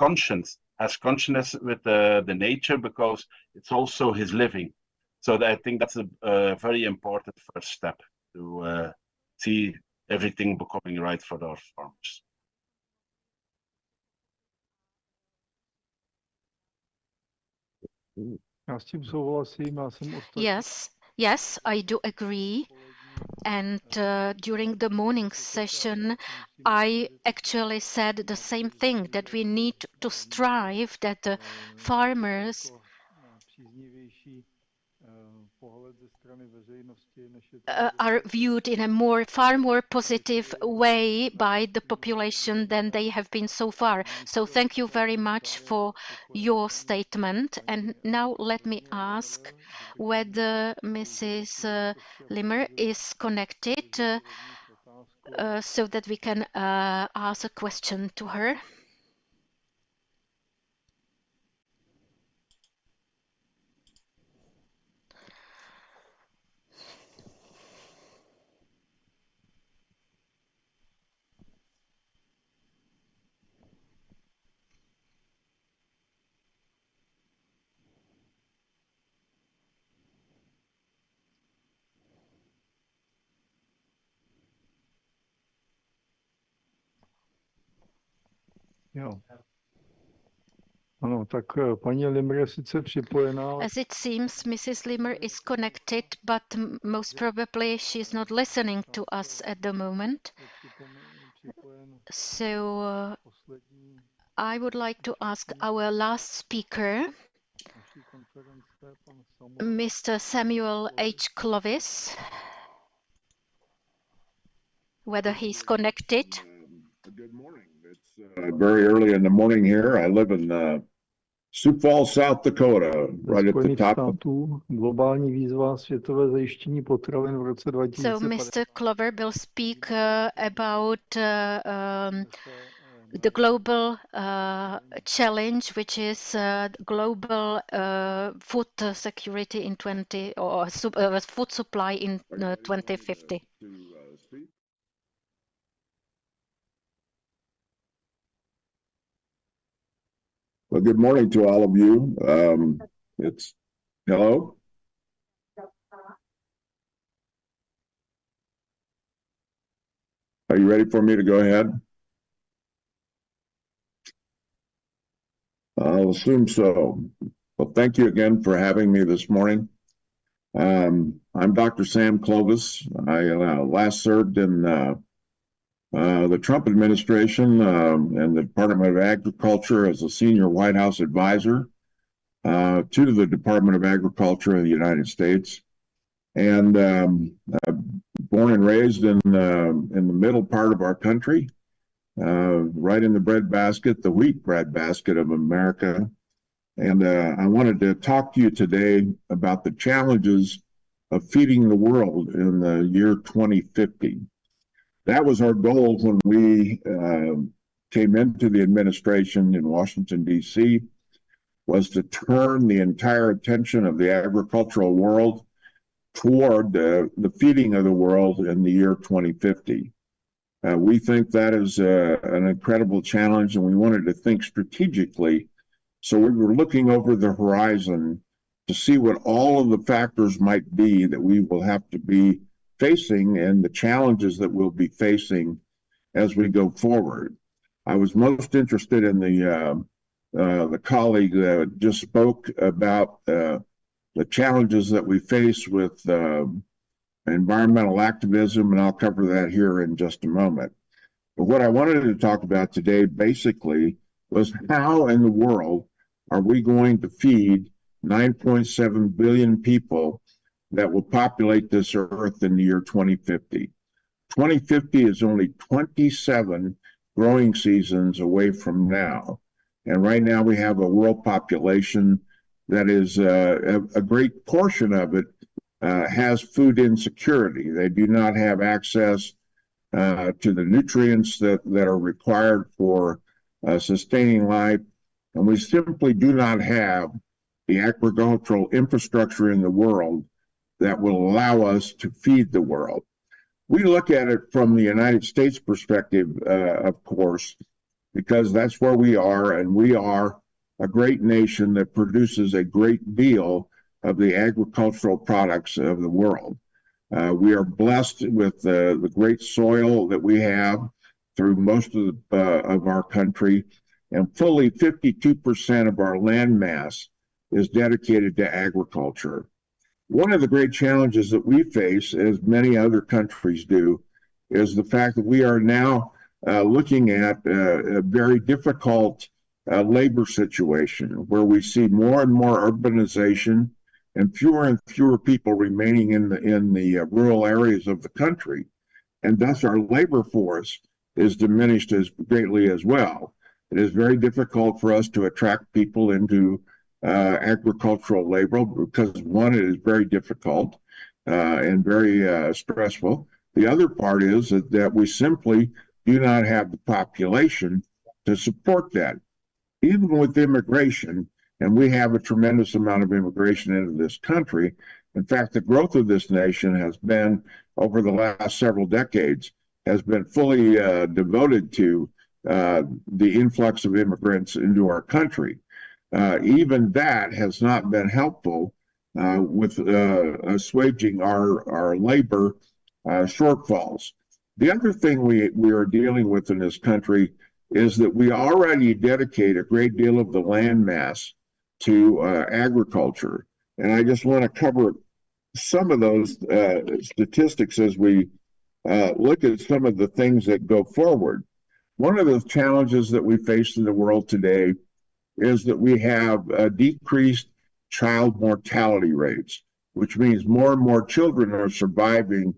has consciousness with the nature, because it's also his living. So I think that's a very important first step to see everything becoming right for our farmers. Yes, I do agree. And during the morning session, I actually said the same thing, that we need to strive that the farmers are viewed in a far more positive way by the population than they have been so far. So thank you very much for your statement. And now let me ask whether Mrs. Limmer is connected so that we can ask a question to her. Jo. Ano, tak paní Limmer je sice připojená. As it seems, Mrs. Limmer is connected, but most probably she's not listening to us at the moment. So I would like to ask our last speaker, Mr. Samuel H. Clovis, whether he's connected. Good morning. It's very early in the morning here. I live in Sioux Falls, South Dakota, right at the top. Globální výzva světové zajištění potravin v roce 2050. So Mr. Clover will speak about the global challenge, which is global food security in food supply in 2050. Well, good morning to all of you. Hello. Are you ready for me to go ahead? I'll assume so. Well, thank you again for having me this morning. I'm Dr. Sam Clovis. I last served in the Trump administration and the Department of Agriculture as a senior White House advisor to the Department of Agriculture in the United States. And born and raised in the middle part of our country, right in the breadbasket, the wheat breadbasket of America. And I wanted to talk to you today about the challenges of feeding the world in the year 2050. That was our goal when we came into the administration in Washington, D.C., was to turn the entire attention of the agricultural world toward the feeding of the world in the year 2050. We think that is an incredible challenge, and we wanted to think strategically. So we were looking over the horizon to see what all of the factors might be that we will have to be facing and the challenges that we'll be facing as we go forward. I was most interested in the colleague that just spoke about the challenges that we face with environmental activism, and I'll cover that here in just a moment. But what I wanted to talk about today basically was how in the world are we going to feed 9.7 billion people that will populate this earth in the year 2050. 2050 is only 27 growing seasons away from now. And right now we have a world population that is a great portion of it has food insecurity. They do not have access to the nutrients that are required for sustaining life. And we simply do not have the agricultural infrastructure in the world that will allow us to feed the world. We look at it from the United States perspective, of course, because that's where we are, and we are a great nation that produces a great deal of the agricultural products of the world. We are blessed with the great soil that we have through most of our country, and fully 52% of our land mass is dedicated to agriculture. One of the great challenges that we face, as many other countries do, is the fact that we are now looking at a very difficult labor situation where we see more and more urbanization and fewer people remaining in the rural areas of the country, and thus our labor force is diminished as greatly as well. It is very difficult for us to attract people into agricultural labor because, one, it is very difficult and very stressful. The other part is that we simply do not have the population to support that. Even with immigration, and we have a tremendous amount of immigration into this country. In fact, the growth of this nation has been, over the last several decades, has been fully devoted to the influx of immigrants into our country. Even that has not been helpful with assuaging our labor shortfalls. The other thing we are dealing with in this country is that we already dedicate a great deal of the land mass to agriculture. And I just want to cover some of those statistics as we look at some of the things that go forward. One of the challenges that we face in the world today is that we have decreased child mortality rates, which means more and more children are surviving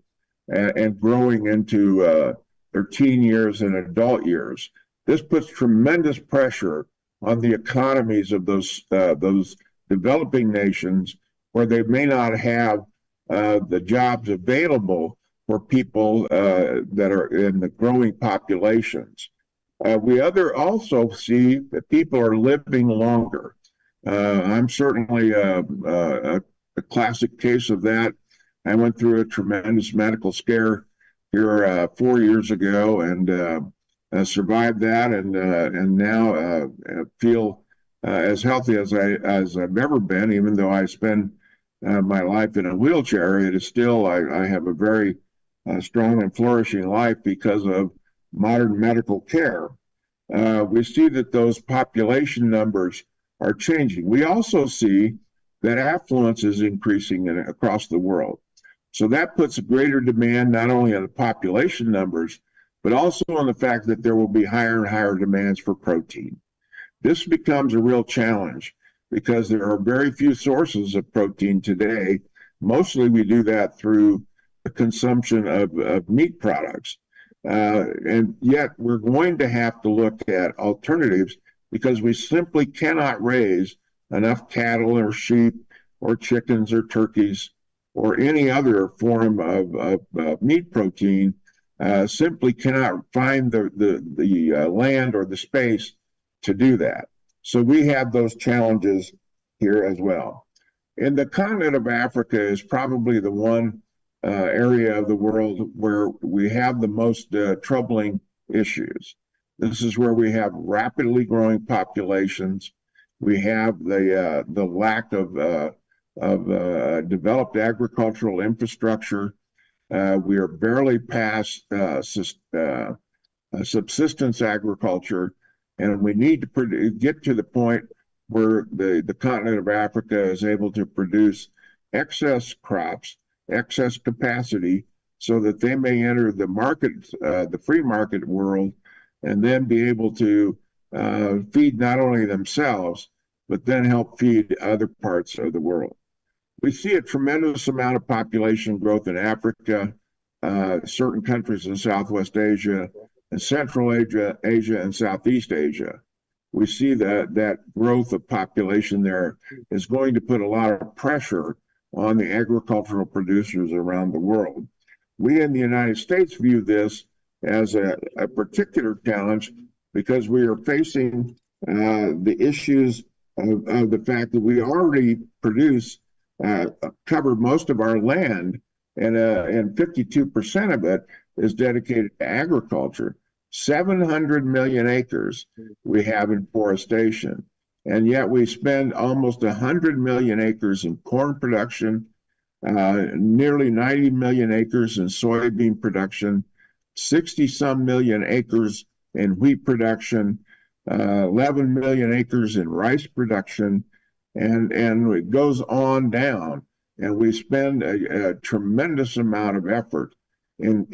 and growing into their teen years and adult years. This puts tremendous pressure on the economies of those developing nations where they may not have the jobs available for people that are in the growing populations. We also see that people are living longer. I'm certainly a classic case of that. I went through a tremendous medical scare here 4 years ago and survived that, and now feel as healthy as I've ever been. Even though I spend my life in a wheelchair, it is still I have a very strong and flourishing life because of modern medical care. We see that those population numbers are changing. We also see that affluence is increasing across the world. So that puts a greater demand not only on the population numbers, but also on the fact that there will be higher and higher demands for protein. This becomes a real challenge because there are very few sources of protein today. Mostly we do that through the consumption of meat products. And yet we're going to have to look at alternatives because we simply cannot raise enough cattle or sheep or chickens or turkeys or any other form of meat protein. Simply cannot find the land or the space to do that. So we have those challenges here as well. And the continent of Africa is probably the one area of the world where we have the most troubling issues. This is where we have rapidly growing populations. We have the lack of developed agricultural infrastructure. We are barely past subsistence agriculture, and we need to get to the point where the continent of Africa is able to produce excess crops, excess capacity, so that they may enter the market, the free market world, and then be able to feed not only themselves, but then help feed other parts of the world. We see a tremendous amount of population growth in Africa, certain countries in Southwest Asia, and Central Asia, and Southeast Asia. We see that growth of population there is going to put a lot of pressure on the agricultural producers around the world. We in the United States view this as a particular challenge because we are facing the issues of the fact that we already produce, cover most of our land, and 52% of it is dedicated to agriculture. 700 million acres we have in forestation, and yet we spend almost 100 million acres in corn production, nearly 90 million acres in soybean production, 60-some million acres in wheat production, 11 million acres in rice production, and it goes on down. And we spend a tremendous amount of effort in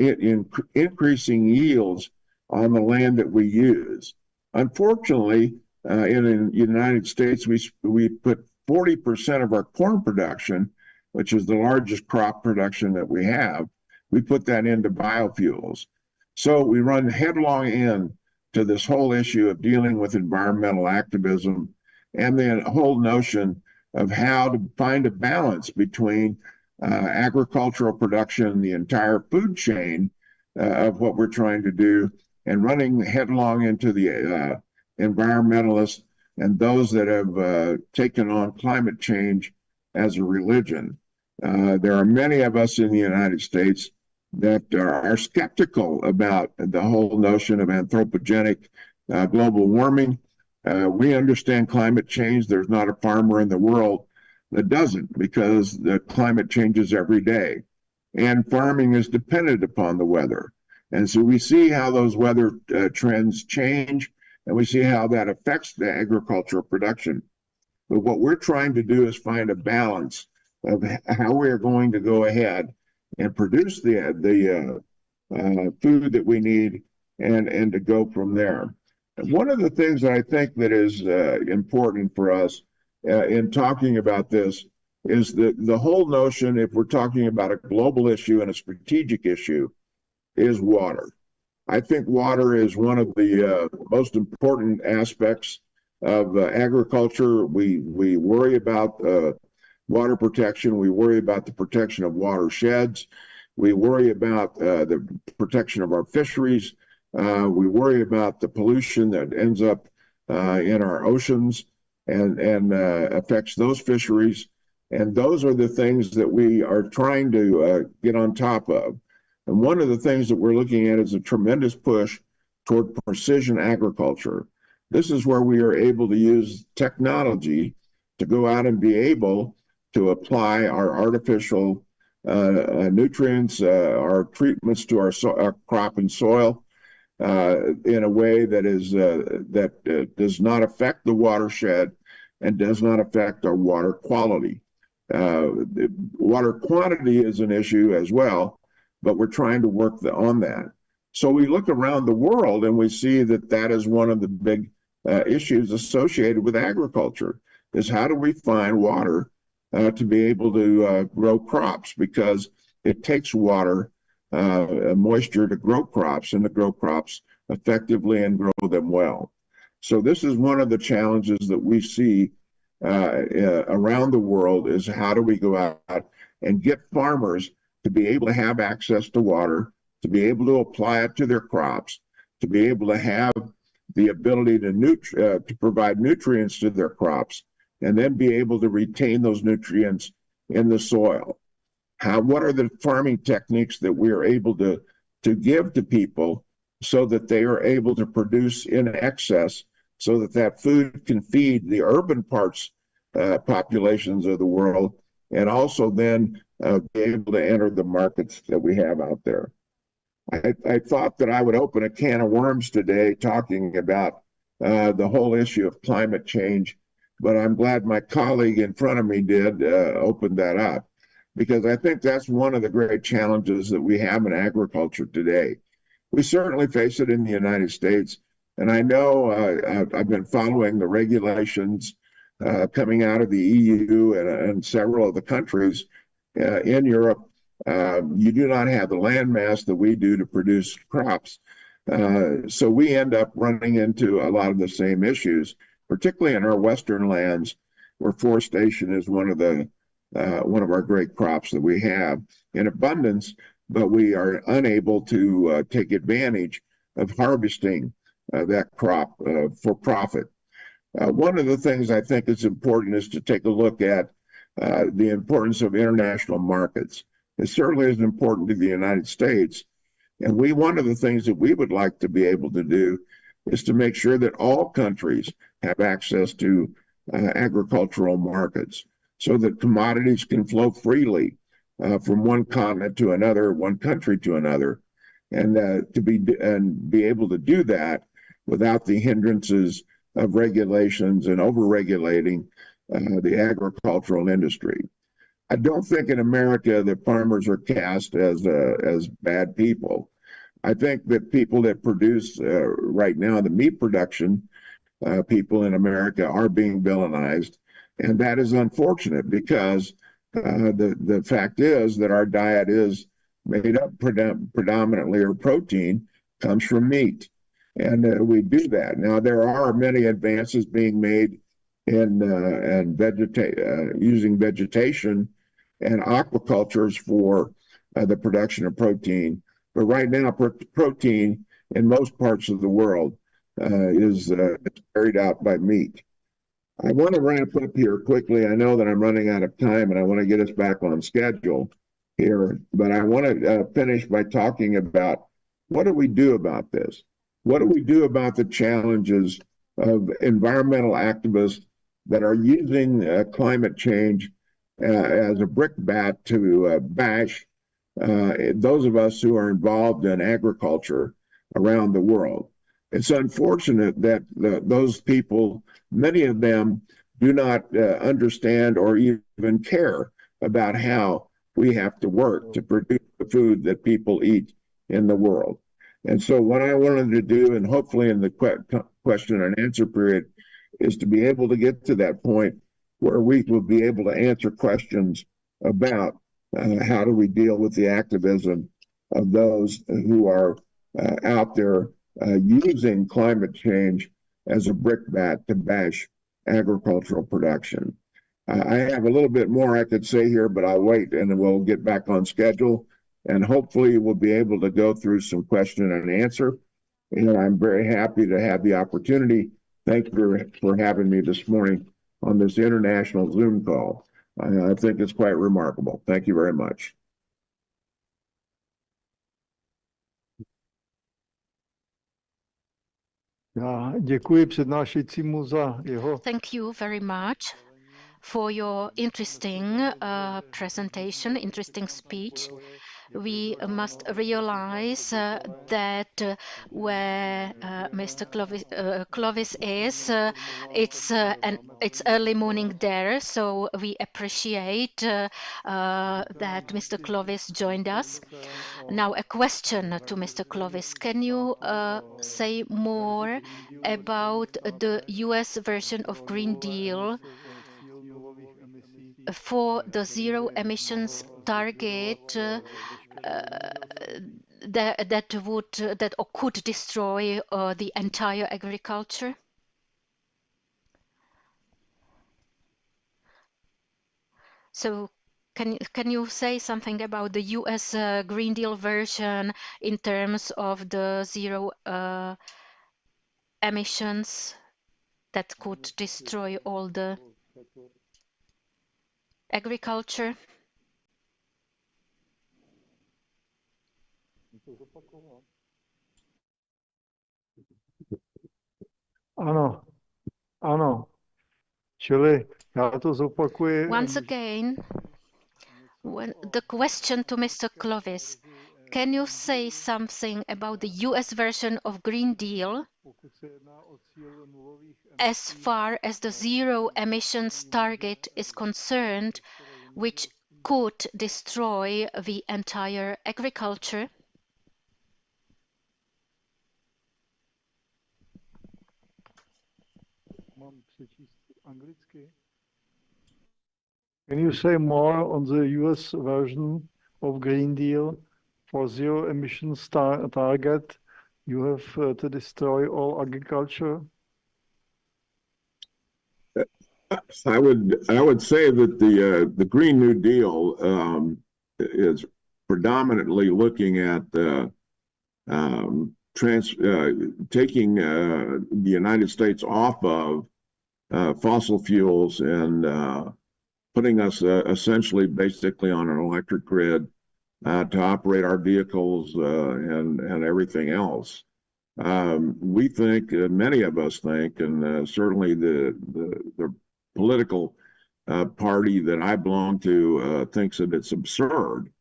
increasing yields on the land that we use. Unfortunately, in the United States, we put 40% of our corn production, which is the largest crop production that we have, we put that into biofuels. So we run headlong in to this whole issue of dealing with environmental activism and the whole notion of how to find a balance between agricultural production, the entire food chain of what we're trying to do, and running headlong into the environmentalists and those that have taken on climate change as a religion. There are many of us in the United States that are skeptical about the whole notion of anthropogenic global warming. We understand climate change. There's not a farmer in the world that doesn't, because the climate changes every day. And farming is dependent upon the weather. And so we see how those weather trends change, and we see how that affects the agricultural production. But what we're trying to do is find a balance of how we are going to go ahead and produce the food that we need and to go from there. One of the things that I think that is important for us in talking about this is the whole notion, if we're talking about a global issue and a strategic issue, is water. I think water is one of the most important aspects of agriculture. We worry about water protection. We worry about the protection of watersheds. We worry about the protection of our fisheries. We worry about the pollution that ends up in our oceans and affects those fisheries. And those are the things that we are trying to get on top of. And one of the things that we're looking at is a tremendous push toward precision agriculture. This is where we are able to use technology to go out and be able to apply our artificial nutrients, our treatments to our crop and soil in a way that is does not affect the watershed and does not affect our water quality. Water quantity is an issue as well, but we're trying to work on that. So we look around the world and we see that that is one of the big issues associated with agriculture, is how do we find water to be able to grow crops, because it takes water, moisture to grow crops and to grow crops effectively and grow them well. So this is one of the challenges that we see around the world, is how do we go out and get farmers to be able to have access to water, to be able to apply it to their crops, to be able to have the ability to provide nutrients to their crops, and then be able to retain those nutrients in the soil. What are the farming techniques that we are able to give to people so that they are able to produce in excess, so that that food can feed the urban parts populations of the world, and also then be able to enter the markets that we have out there. I thought that I would open a can of worms today talking about the whole issue of climate change, but I'm glad my colleague in front of me did open that up, because I think that's one of the great challenges that we have in agriculture today. We certainly face it in the United States, and I know I've been following the regulations coming out of the EU and several of the countries in Europe. You do not have the land mass that we do to produce crops. So we end up running into a lot of the same issues, particularly in our western lands, where forestation is one of our great crops that we have in abundance, but we are unable to take advantage of harvesting that crop for profit. One of the things I think is important is to take a look at the importance of international markets. It certainly is important to the United States. And one of the things that we would like to be able to do is to make sure that all countries have access to agricultural markets, so that commodities can flow freely from one continent to another, one country to another, and be able to do that without the hindrances of regulations and over-regulating the agricultural industry. I don't think in America that farmers are cast as bad people. I think that people that produce right now, the meat production people in America, are being villainized. And that is unfortunate because the fact is that our diet is made up predominantly, or protein comes from meat. And we do that. Now, there are many advances being made in using vegetation and aquacultures for the production of protein. But right now, protein in most parts of the world is carried out by meat. I want to wrap up here quickly. I know that I'm running out of time and I want to get us back on schedule here, but I want to finish by talking about what do we do about this? What do we do about the challenges of environmental activists that are using climate change as a brickbat to bash those of us who are involved in agriculture around the world? It's unfortunate that those people, many of them, do not understand or even care about how we have to work to produce the food that people eat in the world. And so what I wanted to do, and hopefully in the question and answer period, is to be able to get to that point where we will be able to answer questions about how do we deal with the activism of those who are out there using climate change as a brickbat to bash agricultural production. I have a little bit more I could say here, but I'll wait and we'll get back on schedule. And hopefully we'll be able to go through some question and answer. And I'm very happy to have the opportunity. Thank you for having me this morning on this international Zoom call. I think it's quite remarkable. Thank you very much. Thank you very much for your interesting presentation, interesting speech. We must realize that where Mr. Clovis is, it's early morning there, so we appreciate that Mr. Clovis joined us. Now, a question to Mr. Clovis. Can you say more about the US version of Green Deal for the zero emissions target that could destroy the entire agriculture? So can you say something about the US Green Deal version in terms of the zero emissions that could destroy all the agriculture? Ano, ano. Čili já to zopakuji. Once again, the question to Mr. Clovis. Can you say something about the US version of Green Deal as far as the zero emissions target is concerned, which could destroy the entire agriculture? Can you say more on the US version of Green Deal for zero emissions target? You have to destroy all agriculture. I would say that the Green New Deal is predominantly looking at taking the United States off of fossil fuels and putting us essentially basically on an electric grid to operate our vehicles and everything else. We think, many of us think, and certainly the political party that I belong to thinks that it's absurd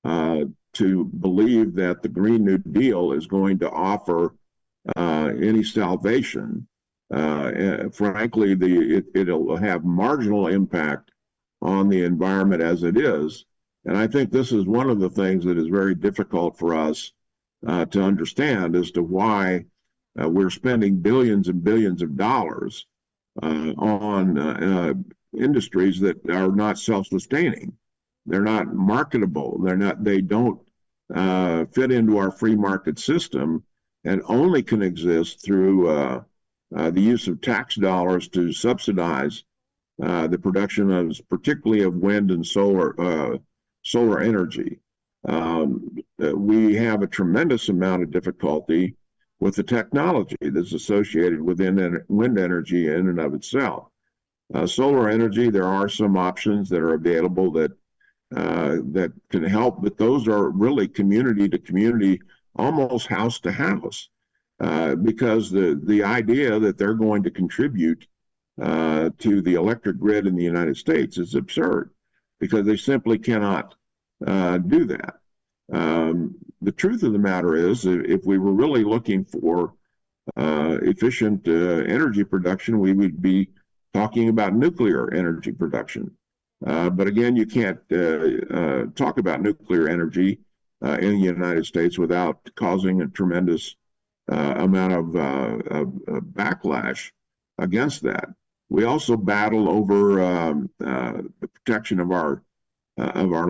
to believe that the Green New Deal is going to offer any salvation. Frankly, it'll have marginal impact on the environment as it is. And I think this is one of the things that is very difficult for us to understand as to why we're spending billions and billions of dollars on industries that are not self-sustaining. They're not marketable. They don't fit into our free market system and only can exist through the use of tax dollars to subsidize the production of, particularly of wind and solar energy. We have a tremendous amount of difficulty with the technology that's associated with wind energy in and of itself. Solar energy, there are some options that are available that can help, but those are really community to community, almost house to house, because the idea that they're going to contribute to the electric grid in the United States is absurd, because they simply cannot do that. The truth of the matter is, if we were really looking for efficient energy production, we would be talking about nuclear energy production. But again, you can't talk about nuclear energy in the United States without causing a tremendous amount of backlash against that. We also battle over the protection of our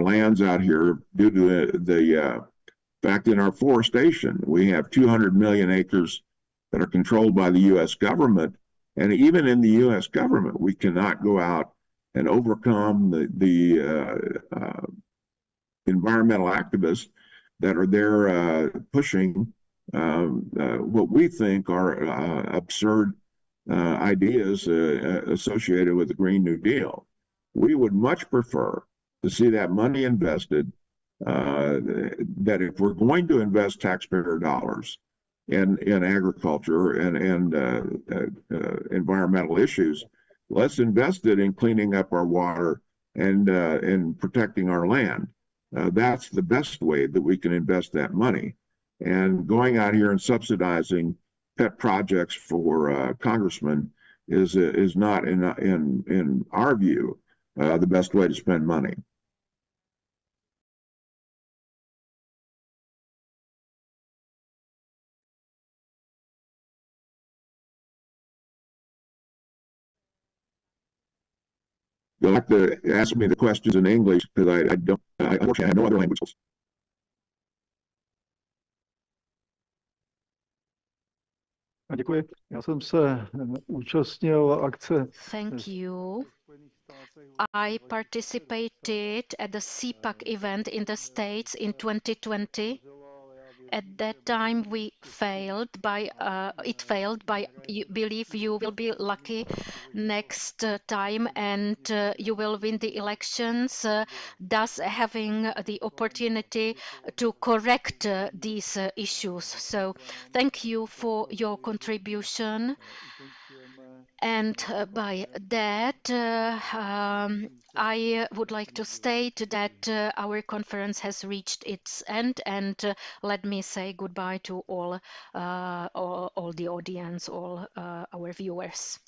lands out here due to the fact in our forestation. We have 200 million acres that are controlled by the U.S. government, and even in the U.S. government, we cannot go out and overcome the environmental activists that are there pushing what we think are absurd ideas associated with the Green New Deal. We would much prefer to see that money invested, that if we're going to invest taxpayer dollars in agriculture and environmental issues, let's invest it in cleaning up our water and protecting our land. That's the best way that we can invest that money. And going out here and subsidizing pet projects for congressmen is not, in our view, the best way to spend money. You'll have to ask me the questions in English, because I unfortunately have no other languages. Děkuji. Já jsem se účastnil akce. Thank you. I participated at the CPAC event in the States in 2020. At that time, it failed, but I believe you will be lucky next time and you will win the elections, thus having the opportunity to correct these issues. So thank you for your contribution. And by that, I would like to state that our conference has reached its end, and let me say goodbye to all the audience, all our viewers.